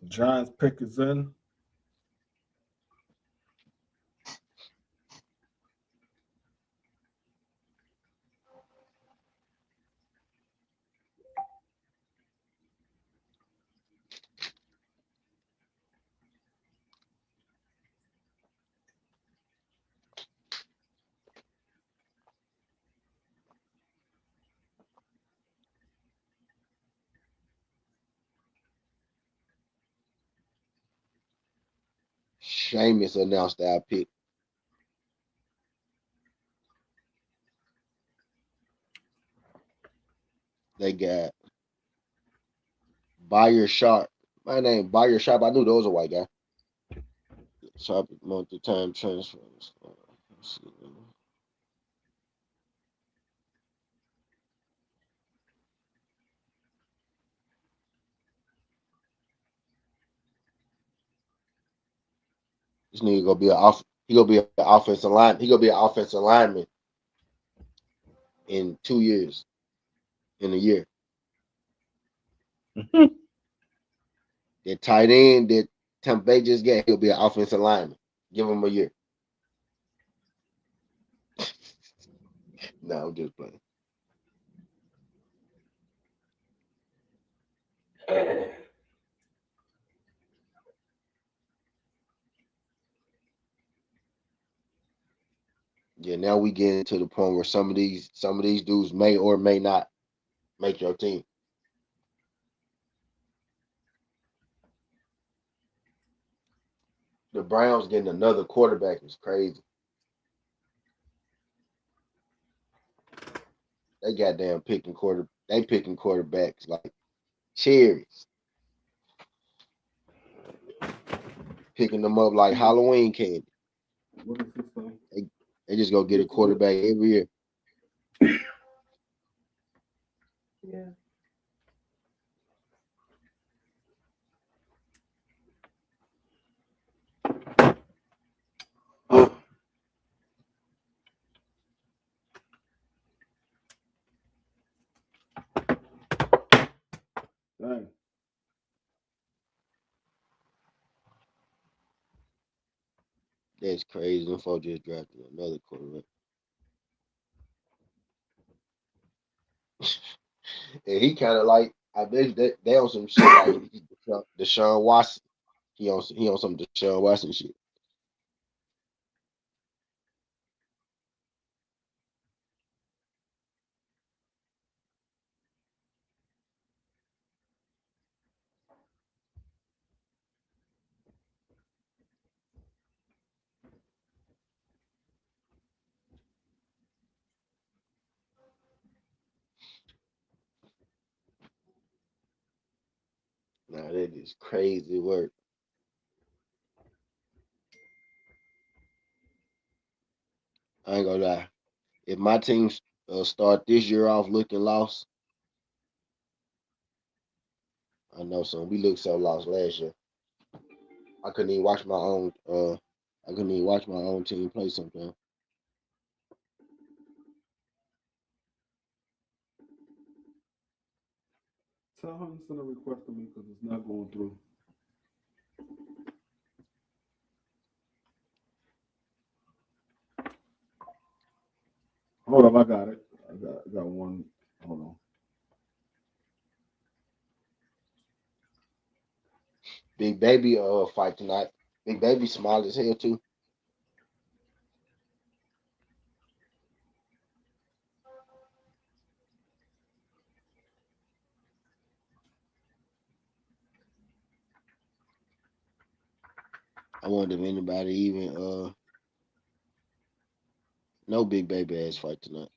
Giants pick is in. Seamus announced our pick. They got Buyer Sharp. My name Buyer Sharp. I knew there was a white guy. Sharp multi-time transfers. This nigga gonna be an off. He gonna be an offensive line. He gonna be an offensive lineman in 2 years. In a year. That tight end that Tampa Bay just got, he'll be an offensive lineman. Give him a year. No, I'm just playing. Yeah, now we get to the point where some of these dudes may or may not make your team. The Browns getting another quarterback is crazy. They goddamn picking quarterbacks like cherries, picking them up like Halloween candy. What is this thing? They just go get a quarterback every year. Yeah. Dang. That's crazy. Them folks just drafted another quarterback. And he kind of like, I bet they on some shit like Deshaun Watson. He on some Deshaun Watson shit. Nah, that is crazy work. I ain't gonna lie. If my team start this year off looking lost, I know some. We looked so lost last year. I couldn't even watch my own. I couldn't even watch my own team play sometimes. Tell him to send a request to me because it's not going through. Hold up, I got it. I got one. Hold on. Big Baby fight tonight. Big Baby small as hell too. I wonder if anybody even no big baby ass fight tonight.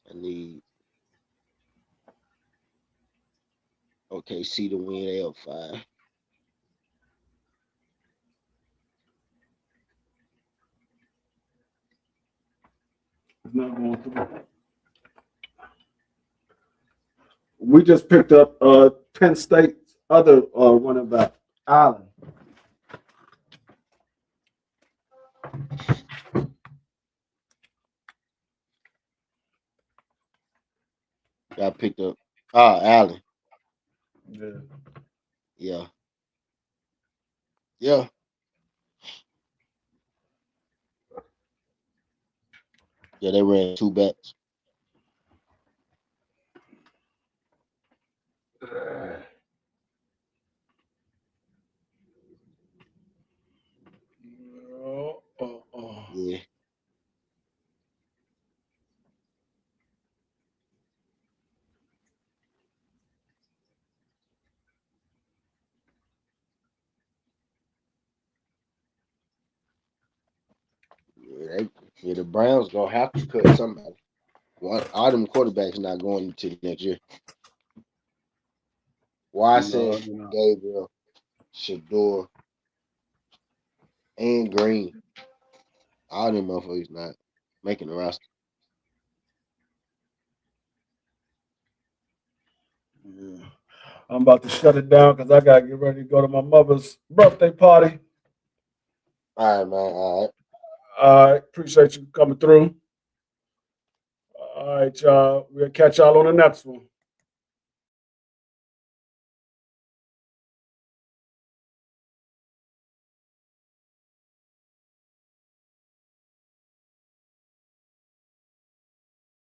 I need OKC to win L5. It's not going through. We just picked up Penn State's other running back, Allen. Got picked up. Allen. Yeah. Yeah. Yeah. Yeah, they ran 2 backs. Yeah. Yeah, the Browns gonna have to cut somebody. All them quarterbacks not going into next year. Watson, Gabriel, Shador, and Green. All them motherfuckers not making the roster. Yeah. I'm about to shut it down because I gotta get ready to go to my mother's birthday party. All right, man. All right. I appreciate you coming through. All right, y'all. We'll catch y'all on the next one.